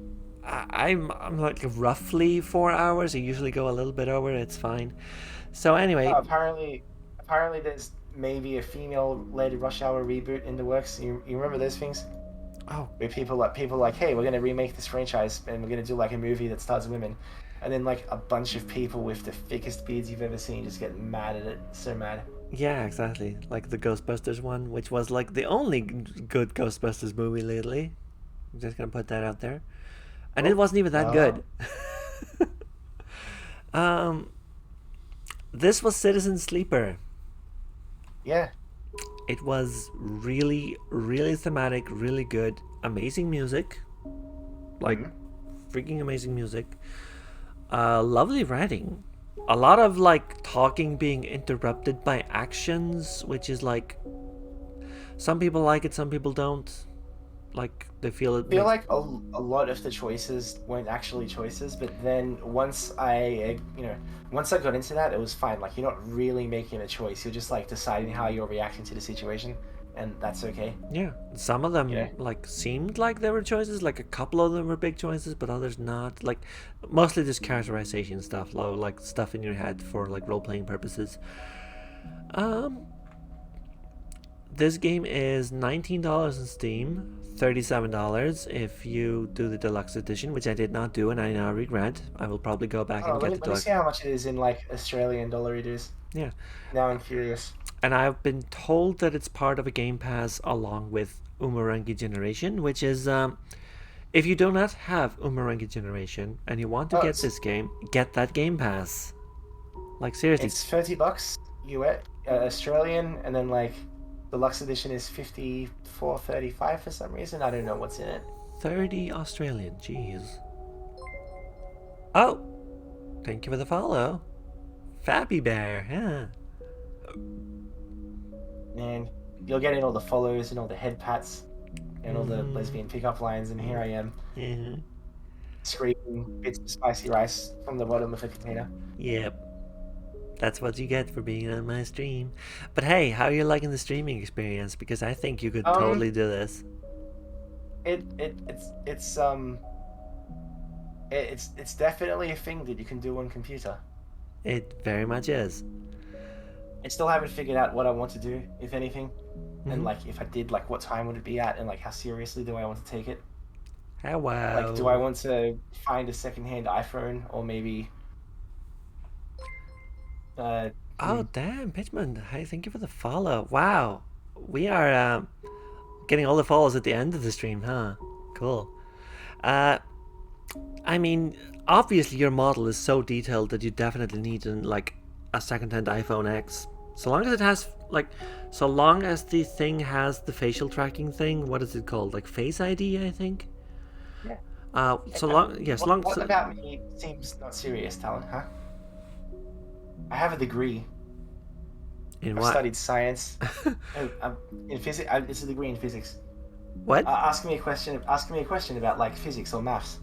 I'm like roughly 4 hours. I usually go a little bit over. It's fine. So anyway, Apparently, there's maybe a female-led Rush Hour reboot in the works. You remember those things? oh Where people like, hey, we're gonna remake this franchise and we're gonna do like a movie that stars women, and then like a bunch of people with the thickest beards you've ever seen just get mad at it, so mad. yeah, exactly. Like the Ghostbusters one, which was like the only good Ghostbusters movie lately. I'm just gonna put that out there, and it wasn't even that good. um, this was Citizen Sleeper. Yeah. It was really, really thematic, really good, amazing music, like freaking amazing music. Lovely writing. A lot of like talking being interrupted by actions, which is like some people like it, some people don't. Like they feel it I feel makes. like a lot of the choices weren't actually choices, but then once I got into that, it was fine. Like you're not really making a choice; you're just like deciding how you're reacting to the situation, and that's okay. Yeah, some of You know. them like seemed like they were choices. Like a couple of them were big choices, but others not. Like mostly just characterization stuff, like stuff in your head for like role playing purposes. Um, this game is $19 in Steam, $37 if you do the deluxe edition, which I did not do, and I now regret. I will probably go back Hold and on, get the let me deluxe. see how much it is in like Australian dollar it is. Yeah, Now I'm curious. and I've been told that it's part of a Game Pass along with Umurangi Generation, which is if you do not have Umurangi Generation and you want to Oh, get this game, get that Game Pass. Like seriously, it's $30 US Australian, and then like the deluxe edition is 54.35 for some reason. I don't know what's in it. 30 Australian. Jeez. Oh, thank you for the follow, Fappy Bear. Yeah. And you're getting all the follows and all the head pats and all the lesbian pickup lines, and here I am Yeah. screaming bits of spicy rice from the bottom of a container. Yep. That's what you get for being on my stream. But hey, how are you liking the streaming experience? Because I think you could totally do this. It's definitely a thing that you can do on computer. It very much is. I still haven't figured out what I want to do, if anything, and like if I did, like what time would it be at, and like how seriously do I want to take it? Oh, wow. Like, do I want to find a secondhand iPhone, or maybe? Oh, damn, Pitchman. Hey, thank you for the follow. Wow. We are getting all the follows at the end of the stream, huh? Cool. I mean, obviously your model is so detailed that you definitely need like a second-hand iPhone X. So long as it has so long as the thing has the facial tracking thing. What is it called? Like Face ID, I think. Yeah. So long, yes. What about me seems not serious, Talon? Huh? I have a degree. In I've what? studied science. In physics. It's a degree in physics. What? Ask me a question. Ask me a question about like physics or maths.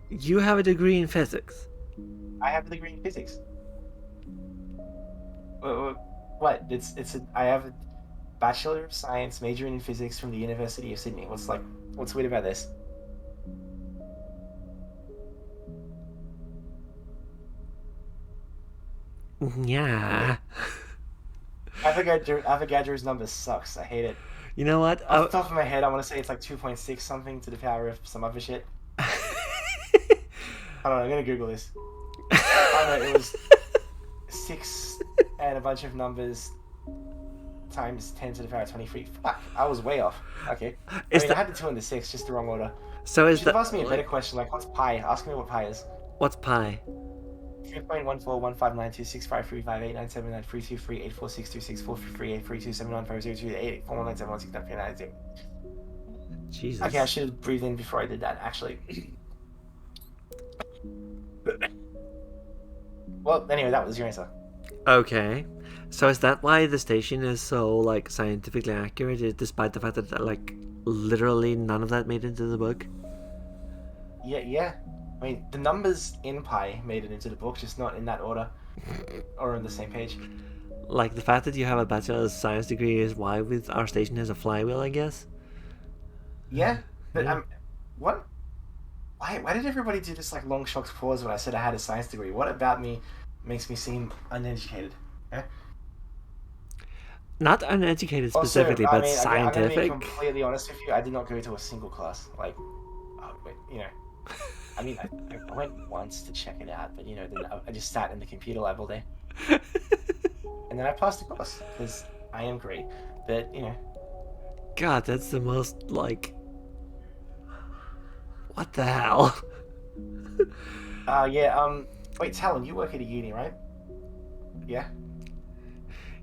You have a degree in physics. I have a degree in physics. What? I have a Bachelor of Science majoring in physics from the University of Sydney. What's weird about this? Yeah. Avogadro's number sucks. I hate it. You know what? Off the top of my head, I want to say it's like 2.6 something to the power of some other shit. I don't know. I'm gonna Google this. Oh no, it was 6 and a bunch of numbers times 10 to the power of 23. Fuck, I was way off. Okay. I had the 2 and the 6, just the wrong order. So you should have asked me a better question, like what's pi? Ask me what pi is. What's pi? 3.141592653589793243483267950284197169389. Jesus. Okay, I should have breathed in before I did that, actually. Well, anyway, that was your answer. Okay. So is that why the station is so like scientifically accurate, despite the fact that like literally none of that made it into the book? Yeah. I mean, the numbers in pi made it into the book, just not in that order or on the same page. Like the fact that you have a bachelor's science degree is why with our station has a flywheel, I guess. Yeah, but what? Why did everybody do this like long shocked pause when I said I had a science degree? What about me makes me seem uneducated? Eh? Not uneducated specifically, but scientific. I'm gonna be completely honest with you. I did not go to a single class. Like, I mean, I went once to check it out, but then I just sat in the computer lab all day, and then I passed the course because I am great. But God, that's the most like. What the hell? Yeah. Wait, Talon, you work at a uni, right? Yeah.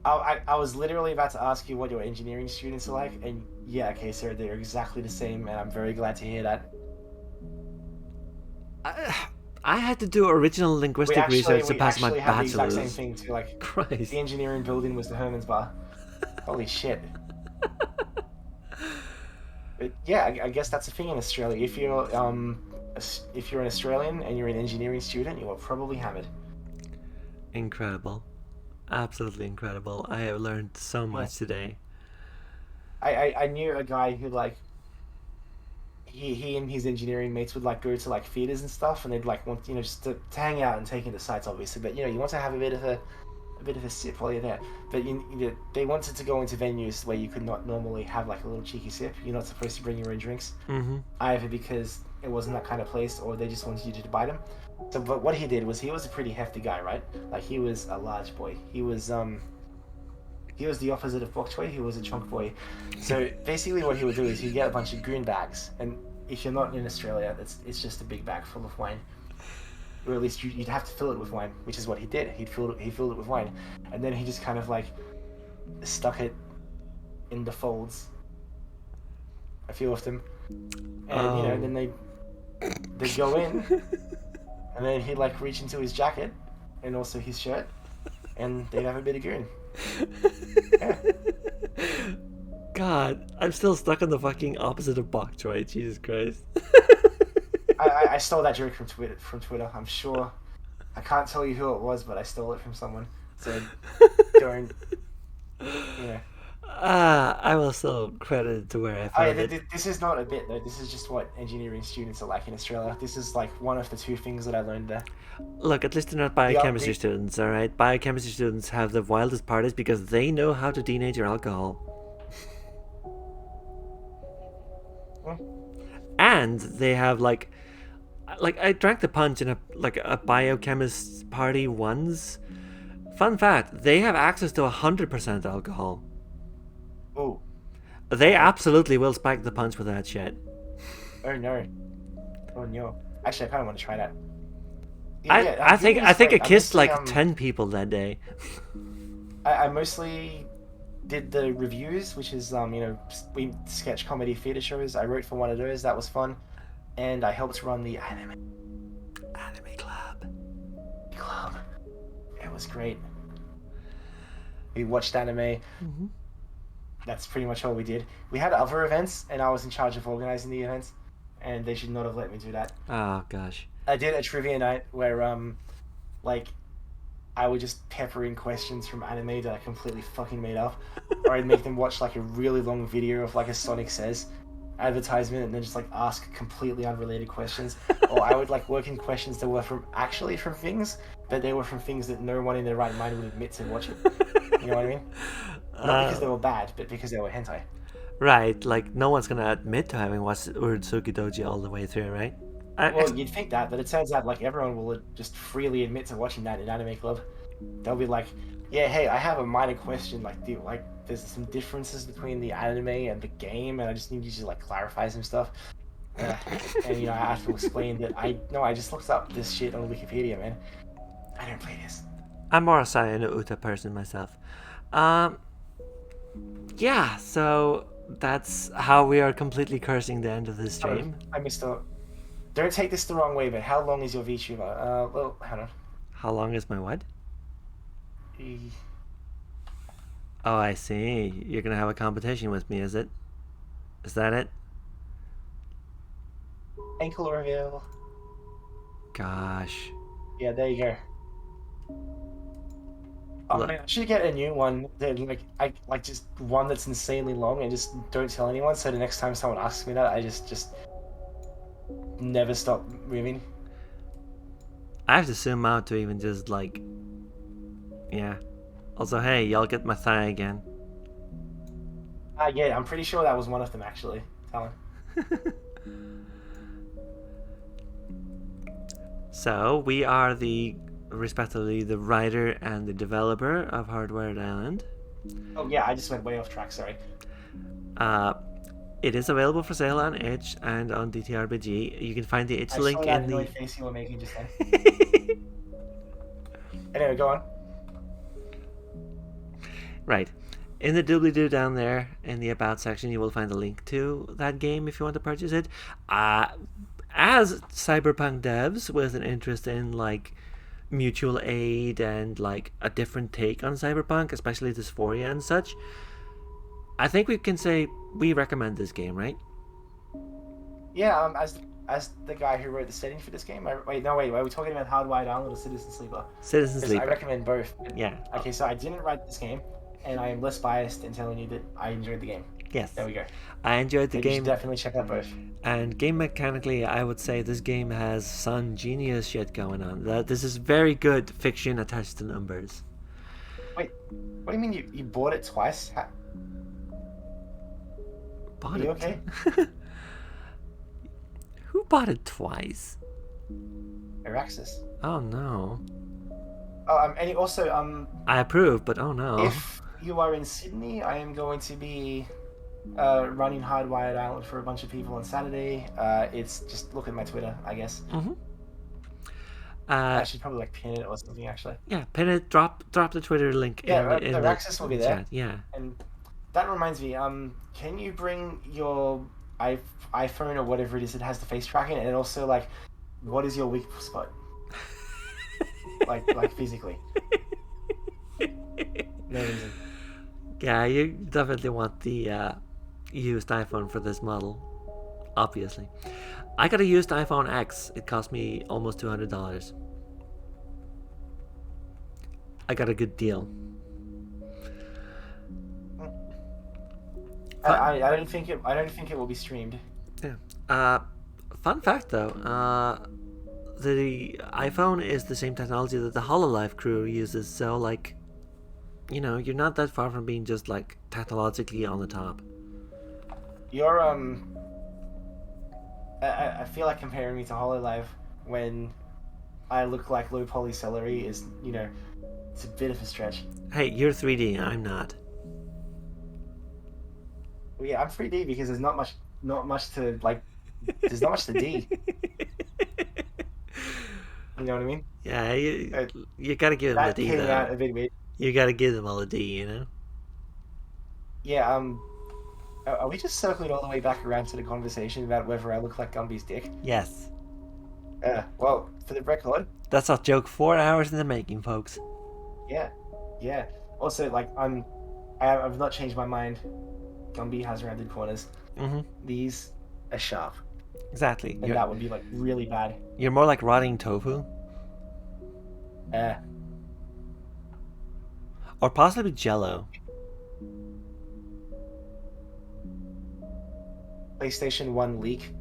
I was literally about to ask you what your engineering students are like, and yeah, okay, sir, they're exactly the same, and I'm very glad to hear that. I had to do original linguistic research to pass my bachelor's. The exact same thing too. Like, Christ. The engineering building was the Herman's bar. Holy shit. But yeah, I guess that's a thing in Australia. If you're an Australian and you're an engineering student, you are probably hammered. Incredible. Absolutely incredible. I have learned so Yeah. much today. I knew a guy who like he and his engineering mates would like go to like theaters and stuff, and they'd like want just to hang out and take in the sights, obviously. But you want to have a bit of a sip while you're there. But they wanted to go into venues where you could not normally have like a little cheeky sip. You're not supposed to bring your own drinks, Mm-hmm. either because it wasn't that kind of place, or they just wanted you to buy them. So, but what he did was he was a pretty hefty guy, right? Like he was a large boy. He was the opposite of bok choy. He was a chunk boy. So basically, what he would do is he'd get a bunch of goon bags, and if you're not in Australia, it's just a big bag full of wine, or at least you'd have to fill it with wine, which is what he did. He filled it with wine, and then he just kind of like stuck it in the folds, a few of them, and then they'd go in, and then he'd like reach into his jacket, and also his shirt, and they'd have a bit of goon. Yeah. God, I'm still stuck on the fucking opposite of bok choy. Jesus Christ. I stole that joke from Twitter. I'm sure. I can't tell you who it was, but I stole it from someone. So don't. Yeah. I will still credit it to where I found it. This is not a bit though. This is just what engineering students are like in Australia. This is like one of the two things that I learned there. Look, at least they're not biochemistry students, alright? Biochemistry students have the wildest parties because they know how to denature alcohol. And they have like I drank the punch in a biochemist party once. Fun fact, they have access to 100% alcohol. Oh. They absolutely will spike the punch with that shit. Oh no. Oh no. Actually, I kind of want to try that. I think I kissed like 10 people that day. I mostly did the reviews, which is we sketch comedy theater shows. I wrote for one of those. That was fun, and I helped run the anime club. It was great. We watched anime. Mm-hmm. That's pretty much all we did. We had other events, and I was in charge of organizing the events, and they should not have let me do that. Oh gosh. I did a trivia night where I would just pepper in questions from anime that I completely fucking made up, or I'd make them watch like a really long video of like a Sonic Says advertisement and then just like ask completely unrelated questions, or I would like work in questions that were from things, but they were from things that no one in their right mind would admit to watching. You know what I mean? Not because they were bad, but because they were hentai. Right, like no one's gonna admit to having watched Urotsuki Doji all the way through, right? Well, you'd think that, but it turns out like everyone will just freely admit to watching that in anime club. They'll be like, "Yeah, hey, I have a minor question. Like, there's some differences between the anime and the game, and I just need you to like clarify some stuff." And I have to explain that I just looked up this shit on Wikipedia, man. I don't play this. I'm more a Sayano Uta person myself. Yeah, so that's how we are completely cursing the end of this stream. Oh, I missed out. Don't take this the wrong way, but how long is your VTuber? Well, hold on. How long is my what? Oh, I see. You're gonna have a competition with me, is it? Is that it? Ankle reveal. Gosh. Yeah, there you go. Oh Look. man, I should get a new one that just one that's insanely long and just don't tell anyone. So the next time someone asks me that, I just never stop moving. I have to zoom out to even just like. Yeah. Also, hey, y'all get my thigh again. Yeah, I'm pretty sure that was one of them actually. Talon. So we are respectively the writer and the developer of Hardware Island. Oh yeah, I just went way off track. Sorry. It is available for sale on itch and on DTRPG. You can find the itch link in the. Face you were making just then. Anyway, go on. Right. In the doobly-doo down there in the About section, you will find a link to that game if you want to purchase it. As cyberpunk devs with an interest in like mutual aid and like a different take on cyberpunk, especially dysphoria and such, I think we can say we recommend this game, right? Yeah, as the guy who wrote the setting for this game. Wait, no, wait. Are we talking about Hardwired Island or Citizen Sleeper? Citizen Because I Sleeper. recommend both. Yeah. Okay, so I didn't write this game, and I am less biased in telling you that I enjoyed the game. Yes. There we go. I enjoyed the So you should game, definitely check out both. and game mechanically, I would say this game has some genius shit going on. That this is very good fiction attached to numbers. Wait, what do you mean you bought it twice? Bought Are you it. okay? Who bought it twice? Araxis. Oh no. Oh, and also, I approve, but oh no. if you are in Sydney, I am going to be running Hardwired Island for a bunch of people on Saturday. It's just look at my Twitter, I guess. Mm-hmm. I should probably like pin it or something actually. Yeah, pin it. Drop the Twitter link. Yeah, in the Raxus will be there. Chat. Yeah. And that reminds me, can you bring your iPhone or whatever it is that has the face tracking, and also like, what is your weak spot? like physically. No reason. Yeah, you definitely want the used iPhone for this model. Obviously, I got a used iPhone X. It cost me almost $200. I got a good deal. I don't think it will be streamed. Yeah. Fun fact though. The iPhone is the same technology that the HoloLive crew uses. So like, you know, you're not that far from being just like technologically on the top. You're I feel like comparing me to HoloLive when I look like low poly celery is, you know, it's a bit of a stretch. Hey, you're 3D. I'm not. Well, yeah, I'm 3D because there's not much to like. There's not much to D. You know what I mean? Yeah, you gotta give them a That D came though. out a bit weird. You gotta give them all a D, you know. Yeah. Are we just circling all the way back around to the conversation about whether I look like Gumby's dick? Yes. Well, for the record. That's a joke 4 hours in the making, folks. Yeah. Yeah. Also, like I've not changed my mind. Gumby has rounded corners. Mm-hmm. These are sharp. Exactly. And that would be like really bad. You're more like rotting tofu. Or possibly Jello. PlayStation 1 leak.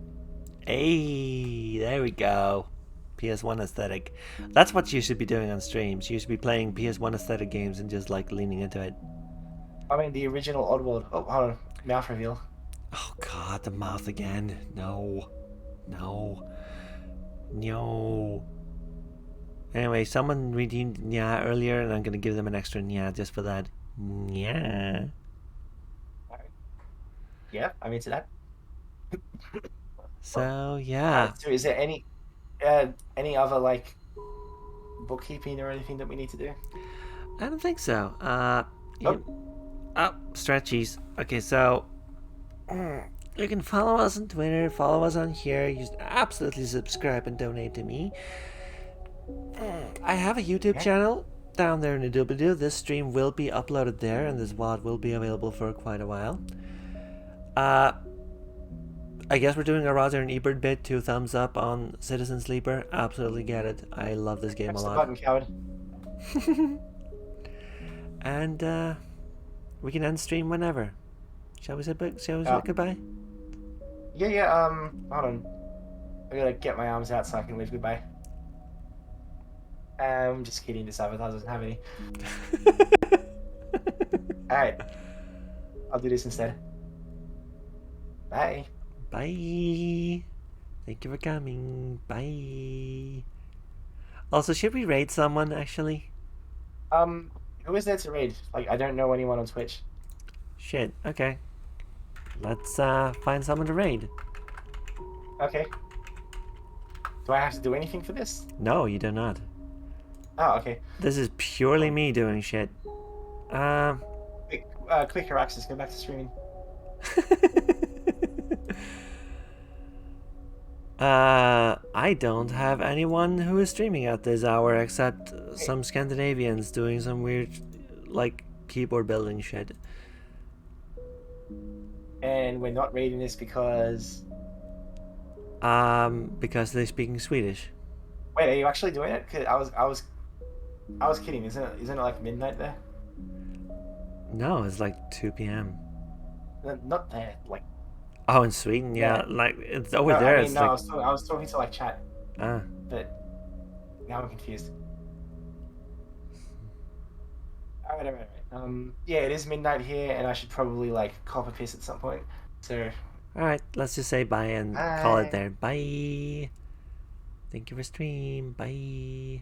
Hey, there we go. PS1 aesthetic. That's what you should be doing on streams. You should be playing PS1 aesthetic games and just like leaning into it. I mean, the original Oddworld. Oh, hold on. Mouth reveal. Oh god, the mouth again. No. Anyway, someone redeemed Nya earlier, and I'm gonna give them an extra Nya just for that. Nya. Alright. Yeah, I'm into that. So yeah. So is there any other like bookkeeping or anything that we need to do? I don't think so. Stretchies. Okay, so you can follow us on Twitter, follow us on here. You should absolutely subscribe and donate to me. I have a YouTube channel down there in the doobly-doo. This stream will be uploaded there, and this VOD will be available for quite a while. I guess we're doing a Roger and Ebert bit. 2 thumbs up on Citizen Sleeper. Absolutely get it. I love this game a lot. Press the button, coward. And we can end stream whenever. Shall we say goodbye? Yeah. Hold on. I gotta get my arms out so I can wave goodbye. I'm just kidding. This avatar doesn't have any. Alright. I'll do this instead. Bye. Bye. Thank you for coming. Bye. Also, should we raid someone, actually? Who is there to raid? Like, I don't know anyone on Twitch. Shit, okay. Let's find someone to raid. Okay. Do I have to do anything for this? No, you do not. Oh, okay. This is purely me doing shit. Quick, Araxis, go back to streaming. I don't have anyone who is streaming at this hour except some Scandinavians doing some weird, like, keyboard building shit. And we're not raiding this because... Because they're speaking Swedish. Wait, are you actually doing it? 'Cause I was kidding. Isn't it like midnight there? No, it's like 2 p.m. Not there. Like Oh, in Sweden, yeah. there. Like, it's over No, I there, mean it's no. like, I was talking to like chat, ah. but now I'm confused. Alright. Yeah, it is midnight here, and I should probably like cop a piss at some point. So, Alright, let's just say bye and call it bye. there. Bye. Thank you for stream. Bye.